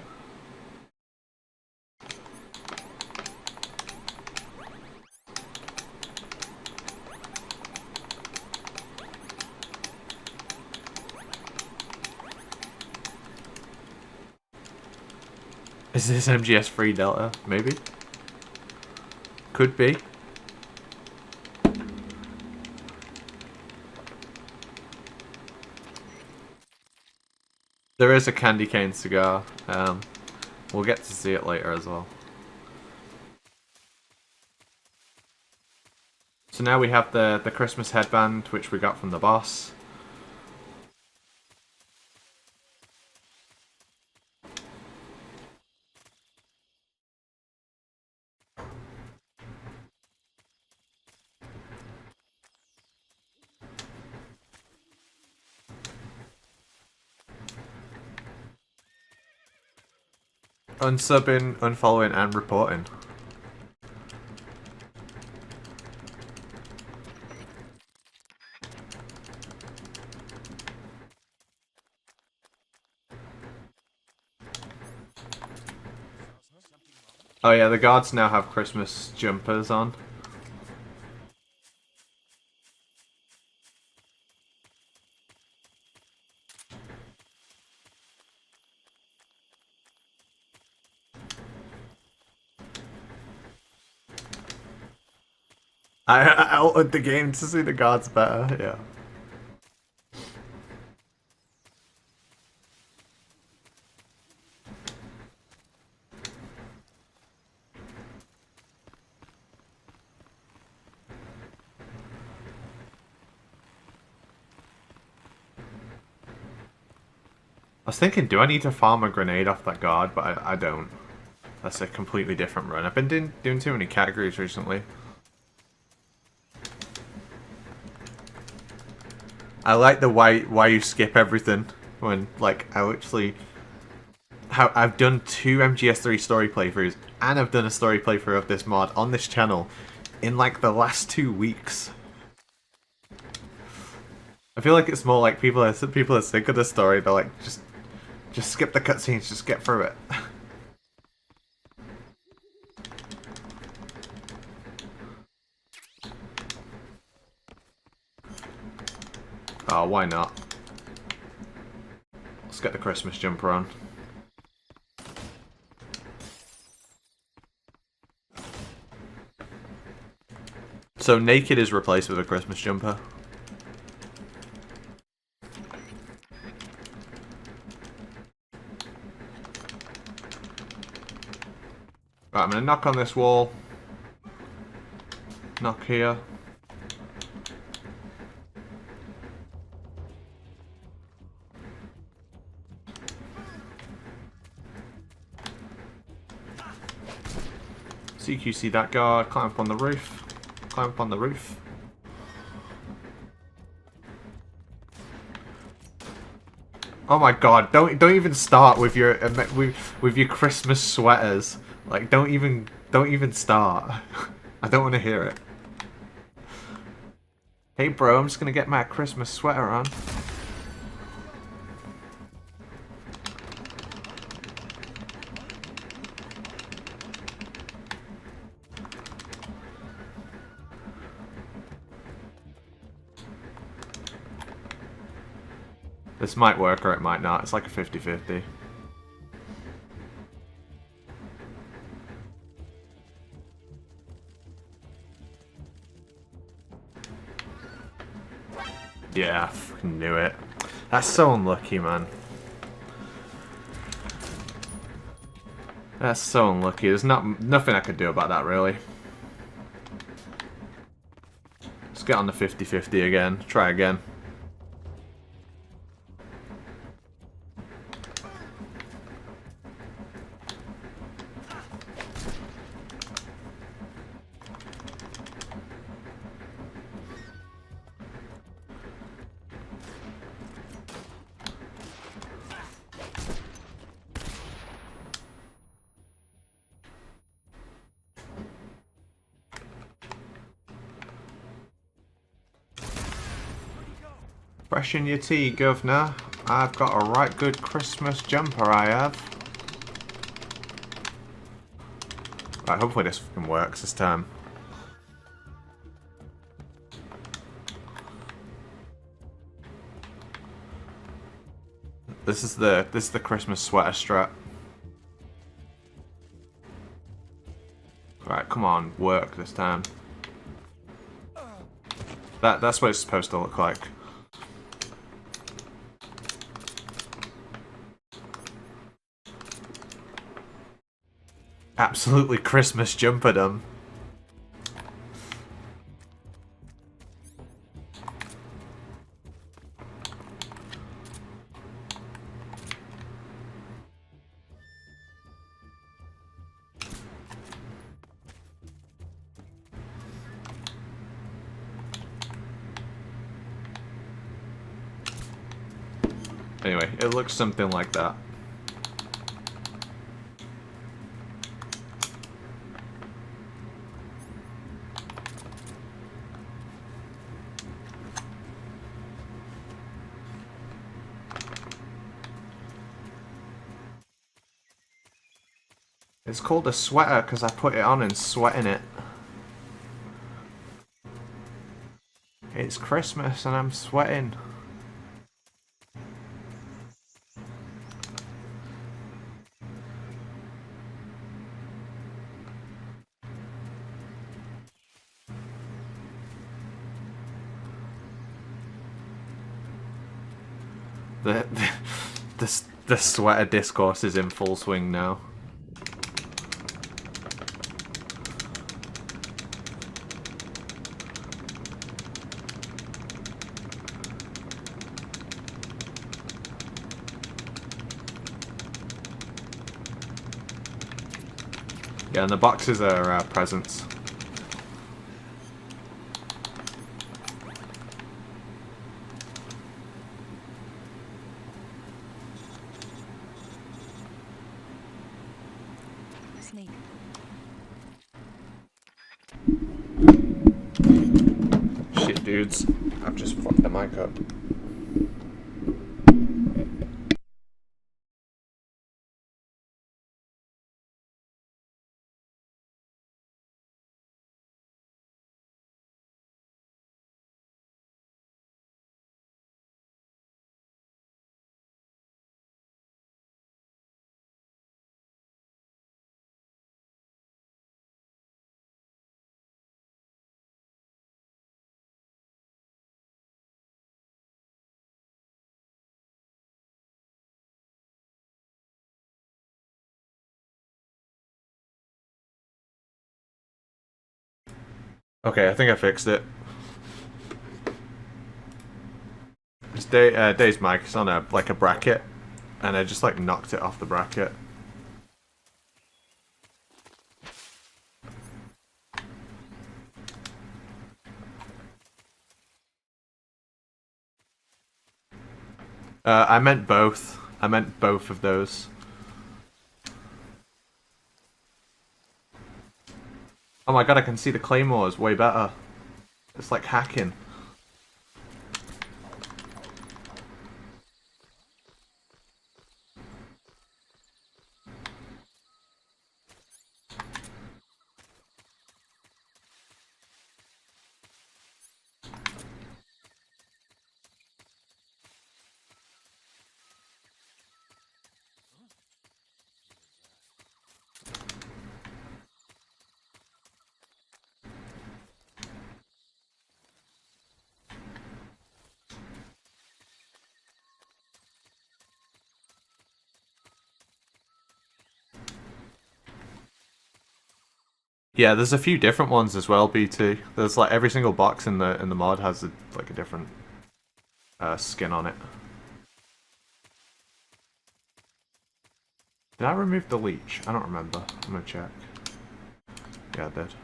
Is this MGS free Delta? Maybe. Could be. There is a candy cane cigar. We'll get to see it later as well. So now we have the Christmas headband, which we got from the boss. Unsubbing, unfollowing, and reporting. Oh yeah, the guards now have Christmas jumpers on. I altered the game to see the guards better, yeah. was thinking, do I need to farm a grenade off that guard? But I don't. That's a completely different run. I've been doing too many categories recently. I like the why you skip everything when, like, I've done 2 MGS3 story playthroughs and I've done a story playthrough of this mod on this channel in like the last 2 weeks. I feel like it's more like people are sick of the story. They're like, just skip the cutscenes, just get through it. Oh, why not? Let's get the Christmas jumper on. So naked is replaced with a Christmas jumper. Right, I'm gonna knock on this wall. Knock here. CQC that guard, climb up on the roof. Climb up on the roof. Oh my god, don't even start with your Christmas sweaters. Like, don't even start. I don't want to hear it. Hey bro, I'm just gonna get my Christmas sweater on. This might work or it might not. It's like a 50-50. Yeah, I fucking knew it. That's so unlucky, man. That's so unlucky. There's nothing I could do about that, really. Let's get on the 50-50 again. Try again. Freshen your tea, governor. I've got a right good Christmas jumper, I have. Right, hopefully this fucking works this time. This is the Christmas sweater strap. Right, come on, work this time. That's what it's supposed to look like. Absolutely Christmas jumper them. Anyway, it looks something like that. It's called a sweater because I put it on and sweat in it. It's Christmas and I'm sweating. The sweater discourse is in full swing now. Yeah, and the boxes are presents. Snake. Shit, dudes. I've just fucked the mic up. Okay, I think I fixed it. It's Dave's mic. It's on a bracket, and I just like knocked it off the bracket. I meant both. I meant both of those. Oh my god, I can see the claymores way better. It's like hacking. Yeah, there's a few different ones as well, BT. There's like every single box in the mod has a different skin on it. Did I remove the leech? I don't remember. I'm gonna check. Yeah, I did.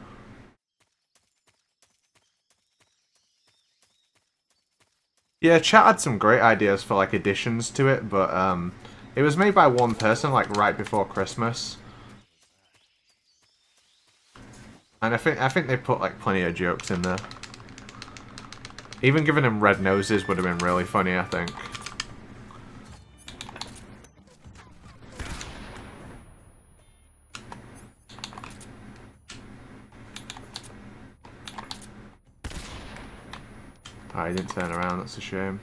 Yeah, chat had some great ideas for like additions to it, but it was made by one person like right before Christmas. And I think they put like plenty of jokes in there. Even giving him red noses would have been really funny, I think. Oh, he didn't turn around, that's a shame.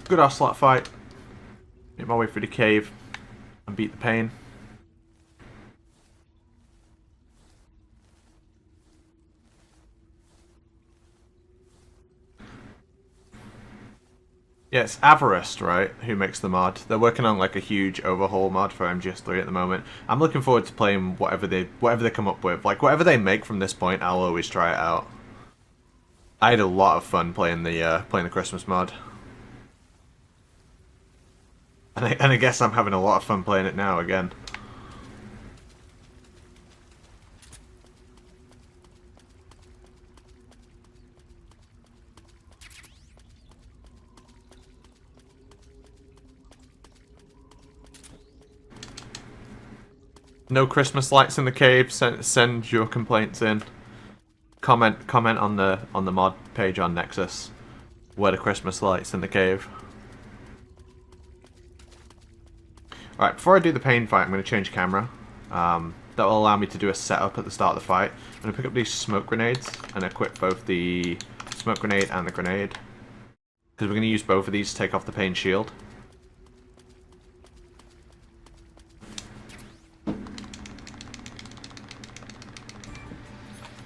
Good ocelot fight. Make my way through the cave and beat the pain. Yeah, it's Avarice, right, who makes the mod. They're working on like a huge overhaul mod for MGS3 at the moment. I'm looking forward to playing whatever they come up with. Like whatever they make from this point, I'll always try it out. I had a lot of fun playing the Christmas mod. And I guess I'm having a lot of fun playing it now again. No Christmas lights in the cave. Send your complaints in. Comment on the mod page on Nexus. Where the Christmas lights in the cave. Alright, before I do the pain fight, I'm going to change camera. That will allow me to do a setup at the start of the fight. I'm going to pick up these smoke grenades and equip both the smoke grenade and the grenade. Because we're going to use both of these to take off the pain shield.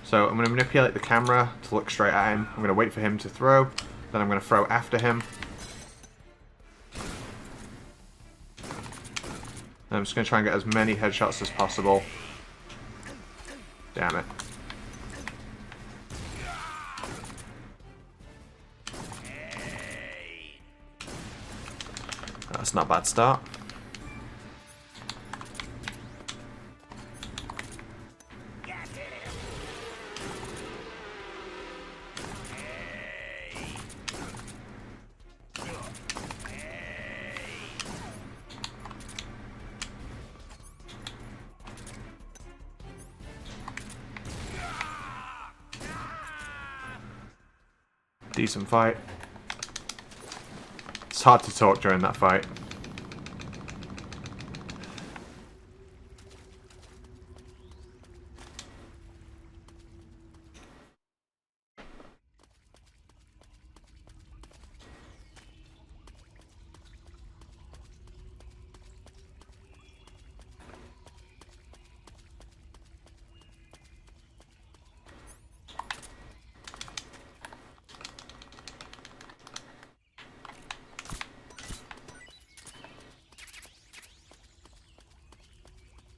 So I'm going to manipulate the camera to look straight at him. I'm going to wait for him to throw. Then I'm going to throw after him. I'm just going to try and get as many headshots as possible. Damn it. That's not a bad start. Decent fight. It's hard to talk during that fight.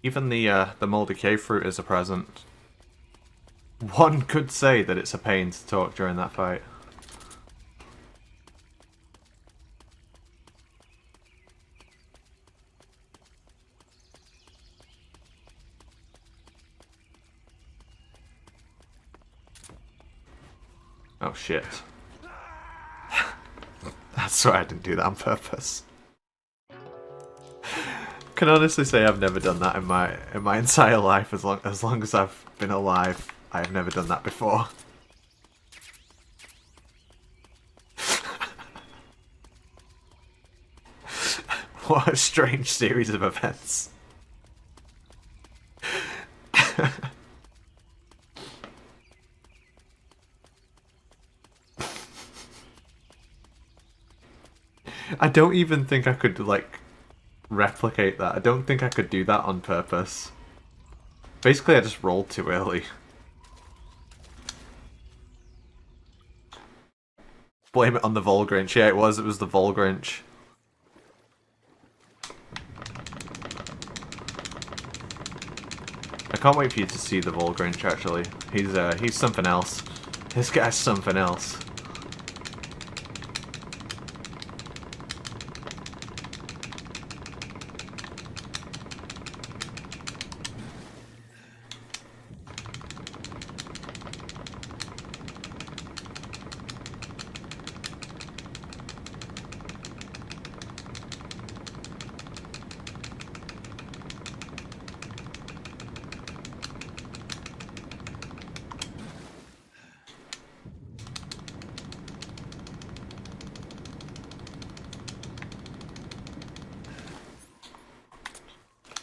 Even the moldy cave fruit is a present. One could say that it's a pain to talk during that fight. Oh shit. That's why I didn't do that on purpose. Can honestly say I've never done that in my entire life. As long as I've been alive, I have never done that before. What a strange series of events. I don't even think I could, like, replicate that. I don't think I could do that on purpose. Basically, I just rolled too early. Blame it on the Volgrinch. Yeah, it was the Volgrinch. I can't wait for you to see the Volgrinch, actually. He's something else. This guy's something else.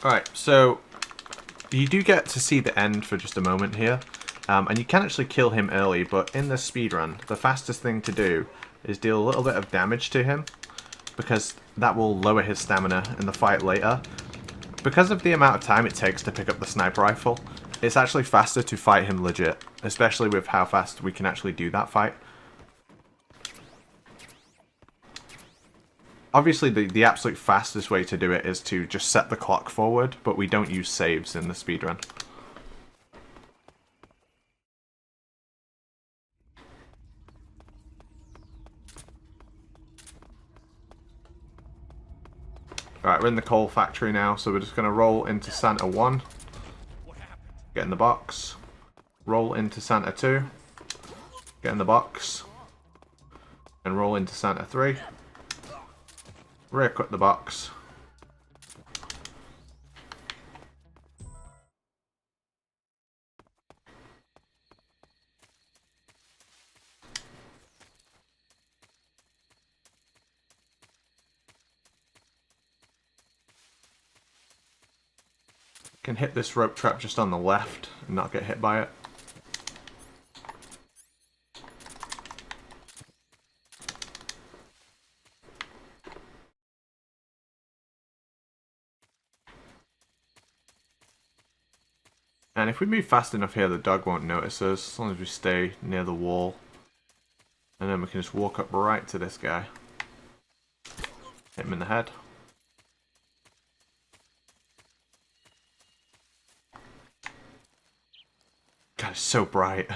Alright, so you do get to see the end for just a moment here, and you can actually kill him early, but in this speedrun, the fastest thing to do is deal a little bit of damage to him, because that will lower his stamina in the fight later. Because of the amount of time it takes to pick up the sniper rifle, it's actually faster to fight him legit, especially with how fast we can actually do that fight. Obviously, the absolute fastest way to do it is to just set the clock forward, but we don't use saves in the speedrun. Alright, we're in the coal factory now, so we're just going to roll into Santa 1. Get in the box. Roll into Santa 2. Get in the box. And roll into Santa 3. Rear-cut the box. Can hit this rope trap just on the left and not get hit by it. And if we move fast enough here, the dog won't notice us, as long as we stay near the wall. And then we can just walk up right to this guy. Hit him in the head. God, it's so bright.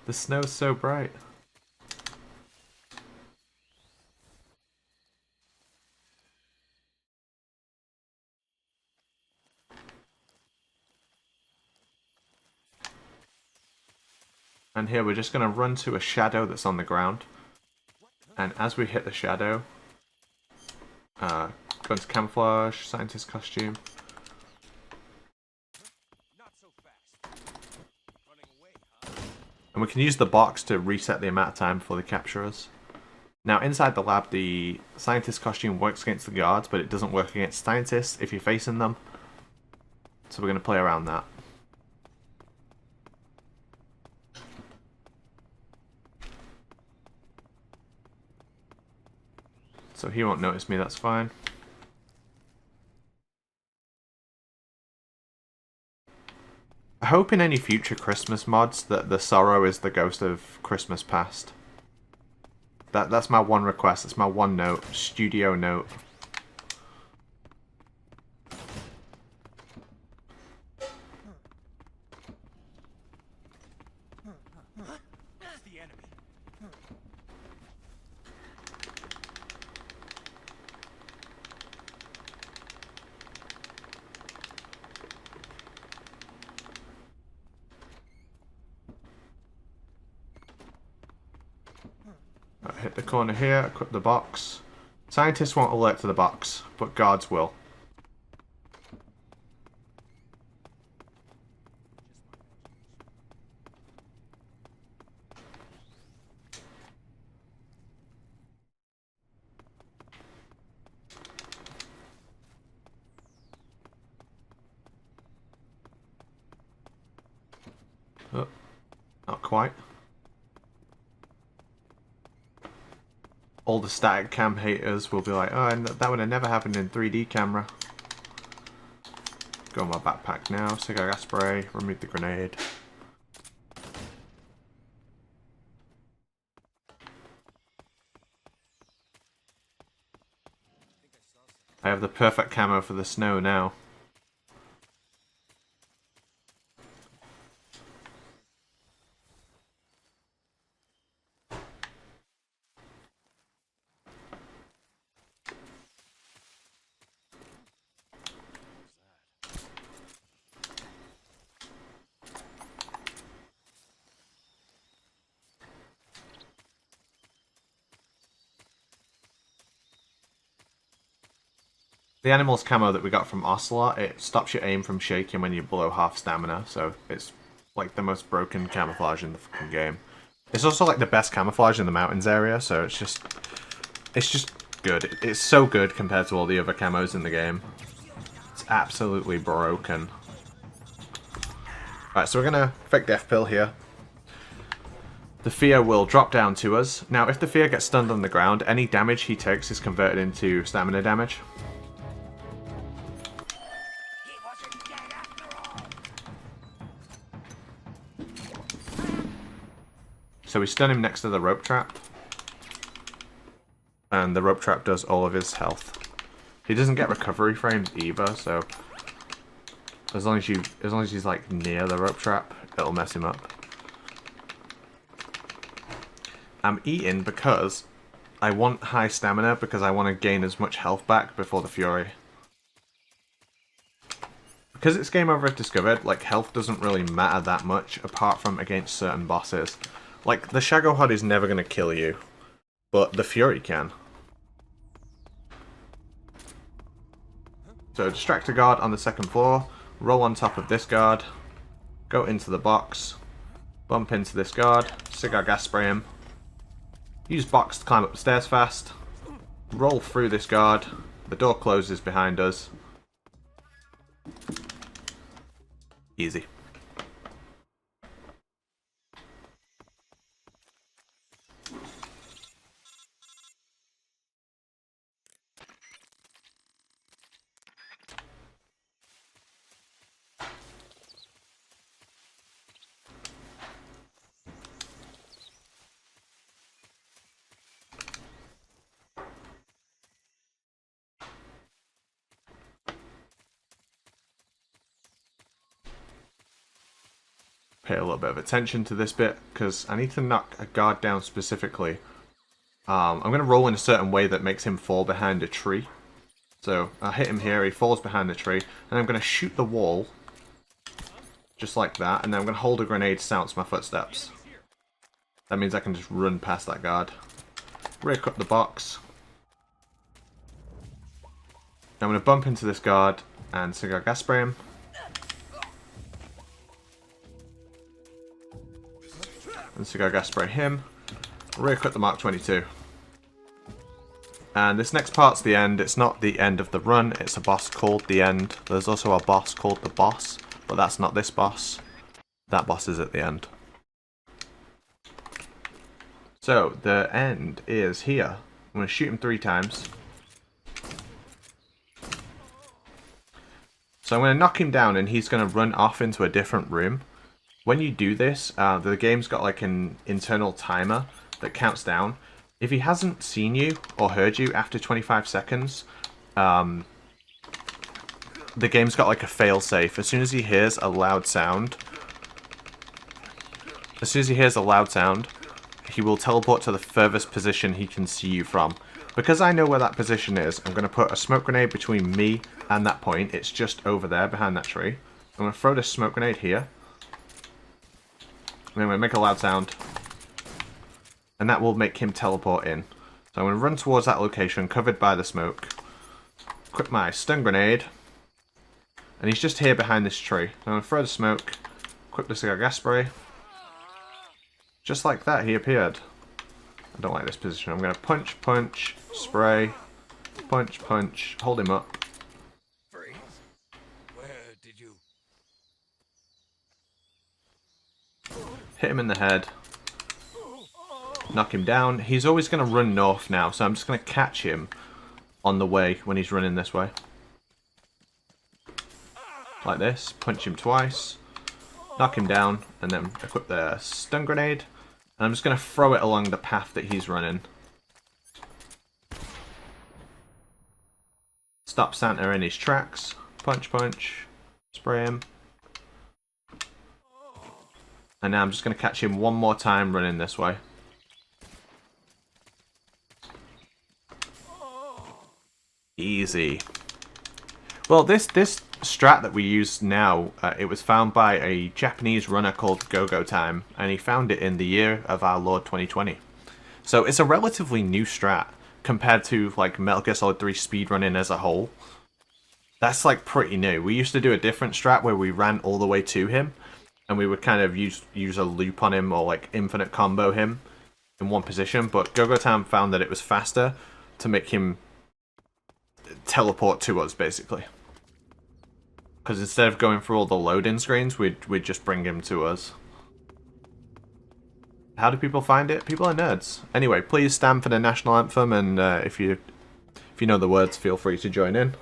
The snow's so bright. And here we're just going to run to a shadow that's on the ground. And as we hit the shadow, go into camouflage, scientist costume. And we can use the box to reset the amount of time before they capture us. Now inside the lab, the scientist costume works against the guards, but it doesn't work against scientists if you're facing them. So we're going to play around that. So he won't notice me, that's fine. I hope in any future Christmas mods that the sorrow is the ghost of Christmas past. That's my one request, that's my one note, studio note. Hit the corner here, equip the box. Scientists won't alert to the box, but guards will. Oh, not quite. All the static cam haters will be like, oh, that would have never happened in 3D camera. Go in my backpack now, cigar gas spray, remove the grenade. I have the perfect camo for the snow now. The animal's camo that we got from Ocelot, it stops your aim from shaking when you're below half stamina, so it's like the most broken camouflage in the fucking game. It's also like the best camouflage in the mountains area, so it's just good. It's so good compared to all the other camos in the game. It's absolutely broken. Alright, so we're gonna fake death pill here. The fear will drop down to us. Now, if the fear gets stunned on the ground, any damage he takes is converted into stamina damage. So we stun him next to the rope trap. And the rope trap does all of his health. He doesn't get recovery frames either, so as long as he's like near the rope trap, it'll mess him up. I'm eating because I want high stamina because I want to gain as much health back before the Fury. Because it's game over if discovered, like health doesn't really matter that much apart from against certain bosses. Like the Shagohod is never going to kill you, but the Fury can. So distract a guard on the second floor, roll on top of this guard, go into the box, bump into this guard, cigar gas spray him, use box to climb up the stairs fast, roll through this guard, the door closes behind us. Easy. pay a little bit of attention to this bit, because I need to knock a guard down specifically. I'm going to roll in a certain way that makes him fall behind a tree. So I hit him here, he falls behind the tree, and I'm going to shoot the wall, just like that, and then I'm going to hold a grenade to silence my footsteps. That means I can just run past that guard. Break up the box. I'm going to bump into this guard and cigar gas spray him. And cigar gas spray him. Reequip the Mark 22. And this next part's the end. It's not the end of the run, it's a boss called the end. There's also a boss called the boss, but that's not this boss. That boss is at the end. So, the end is here. I'm going to shoot him 3 times. So I'm going to knock him down and he's going to run off into a different room. When you do this, the game's got like an internal timer that counts down. If he hasn't seen you or heard you after 25 seconds, the game's got like a fail-safe. As soon as he hears a loud sound, he will teleport to the furthest position he can see you from. Because I know where that position is, I'm going to put a smoke grenade between me and that point. It's just over there behind that tree. I'm going to throw this smoke grenade here. And I'm going to make a loud sound. And that will make him teleport in. So I'm going to run towards that location covered by the smoke. Equip my stun grenade. And he's just here behind this tree. I'm going to throw the smoke. Equip the cigar gas spray. Just like that, he appeared. I don't like this position. I'm going to punch, punch, spray, punch, punch, hold him up. Freeze. Where did you... Hit him in the head. Knock him down. He's always going to run north now, so I'm just going to catch him on the way when he's running this way. Like this. Punch him twice. Knock him down, and then equip the stun grenade. And I'm just going to throw it along the path that he's running. Stop Santa in his tracks. Punch, punch. Spray him. And now I'm just going to catch him one more time running this way. Easy. Well, this strat that we use now, it was found by a Japanese runner called Go-Go Time, and he found it in the year of our Lord 2020. So it's a relatively new strat compared to like Metal Gear Solid 3 speedrunning as a whole. That's like pretty new. We used to do a different strat where we ran all the way to him, and we would kind of use a loop on him or like infinite combo him in one position. But Go-Go Time found that it was faster to make him teleport to us, basically. Because instead of going through all the loading screens, we'd just bring him to us. How do people find it? People are nerds. Anyway, please stand for the national anthem, and if you know the words, feel free to join in.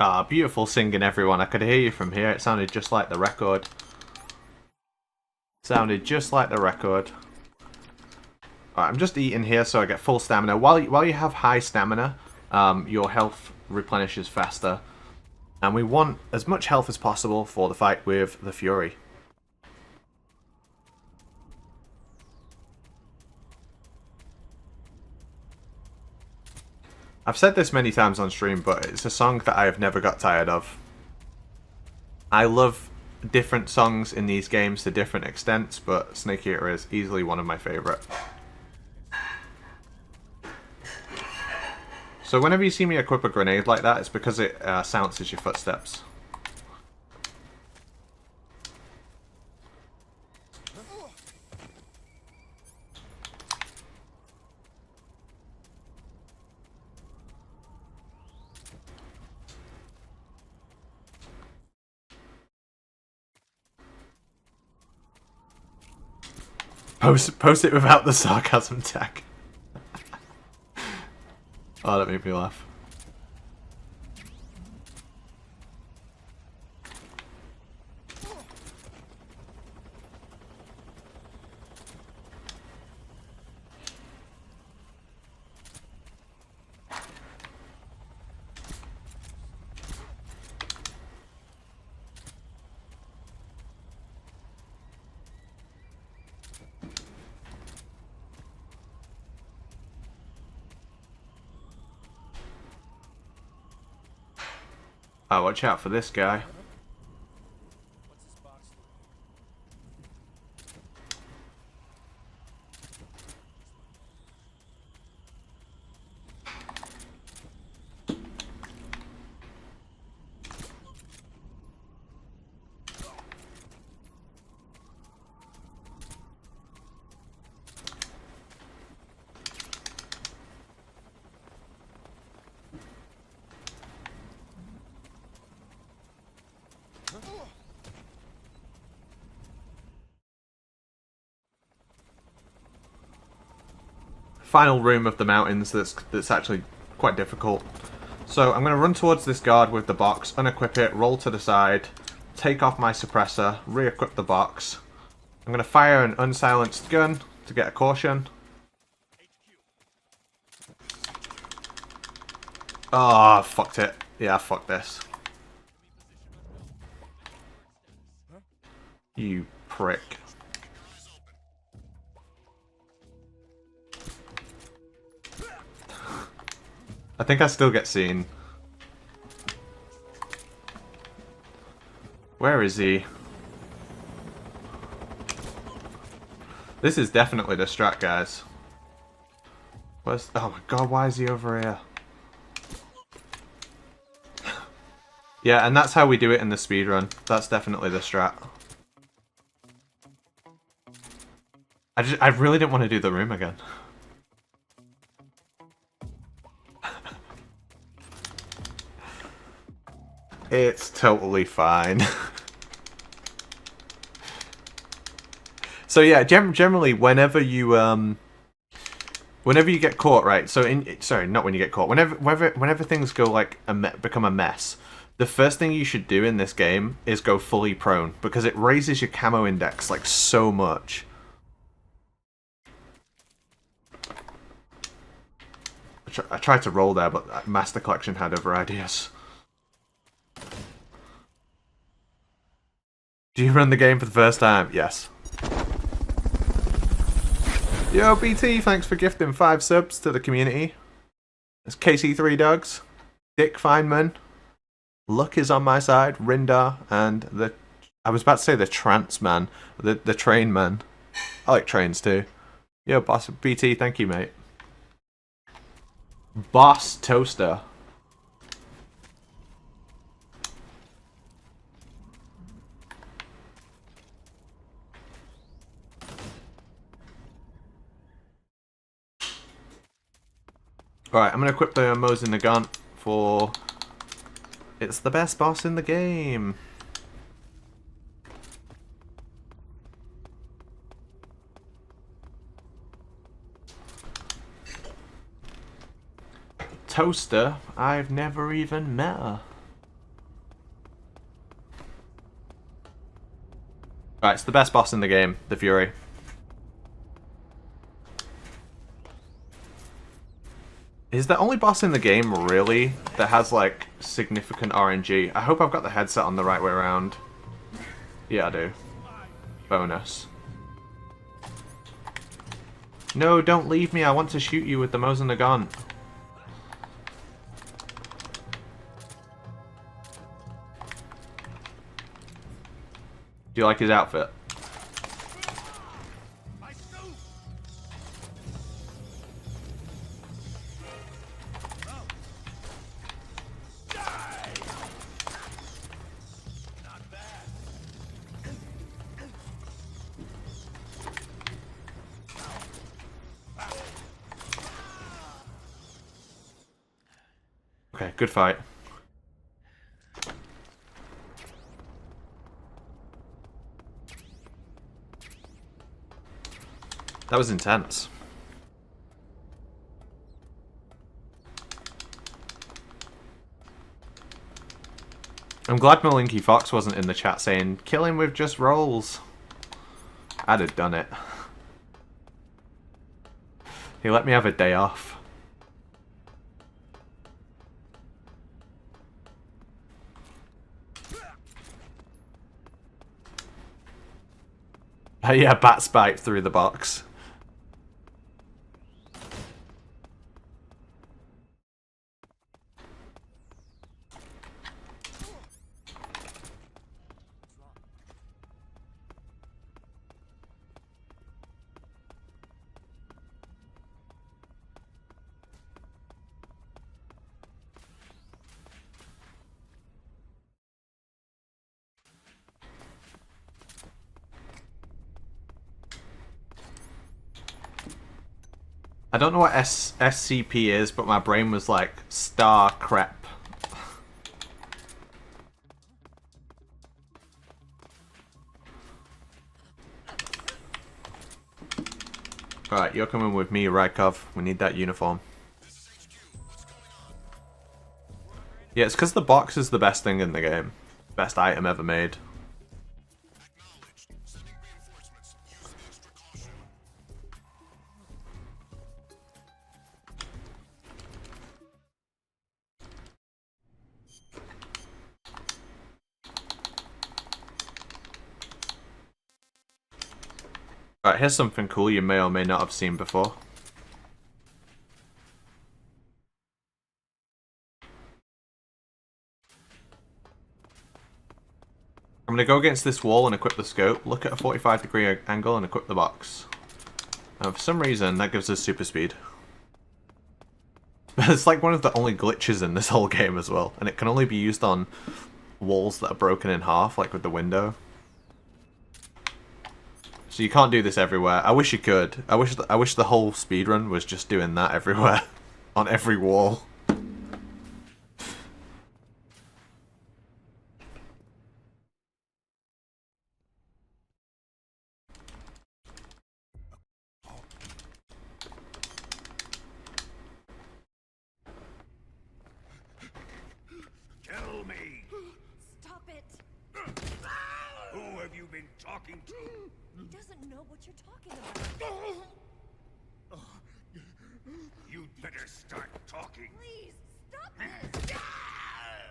Ah, beautiful singing, everyone. I could hear you from here. It sounded just like the record. Sounded just like the record. Alright, I'm just eating here so I get full stamina. While you have high stamina, your health replenishes faster. And we want as much health as possible for the fight with the Fury. I've said this many times on stream, but it's a song that I have never got tired of. I love different songs in these games to different extents, but Snake Eater is easily one of my favourite. So whenever you see me equip a grenade like that, it's because it silences your footsteps. Post it without the sarcasm tag. Oh, that made me laugh. Oh, watch out for this guy. Final room of the mountains that's actually quite difficult. So I'm going to run towards this guard with the box, unequip it, roll to the side, take off my suppressor, re-equip the box. I'm going to fire an unsilenced gun to get a caution. Oh, fucked it. Yeah, fuck this. You prick. I think I still get seen. Where is he? This is definitely the strat, guys. Where's... Oh my god, why is he over here? Yeah, and that's how we do it in the speedrun. That's definitely the strat. I really didn't want to do the room again. It's totally fine. So yeah, generally whenever you get caught, right? So sorry, not when you get caught. Whenever things go like become a mess, the first thing you should do in this game is go fully prone because it raises your camo index like so much. I tried to roll there, but Master Collection had other ideas. Do you run the game for the first time? Yes. Yo, BT, thanks for gifting 5 subs to the community. There's KC3 Dogs, Dick Feynman, Luck is on my side, Rindar, and the... I was about to say the Trance Man, the Train Man. I like trains too. Yo, Boss BT, thank you, mate. Boss Toaster. Alright, I'm going to equip the Mosin Nagant for... It's the best boss in the game. Toaster, I've never even met her. Right, it's the best boss in the game, the Fury. Is the only boss in the game, really, that has, like, significant RNG? I hope I've got the headset on the right way around. Yeah, I do. Bonus. No, don't leave me. I want to shoot you with the Mosin Nagant. Do you like his outfit? Okay, good fight. That was intense. I'm glad Malinky Fox wasn't in the chat saying, kill him with just rolls. I'd have done it. He let me have a day off. Yeah, bat spike through the box. I don't know what SCP is, but my brain was like, star crep. Alright, you're coming with me, Rykov. We need that uniform. Yeah, it's because the box is the best thing in the game. Best item ever made. Right, here's something cool you may or may not have seen before. I'm going to go against this wall and equip the scope, look at a 45-degree angle and equip the box. And for some reason, that gives us super speed. It's like one of the only glitches in this whole game as well, and it can only be used on walls that are broken in half, like with the window. So you can't do this everywhere. I wish you could. I wish the whole speedrun was just doing that everywhere. On every wall. Tell me, Stop it! who have you been talking to? He doesn't know what you're talking about. You'd better start talking. Please, stop this!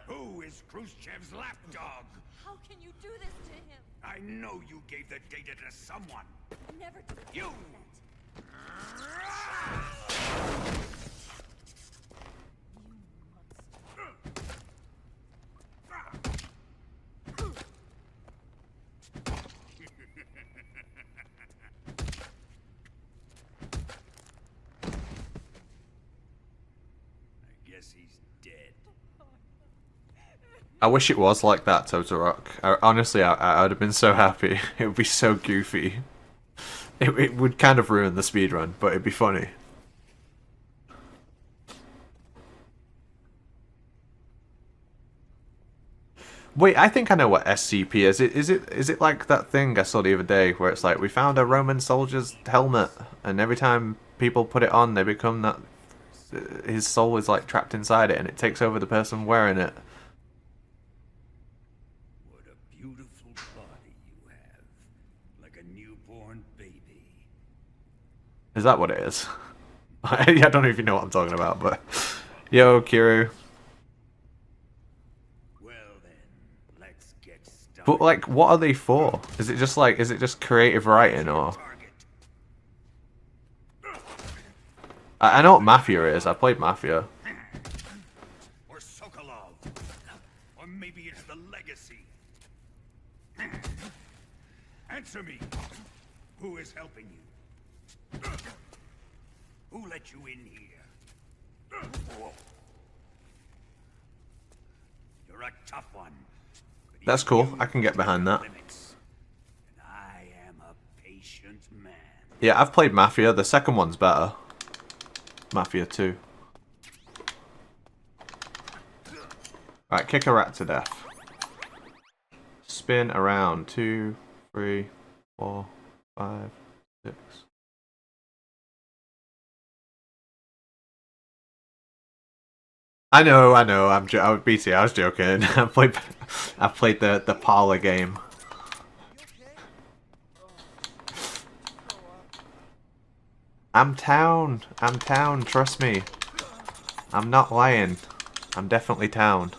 Who is Khrushchev's lapdog? How can you do this to him? I know you gave the data to someone. Never do You! I guess he's dead. I wish it was like that, Totorock. Honestly, I would have been so happy. It would be so goofy. It would kind of ruin the speedrun, but it'd be funny. Wait, I think I know what SCP is. Is it like that thing I saw the other day where it's like we found a Roman soldier's helmet, and every time people put it on, they become that. His soul is like trapped inside it, and it takes over the person wearing it. What a beautiful body you have. Is that what it is? I don't know if you know what I'm talking about, but... Yo, Kiru. But, like, what are they for? Is it just creative writing, or... I know what Mafia is. I played Mafia. Or Sokolov. Or maybe it's the Legacy. Answer me. Who is helping you? Who let you in here? You're a tough one. That's cool. I can get behind that. I am a patient man. Yeah, I've played Mafia. The second one's better. Mafia 2. Right, kick a rat to death. Spin around. 2, 3, 4, 5, 6. I know. BC, I was joking. I played the parlor game. I'm town, trust me. I'm not lying. I'm definitely town.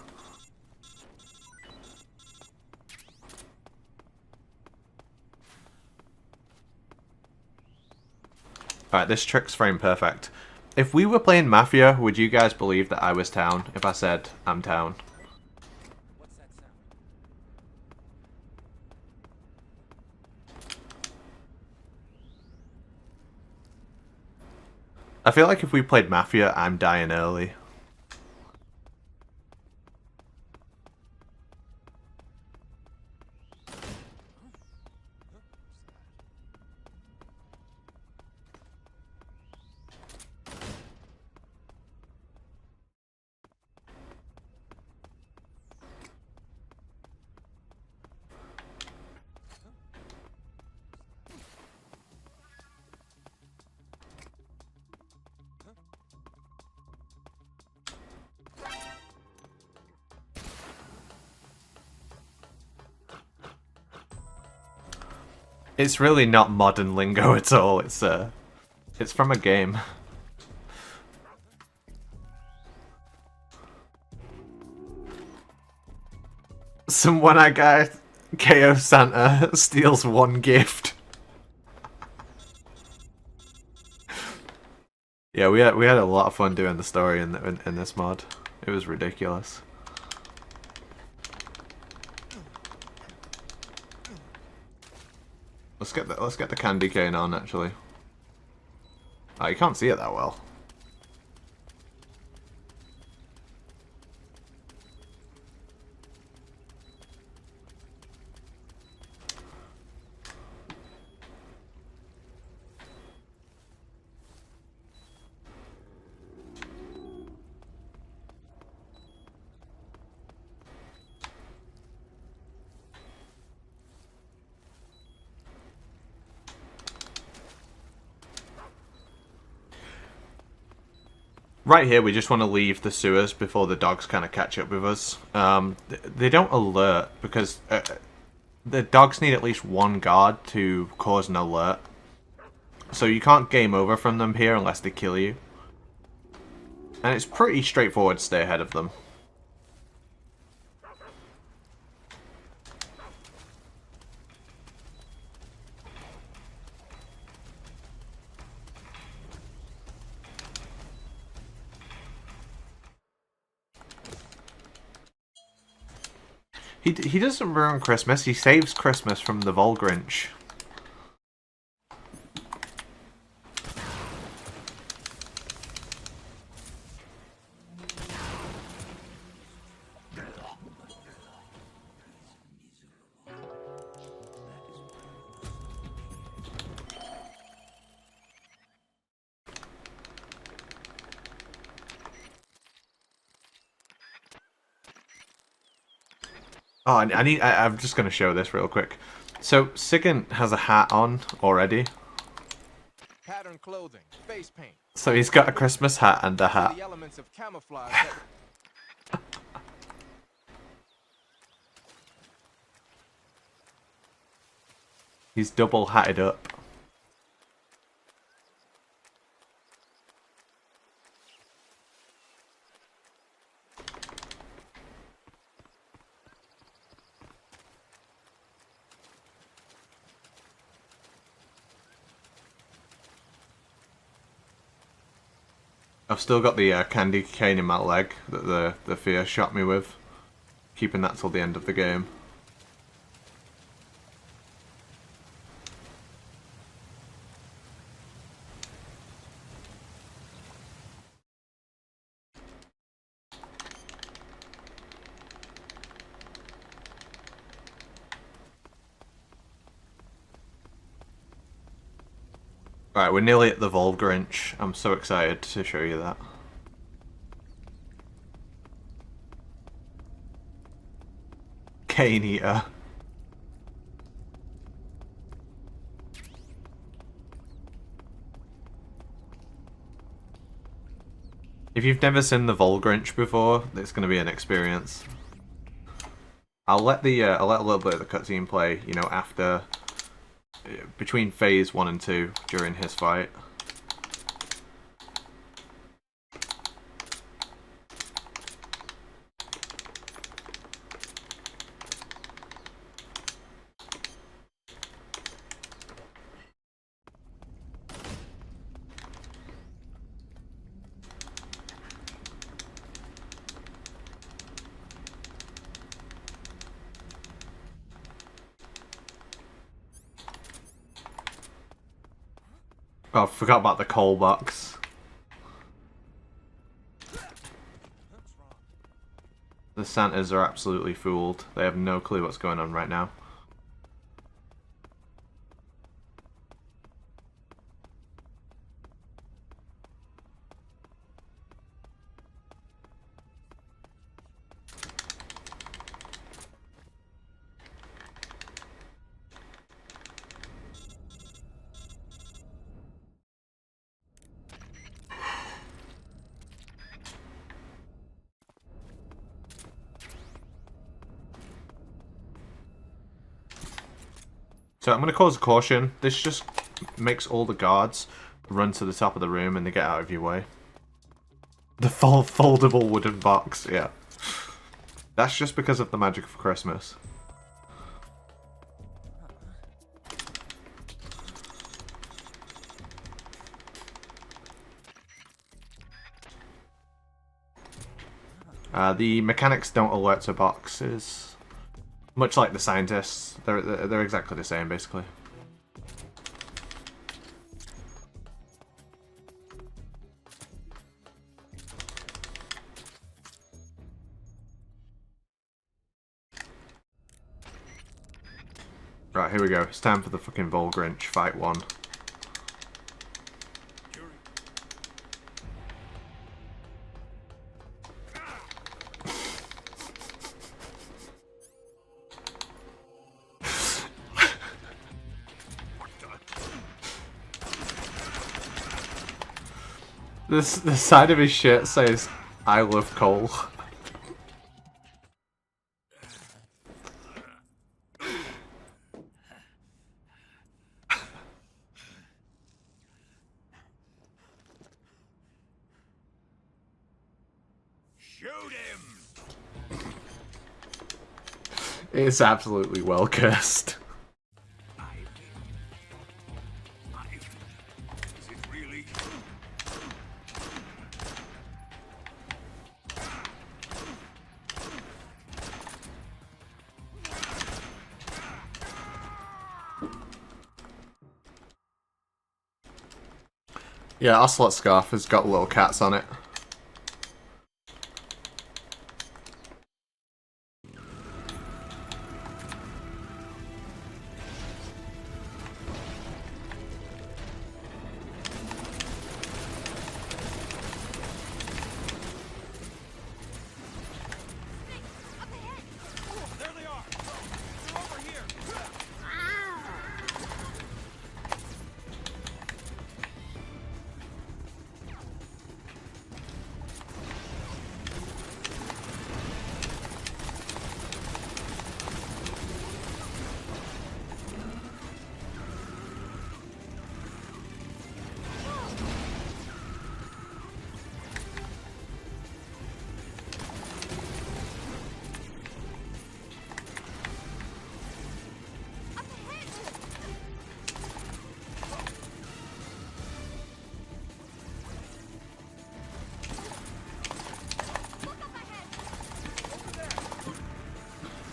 Alright, this trick's frame perfect. If we were playing Mafia, would you guys believe that I was town if I said I'm town? I feel like if we played Mafia, I'm dying early. It's really not modern lingo at all. It's from a game. Some one-eyed guy, KO Santa, steals one gift. Yeah, we had a lot of fun doing the story in this mod. It was ridiculous. Let's get the candy cane on actually. Oh, you can't see it that well. Right here, we just want to leave the sewers before the dogs kind of catch up with us. They don't alert because the dogs need at least one guard to cause an alert. So you can't game over from them here unless they kill you. And it's pretty straightforward to stay ahead of them. He doesn't ruin Christmas, he saves Christmas from the Volgrinch. Oh, I'm just going to show this real quick. So, Sigint has a hat on already. Pattern clothing, face paint. So he's got a Christmas hat and a hat. The elements of camouflage. He's double hatted up. I've still got the candy cane in my leg that the fear shot me with. Keeping that till the end of the game. Right, we're nearly at the Volgrinch. I'm so excited to show you that. Cane Eater. If you've never seen the Volgrinch before, it's going to be an experience. I'll let a little bit of the cutscene play, you know, after, between phase 1 and 2 during his fight. Oh, I forgot about the coal box. The Santas are absolutely fooled. They have no clue what's going on right now. So I'm going to cause a caution. This just makes all the guards run to the top of the room and they get out of your way. The foldable wooden box, yeah. That's just because of the magic of Christmas. The mechanics don't alert to boxes. Much like the scientists, they're exactly the same, basically. Right, here we go. It's time for the fucking Volgrinch, fight 1. The side of his shirt says, "I love coal." Shoot him! It's absolutely well cursed. Is it really? Yeah, Ocelot Scarf has got little cats on it. There they are! They're over here!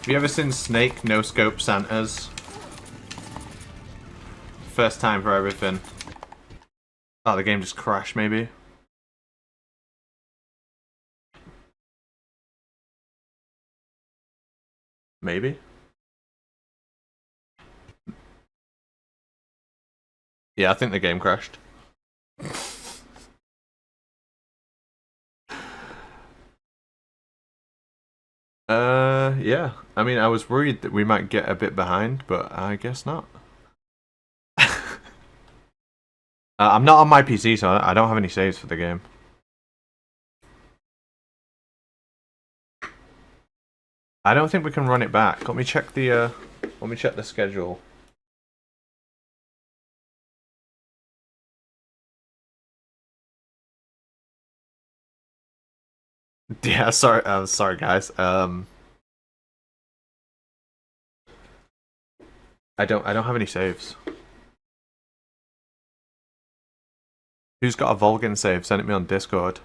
Have you ever seen Snake no scope Santas? First time for everything. Oh, the game just crashed, maybe. Maybe. Yeah, I think the game crashed. Yeah. I mean, I was worried that we might get a bit behind, but I guess not. I'm not on my PC, so I don't have any saves for the game. I don't think we can run it back. Let me check the schedule. Yeah, sorry guys. I don't have any saves. Who's got a Vulcan save? Send it me on Discord.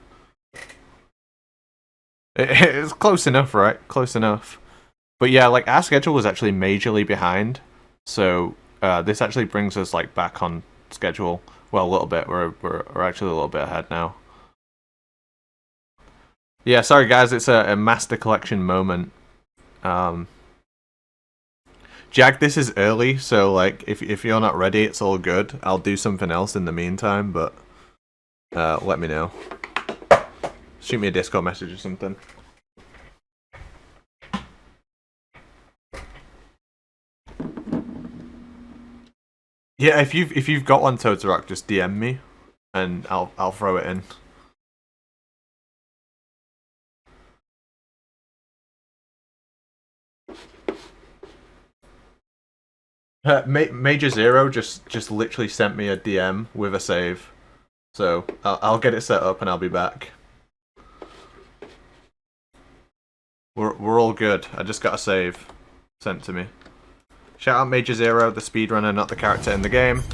It's close enough, right? Close enough. But yeah, like our schedule was actually majorly behind, so this actually brings us like back on schedule. Well, a little bit. We're actually a little bit ahead now. Yeah, sorry guys, it's a master collection moment. Jack, this is early, so like if you're not ready, it's all good. I'll do something else in the meantime, but let me know. Shoot me a Discord message or something. Yeah, if you've got one, Totorock, just DM me, and I'll throw it in. Major Zero just literally sent me a DM with a save, so I'll get it set up and I'll be back. We're all good. I just got a save sent to me. Shout out Major Zero, the speedrunner, not the character in the game.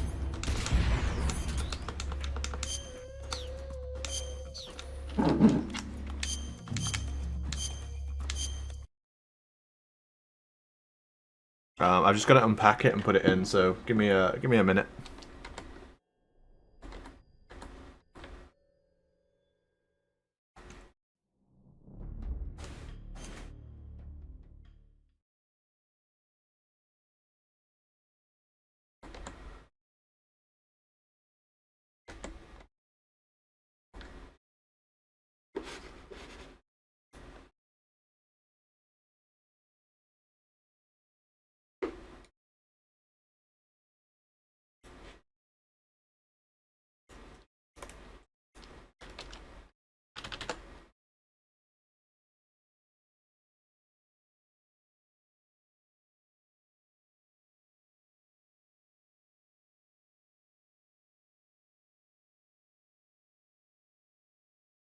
I've just got to unpack it and put it in, so give me a minute.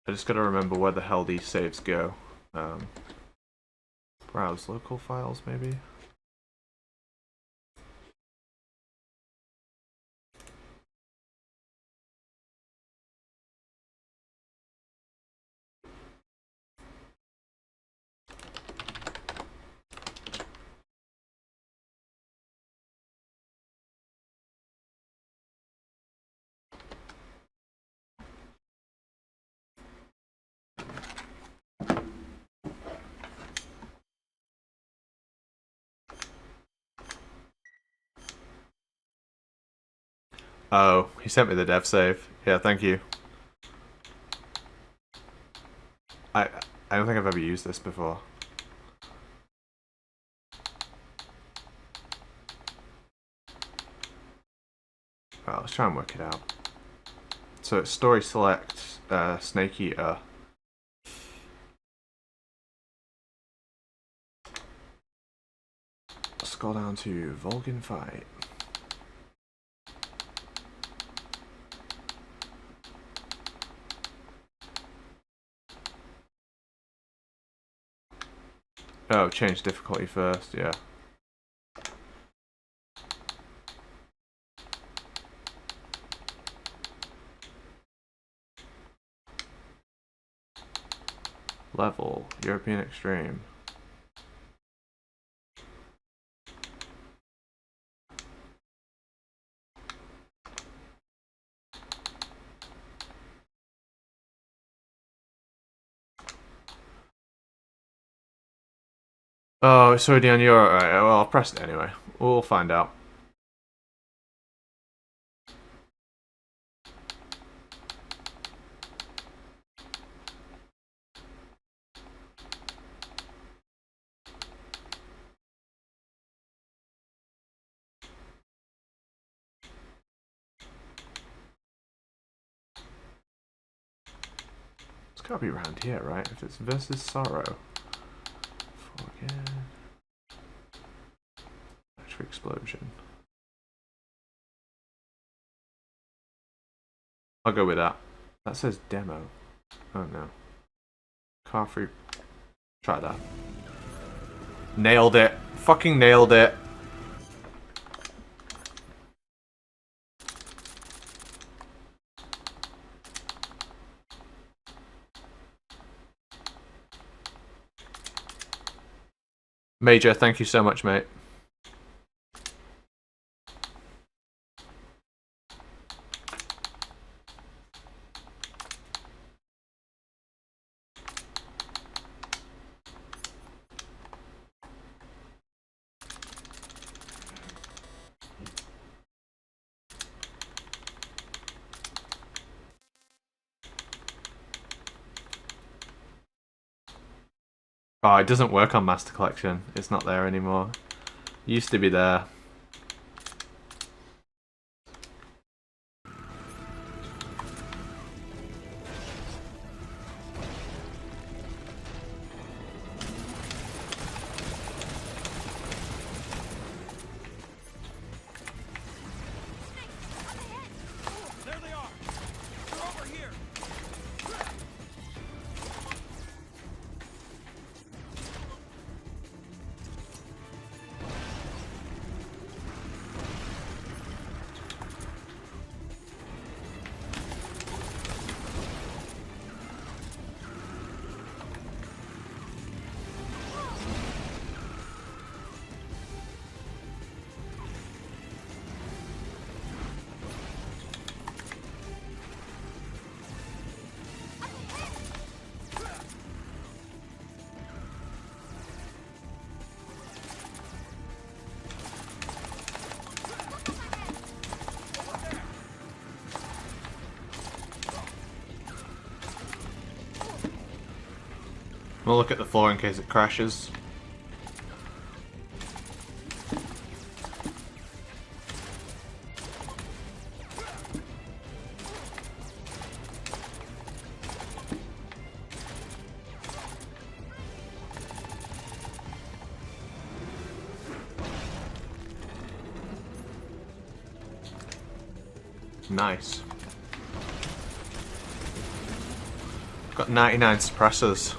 I just gotta remember where the hell these saves go. Browse local files, maybe? Oh, he sent me the dev save. Yeah, thank you. I don't think I've ever used this before. Well, let's try and work it out. So it's story select, Snake Eater. Scroll down to Vulcan Fight. Oh, change difficulty first, yeah. Level, European Extreme. Oh, it's already on your... Alright, well, I'll press it anyway. We'll find out. It's gotta be around here, right? If it's versus Sorrow. Forget. Electric Explosion. I'll go with that. That says demo. Oh no. Car free. Try that. Nailed it. Fucking nailed it. Major, thank you so much, mate. Oh, it doesn't work on Master Collection. It's not there anymore. It used to be there. There they are! They're over here! We'll look at the floor in case it crashes. Nice. Got 99 suppressors.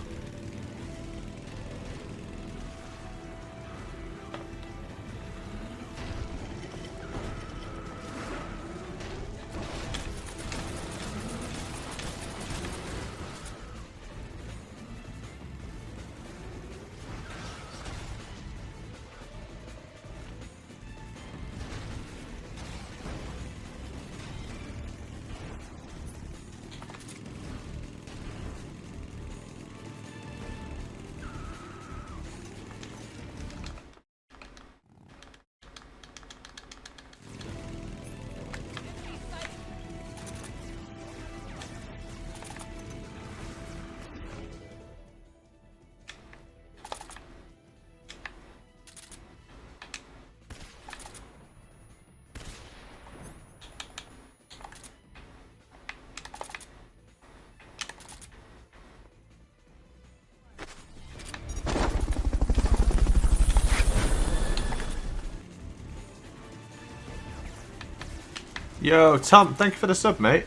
Yo, Tom, thank you for the sub, mate.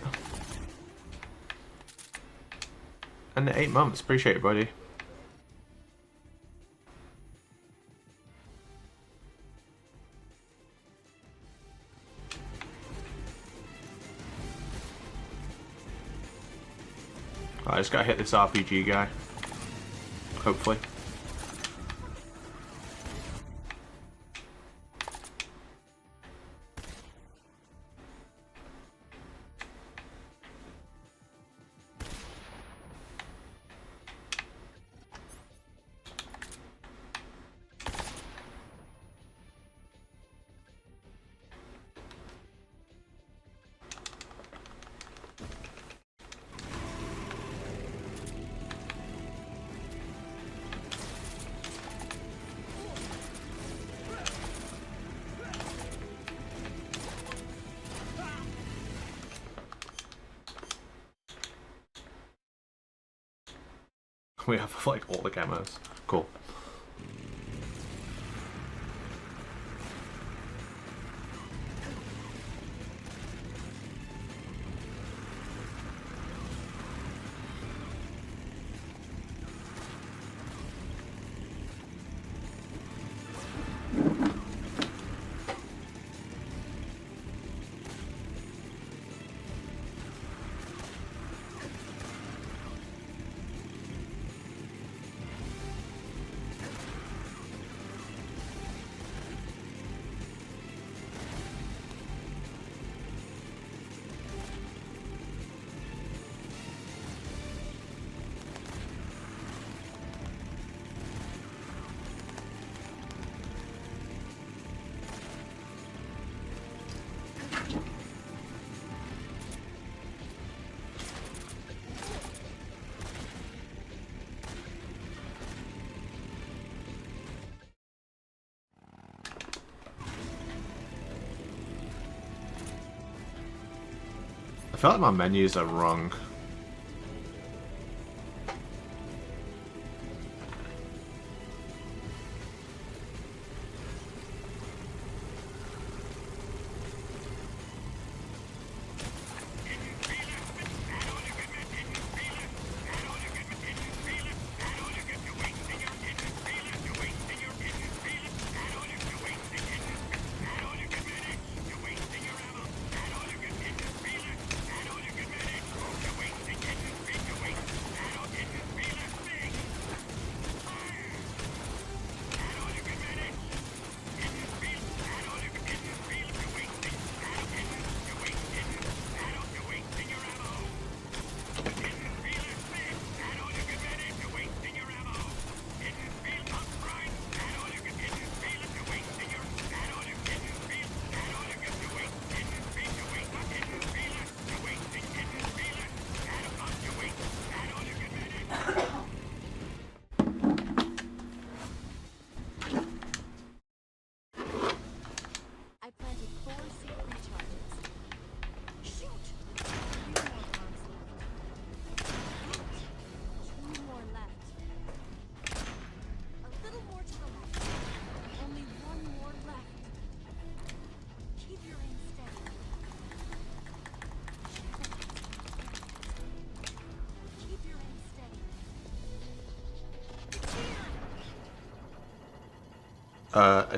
And the 8 months, appreciate it, buddy. I just gotta hit this RPG guy. Hopefully. We have like all the camos. Cool. I feel like my menus are wrong.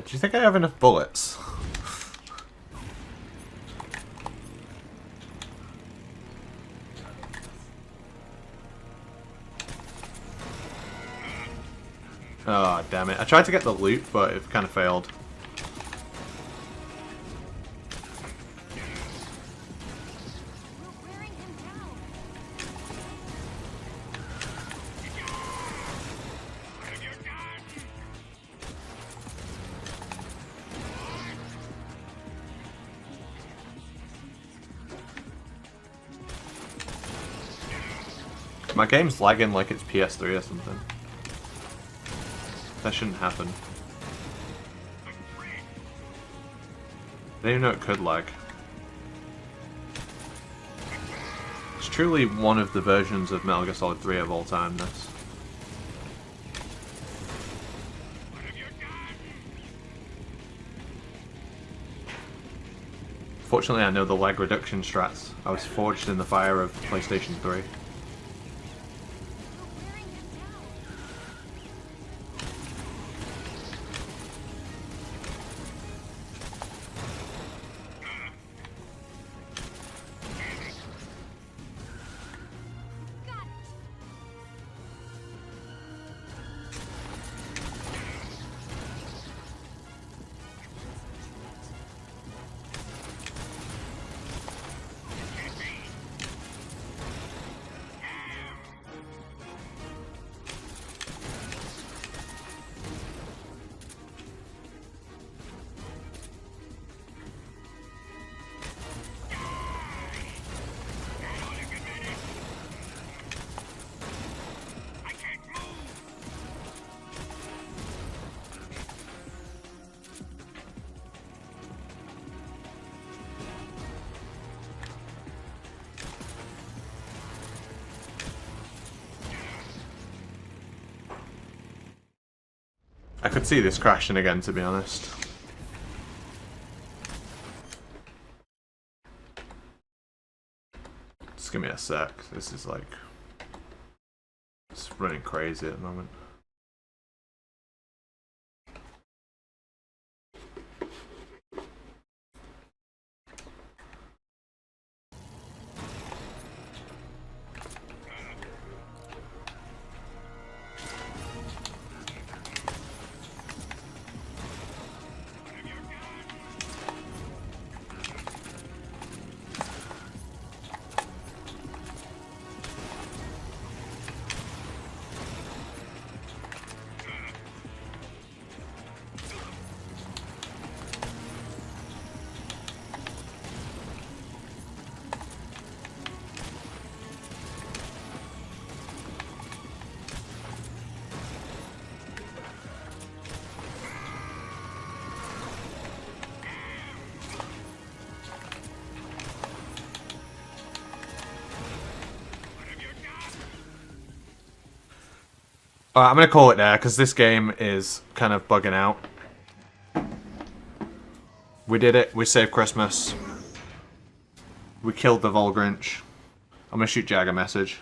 Do you think I have enough bullets? Oh, damn it. I tried to get the loot, but it kind of failed. My game's lagging like it's PS3 or something. That shouldn't happen. I didn't even know it could lag. It's truly one of the versions of Metal Gear Solid 3 of all time, this. Fortunately, I know the lag reduction strats. I was forged in the fire of PlayStation 3. I could see this crashing again, to be honest. Just give me a sec. This is like... It's running crazy at the moment. Alright, I'm going to call it there, because this game is kind of bugging out. We did it. We saved Christmas. We killed the Volgrinch. I'm going to shoot Jag a message.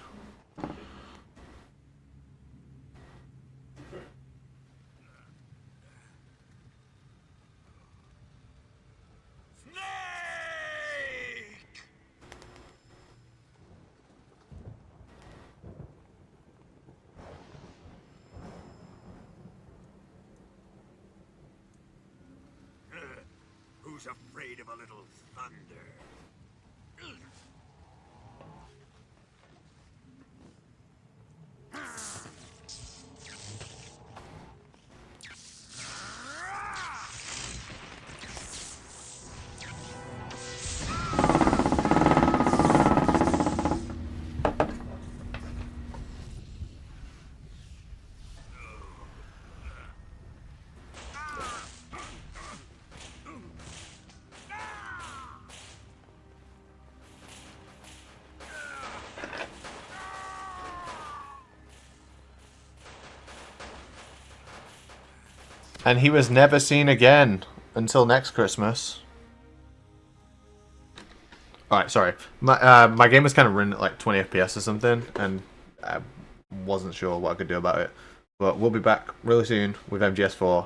Who's afraid of a little thunder? And he was never seen again until next Christmas. Alright, sorry. My game was kind of running at like 20 FPS or something, and I wasn't sure what I could do about it. But we'll be back really soon with MGS4.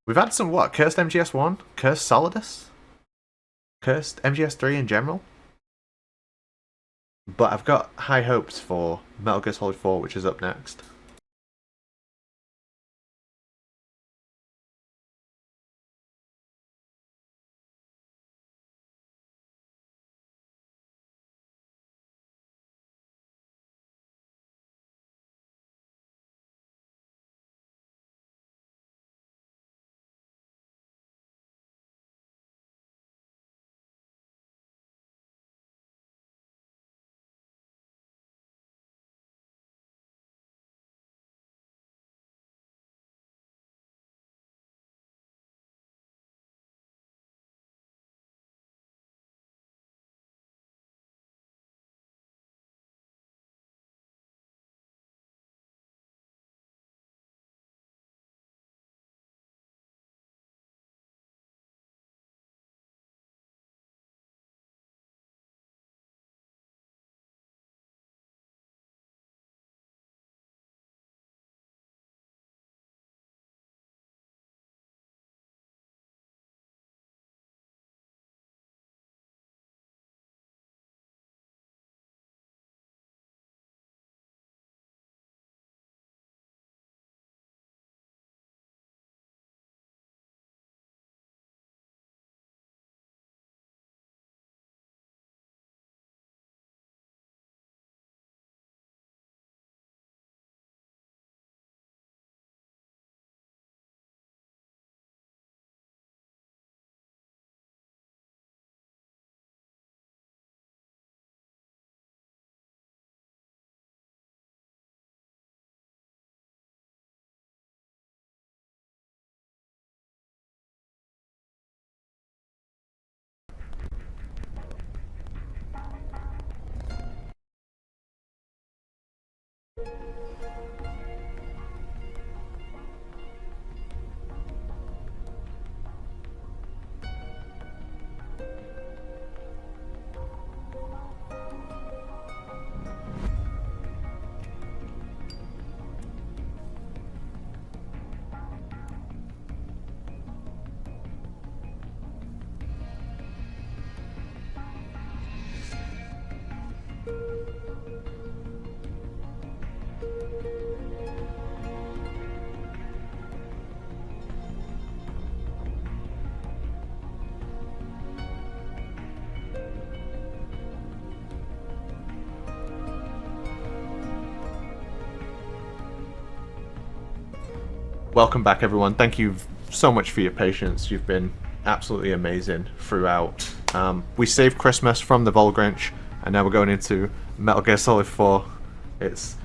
We've had some, what? Cursed MGS1? Cursed Solidus? Cursed MGS3 in general? But I've got high hopes for Metal Gear Solid 4, which is up next. welcome back, everyone. Thank you so much for your patience. You've been absolutely amazing throughout. We saved Christmas from the Volgranch, and now we're going into Metal Gear Solid 4. It's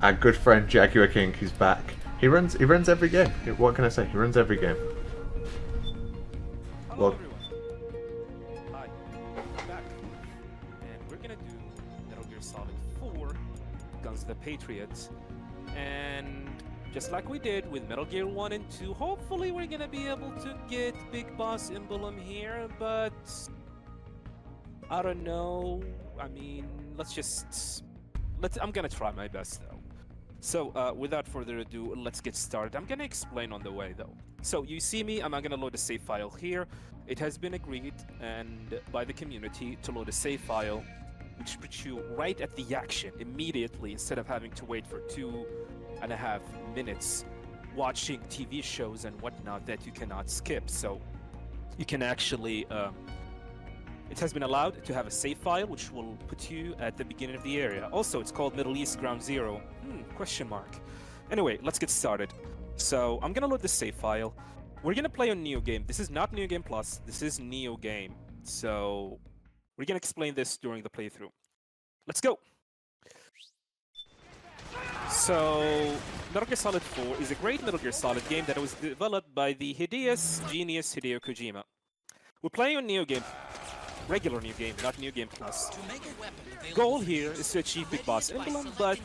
our good friend Jaguar King who's back. He runs every game. What can I say? He runs every game. Hello, everyone. Hi, I'm back. And we're gonna do Metal Gear Solid 4, Guns of the Patriots. And just like we did with Metal Gear 1 and 2, hopefully we're gonna be able to get Big Boss Emblem here, but I don't know. I mean, I'm gonna try my best though. So, without further ado, let's get started. I'm gonna explain on the way though. So, you see me, I'm gonna load a save file here. It has been agreed and by the community to load a save file which puts you right at the action immediately instead of having to wait for 2.5 minutes watching TV shows and whatnot that you cannot skip. So, you can actually, it has been allowed to have a save file which will put you at the beginning of the area. Also, it's called Middle East Ground Zero. Question mark. Anyway, let's get started. So, I'm gonna load the save file. We're gonna play on Neo Game. This is not Neo Game Plus, this is Neo Game. So, we're gonna explain this during the playthrough. Let's go! So, Metal Gear Solid 4 is a great Metal Gear Solid game that was developed by the hideous genius Hideo Kojima. We're playing on Neo Game. Regular Neo Game, not Neo Game Plus. Goal here is to achieve Big Boss Emblem, but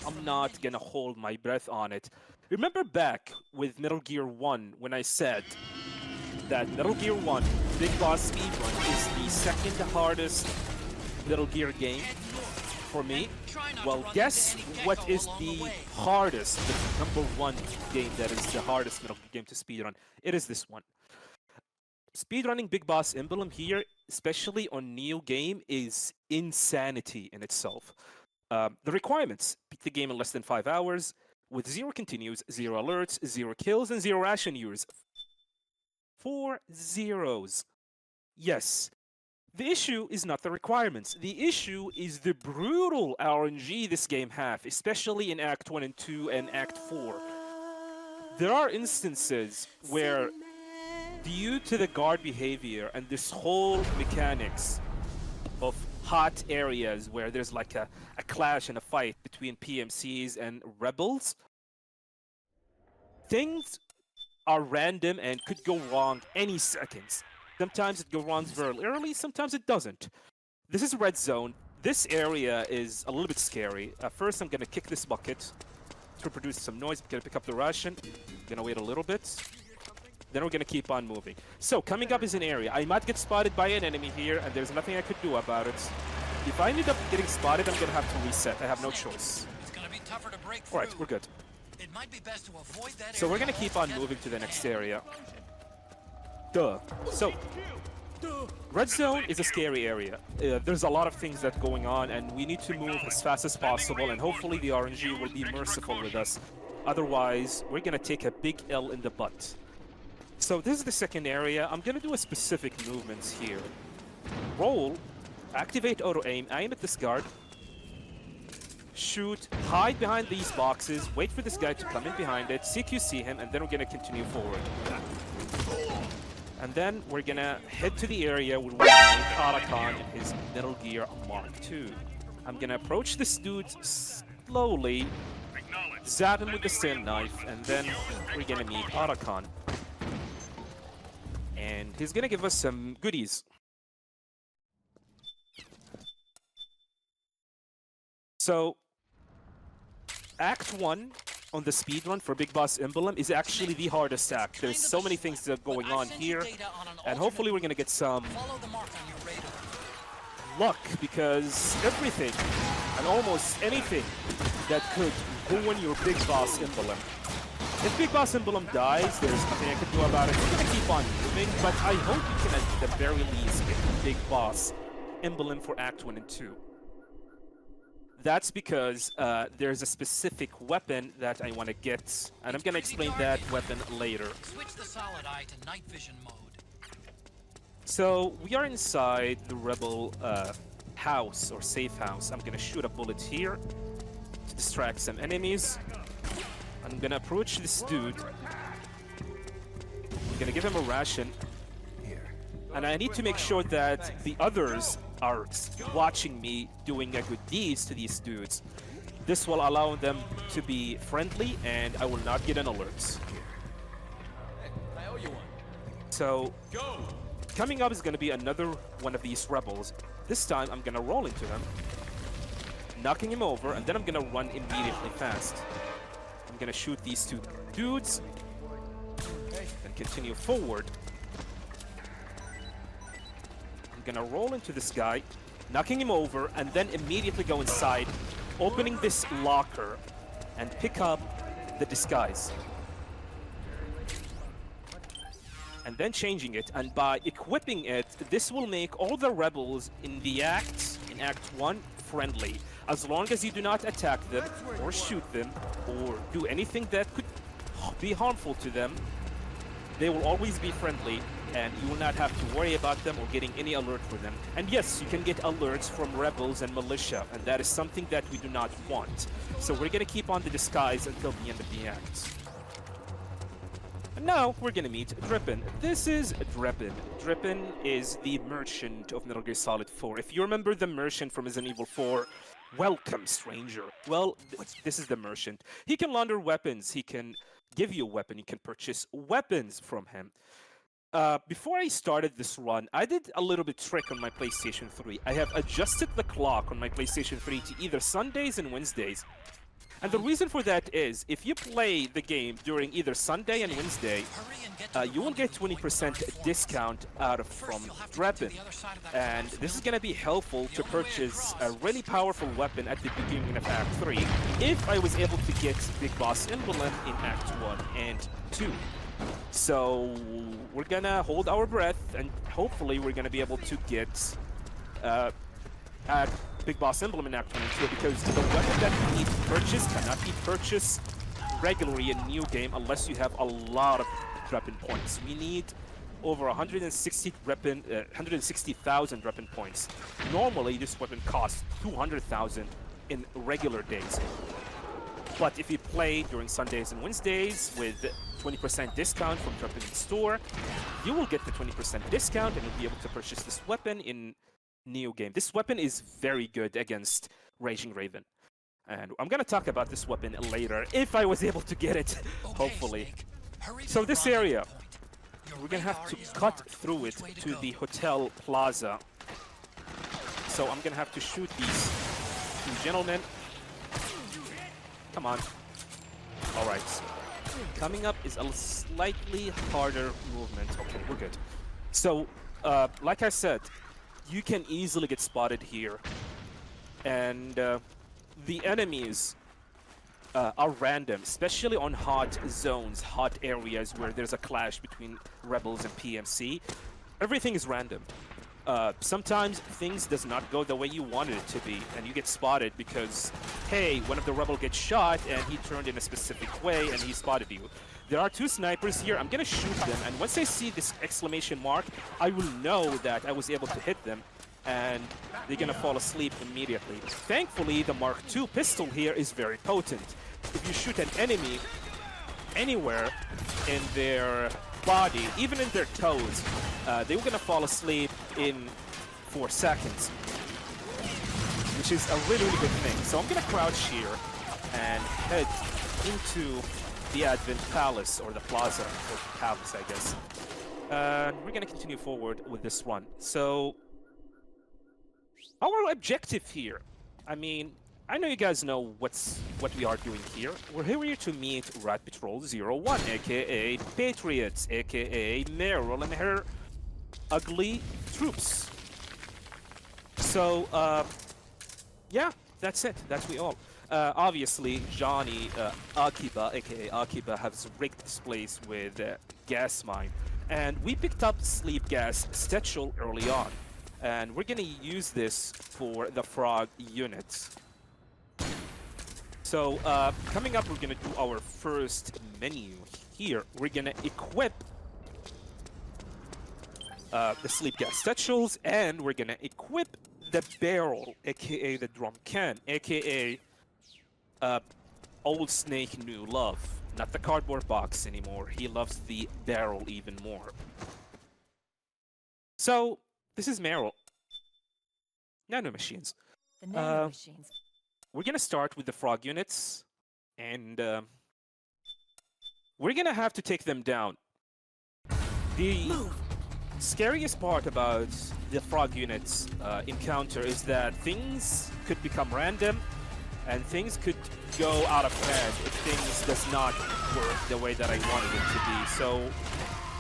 I'm not gonna hold my breath on it. Remember back with Metal Gear 1 when I said that Metal Gear 1 Big Boss Speedrun is the second hardest Metal Gear game for me? Well, guess what is the hardest, the #1 game that is the hardest Metal Gear game to speedrun? It is this one. Speedrunning Big Boss Emblem here, especially on Neo Game, is insanity in itself. The requirements: beat the game in less than 5 hours, with 0 continues, 0 alerts, 0 kills, and 0 ration use. 4 zeros. Yes. The issue is not the requirements. The issue is the brutal RNG this game has, especially in Act 1 and 2 and Act 4. There are instances where, due to the guard behavior and this whole mechanics of hot areas where there's like a clash and a fight between PMCs and rebels, things are random and could go wrong any seconds. Sometimes it goes wrong very early, sometimes it doesn't. This is Red Zone. This area is a little bit scary. First, I'm gonna kick this bucket to produce some noise. I'm gonna pick up the ration. Gonna wait a little bit. Then we're gonna keep on moving. So, coming up is an area. I might get spotted by an enemy here, and there's nothing I could do about it. If I end up getting spotted, I'm gonna have to reset. I have no choice. It's gonna be tougher to break through. Alright, we're good. It might be best to avoid that So we're gonna keep on moving to the next area. Duh. So, Red Zone is a scary area. There's a lot of things that are going on, and we need to move as fast as possible, and hopefully the RNG will be merciful with us. Otherwise, we're gonna take a big L in the butt. So this is the second area. I'm gonna do a specific movements here. Roll, activate auto-aim, aim at this guard, shoot, hide behind these boxes, wait for this guy to come in behind it, CQC him, and then we're gonna continue forward. And then we're gonna head to the area where we meet Otacon in his Metal Gear Mark II. I'm gonna approach this dude slowly, zap him with the sand knife, and then we're gonna meet Otacon. And he's gonna give us some goodies. So, Act 1 on the speedrun for Big Boss Emblem is actually the hardest act. There's so many things that are going on here, and hopefully we're gonna get some luck, because everything and almost anything that could ruin your Big Boss Emblem. If Big Boss Emblem dies, there's nothing I can do about it. We're gonna keep on moving, but I hope you can at the very least get the Big Boss Emblem for Act 1 and 2. That's because there's a specific weapon that I want to get, and I'm going to explain that weapon later. Switch the solid eye to night vision mode. So, we are inside the rebel house, or safe house. I'm going to shoot a bullet here to distract some enemies. I'm going to approach this dude I'm gonna give him a ration. And I need to make sure that the others are watching me doing a good deeds to these dudes. This will allow them to be friendly, and I will not get an alerts. I owe you one. So, coming up is going to be another one of these rebels. This time, I'm going to roll into him, knocking him over, and then I'm going to run immediately fast. I'm going to shoot these two dudes, and continue forward. I'm going to roll into this guy, knocking him over, and then immediately go inside, opening this locker, and pick up the disguise. And then changing it, and by equipping it, this will make all the rebels in the Act 1, friendly. As long as you do not attack them, or shoot them, or do anything that could be harmful to them, they will always be friendly, and you will not have to worry about them or getting any alert for them. And yes, you can get alerts from rebels and militia, and that is something that we do not want. So we're going to keep on the disguise until the end of the act. And now we're going to meet Drippin. This is Drippin. Drippin is the merchant of Metal Gear Solid 4. If you remember the merchant from Resident Evil 4, welcome, stranger. Well, this is the merchant. He can launder weapons. He can give you a weapon. You can purchase weapons from him. Before I started this run, I did a little bit trick on my PlayStation 3. I have adjusted the clock on my PlayStation 3 to either Sundays and Wednesdays. And the reason for that is, if you play the game during either Sunday and Wednesday, you will get 20% discount from Drippin. And this is going to be helpful to purchase a really powerful weapon at the beginning of Act 3, if I was able to get Big Boss Emblem in Act 1 and 2. So we're gonna hold our breath, and hopefully we're gonna be able to get at Big Boss Emblem in Act 1 and 2, because the weapon that we need to purchase cannot be purchased regularly in New Game unless you have a lot of Drippin points. We need over 160,000 Drippin points. Normally this weapon costs 200,000 in regular days. But if you play during Sundays and Wednesdays with 20% discount from Drippin in the store, you will get the 20% discount and you'll be able to purchase this weapon in Neo Game. This weapon is very good against Raging Raven. And I'm gonna talk about this weapon later, if I was able to get it, hopefully. So this area, we're gonna have to cut through it to the hotel plaza. So I'm gonna have to shoot these two gentlemen. Come on. Alright. Coming up is a slightly harder movement. Okay, we're good. So, like I said, you can easily get spotted here. And the enemies are random, especially on hot zones, hot areas where there's a clash between rebels and PMC. Everything is random. Sometimes things does not go the way you wanted it to be, and you get spotted because, hey, one of the rebel gets shot and he turned in a specific way and he spotted you. There are two snipers here. I'm gonna shoot them, and once I see this exclamation mark, I will know that I was able to hit them, and they're gonna fall asleep immediately. Thankfully, the Mark II pistol here is very potent. If you shoot an enemy anywhere in their body, even in their toes, they were gonna fall asleep in 4 seconds, which is a really, really good thing. So I'm gonna crouch here and head into the Advent Palace, or the Plaza, or Palace, I guess. We're gonna continue forward with this run. So our objective here, I mean, I know you guys know what we are doing here. We're here to meet Rat Patrol 01, aka Patriots, aka Meryl and her ugly troops. So, yeah, that's it. That's we all. Obviously, Johnny Akiba, aka Akiba, has rigged this place with gas mine, and we picked up sleep gas Stetchel early on, and we're gonna use this for the frog unit. So, coming up, we're gonna do our first menu here. We're gonna equip the sleep gas Stetchels, and we're gonna equip the barrel, aka the drum can, aka Old Snake New Love. Not the cardboard box anymore. He loves the barrel even more. So, this is Meryl. Nanomachines. The nanomachines. We're gonna start with the frog units, and we're gonna have to take them down. The scariest part about the frog units encounter is that things could become random, and things could go out of hand if things does not work the way that I wanted it to be. So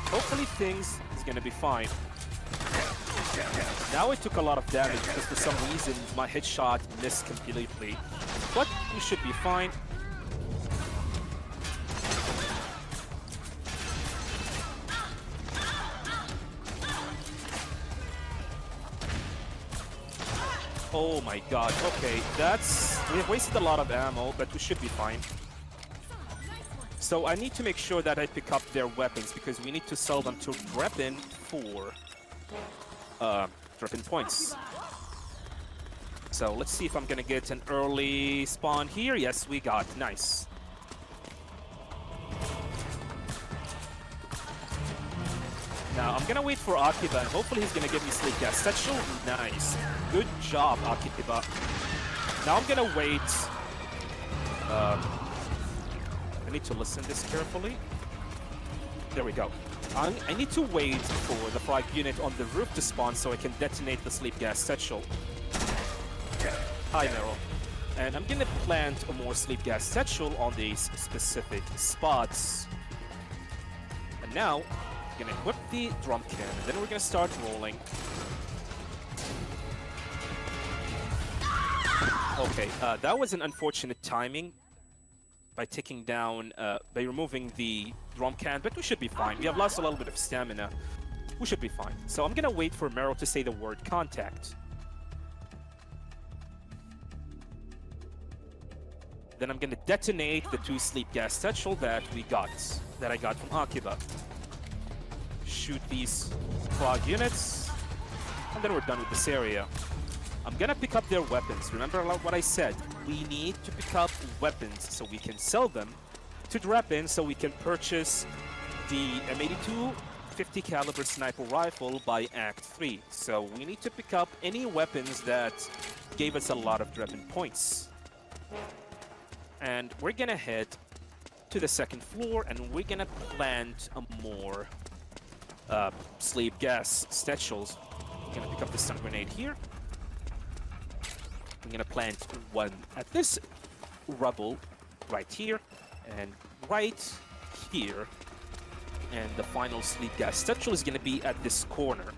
hopefully things is gonna be fine. Now I took a lot of damage because for some reason my headshot missed completely, but we should be fine. Oh my god, okay, we have wasted a lot of ammo, but we should be fine. So I need to make sure that I pick up their weapons because we need to sell them to Reppin for Reppin points. So let's see if I'm gonna get an early spawn here. Yes, we got, nice. Now I'm gonna wait for Akiba and hopefully he's gonna give me sleep gas. Satchel, nice. Good job, Akiba. Now I'm gonna wait. I need to listen this carefully. There we go. I need to wait for the frog unit on the roof to spawn so I can detonate the sleep gas satchel. Hi, Meryl. And I'm gonna plant a more sleep gas satchel on these specific spots. And now, I'm gonna equip the drum can, and then we're gonna start rolling. Okay, that was an unfortunate timing by taking down, by removing the drum can, but we should be fine. We have lost a little bit of stamina. We should be fine. So I'm gonna wait for Meryl to say the word contact. Then I'm gonna detonate the 2 sleep gas satchel that I got from Akiba. Shoot these frog units, and then we're done with this area. I'm gonna pick up their weapons. Remember what I said. We need to pick up weapons so we can sell them to Reppin so we can purchase the M82 50 caliber sniper rifle by Act 3. So we need to pick up any weapons that gave us a lot of Reppin points. And we're gonna head to the 2nd floor and we're gonna plant a more sleep gas satchels. I'm gonna pick up the stun grenade here. I'm gonna plant one at this rubble right here and right here. And the final sleep gas satchel is gonna be at this corner.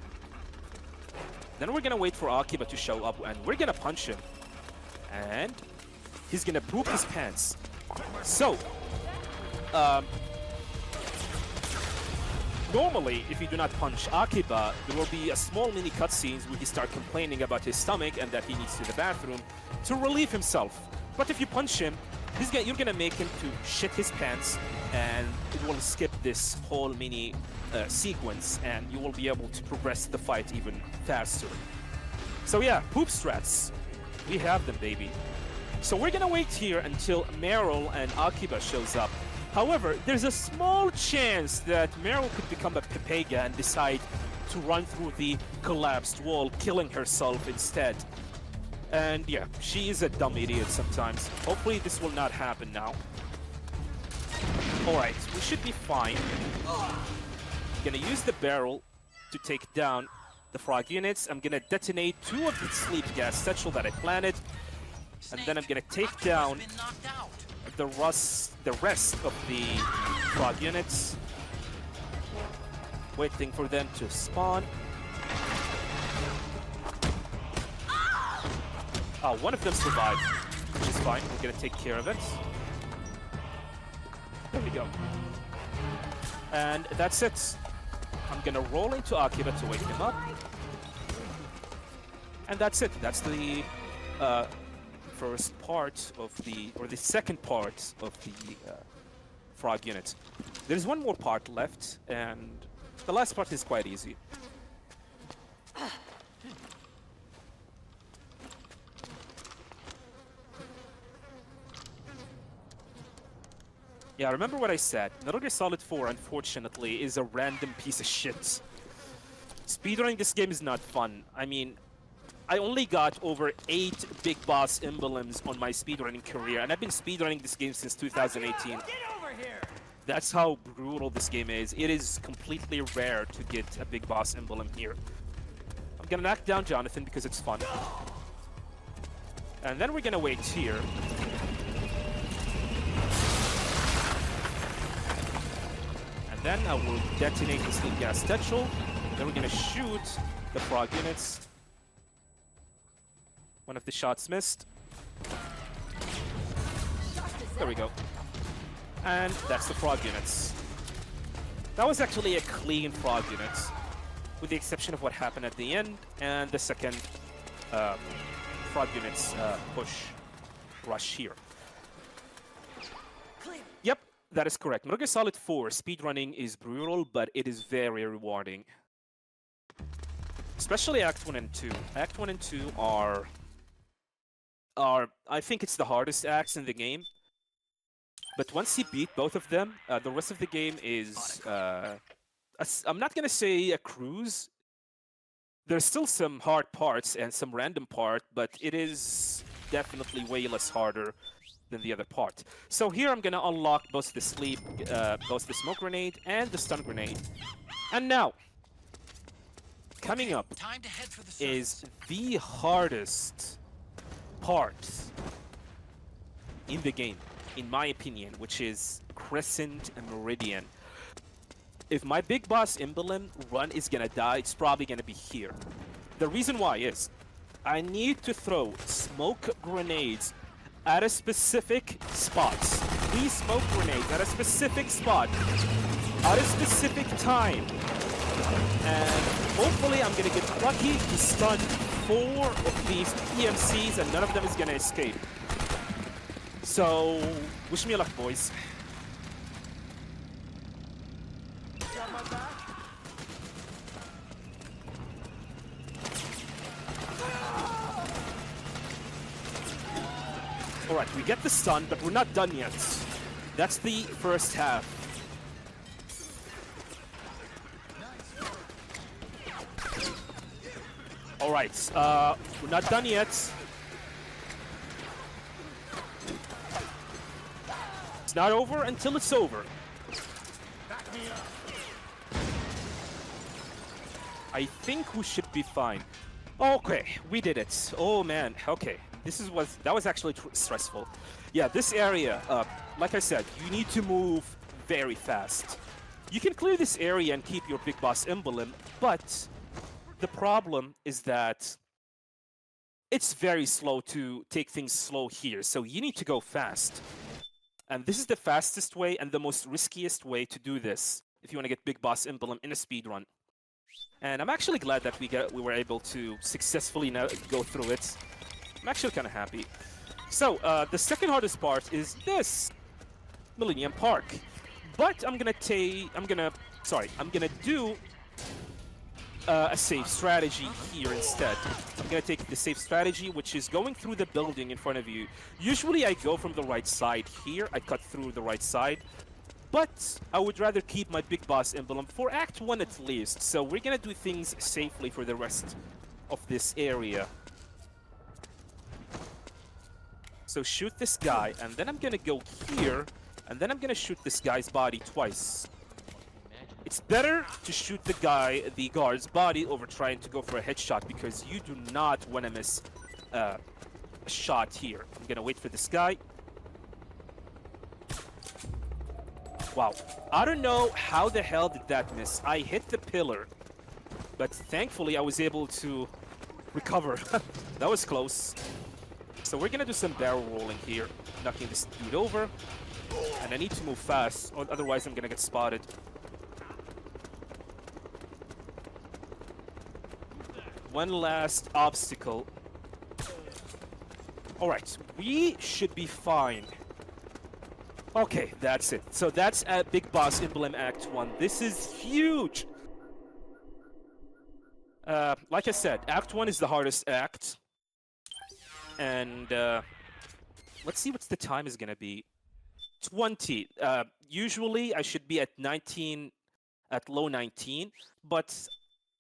Then we're gonna wait for Akiba to show up and we're gonna punch him. And he's gonna poop his pants. So, normally, if you do not punch Akiba, there will be a small mini cutscenes where he starts complaining about his stomach and that he needs to the bathroom to relieve himself. But if you punch him, you're gonna make him to shit his pants, and it will skip this whole mini sequence, and you will be able to progress the fight even faster. So yeah, poop strats. We have them, baby. So we're gonna wait here until Meryl and Akiba shows up. However, there's a small chance that Meryl could become a Pepega and decide to run through the collapsed wall, killing herself instead. And yeah, she is a dumb idiot sometimes. Hopefully this will not happen now. Alright, we should be fine. Gonna use the barrel to take down the frog units. I'm gonna detonate 2 of the sleep gas satchel that I planted. And then I'm gonna take down the rest of the frog units. Waiting for them to spawn. Oh, one of them survived, which is fine. We're gonna take care of it. There we go. And that's it. I'm gonna roll into Akiba to wake him up. And that's it. That's the first part of the second part of the frog unit. There's one more part left, and the last part is quite easy. Yeah, remember what I said. Metal Gear Solid 4, unfortunately, is a random piece of shit. Speedrunning this game is not fun. I mean, I only got over 8 Big Boss emblems on my speedrunning career, and I've been speedrunning this game since 2018. Get over here! That's how brutal this game is. It is completely rare to get a Big Boss emblem here. I'm gonna knock down Jonathan because it's fun. And then we're gonna wait here. And then I will detonate the sleep gas tetchel. Then we're gonna shoot the frog units. One of the shots missed. There we go. And that's the frog units. That was actually a clean frog unit, with the exception of what happened at the end and the second frog units rush here. Yep, that is correct. Metal Gear Solid 4 speedrunning is brutal, but it is very rewarding. Especially Act 1 and 2. Act 1 and 2 are I think it's the hardest acts in the game. But once you beat both of them, the rest of the game is, I'm not gonna say a cruise. There's still some hard parts and some random part, but it is definitely way less harder than the other part. So here I'm gonna unlock both the smoke grenade and the stun grenade. And now, coming up is the hardest part in the game, in my opinion, which is Crescent Meridian. If my Big Boss emblem run is gonna die, it's probably gonna be here. The reason why is, I need to throw smoke grenades at a specific spot. 3 smoke grenades at a specific spot, at a specific time. And hopefully I'm gonna get lucky to stun 4 of these PMCs and none of them is gonna escape. So, wish me luck, boys. Alright, we get the stun, but we're not done yet. That's the first half. Alright, we're not done yet. It's not over until it's over. I think we should be fine. Okay, we did it. Oh man, okay. That was actually stressful. Yeah, this area, like I said, you need to move very fast. You can clear this area and keep your Big Boss emblem, but the problem is that it's very slow to take things slow here, so you need to go fast. And this is the fastest way and the most riskiest way to do this if you want to get Big Boss emblem in a speedrun. And I'm actually glad that we were able to successfully go through it. I'm actually kind of happy. So, the second hardest part is this Millennium Park. But I'm gonna do a safe strategy here instead. I'm gonna take the safe strategy, which is going through the building in front of you. Usually I go from the right side here. I cut through the right side. But I would rather keep my Big Boss emblem for Act 1 at least. So we're gonna do things safely for the rest of this area. So shoot this guy, and then I'm gonna go here, and then I'm gonna shoot this guy's body twice. It's better to shoot the guard's body over trying to go for a headshot, because you do not want to miss a shot here. I'm gonna wait for this guy. Wow, I don't know how the hell did that miss. I hit the pillar, but thankfully I was able to recover. That was close. So we're gonna do some barrel rolling here, knocking this dude over. And I need to move fast, otherwise I'm gonna get spotted. One last obstacle. Alright, we should be fine. Okay, that's it. So that's a Big Boss Emblem Act 1. This is huge! Like I said, Act 1 is the hardest act. And let's see what the time is gonna be. 20. Usually I should be at 19, at low 19, but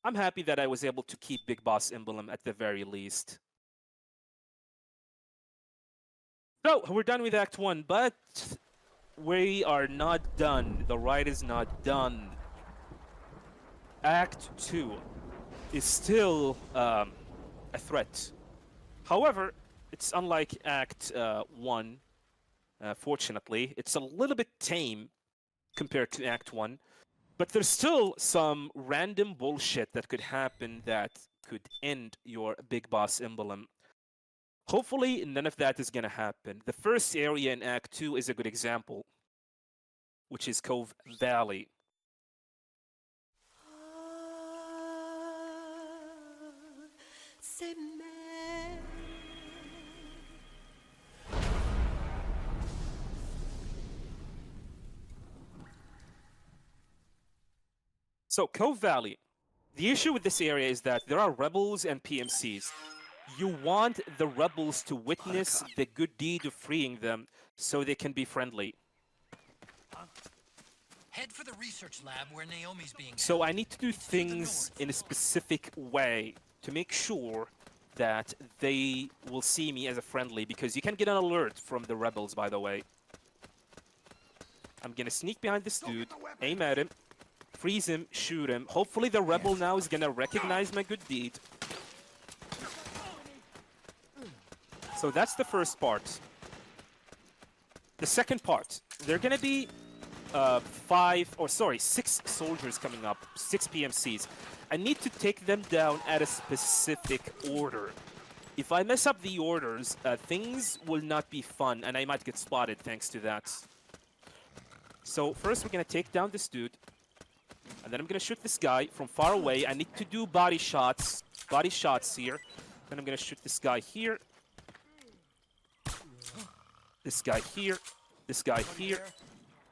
I'm happy that I was able to keep Big Boss Emblem at the very least. So we're done with Act 1, but we are not done. The ride is not done. Act 2 is still a threat. However, it's unlike Act 1. Fortunately, it's a little bit tame compared to Act 1, but there's still some random bullshit that could happen that could end your Big Boss Emblem. Hopefully, none of that is going to happen. The first area in Act 2 is a good example, which is Cove Valley. So, Cove Valley. The issue with this area is that there are rebels and PMCs. You want the rebels to witness the good deed of freeing them so they can be friendly. Head for the research lab where Naomi's being So I need to do things in a specific way to make sure that they will see me as a friendly, because you can get an alert from the rebels, by the way. I'm gonna sneak behind this dude, aim at him, freeze him, shoot him. Hopefully the rebel now is gonna recognize my good deed. So that's the first part. The second part, they're gonna be 6 soldiers coming up, 6 PMCs. I need to take them down at a specific order. If I mess up the orders, things will not be fun, and I might get spotted thanks to that. So first we're gonna take down this dude, and then I'm gonna shoot this guy from far away. I need to do body shots here. Then I'm gonna shoot this guy here. This guy here. This guy here.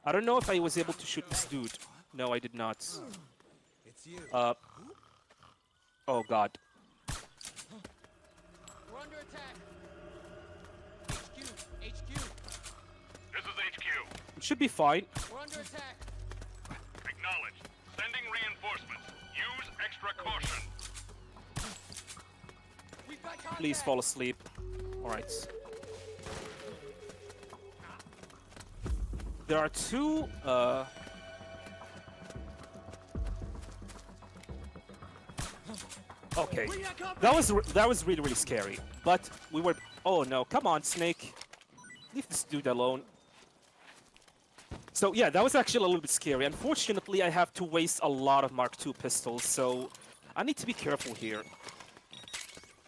I don't know if I was able to shoot this dude. No, I did not. Oh god. We're under attack. HQ. This is HQ. It should be fine. We're under attack. Acknowledged. Sending reinforcements. Use extra caution. We've got contact. Please fall asleep. Alright. There are 2 okay, that was really scary, but we were... Oh no, come on, Snake, leave this dude alone. So yeah, that was actually a little bit scary. Unfortunately, I have to waste a lot of Mark II pistols, so I need to be careful here.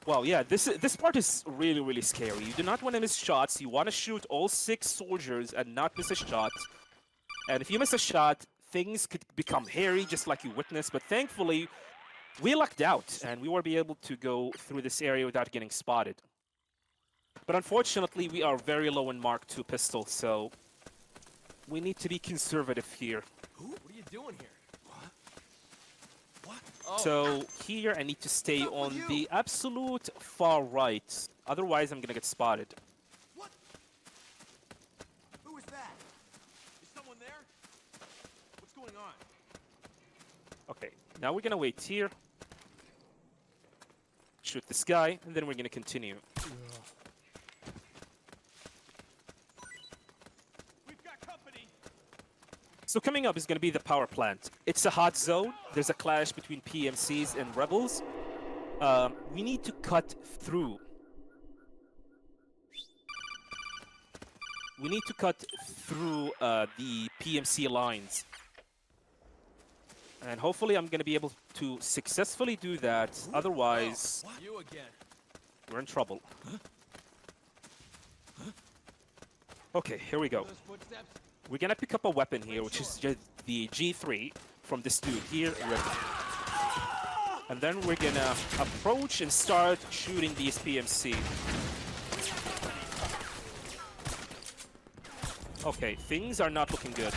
Wow, yeah, this part is really scary. You do not want to miss shots. You want to shoot all 6 soldiers and not miss a shot. And if you miss a shot, things could become hairy, just like you witnessed. But thankfully, we lucked out, and we will be able to go through this area without getting spotted. But unfortunately, we are very low in Mark II pistols, so we need to be conservative here. What are you doing here? So here I need to stay on the absolute far right. Otherwise, I'm gonna get spotted. What? Who is that? Is someone there? What's going on? Okay, now we're gonna wait here. Shoot this guy, and then we're gonna continue. So coming up is going to be the power plant. It's a hot zone. There's a clash between PMCs and rebels. We need to cut through. We need to cut through the PMC lines. And hopefully I'm going to be able to successfully do that. Otherwise, You again. we're in trouble. Okay, here we go. Those footsteps? We're gonna pick up a weapon here, which is just the G3 from this dude here. And then we're gonna approach and start shooting these PMC. Okay, things are not looking good.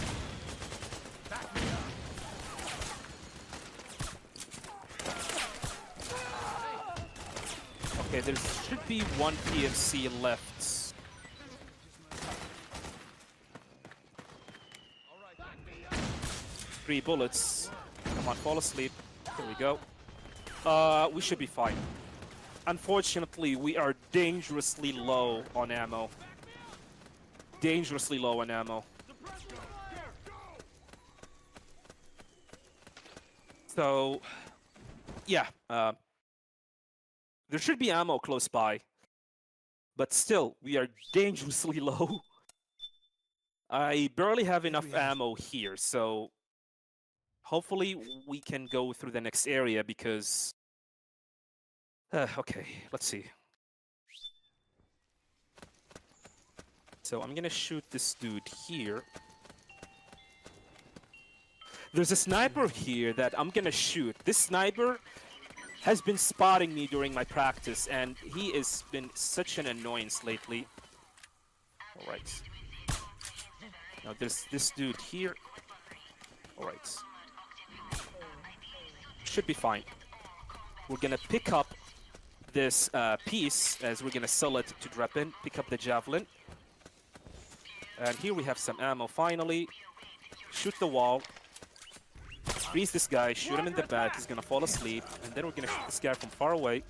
Okay, there should be 1 PMC left. 3 bullets. Come on, fall asleep. There we go. We should be fine. Unfortunately, we are dangerously low on ammo. Dangerously low on ammo. So, yeah. There should be ammo close by. But still, we are dangerously low. I barely have enough ammo here, so hopefully we can go through the next area because... okay, let's see. So I'm gonna shoot this dude here. There's a sniper here that I'm gonna shoot. This sniper has been spotting me during my practice, and he has been such an annoyance lately. Alright. Now there's this dude here. Alright. Should be fine. We're gonna pick up this piece as we're gonna sell it to Dreppen. Pick up the javelin. And here we have some ammo finally. Shoot the wall. Freeze this guy, shoot him in the back, he's gonna fall asleep, and then we're gonna shoot this guy from far away.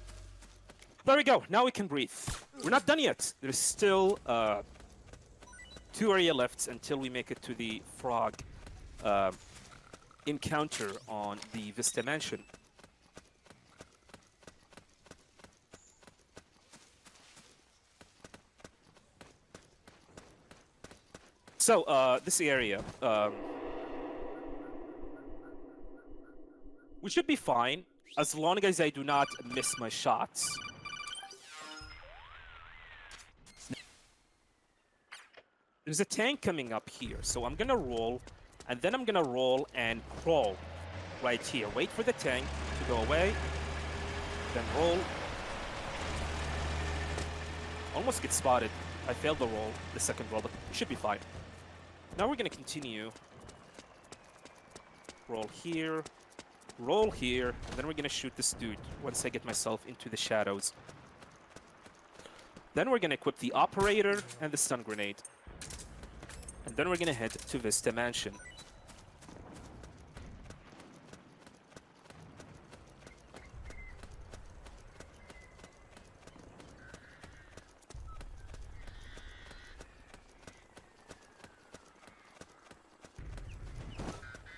There we go, now we can breathe. We're not done yet. There's still 2 area left until we make it to the frog encounter on the Vista Mansion. So, this area, we should be fine, as long as I do not miss my shots. There's a tank coming up here, so I'm gonna roll, and then I'm gonna roll and crawl right here. Wait for the tank to go away, then roll. Almost get spotted. I failed the roll, the second roll, but it should be fine. Now we're gonna continue. Roll here. Roll here, and then we're gonna shoot this dude once I get myself into the shadows. Then we're gonna equip the operator and the stun grenade. And then we're gonna head to Vista Mansion.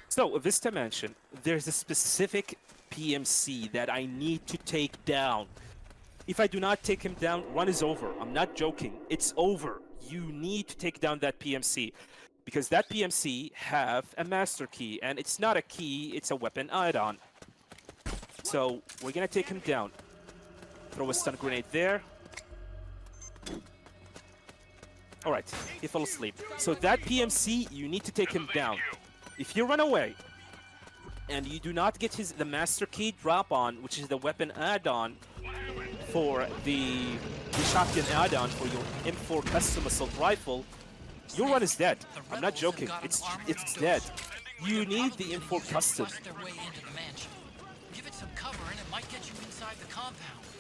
So, Vista Mansion, there's a specific PMC that I need to take down. If I do not take him down, run is over. I'm not joking. It's over. You need to take down that PMC. Because that PMC have a master key, and it's not a key, it's a weapon add-on. So, we're gonna take him down. Throw a stun grenade there. Alright, he fell asleep. So that PMC, you need to take him down. If you run away and you do not get the master key drop on, which is the weapon add-on for the shotgun add-on for your M4 custom assault rifle, your run is dead. I'm not joking. It's dead. You need the M4 custom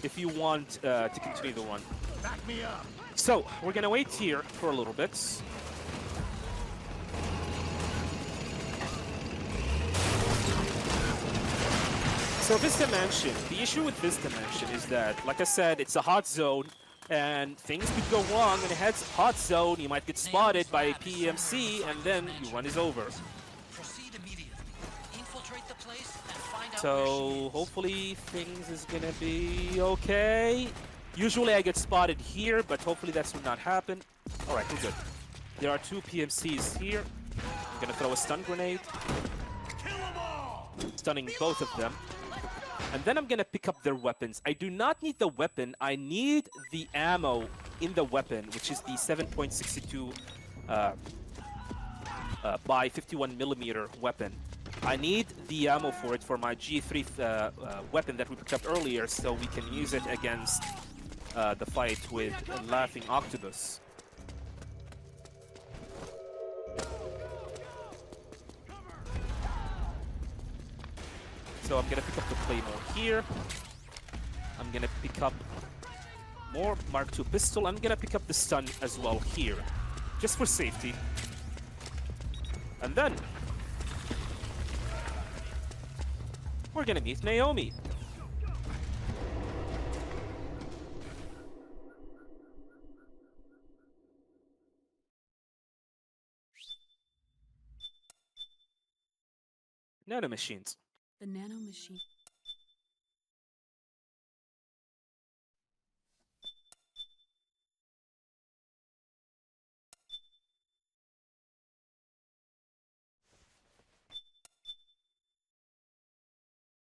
if you want to continue the run. So we're gonna wait here for a little bit. So Vista Mansion, the issue with Vista Mansion is that, like I said, it's a hot zone, and things could go wrong in a hot zone. You might get spotted by a PMC, and then your run is over. So hopefully things is gonna be okay. Usually I get spotted here, but hopefully that's will not happen. All right, we're good. There are 2 PMCs here. I'm gonna throw a stun grenade, stunning both of them. And then I'm gonna pick up their weapons. I do not need the weapon, I need the ammo in the weapon, which is the 7.62 by 51mm weapon. I need the ammo for it for my G3 weapon that we picked up earlier, so we can use it against the fight with Laughing Octopus. So I'm gonna pick up the Claymore here. I'm gonna pick up more Mark II pistol. I'm gonna pick up the stun as well here, just for safety. And then we're gonna meet Naomi. Nanomachines. The nanomachine.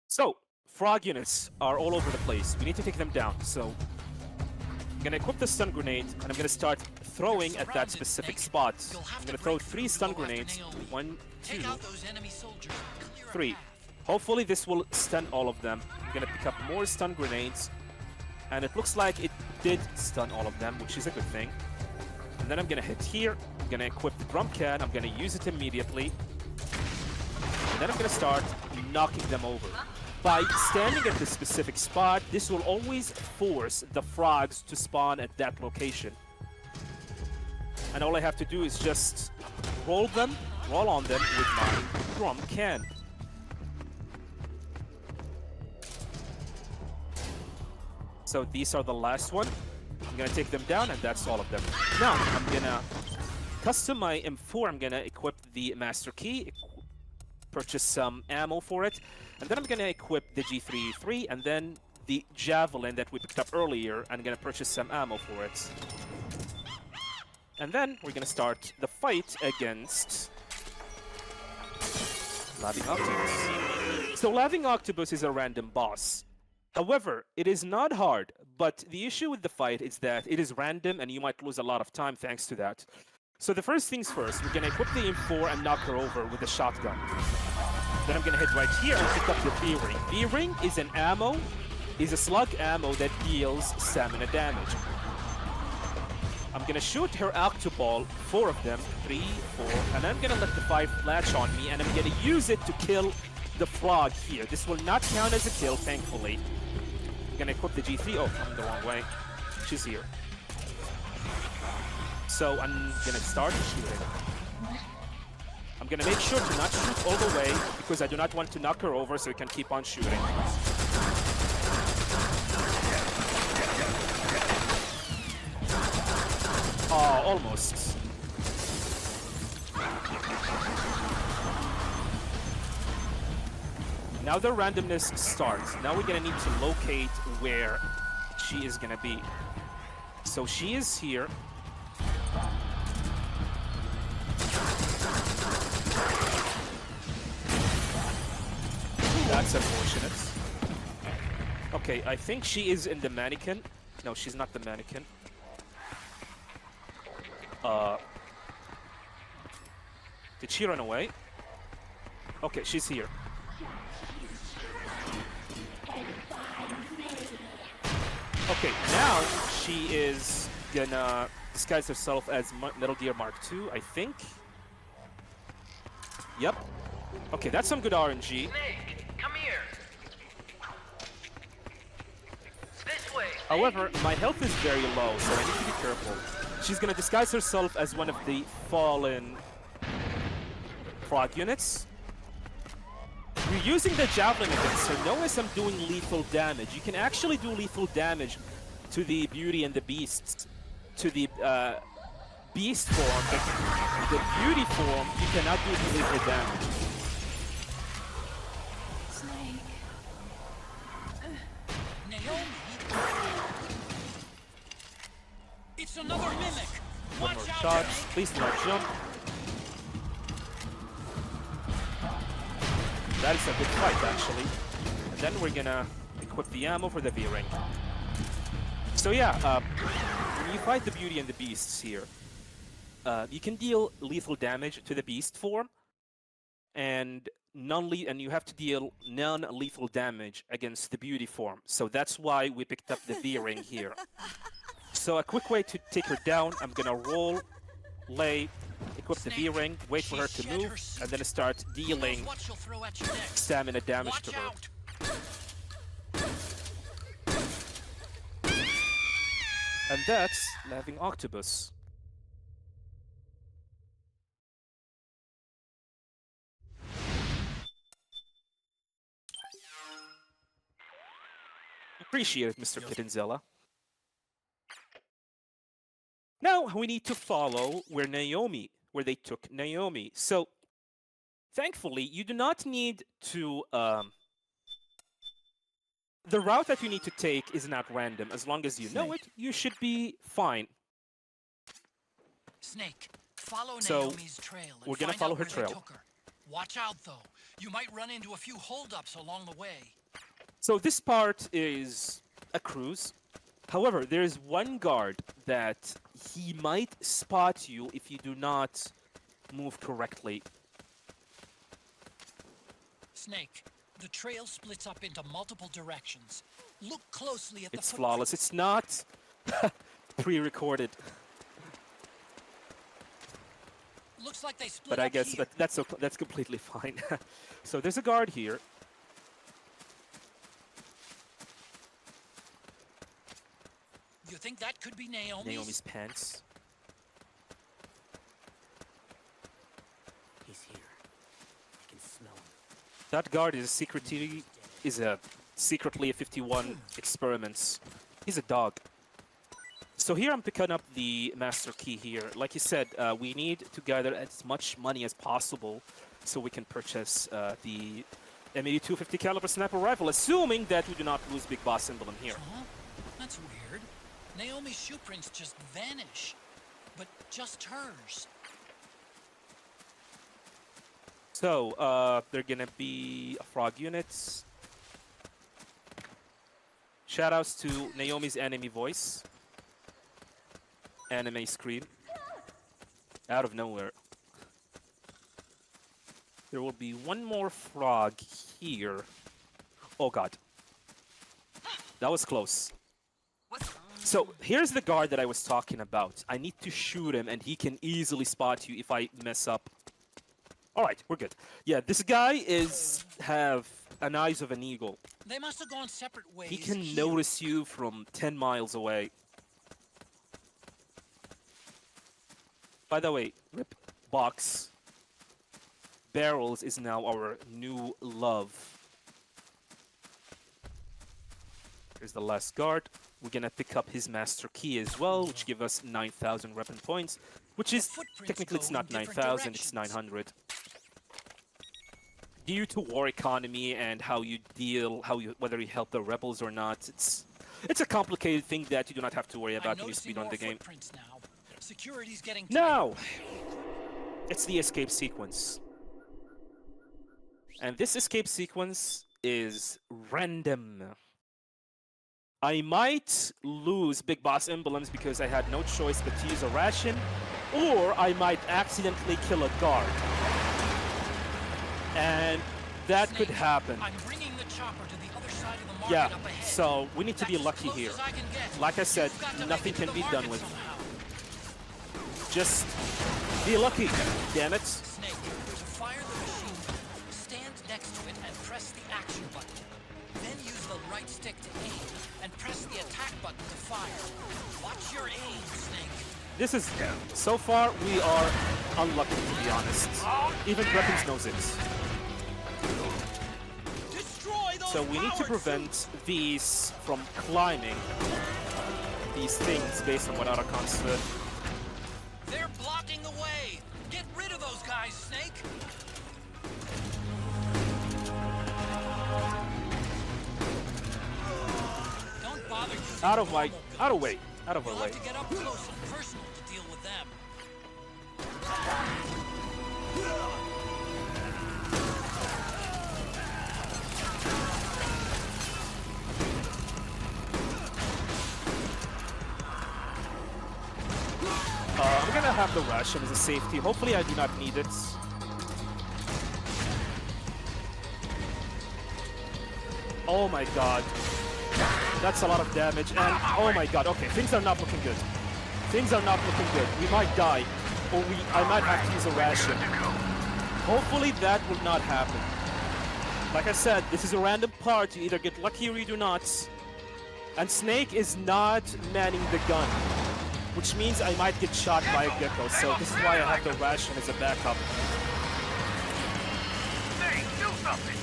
So, frog units are all over the place. We need to take them down. So, I'm gonna equip the stun grenade, and I'm gonna start throwing at that specific spot. I'm gonna throw 3 stun grenades. 1, 2, 3. Hopefully this will stun all of them. I'm gonna pick up more stun grenades, and it looks like it did stun all of them, which is a good thing. And then I'm gonna hit here. I'm gonna equip the drum can. I'm gonna use it immediately. And then I'm gonna start knocking them over. By standing at this specific spot, this will always force the frogs to spawn at that location. And all I have to do is just roll on them with my drum can. So these are the last one. I'm gonna take them down, and that's all of them. Now, I'm gonna custom my M4. I'm gonna equip the master key, purchase some ammo for it, and then I'm gonna equip the G3-3 and then the javelin that we picked up earlier. I'm gonna purchase some ammo for it. And then we're gonna start the fight against Laughing Octopus. So Laughing Octopus is a random boss. However, it is not hard, but the issue with the fight is that it is random and you might lose a lot of time thanks to that. So the first things first, we're gonna equip the M4 and knock her over with a shotgun. Then I'm gonna hit right here and pick up the V-Ring. V-Ring is an ammo, is a slug ammo that deals stamina damage. I'm gonna shoot her Octoball, 4 of them, 3, 4, and I'm gonna let the 5 flash on me, and I'm gonna use it to kill the frog here. This will not count as a kill, thankfully. I'm gonna equip the G3. Oh, I'm the wrong way. She's here. So I'm gonna start shooting. I'm gonna make sure to not shoot all the way because I do not want to knock her over, so we can keep on shooting. Oh, almost. Now the randomness starts. Now we're gonna need to locate where she is gonna be. So she is here. That's unfortunate. Okay, I think she is in the mannequin. No, she's not the mannequin. Did she run away? Okay, she's here. Okay, now she is gonna disguise herself as Metal Gear Mark II, I think. Yep. Okay, that's some good RNG. Snake, come here. This way. However, my health is very low, so I need to be careful. She's gonna disguise herself as one of the fallen frog units. We're using the javelin against her. Notice I'm doing lethal damage. You can actually do lethal damage to the Beauty and the Beasts, to the Beast form, but the Beauty form, you cannot do the lethal damage. Snake. Naomi. It's another mimic. One more shot. Please do not jump. That is a good fight, actually. And then we're gonna equip the ammo for the V-Ring. So yeah, when you fight the Beauty and the Beasts here, you can deal lethal damage to the Beast form, and you have to deal non-lethal damage against the Beauty form. So that's why we picked up the V-Ring here. So a quick way to take her down, I'm gonna roll, lay, equip the V-Ring, wait for her to move, and then start dealing stamina damage to her. And that's Laughing Octopus. Appreciate it, Mr. Pittinzella. Now we need to follow where they took Naomi. So, thankfully, you do not need to. The route that you need to take is not random. As long as you know it, you should be fine. Snake, follow So, Naomi's trail. And we're gonna find follow out her where trail. They took her. Watch out, though. You might run into a few holdups along the way. So this part is a cruise. However, there is one guard that he might spot you if you do not move correctly. Snake, the trail splits up into multiple directions. Look closely at It's the flawless. It's not pre-recorded. Looks like they split But I up guess here. that's completely fine. So there's a guard here. You think that could be Naomi's? Pants. He's here. I can smell him. That guard is secretly a 51 experiments. He's a dog. So here I'm picking up the master key here. Like you said, we need to gather as much money as possible so we can purchase the M8250 caliber sniper rifle, assuming that we do not lose Big Boss emblem here. Huh? That's weird. Naomi's shoe prints just vanish. But just hers. So, they're gonna be frog units. Shoutouts to Naomi's enemy voice. Anime scream. Out of nowhere. There will be one more frog here. Oh god. That was close. So, here's the guard that I was talking about. I need to shoot him and he can easily spot you if I mess up. Alright, we're good. Yeah, this guy have an eyes of an eagle. They must have gone separate ways. He can here. notice you from 10 miles away. By the way, rip box barrels is now our new love. Here's the last guard. We're gonna pick up his master key as well, which give us 9,000 weapon points, which is technically it's not 9,000, it's 900. Due to war economy and how you deal, whether you help the rebels or not, it's a complicated thing that you do not have to worry about when you speed on the game. Now. Security's getting Now, it's the escape sequence. And this escape sequence is random. I might lose Big Boss emblems because I had no choice but to use a ration, or I might accidentally kill a guard. And that could happen. I'm bringing the chopper to the other side of the market Yeah, up ahead. so we need to be lucky here. As I can get. Like I said, You've got to nothing make it to can be the done market with. somehow. Just be lucky, damn it. Snake, to fire the machine gun, stand next to it and press the action button. Then use the right stick to aim and press the attack button to fire. Watch your aim, Snake. This is, so far, we are unlucky to be honest. Even Weapons knows it. So we need to prevent these from climbing these things based on what Archon said. They're blocking the way. Get rid of those guys, Snake. Don't bother using Out of normal way, guns. out of way, out of You'll our way. have to get up close and personal to deal with them. I'm gonna have the ration as a safety. Hopefully I do not need it. Oh my god. That's a lot of damage and oh my god, okay, things are not looking good. Things are not looking good. We might die. Or I might have to use a ration. Hopefully that will not happen. Like I said, this is a random part. You either get lucky or you do not. And Snake is not manning the gun, which means I might get shot by a gecko. So this is why I have the ration as a backup. Snake, do something!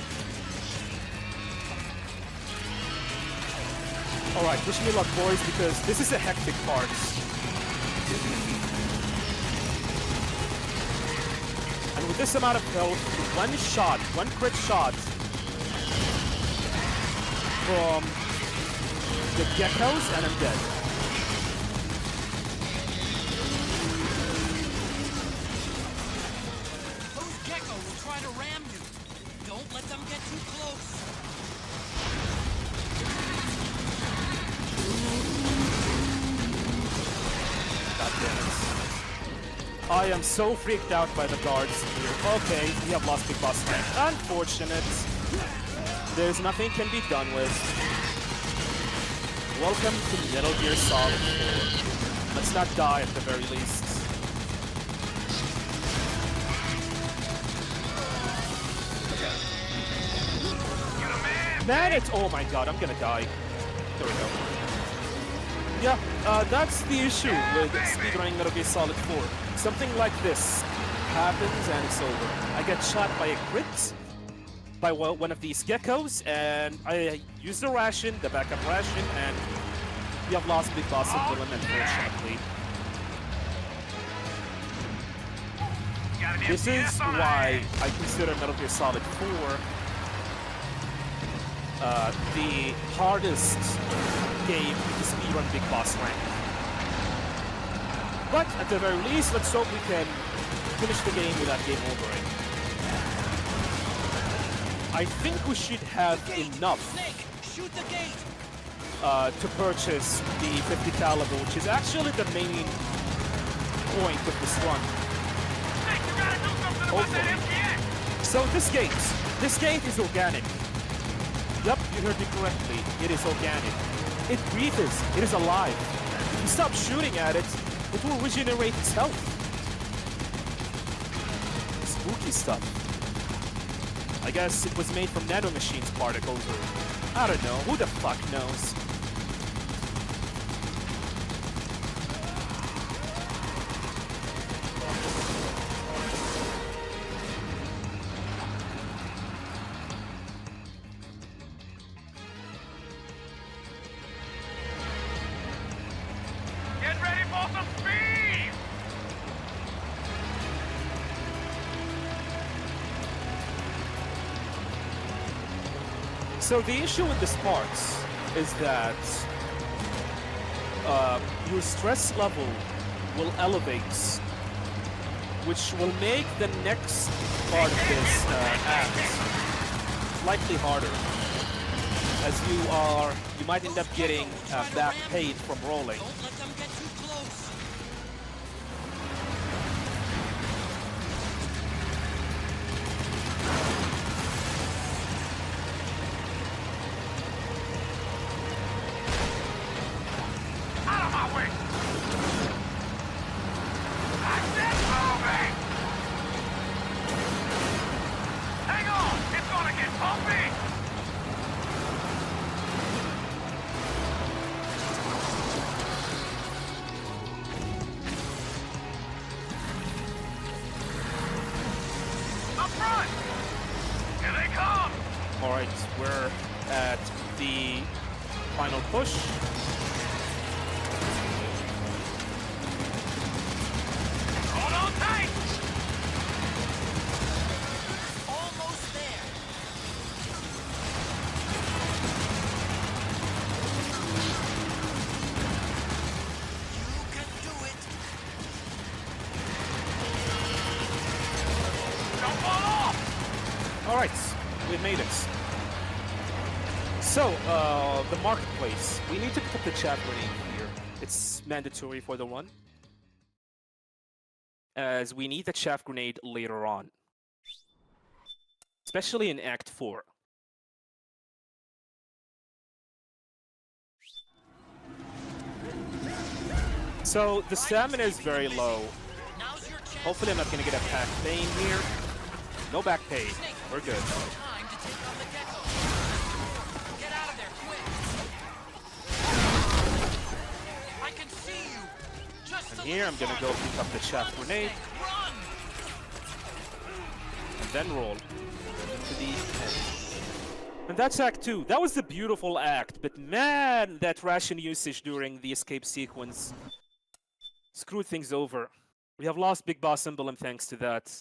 Alright, wish me luck, boys, because this is a hectic part. And with this amount of health, one shot, one crit shot from the geckos, and I'm dead. Those gecko will try to ram you. Don't let them get too close. God damn it. I am so freaked out by the guards here. Okay, we have lost Big Boss rank. Unfortunate. There's nothing can be done with. Welcome to Metal Gear Solid 4. Let's not die at the very least. Man, it's... Oh my god, I'm gonna die. There we go. Yeah, that's the issue with speedrunning Metal Gear Solid 4. Something like this happens and it's over. I get shot by a crit by one of these geckos, and I use the ration, the backup ration, and we have lost Big Boss and Villain, unfortunately. This is why I consider Metal Gear Solid 4 the hardest game to speedrun Big Boss rank. But at the very least, let's hope we can finish the game without game overing. I think we should have enough to purchase the 50 caliber, which is actually the main point of this run. Hopefully. So this gate is organic. Yep, you heard me correctly. It is organic. It breathes. It is alive. If you stop shooting at it, it will regenerate itself. Spooky stuff. I guess it was made from nanomachines particles, or I don't know. Who the fuck knows? Get ready for some speed! So the issue with this parts is that your stress level will elevate, which will make the next part of this act slightly harder, as you might end up getting back pain from rolling. Don't let them get too close. Out of my way! That's it, moving! Hang on! It's gonna get bumpy! Up front! Here they come! Alright, we're at the final push. Hold on tight! Almost there. You can do it. Don't fall off! Alright, we made it. So, the marketplace. We need to pick up the chat grenade here. It's mandatory for the run, as we need the chaff grenade later on, especially in Act 4. So the stamina is very low. Hopefully I'm not going to get a back pain here. No back pain. We're good. Time to take on the gecko. Get out of there, quick. I can see you. Just And here I'm going to go pick up the chaff grenade. And then roll into these pins. And that's Act 2. That was a beautiful act, but man, that ration usage during the escape sequence screwed things over. We have lost Big Boss Emblem thanks to that.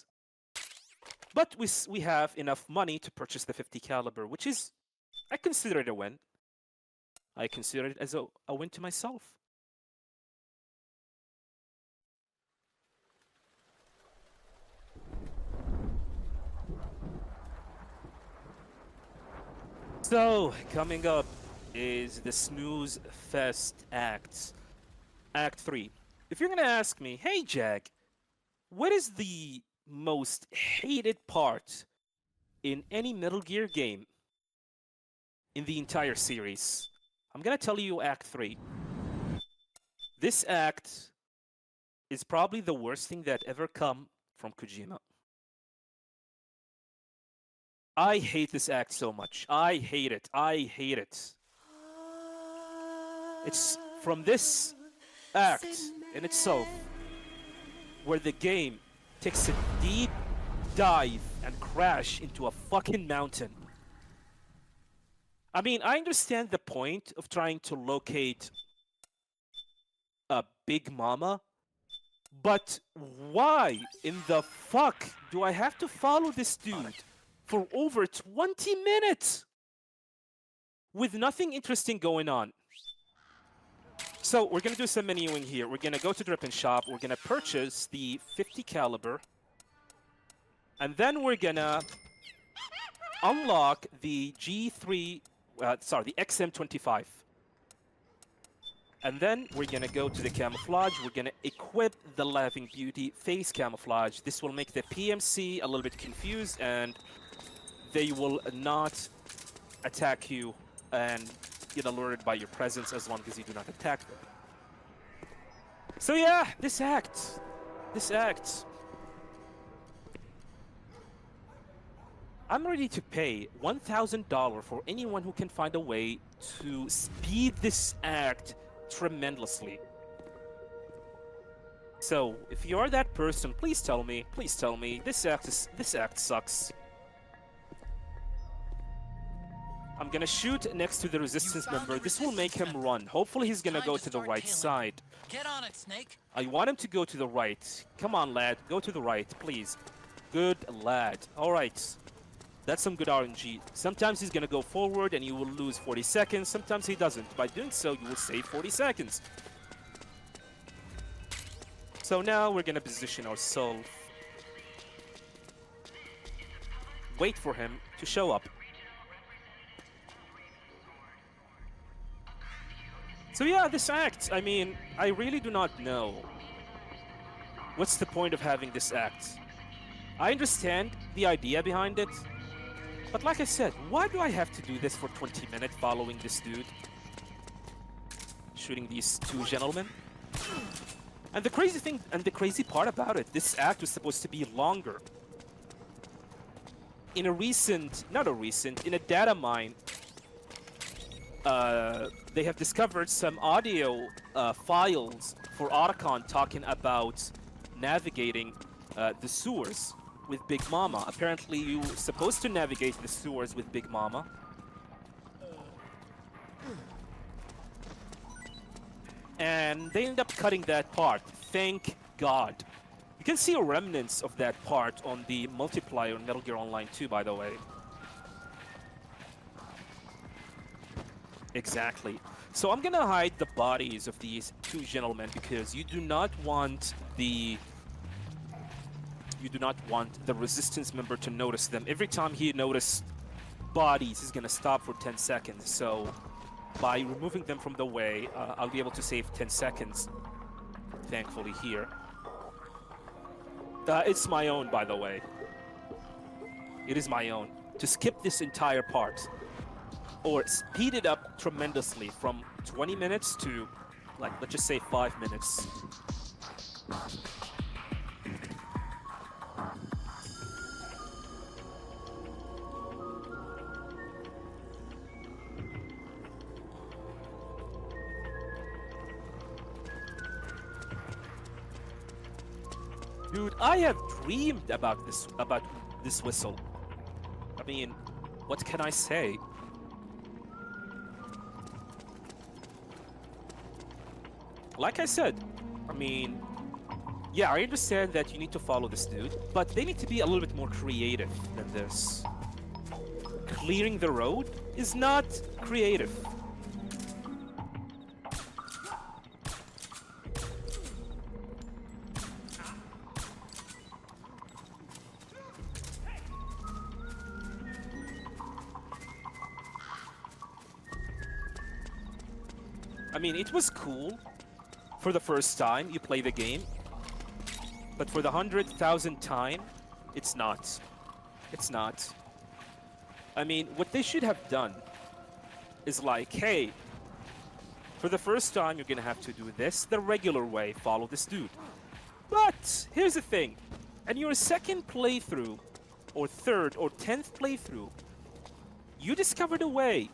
But we have enough money to purchase the 50 caliber, which is, I consider it a win. I consider it as a win to myself. So, coming up is the Snooze Fest Act 3. If you're gonna ask me, hey Jack, what is the most hated part in any Metal Gear game in the entire series? I'm gonna tell you Act 3. This act is probably the worst thing that ever come from Kojima. I hate this act so much. I hate it. I hate it. It's from this act in itself where the game takes a deep dive and crash into a fucking mountain. I mean, I understand the point of trying to locate a Big Mama, but why in the fuck do I have to follow this dude for over 20 minutes with nothing interesting going on? So we're gonna do some menuing here. We're gonna go to Drip and Shop. We're gonna purchase the 50 caliber, and then we're gonna unlock the the XM25. And then we're gonna go to the camouflage. We're gonna equip the Laughing Beauty face camouflage. This will make the PMC a little bit confused, and they will not attack you and get alerted by your presence as long as you do not attack them. So yeah, this act. I'm ready to pay $1,000 for anyone who can find a way to speed this act tremendously. So if you are that person, please tell me. This act sucks. I'm gonna shoot next to the resistance member. This will make him run. Hopefully he's gonna go to the right side. Get on it, Snake. I want him to go to the right. Come on, lad. Go to the right, please. Good lad. Alright. That's some good RNG. Sometimes he's gonna go forward and you will lose 40 seconds. Sometimes he doesn't. By doing so, you will save 40 seconds. So now we're gonna position ourselves. Wait for him to show up. So yeah, this act, I mean, I really do not know what's the point of having this act. I understand the idea behind it, but like I said, why do I have to do this for 20 minutes following this dude? Shooting these two gentlemen. And the crazy thing, and the crazy part about it, this act was supposed to be longer. In a data mine, they have discovered some audio files for Otacon talking about navigating the sewers with Big Mama. Apparently, you're supposed to navigate the sewers with Big Mama. And they end up cutting that part. Thank God. You can see remnants of that part on the multiplayer on Metal Gear Online 2, by the way. Exactly. So I'm gonna hide the bodies of these two gentlemen because you do not want the resistance member to notice them. Every time he notices bodies, he's gonna stop for 10 seconds. So by removing them from the way, I'll be able to save 10 seconds. Thankfully here. It's my own, by the way. It is my own. To skip this entire part, or speed it up tremendously from 20 minutes to, like, let's just say 5 minutes. Dude, I have dreamed about this whistle. I mean, what can I say? like I said, I mean, yeah, I understand that you need to follow this dude, but they need to be a little bit more creative than this. Clearing the road is not creative. I mean, it was cool for the first time you play the game, but for the 100,000th time, it's not. It's not. I mean, what they should have done is like, hey, for the first time, you're gonna have to do this the regular way, follow this dude. But here's the thing, in your second playthrough, or third, or 10th playthrough, you discovered a way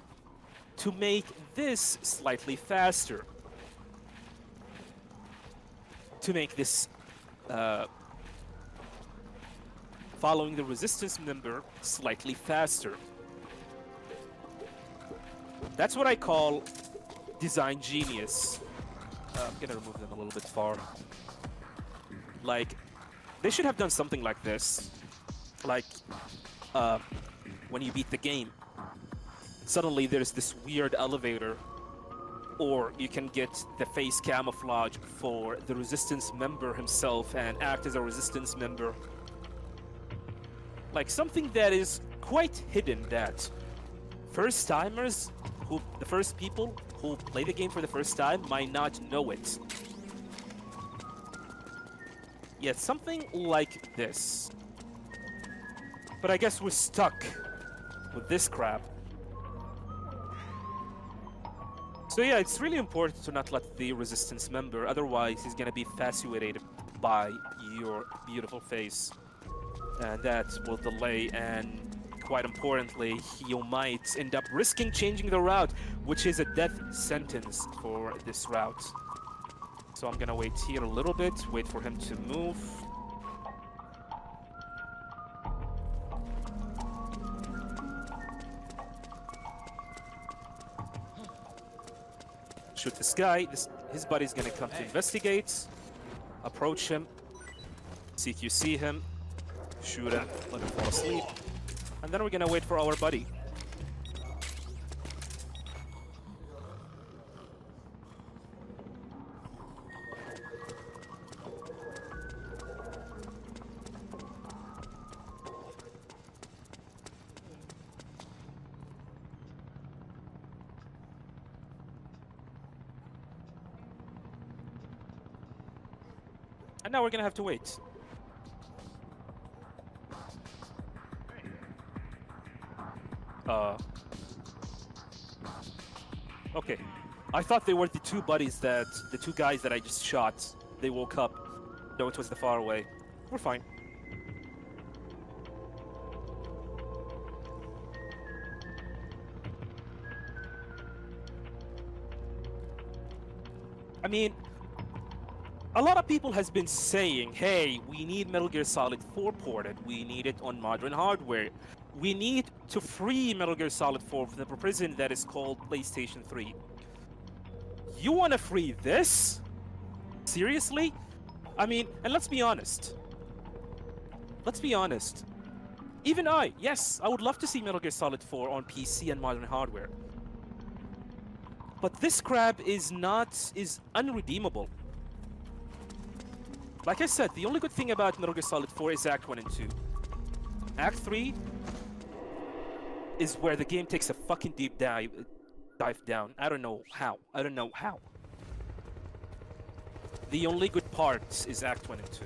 to make this slightly faster. To make this following the resistance member slightly faster. That's what I call design genius. I'm gonna remove them a little bit far. Like, they should have done something like this. Like, when you beat the game, suddenly there's this weird elevator, or you can get the face camouflage for the resistance member himself and act as a resistance member. Like something that is quite hidden, that first-timers, the first people who play the game for the first time might not know it. Yeah, something like this. But I guess we're stuck with this crap. So yeah, it's really important to not let the resistance member, otherwise he's gonna be fascinated by your beautiful face. And that will delay, and quite importantly, you might end up risking changing the route, which is a death sentence for this route. So I'm gonna wait here a little bit, wait for him to move. Shoot this guy. His buddy's gonna come to investigate. Approach him. CQC him. Shoot him. Let him fall asleep. And then we're gonna wait for our buddy. And now we're gonna have to wait. Okay. I thought they were the two buddies the two guys that I just shot. They woke up. No, it was the far away. We're fine. I mean, a lot of people has been saying, hey, we need Metal Gear Solid 4 ported. We need it on modern hardware. We need to free Metal Gear Solid 4 from the prison that is called PlayStation 3. You want to free this? Seriously? I mean, and let's be honest. Let's be honest. Even yes, I would love to see Metal Gear Solid 4 on PC and modern hardware. But this crap is unredeemable. Like I said, the only good thing about Metal Gear Solid 4 is Act 1 and 2. Act 3 is where the game takes a fucking deep dive down. I don't know how. The only good part is Act 1 and 2.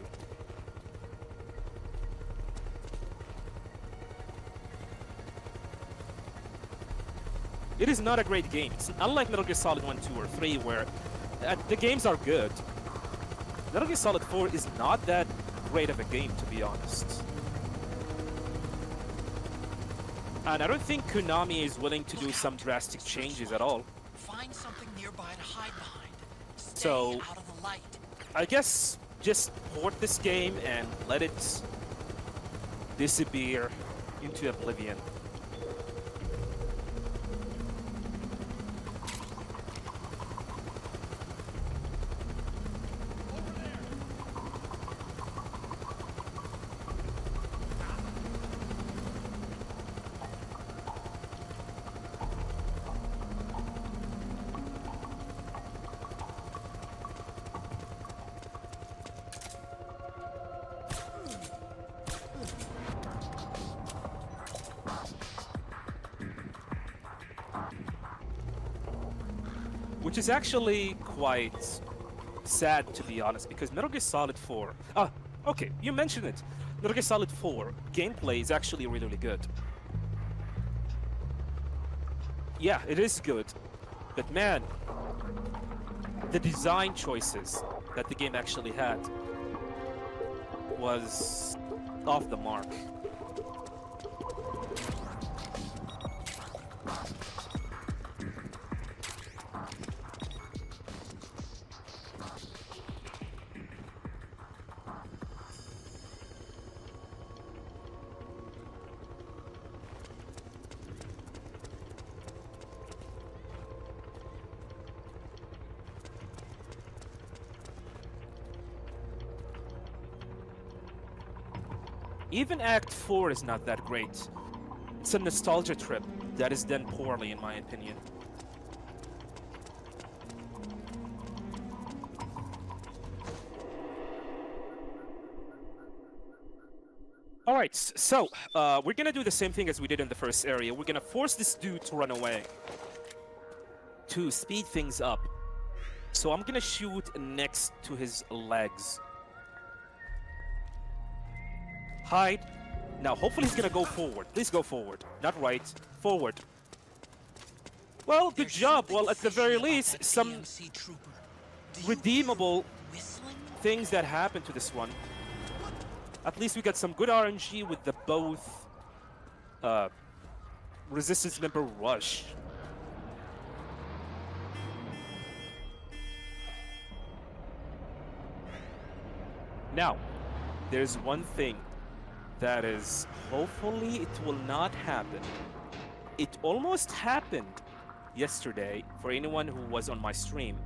It is not a great game. It's unlike Metal Gear Solid 1, 2, or 3, where the games are good. Metal Gear Solid 4 is not that great of a game, to be honest. And I don't think Konami is willing to do some drastic changes at all. Find something nearby to hide behind. Stay So, out of the light. I guess just port this game and let it disappear into oblivion. which is actually quite sad, to be honest, because Metal Gear Solid 4... okay, you mentioned it. Metal Gear Solid 4 gameplay is actually really, really good. Yeah, it is good. But man, the design choices that the game actually had was off the mark. Even Act 4 is not that great. It's a nostalgia trip that is done poorly, in my opinion. Alright, so, we're gonna do the same thing as we did in the first area. We're gonna force this dude to run away. To speed things up. So I'm gonna shoot next to his legs. Hide. Now, hopefully he's gonna go forward. Please go forward. Not right. Forward. Well, good job. Well, at the very least, some redeemable things that happened to this one. At least we got some good RNG with the both resistance member rush. Now, there's one thing that is, hopefully it will not happen. It almost happened yesterday for anyone who was on my stream.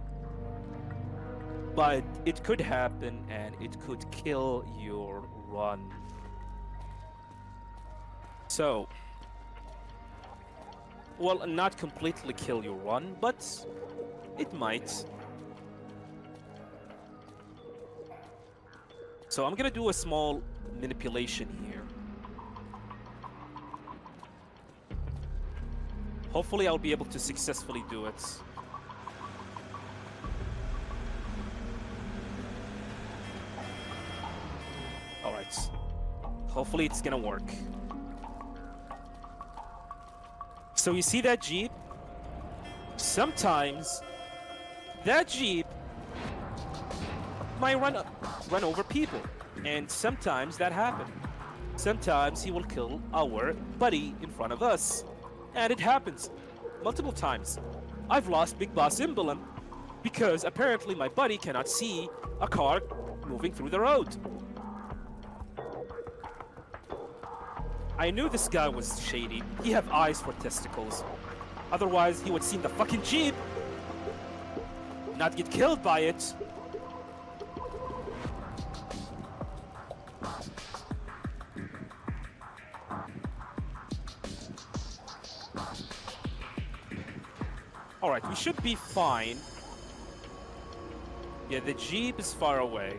But it could happen and it could kill your run. So, well, not completely kill your run, but it might. So I'm gonna do a small manipulation here. Hopefully I'll be able to successfully do it. Alright. Hopefully it's gonna work. So you see that Jeep? Sometimes that Jeep might run over people. And sometimes that happens. Sometimes he will kill our buddy in front of us. And it happens multiple times. I've lost Big Boss Emblem because apparently my buddy cannot see a car moving through the road. I knew this guy was shady. He have eyes for testicles. Otherwise, he would see the fucking Jeep, not get killed by it. Alright, we should be fine. Yeah, the Jeep is far away.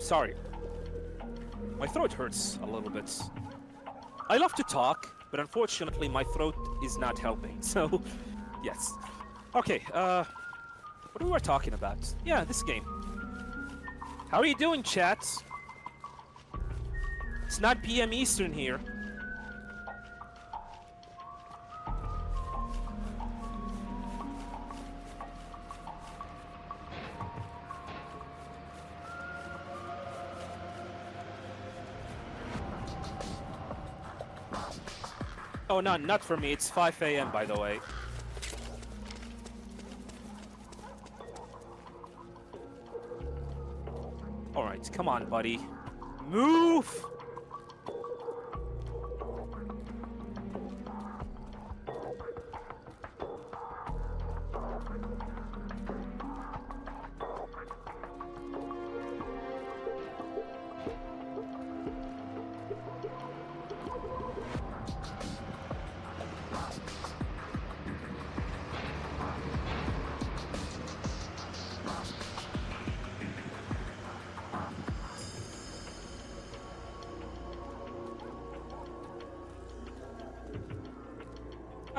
Sorry. My throat hurts a little bit. I love to talk, but unfortunately my throat is not helping, so yes. Okay, what we were talking about? Yeah, this game. How are you doing, chat? It's not PM Eastern here. Oh, no, not for me. It's 5 a.m., by the way. Alright, come on, buddy. Move!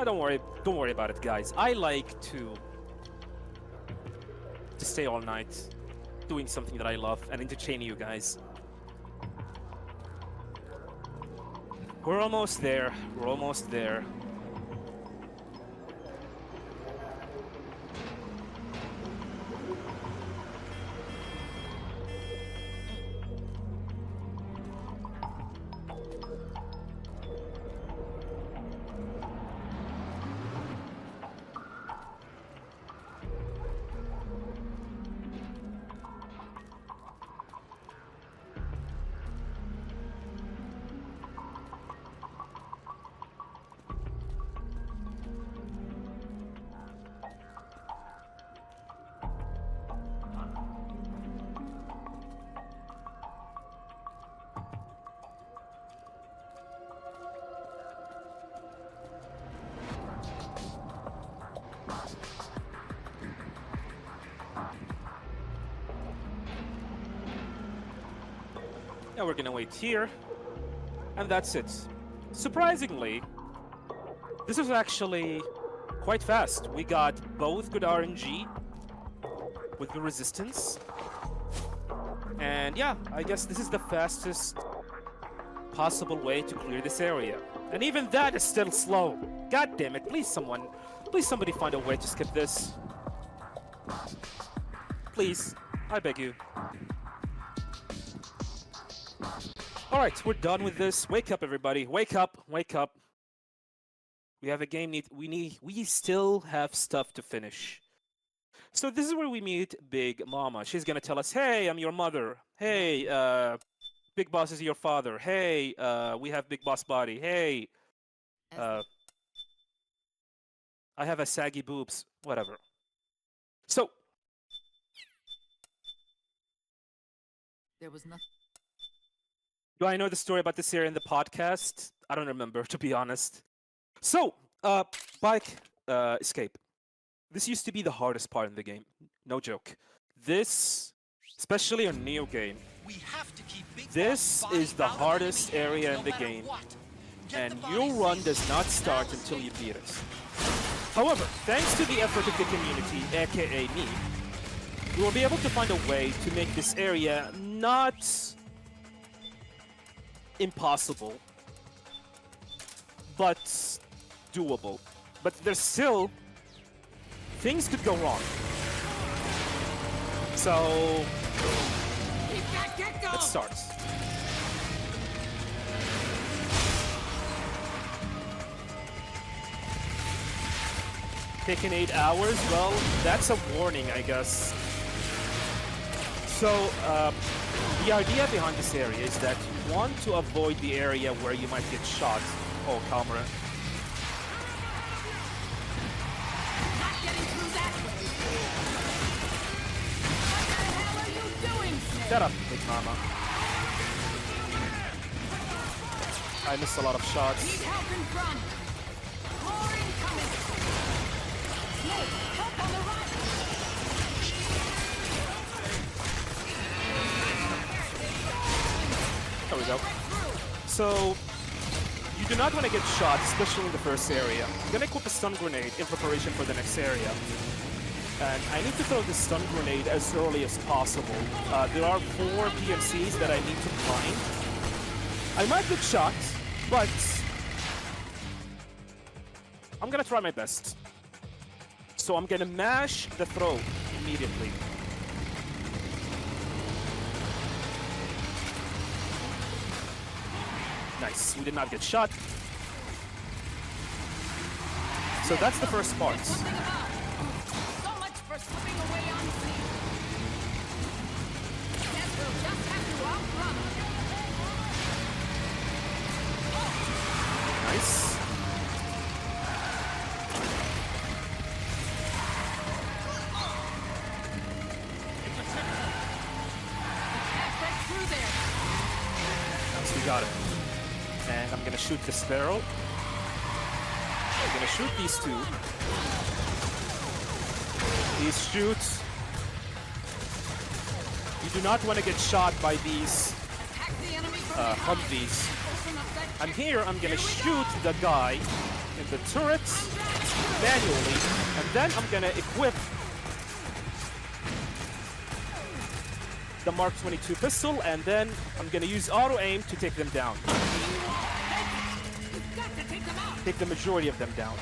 Don't worry about it, guys. I like to stay all night doing something that I love and entertain you guys. We're almost there. We're almost there. Now we're gonna wait here, and that's it. Surprisingly, this is actually quite fast. We got both good RNG with the resistance, and yeah, I guess this is the fastest possible way to clear this area. And even that is still slow. God damn it! Please somebody find a way to skip this. Please, I beg you. Alright, we're done with this. Wake up, everybody. Wake up. Wake up. We have a game we still have stuff to finish. So this is where we meet Big Mama. She's gonna tell us, hey, I'm your mother. Hey, Big Boss is your father. Hey, we have Big Boss body. Hey, I have a saggy boobs. Whatever. So There was nothing. do I know the story about this area in the podcast? I don't remember, to be honest. So, bike escape. This used to be the hardest part in the game. No joke. This, especially a Neo game, this is the hardest area in the game, and your run does not start until you beat it. However, thanks to the effort of the community, aka me, we will be able to find a way to make this area not impossible, but doable. But there's still things could go wrong. So let's start. Taking 8 hours? Well, that's a warning, I guess. So the idea behind this area is that you want to avoid the area where you might get shot. Oh, camera. Shut up, Big Mama. I missed a lot of shots. Need help in front. More incoming. Snake, help on the right. There we go. So, you do not want to get shot, especially in the first area. I'm gonna equip a stun grenade in preparation for the next area. And I need to throw the stun grenade as early as possible. There are 4 PMCs that I need to find. I might get shot, but I'm gonna try my best. So I'm gonna mash the throw immediately. Nice, we did not get shot. So that's the first part. For slipping away unseen. Guess we'll just have to outrun him. Nice. Halfway through there. Nice, we got it. And I'm gonna shoot this barrel. I'm gonna shoot these 2. These shoots. You do not want to get shot by these Humvees. And here I'm gonna shoot the guy in the turrets manually, and then I'm gonna equip the Mark 22 pistol, and then I'm gonna use auto aim to take them down. Take the majority of them down.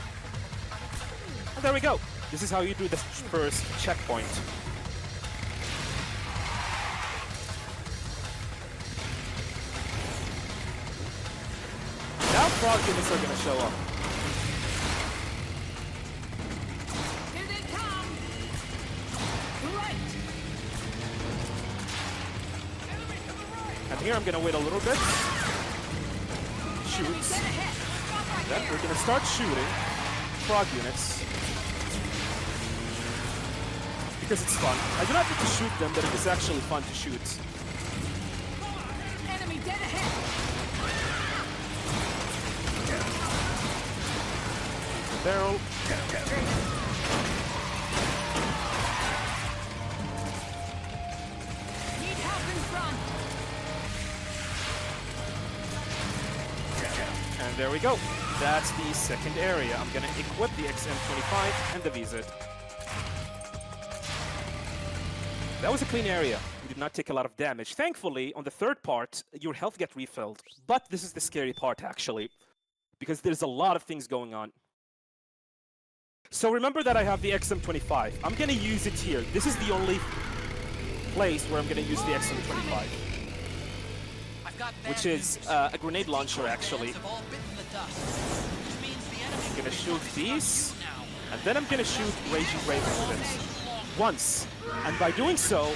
And there we go. This is how you do the first checkpoint. Now frog units are gonna show up. Here they come! Right! And here I'm gonna wait a little bit. Shoot. Then we're gonna start shooting frog units. Because it's fun. I do not need to shoot them, but it is actually fun to shoot. Enemy dead ahead! Barrel. Need help in front! And there we go. That's the second area. I'm gonna equip the XM25 and the VZ. That was a clean area. We did not take a lot of damage. Thankfully, on the third part, your health gets refilled. But this is the scary part, actually, because there's a lot of things going on. So remember that I have the XM25. I'm gonna use it here. This is the only place where I'm gonna use the XM25. Which is a grenade launcher, actually. I'm gonna shoot these, and then I'm gonna shoot Raging Raven with it. Once. And by doing so,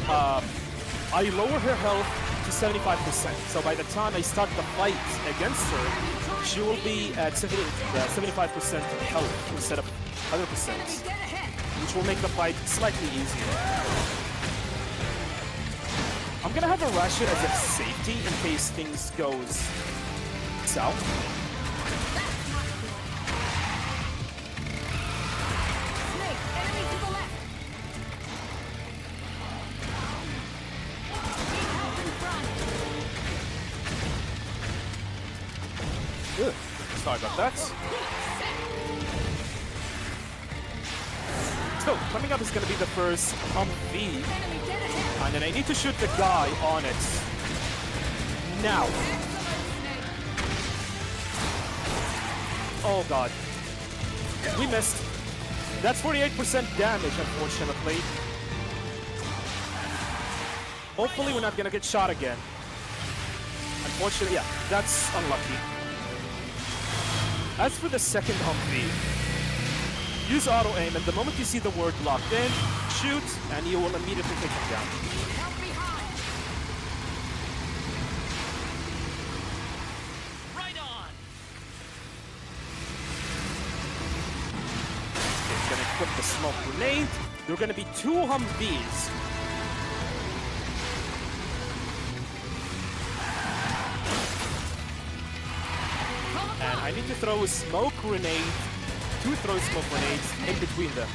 I lower her health to 75%. So by the time I start the fight against her, she will be at 75% health instead of 100%, which will make the fight slightly easier. I'm gonna have a ration as a safety in case things goes south. Ugh, sorry about that. So, coming up is going to be the first Humvee. And then I need to shoot the guy on it. Now. Oh god. We missed. That's 48% damage, unfortunately. Hopefully we're not going to get shot again. Unfortunately, yeah, that's unlucky. As for the second Humvee, use auto aim, and the moment you see the word locked in, shoot, and you will immediately take him down. Right on. It's gonna equip the smoke grenade. There are gonna be 2 Humvees. And I need to throw a smoke grenade, 2 throw smoke grenades in between them.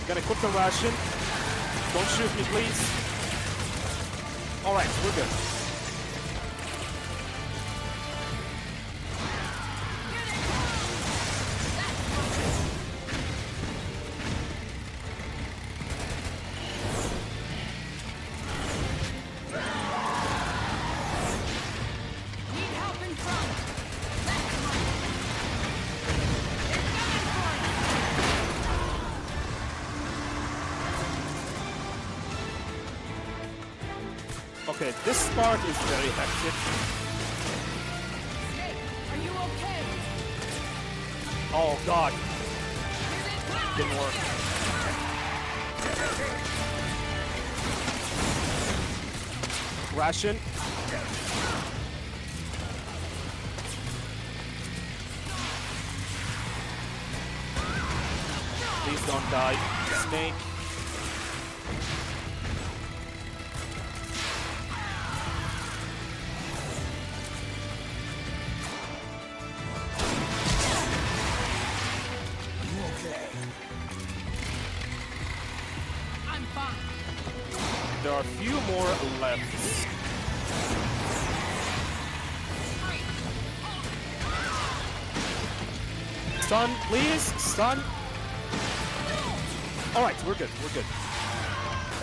Gonna equip the ration. Don't shoot me, please. Alright, we're good. Okay, this part is very hectic. Are you okay? Oh god. Didn't work. Ration. Please don't die. Snake. I'm fine. There are a few more left. Stun, please. Stun. All right, we're good. We're good.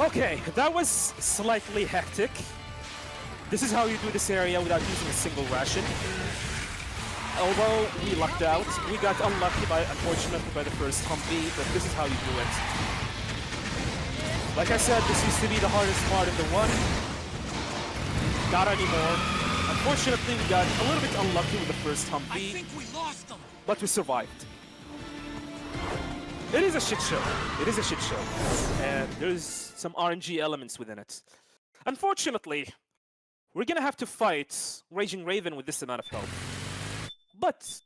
Okay, that was slightly hectic. This is how you do this area without using a single ration. Although we lucked out, we got unlucky unfortunately by the first Humvee, but this is how you do it. Like I said, this used to be the hardest part of the run. Not anymore. Unfortunately, we got a little bit unlucky with the first Humvee. I think we lost them. But we survived. It is a shit show. It is a shit show. And there's some RNG elements within it. Unfortunately, we're gonna have to fight Raging Raven with this amount of health. But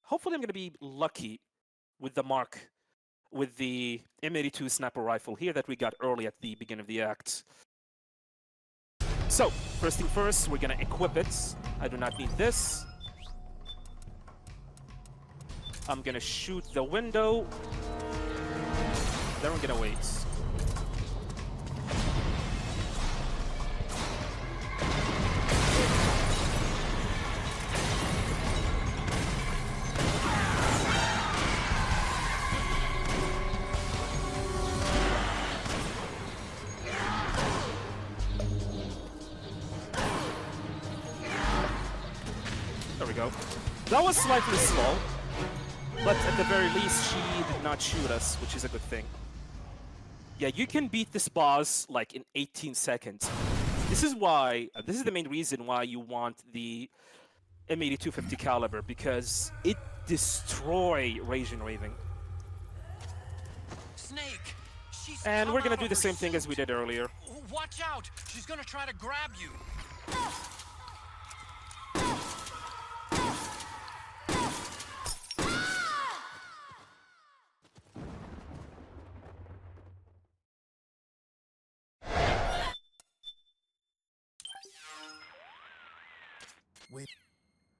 hopefully I'm gonna be lucky with the mark, with the M82 sniper rifle here that we got early at the beginning of the act. So, first thing first, we're gonna equip it. I do not need this. I'm gonna shoot the window. Then we're gonna wait. There we go. That was slightly slow, but at the very least she did not shoot us, which is a good thing. Yeah, you can beat this boss like in 18 seconds. This is why, this is the main reason why you want the M82 50 caliber, because it destroys Raging Raven. Snake, she's And we're come gonna out do of the her same thing as we did earlier. Watch out! She's gonna try to grab you.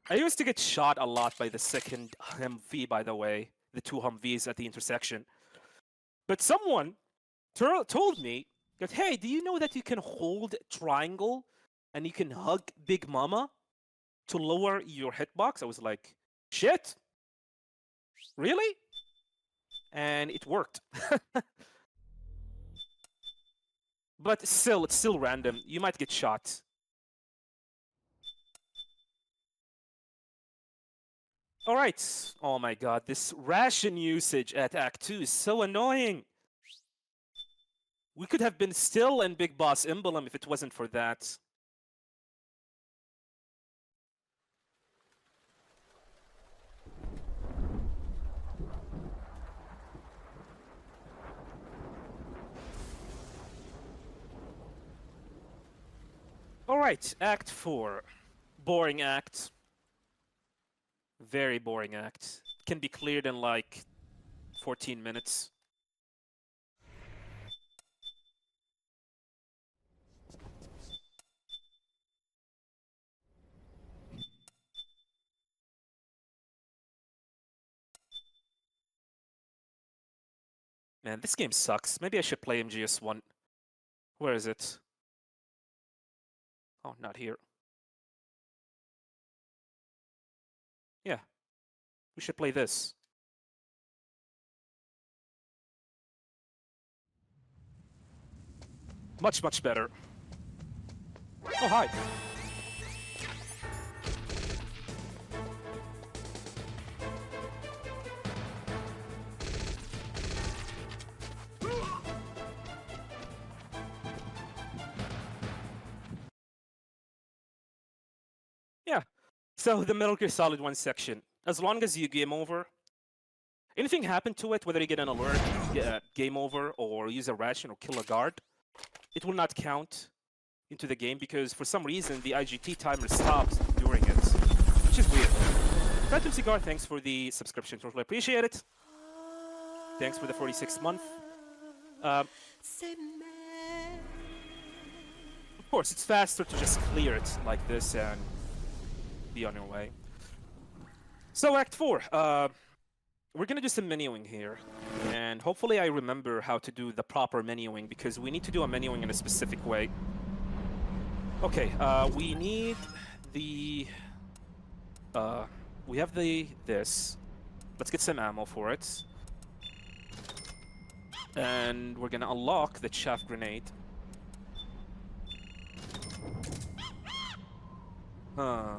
I used to get shot a lot by the second Humvee, by the way, the two Humvees at the intersection. But someone told me that, hey, do you know that you can hold triangle and you can hug Big Mama to lower your hitbox? I was like, shit? Really? And it worked. But still, it's still random. You might get shot. All right. Oh my god, this ration usage at Act 2 is so annoying. We could have been still in Big Boss Emblem if it wasn't for that. All right, Act 4. Boring act. Very boring act. Can be cleared in like 14 minutes. Man, this game sucks. Maybe I should play MGS1. Where is it? Oh, not here. Yeah. We should play this. Much, much better. Oh, hi. Yeah. So the Metal Gear Solid 1 section. As long as you game over, anything happened to it, whether you get an alert, game over, or use a ration or kill a guard, it will not count into the game because for some reason the IGT timer stops during it, which is weird. Phantom Cigar, thanks for the subscription. Totally appreciate it. Thanks for the 46th month. Of course, it's faster to just clear it like this and be on your way. So Act 4, we're gonna do some menuing here, and hopefully I remember how to do the proper menuing because we need to do a menuing in a specific way. Okay, we need the, we have this. Let's get some ammo for it. And we're gonna unlock the chaff grenade. Huh.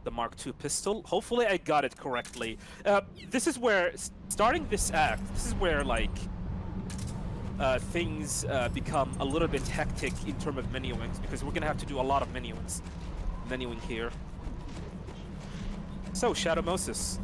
The Mark II pistol. Hopefully I got it correctly. This is where, starting this act, this is where like things become a little bit hectic in terms of menuing, because we're gonna have to do a lot of menuing here. So, Shadow Moses.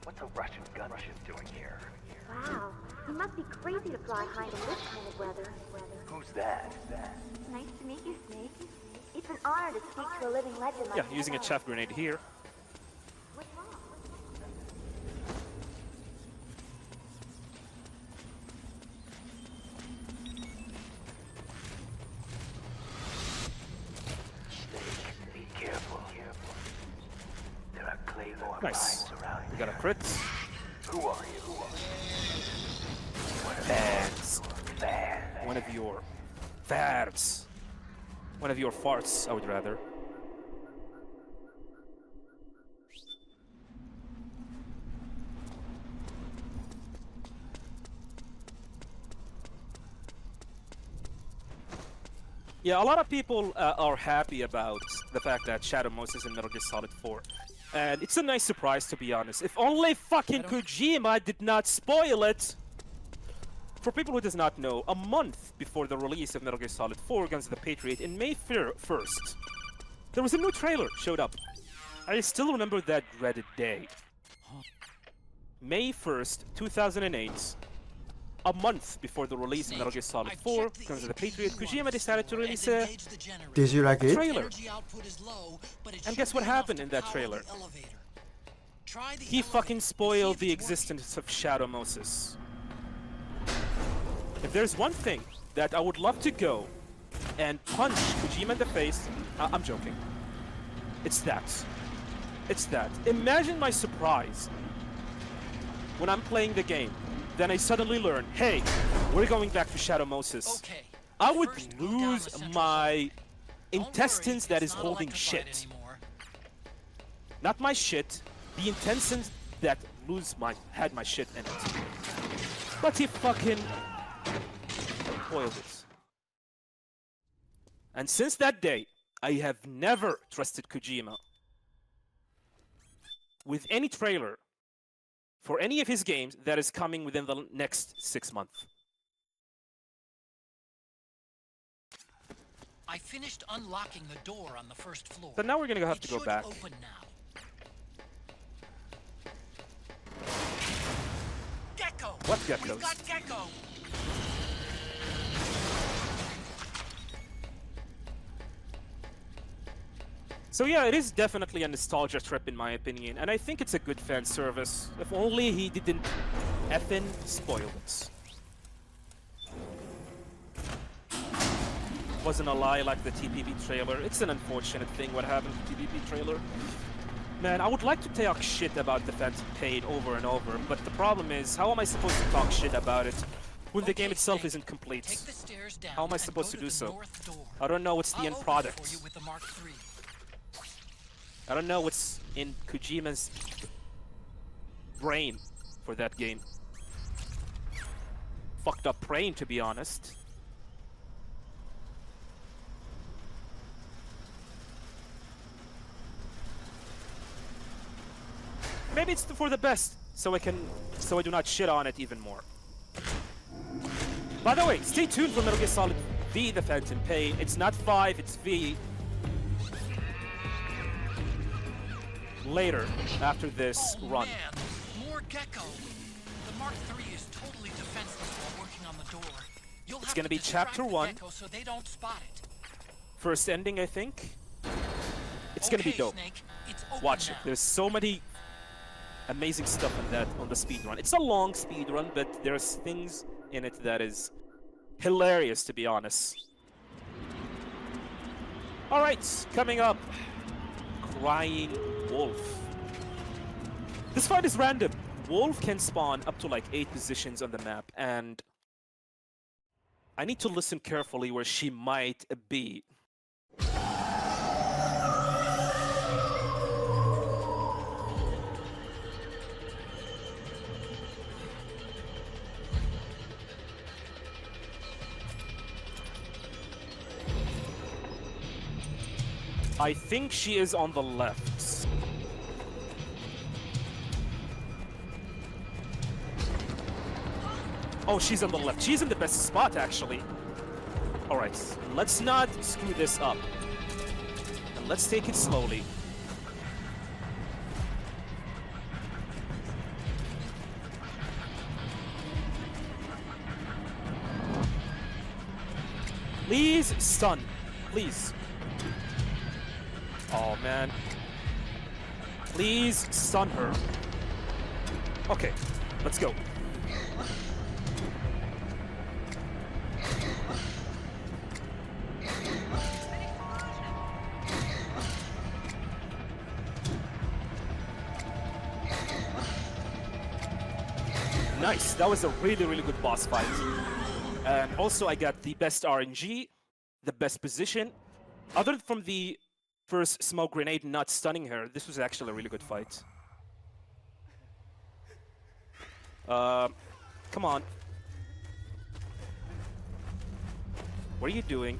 What's a Russian gunship doing here? Wow, you must be crazy to fly high in this kind of weather. Who's that? Nice to meet you, Snake. It's an honor to speak to a living legend like Yeah, using a chaff grenade here. What's wrong? Be careful. There are claymore Nice. mines around We got a here. crit. Who are you? Fads. Bad. One of your fads. One of your farts, I would rather. Yeah, a lot of people are happy about the fact that Shadow Moses is in Metal Gear Solid 4. And it's a nice surprise, to be honest. If only fucking Kojima did not spoil it! For people who does not know, a month before the release of Metal Gear Solid 4 Guns of the Patriot, in May 1st, there was a new trailer showed up. I still remember that dreaded day. May 1st, 2008. A month before the release of Metal Gear Solid 4 Guns of the Patriot, Kojima decided to release a Did you like it? trailer. And guess what happened in that trailer? He fucking spoiled the existence of Shadow Moses. If there's one thing that I would love to go and punch Kojima in the face, I'm joking. It's that. It's that. Imagine my surprise when I'm playing the game. Then I suddenly learn, hey, we're going back to Shadow Moses. I would lose my intestines that is holding shit. Not my shit, the intestines that had my shit in it. But he fucking spoiled it. And since that day, I have never trusted Kojima with any trailer for any of his games that is coming within the next 6 months. I finished unlocking the door on the first floor. So now we're gonna have to go back. Open now. Gecko! What geckos? We've got Gecko! So yeah, it is definitely a nostalgia trip in my opinion, and I think it's a good fan service. If only he didn't effing spoil it. Wasn't a lie like the TPP trailer. It's an unfortunate thing what happened to the TPP trailer. Man, I would like to talk shit about the Phantom Pain over and over, but the problem is, how am I supposed to talk shit about it when the game itself isn't complete? How am I supposed to do so? I don't know what's the end product. I don't know what's in Kojima's brain for that game. Fucked up brain, to be honest. Maybe it's for the best, so I do not shit on it even more. By the way, stay tuned for Metal Gear Solid V: The Phantom Pain. It's not 5, it's V. Later, after this run. Man, more Gecko. The Mark III is totally defenseless while working on the door. You'll It's have gonna to be distract chapter the 1. Gecko so they don't spot it. First ending, I think. It's gonna be dope. Snake, it's open Watch now. it. There's so many amazing stuff on the speed run. It's a long speed run, but there's things in it that is hilarious, to be honest. All right, coming up, Crying Wolf. This fight is random. Wolf can spawn up to like 8 positions on the map, and I need to listen carefully where she might be. I think she is on the left. Oh, she's on the left. She's in the best spot, actually. Alright, let's not screw this up. And let's take it slowly. Please stun. Please. Oh, man. Please stun her. Okay, let's go. Nice, that was a really, really good boss fight. And also I got the best RNG, the best position. Other from the first smoke grenade not stunning her, this was actually a really good fight. Come on. What are you doing?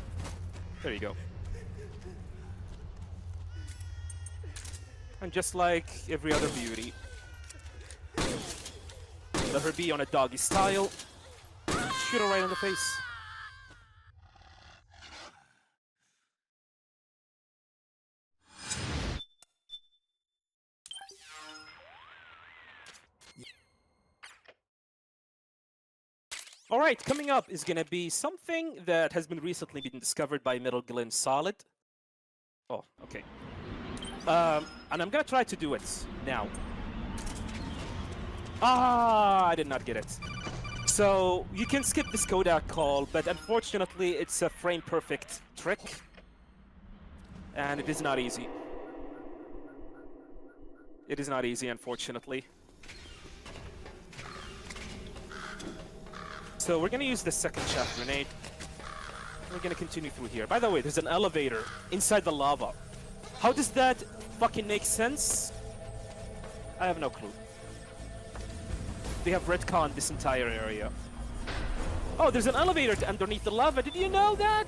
There you go. And just like every other beauty, let her be on a doggy style. Shoot her right in the face. Alright, coming up is gonna be something that has been recently been discovered by Metal Gear Solid. Oh, okay. And I'm gonna try to do it now. Ah, I did not get it. So, you can skip this Kodak call, but unfortunately it's a frame-perfect trick. And it is not easy. It is not easy, unfortunately. So we're gonna use the second shaft grenade. We're gonna continue through here. By the way, there's an elevator inside the lava. How does that fucking make sense? I have no clue. They have retconned this entire area. Oh, there's an elevator underneath the lava. Did you know that?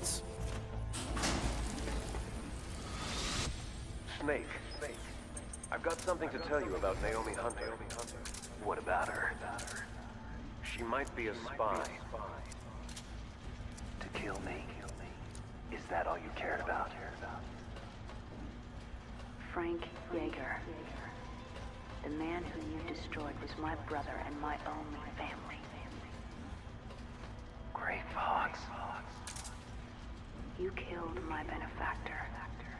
Snake, I've got something to tell you about Naomi Hunter. What about her? She might be a spy. To kill me? Is that all you cared about? Frank Yeager. The man who you destroyed was my brother and my only family. Gray Fox. You killed my benefactor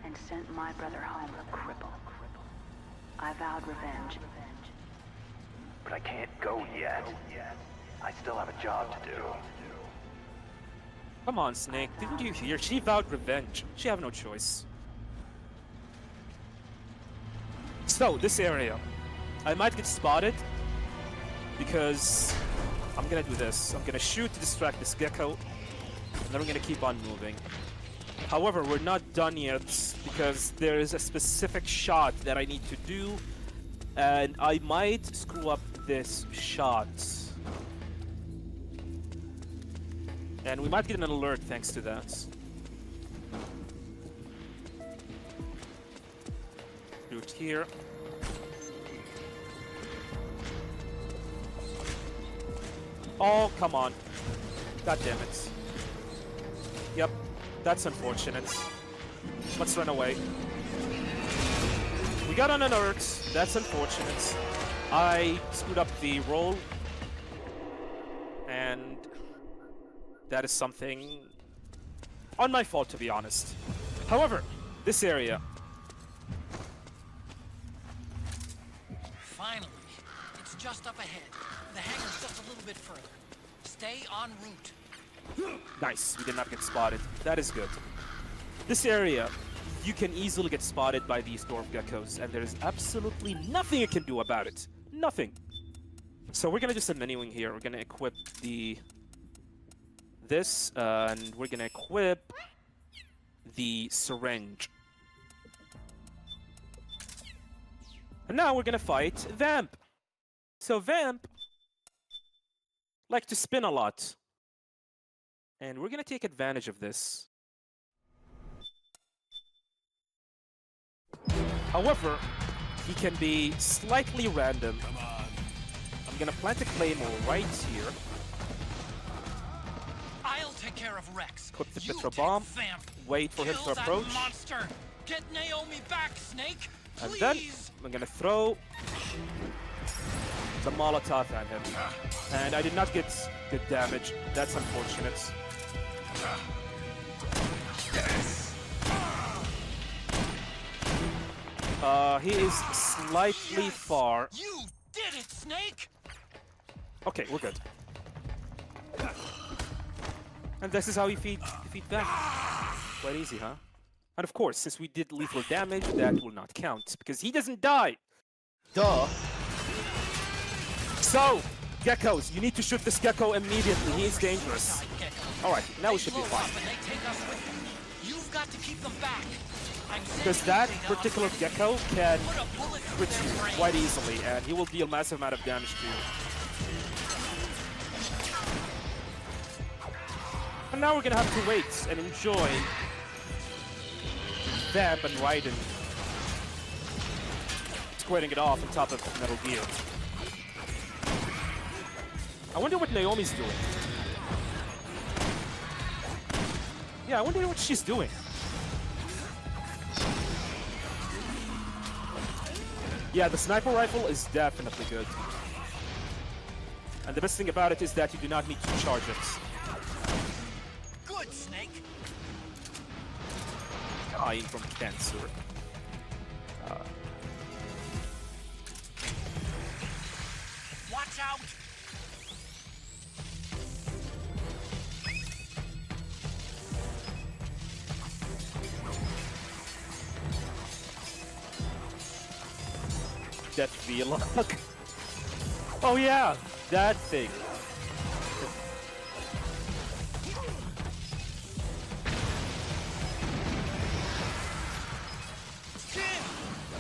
and sent my brother home a cripple. I vowed revenge. But I can't go yet. I still have a job to do. Come on, Snake. Didn't you hear? She vowed revenge. She have no choice. So, this area. I might get spotted because I'm gonna do this. I'm gonna shoot to distract this gecko, and then we're gonna keep on moving. However, we're not done yet because there is a specific shot that I need to do, and I might screw up this shot. And we might get an alert thanks to that. Do it here. Oh, come on. God damn it. Yep, that's unfortunate. Let's run away. We got an alert. That's unfortunate. I screwed up the roll. And that is something on my fault, to be honest. However, this area. Finally, just up ahead. The hangar's just a little bit further. Stay en route. Nice, we did not get spotted. That is good. This area, you can easily get spotted by these dwarf geckos, and there's absolutely nothing you can do about it. Nothing. So we're gonna do some menuing here. We're gonna equip this, and we're gonna equip the syringe. And now we're gonna fight Vamp. So Vamp like to spin a lot. And we're gonna take advantage of this. However, he can be slightly random. I'm gonna plant a claymore right here. I'll take care of Rex. Equip the You Petro take bomb. Vamp. Wait for him Kill to that approach. monster. Get Naomi back, Snake. And Please. then I'm gonna throw the Molotov at him. And I did not get good damage. That's unfortunate. He is slightly far. You did it, Snake. Okay, we're good. And this is how you defeat them. Quite easy, huh? And of course, since we did lethal damage, that will not count, because he doesn't die! Duh! So, geckos, you need to shoot this gecko immediately, he is dangerous. Alright, now we should be fine. You've got to keep them back. Because that particular gecko can crit you quite easily, and he will deal massive amount of damage to you. And now we're gonna have to wait and enjoy Vamp and Raiden squaring it off on top of Metal Gear. I wonder what Naomi's doing. Yeah, I wonder what she's doing. Yeah, the sniper rifle is definitely good. And the best thing about it is that you do not need to charge it. Good, Snake. Dying from cancer. Watch out. That V-lock. Oh yeah, that thing.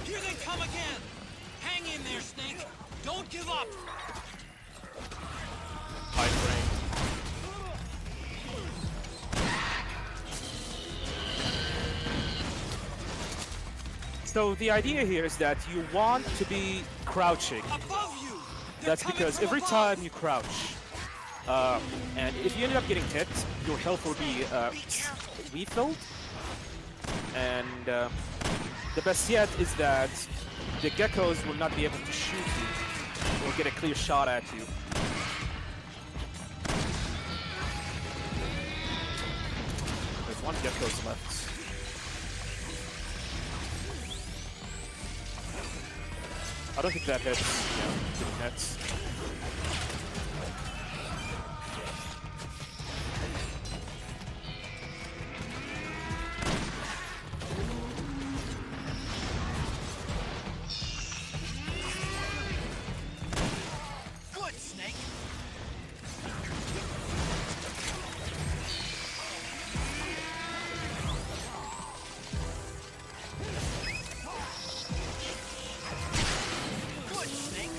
Here they come again! Hang in there, Snake! Don't give up! High frame. So the idea here is that you want to be crouching. Above you! That's because every time you crouch, and if you end up getting hit, your health will be refilled. And the best yet is that the geckos will not be able to shoot you or get a clear shot at you. There's one gecko's left. I don't think that hits. Yeah, didn't hit. Good, Snake! Good, Snake!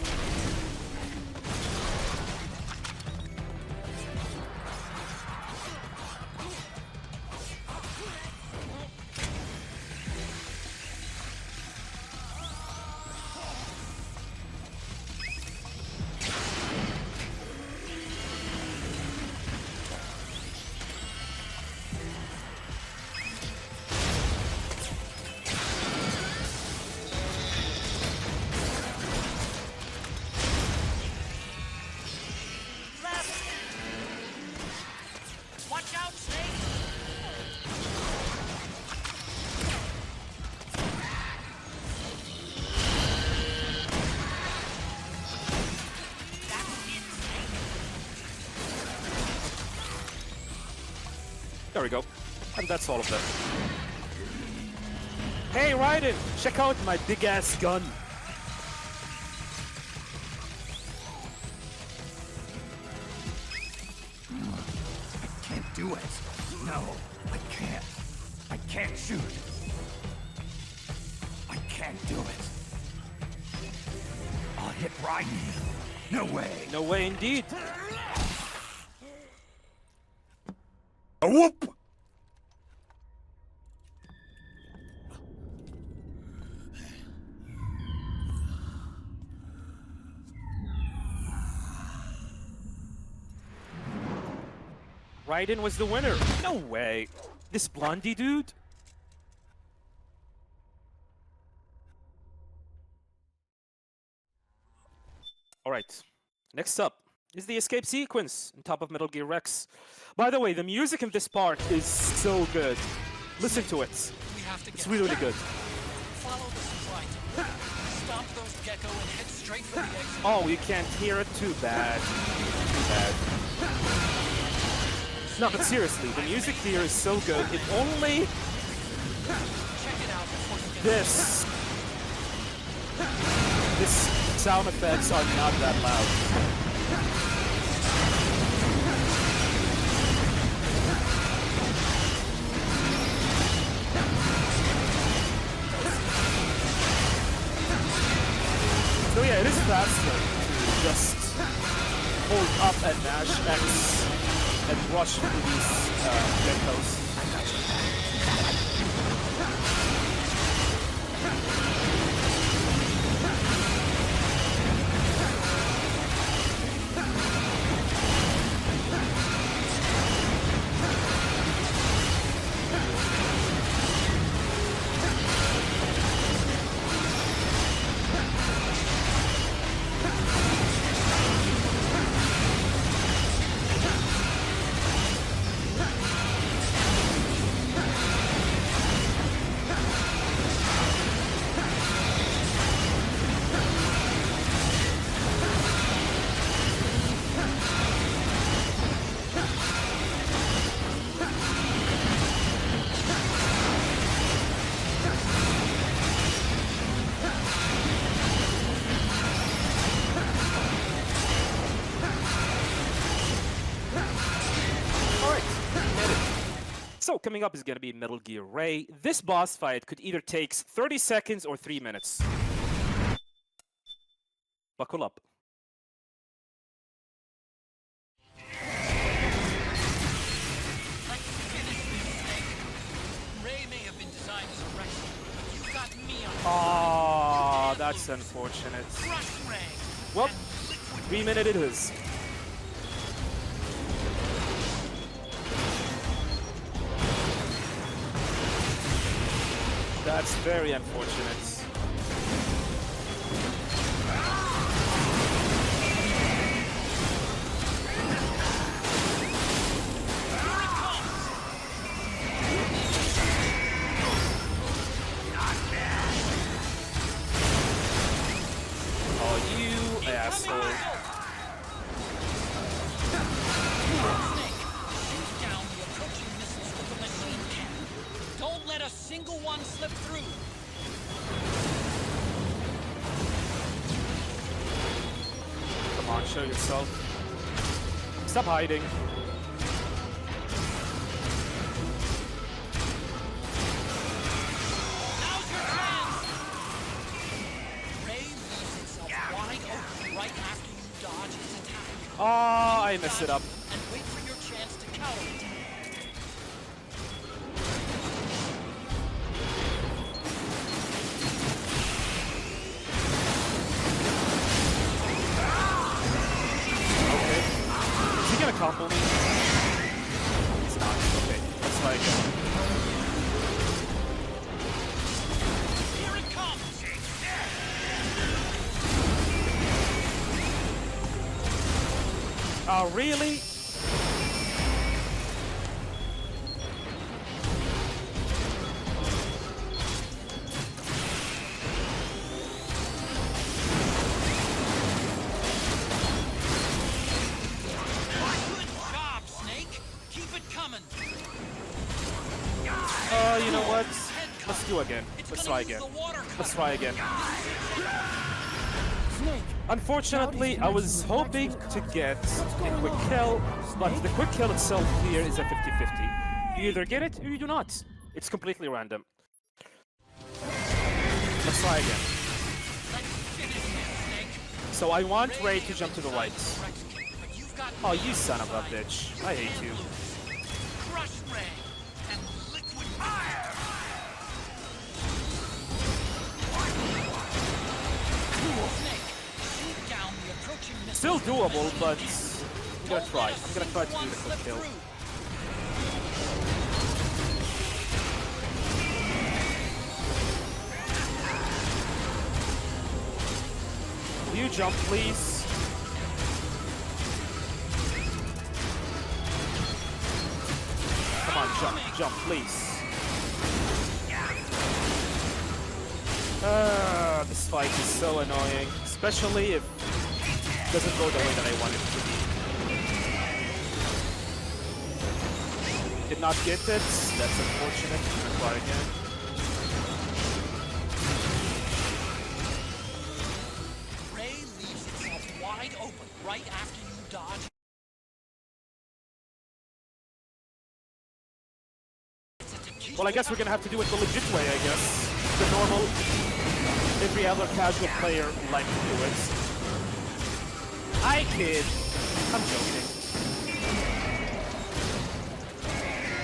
There we go. And that's all of them. Hey, Raiden! Check out my big-ass gun! I can't do it. No, I can't. I can't shoot. I can't do it. I'll hit Raiden. No way. No way indeed. A whoop! Raiden was the winner. No way. This blondie dude? Alright. Next up is the escape sequence on top of Metal Gear Rex. By the way, the music in this part is so good. Listen to it. We have to It's get really, really good. Follow the sprite. Stop those gecko and head straight for the exit. Oh, you can't hear it? Too bad. Too bad. No, but seriously, the music here is so good. If only this sound effects are not that loud. So yeah, it is faster to just hold up and mash X and rush through these geckos. So coming up is going to be Metal Gear Ray. This boss fight could either take 30 seconds or 3 minutes. Buckle up. Ray may have been designed as a wrestler, but you got me on. Ah, that's unfortunate. Well, 3 minutes it is. That's very unfortunate. Oh, you asshole. Shoot down the approaching missiles with the machine gun. Don't let a single one slip through. Come on, show yourself. Stop hiding. Now's your chance. Ray leaves itself wide open right after you dodge his attack. Oh, I messed it up. And wait for your chance to counterattack. Is he gonna combo me? He's not. Okay, let's try again. Here it comes. Oh, really? Good job, Snake. Keep it coming. go again. Let's try again. Let's try again. Unfortunately, I was hoping to get a quick kill, but the quick kill itself here is a 50-50. You either get it or you do not. It's completely random. Let's try again. So I want Ray to jump to the right. Oh, you son of a bitch. I hate you. Crush Ray and liquid fire. Shoot down the approaching missile. Still doable, but I'm gonna try. I'm gonna try to do the quick kill. Will you jump, please? Come on, jump, please. This fight is so annoying, especially if it doesn't go the way that I want it to be. Did not get it. That's unfortunate. I'm gonna try again. Ray leaves itself wide open right after you dodge. Well, I guess we're gonna have to do it the legit way, I guess. The normal, every other casual player like to do it. I kid. I'm joking.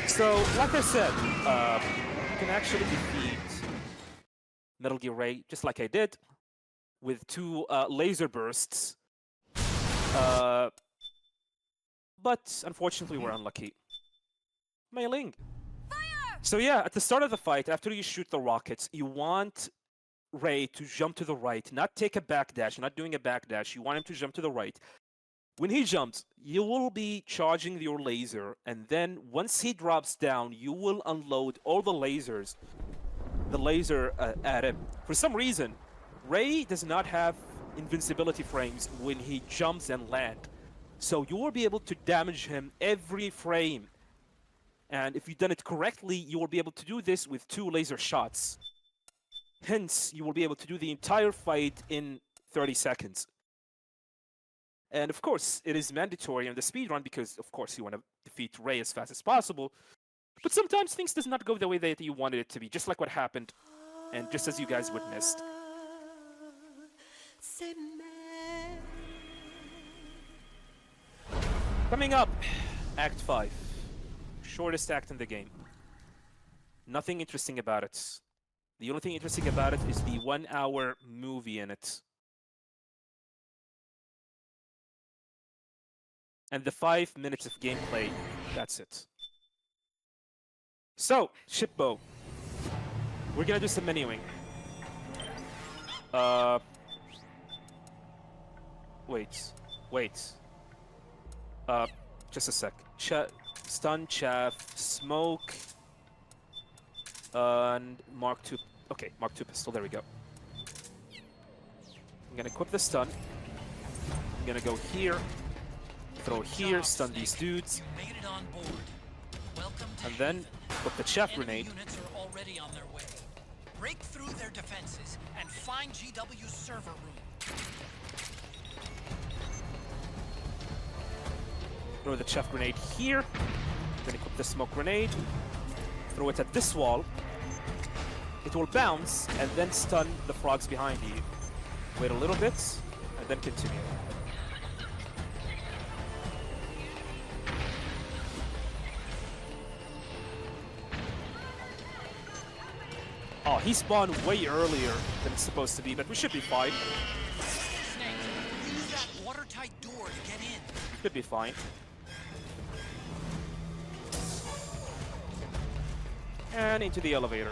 So, like I said, you can actually defeat Metal Gear Ray, just like I did, with 2 laser bursts. But, unfortunately, we're unlucky. Mei Ling. So yeah, at the start of the fight, after you shoot the rockets, you want Ray to jump to the right, not take a backdash, not doing a backdash. You want him to jump to the right. When he jumps, you will be charging your laser, and then once he drops down, you will unload all the laser at him. For some reason, Ray does not have invincibility frames when he jumps and lands. So you will be able to damage him every frame. And if you've done it correctly, you will be able to do this with 2 laser shots. Hence, you will be able to do the entire fight in 30 seconds. And of course, it is mandatory on the speedrun because, of course, you want to defeat Ray as fast as possible. But sometimes things does not go the way that you wanted it to be, just like what happened, and just as you guys witnessed. Coming up, Act 5. Shortest act in the game. Nothing interesting about it. The only thing interesting about it is the 1-hour movie in it. And the 5 minutes of gameplay, that's it. So, Shipbo. We're gonna do some menuing. Wait. Just a sec. Stun, chaff, smoke, and Mark II. Okay, Mark II pistol. There we go. I'm gonna equip the stun. I'm gonna go here, throw here, stun these dudes, and then put the chaff grenade. Units are already on their way. Break through their defenses and find GW's server room. Throw the chaff grenade here. Then equip the smoke grenade. Throw it at this wall. It will bounce and then stun the frogs behind you. Wait a little bit and then continue. Oh, he spawned way earlier than it's supposed to be, but we should be fine. Snake, use that watertight door to get in. Should be fine. And into the elevator.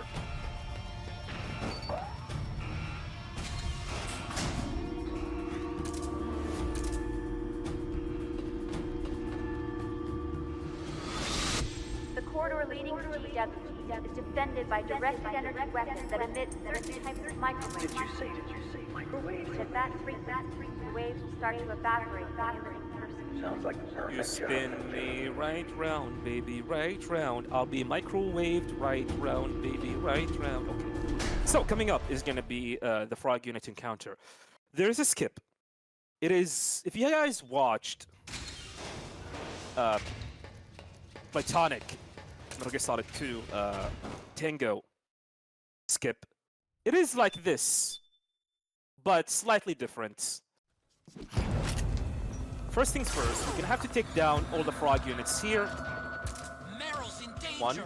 The corridor leading to GW is defended by directed energy weapons that emit certain types of microwaves. Did you say microwaves? If that freaks, the waves will start to evaporate in the person. Sounds like the perfect You spin me right round, baby, right round. I'll be microwaved right round, baby, right round. Okay. So coming up is going to be the frog unit encounter. There's a skip. It is, if you guys watched Platonic Metal Gear Solid 2 Tango skip, it is like this, but slightly different. First things first, you're gonna have to take down all the frog units here. Meryl's in danger. 1.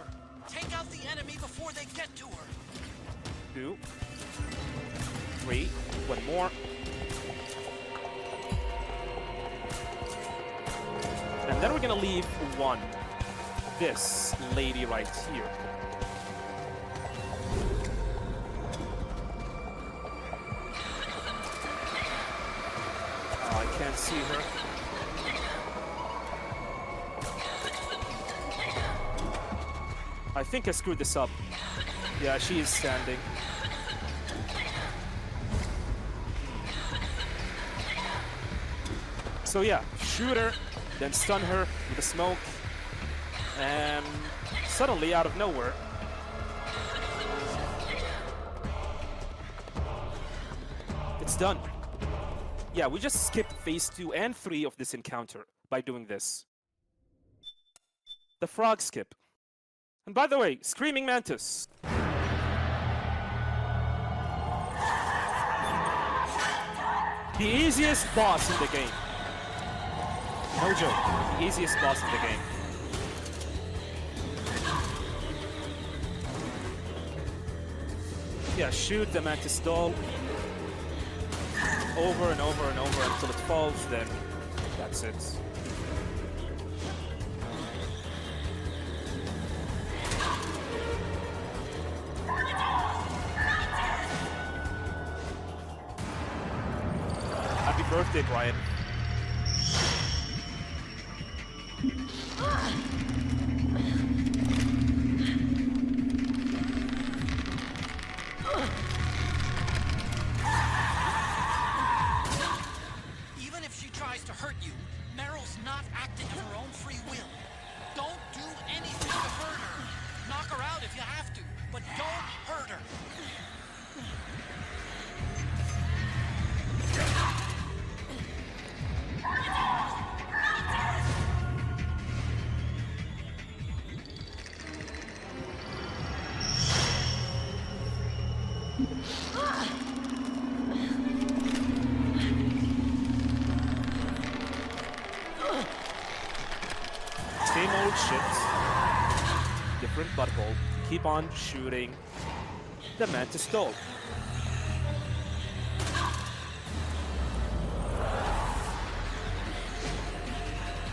Take out the enemy before they get to her. 2. 3. 1 more. And then we're gonna leave 1. This lady right here. Oh, I can't see her. I think I screwed this up. Yeah, she is standing. So yeah, shoot her, then stun her with the smoke, and suddenly, out of nowhere, it's done. Yeah, we just skipped phase 2 and 3 of this encounter by doing this. The frog skip. And by the way, Screaming Mantis. The easiest boss in the game. No joke, the easiest boss in the game. Yeah, shoot the Mantis doll over and over and over until it falls, then that's it. Happy birthday, Brian. Even if she tries to hurt you, Meryl's not acting of her own free will. Don't do anything to hurt her. Knock her out if you have to, but don't hurt her. Same old shit. Different butthole. Keep on shooting the Mantis doll.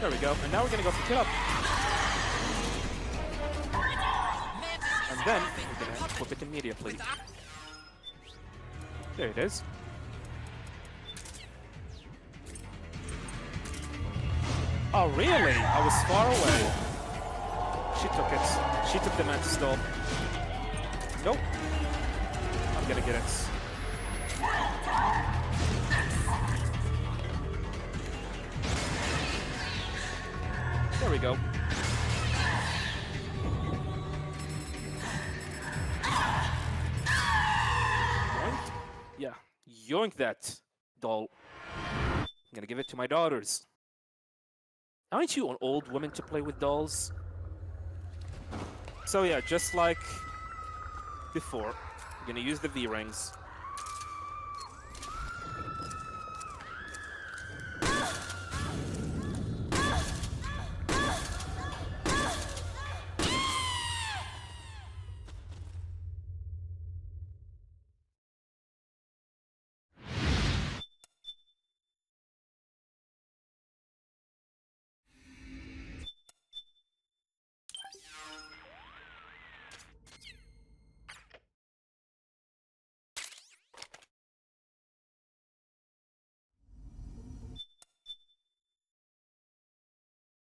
There we go. And now we're gonna go for kill up. And then we're gonna equip it immediately. There it is. Oh, really? I was far away. She took it. She took the Mantis doll. Nope. I'm gonna get it. There we go. Yoink? Yeah. Yoink that doll. I'm gonna give it to my daughters. Aren't you an old woman to play with dolls? So yeah, just like before, we're gonna use the V-rings.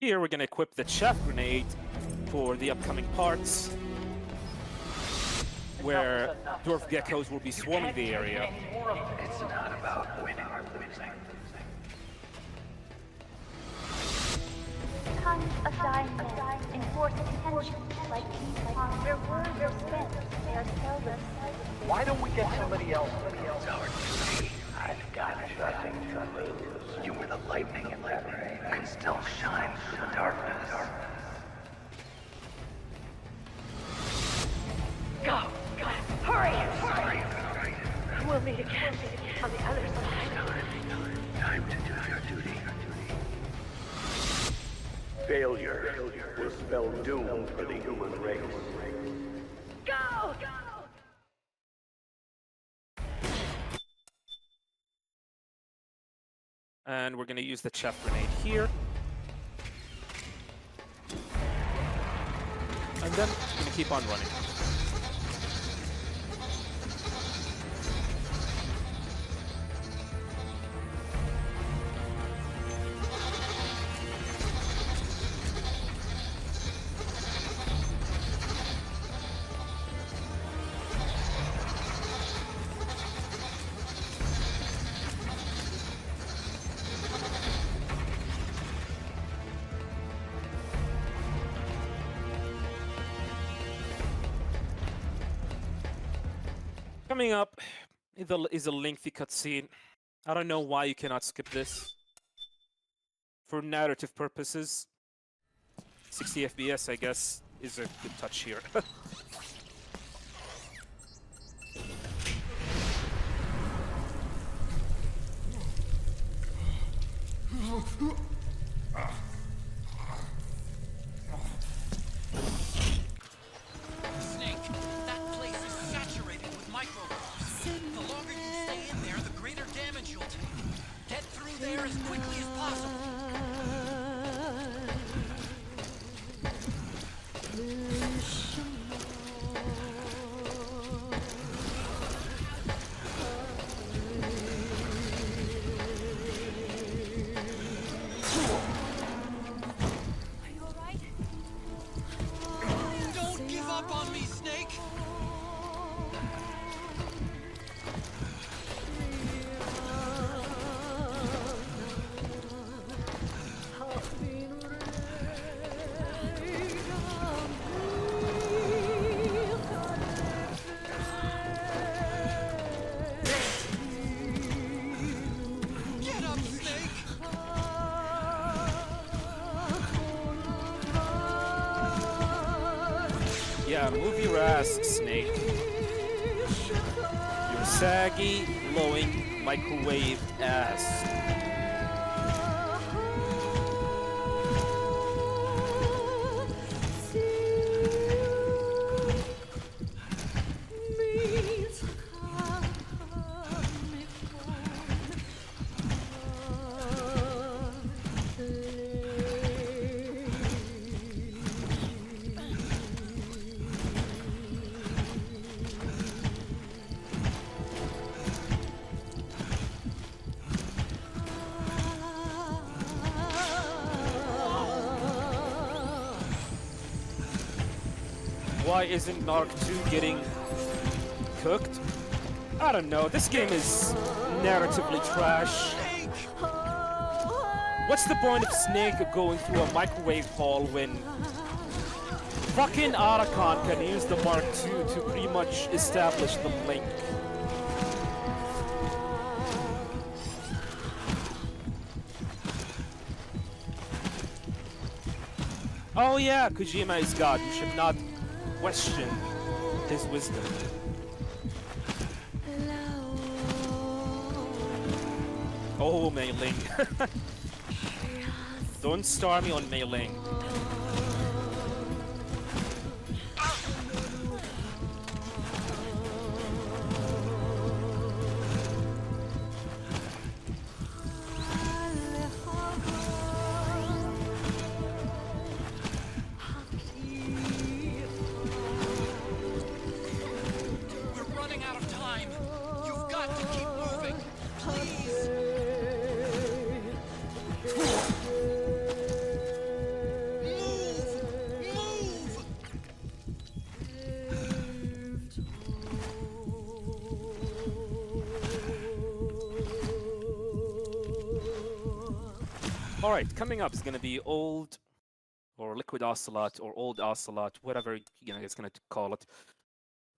Here we're gonna equip the chaff grenade for the upcoming parts, where dwarf geckos will be swarming the area. It's not about winning or losing. Tongues of dying enforce attention like these ponds. Their words are spent, they are seldom. Why don't on the other side. Time to do your duty. Failure will spell doom for the human race. Go! And we're going to use the chaff grenade here. And then we're going to keep on running. Coming up is a lengthy cutscene. I don't know why you cannot skip this. For narrative purposes, 60 FPS, I guess, is a good touch here. Snake, that place is saturated with microbes. The longer you stay in there, the greater damage you'll take. Get through there as quickly as possible. Don't give up on me, Snake! Get up, Snake! Yeah, move your ass, Snake. Your saggy, glowing, microwave ass. Why isn't Narc 2 getting cooked? I don't know, this game is narratively trash. What's the point of Snake going through a microwave hall when fucking Arakan can use the Mark II to pretty much establish the link? Oh yeah, Kojima is God. You should not question his wisdom. Oh, Mei Ling. Don't star me on Mei Ling. We're running out of time. You've got to keep moving. Please. Move! Alright, coming up is gonna be Old or Liquid Ocelot or Old Ocelot, whatever it's gonna call it.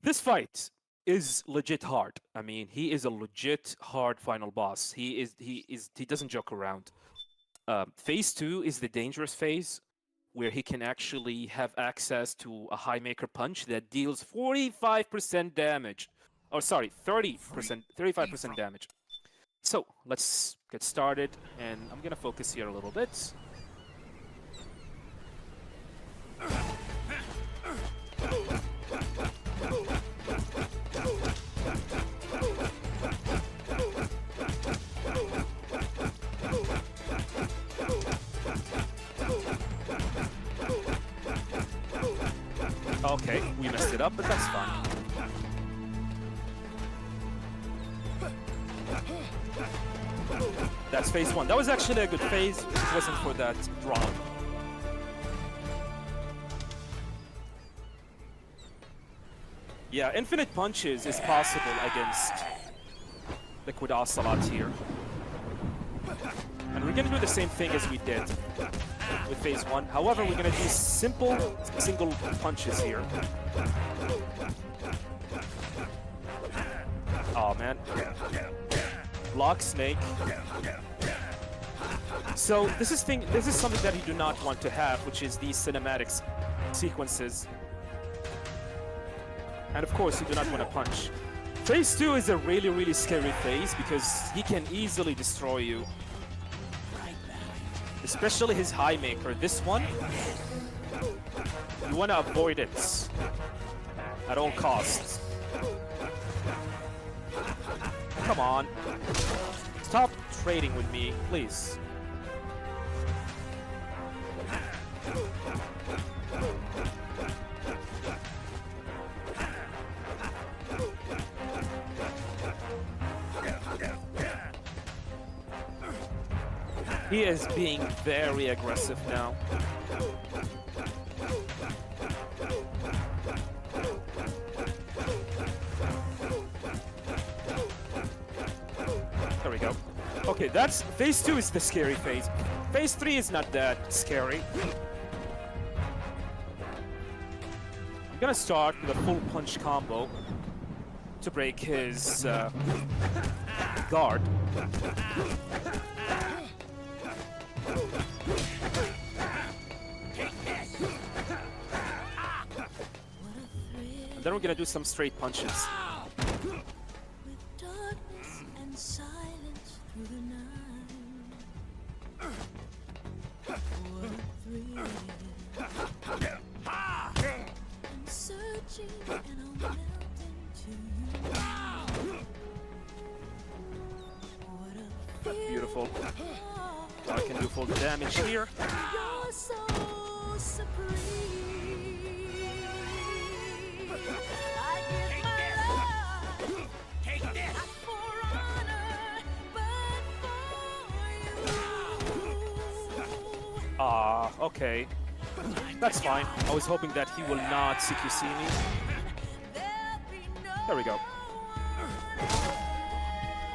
This fight is legit hard. I mean, he is a legit hard final boss. He doesn't joke around. Phase 2 is the dangerous phase, where he can actually have access to a High Maker Punch that deals 45% damage Oh, sorry, 30%, 35% damage. So let's get started, and I'm gonna focus here a little bit. Okay, we messed it up, but that's fine. That's phase 1. That was actually a good phase. It wasn't for that drop. Yeah, infinite punches is possible against Liquid Ocelot here. And we're gonna do the same thing as we did with phase 1. However, we're gonna do simple single punches here. Oh man. Block Snake. So this is something that you do not want to have, which is these cinematics sequences. And of course, you do not want to punch. Phase 2 is a really, really scary phase because he can easily destroy you. Especially his High Maker. This one, you want to avoid it at all costs. Come on. Stop trading with me, please. He is being very aggressive now. There we go. Okay, that's phase 2 is the scary phase. Phase 3 is not that scary. I'm gonna start with a full punch combo to break his guard. Then we're gonna do some straight punches. Beautiful. Now I can do full damage here. Okay. That's fine. I was hoping that he will not CQC me. There we go.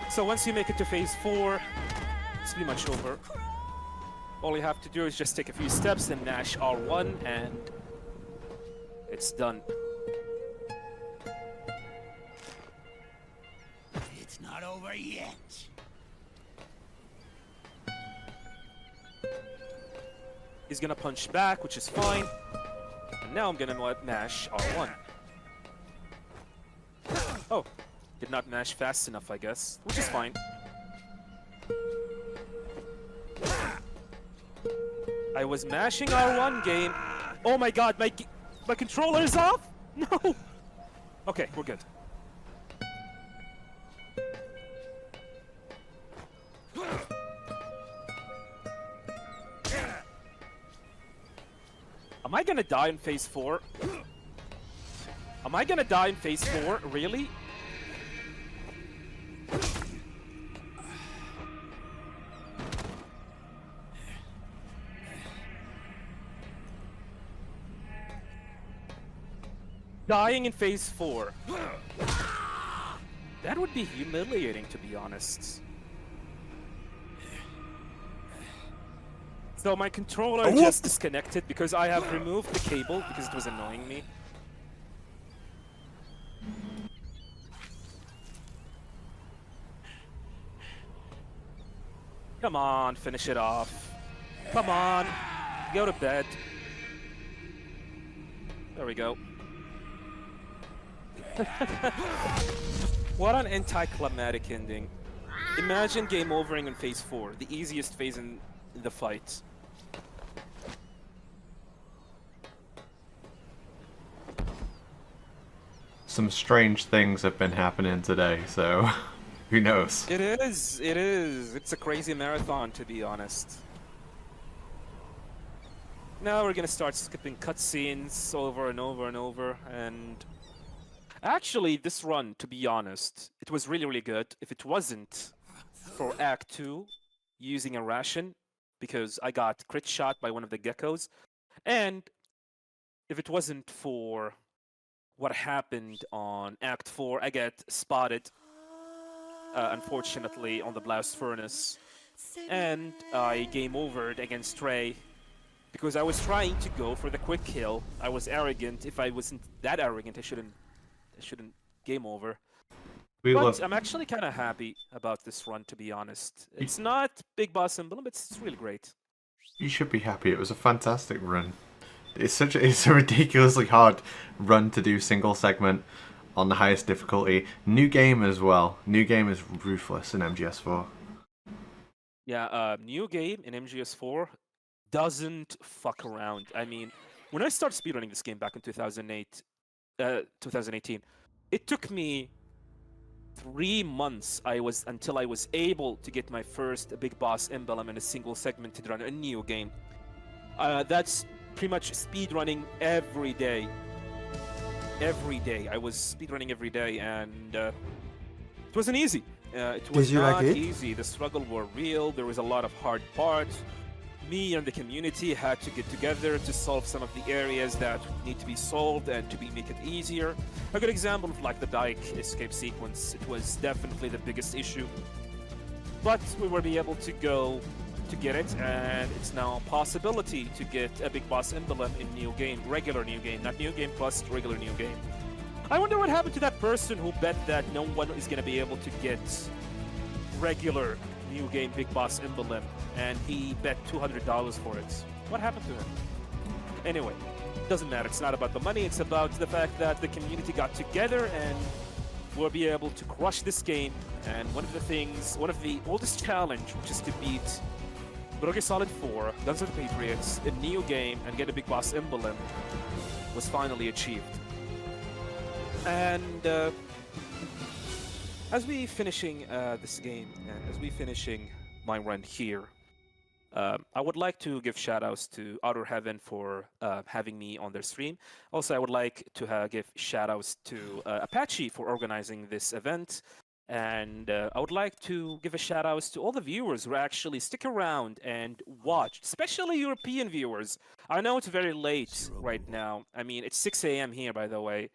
So once you make it to phase 4, it's pretty much over. All you have to do is just take a few steps and mash R1 and it's done. It's not over yet. He's gonna punch back, which is fine. And now I'm gonna mash R1. Oh, did not mash fast enough, I guess, which is fine. I was mashing R1 game. Oh my god, my controller is off? No! Okay, we're good. Am I gonna die in phase 4? Am I gonna die in phase 4? Really? Dying in phase 4. That would be humiliating, to be honest. So my controller just disconnected because I have removed the cable because it was annoying me. Come on, finish it off. Come on, go to bed. There we go. What an anticlimactic ending. Imagine game overing in phase 4, the easiest phase in the fight. Some strange things have been happening today, so who knows? It is, it is. It's a crazy marathon, to be honest. Now we're gonna start skipping cutscenes over and over and over, and actually this run, to be honest, it was really, really good. If it wasn't for Act 2 using a ration, because I got crit shot by one of the geckos, and if it wasn't for what happened on Act 4, I get spotted, unfortunately, on the blast furnace, and I game overed against Trey because I was trying to go for the quick kill. I was arrogant. If I wasn't that arrogant, I shouldn't game over. But I'm actually kind of happy about this run, to be honest. It's not Big Boss Emblem, but it's really great. You should be happy. It was a fantastic run. It's a ridiculously hard run to do single segment on the highest difficulty. New game as well. New game is ruthless in MGS4. Yeah, new game in MGS4 doesn't fuck around. I mean, when I started speedrunning this game back in 2018, it took me 3 months until I was able to get my first Big Boss Emblem in a single segmented run, a new game. That's pretty much speedrunning every day. Every day. I was speedrunning every day, and it wasn't easy. It was not easy. The struggle were real. There was a lot of hard parts. Me and the community had to get together to solve some of the areas that need to be solved and to make it easier. A good example of like the Dyke escape sequence. It was definitely the biggest issue. But we were able to go to get it, and it's now a possibility to get a Big Boss Emblem in new game, regular new game, not new game plus regular new game. I wonder what happened to that person who bet that no one is going to be able to get regular new game Big Boss Emblem, and he bet $200 for it. What happened to him? Anyway, doesn't matter. It's not about the money. It's about the fact that the community got together and we'll be able to crush this game. And one of the oldest challenge, which is to beat Metal Gear Solid 4, Guns of the Patriots, a new game, and get a Big Boss Emblem, was finally achieved. And as we finishing this game, and as we finishing my run here, I would like to give shout-outs to Outer Heaven for having me on their stream. Also, I would like to give shout-outs to Apache for organizing this event. And I would like to give a shout-out to all the viewers who actually stick around and watch, especially European viewers. I know it's very late right now. I mean, it's 6 a.m. here, by the way.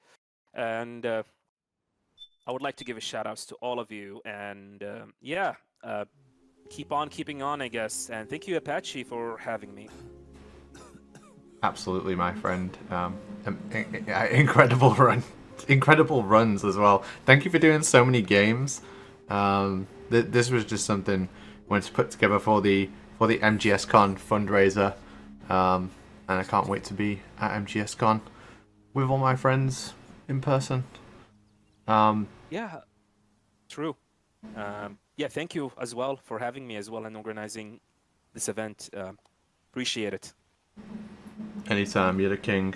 And I would like to give a shout-out to all of you. And keep on keeping on, I guess. And thank you, Apache, for having me. Absolutely, my friend. Incredible run. Incredible runs as well. Thank you for doing so many games. This was just something when it's put together for the MGSCON fundraiser, and I can't wait to be at MGSCON with all my friends in person. Yeah, true. Yeah, thank you as well for having me as well and organizing this event. Appreciate it. Anytime, you're the king.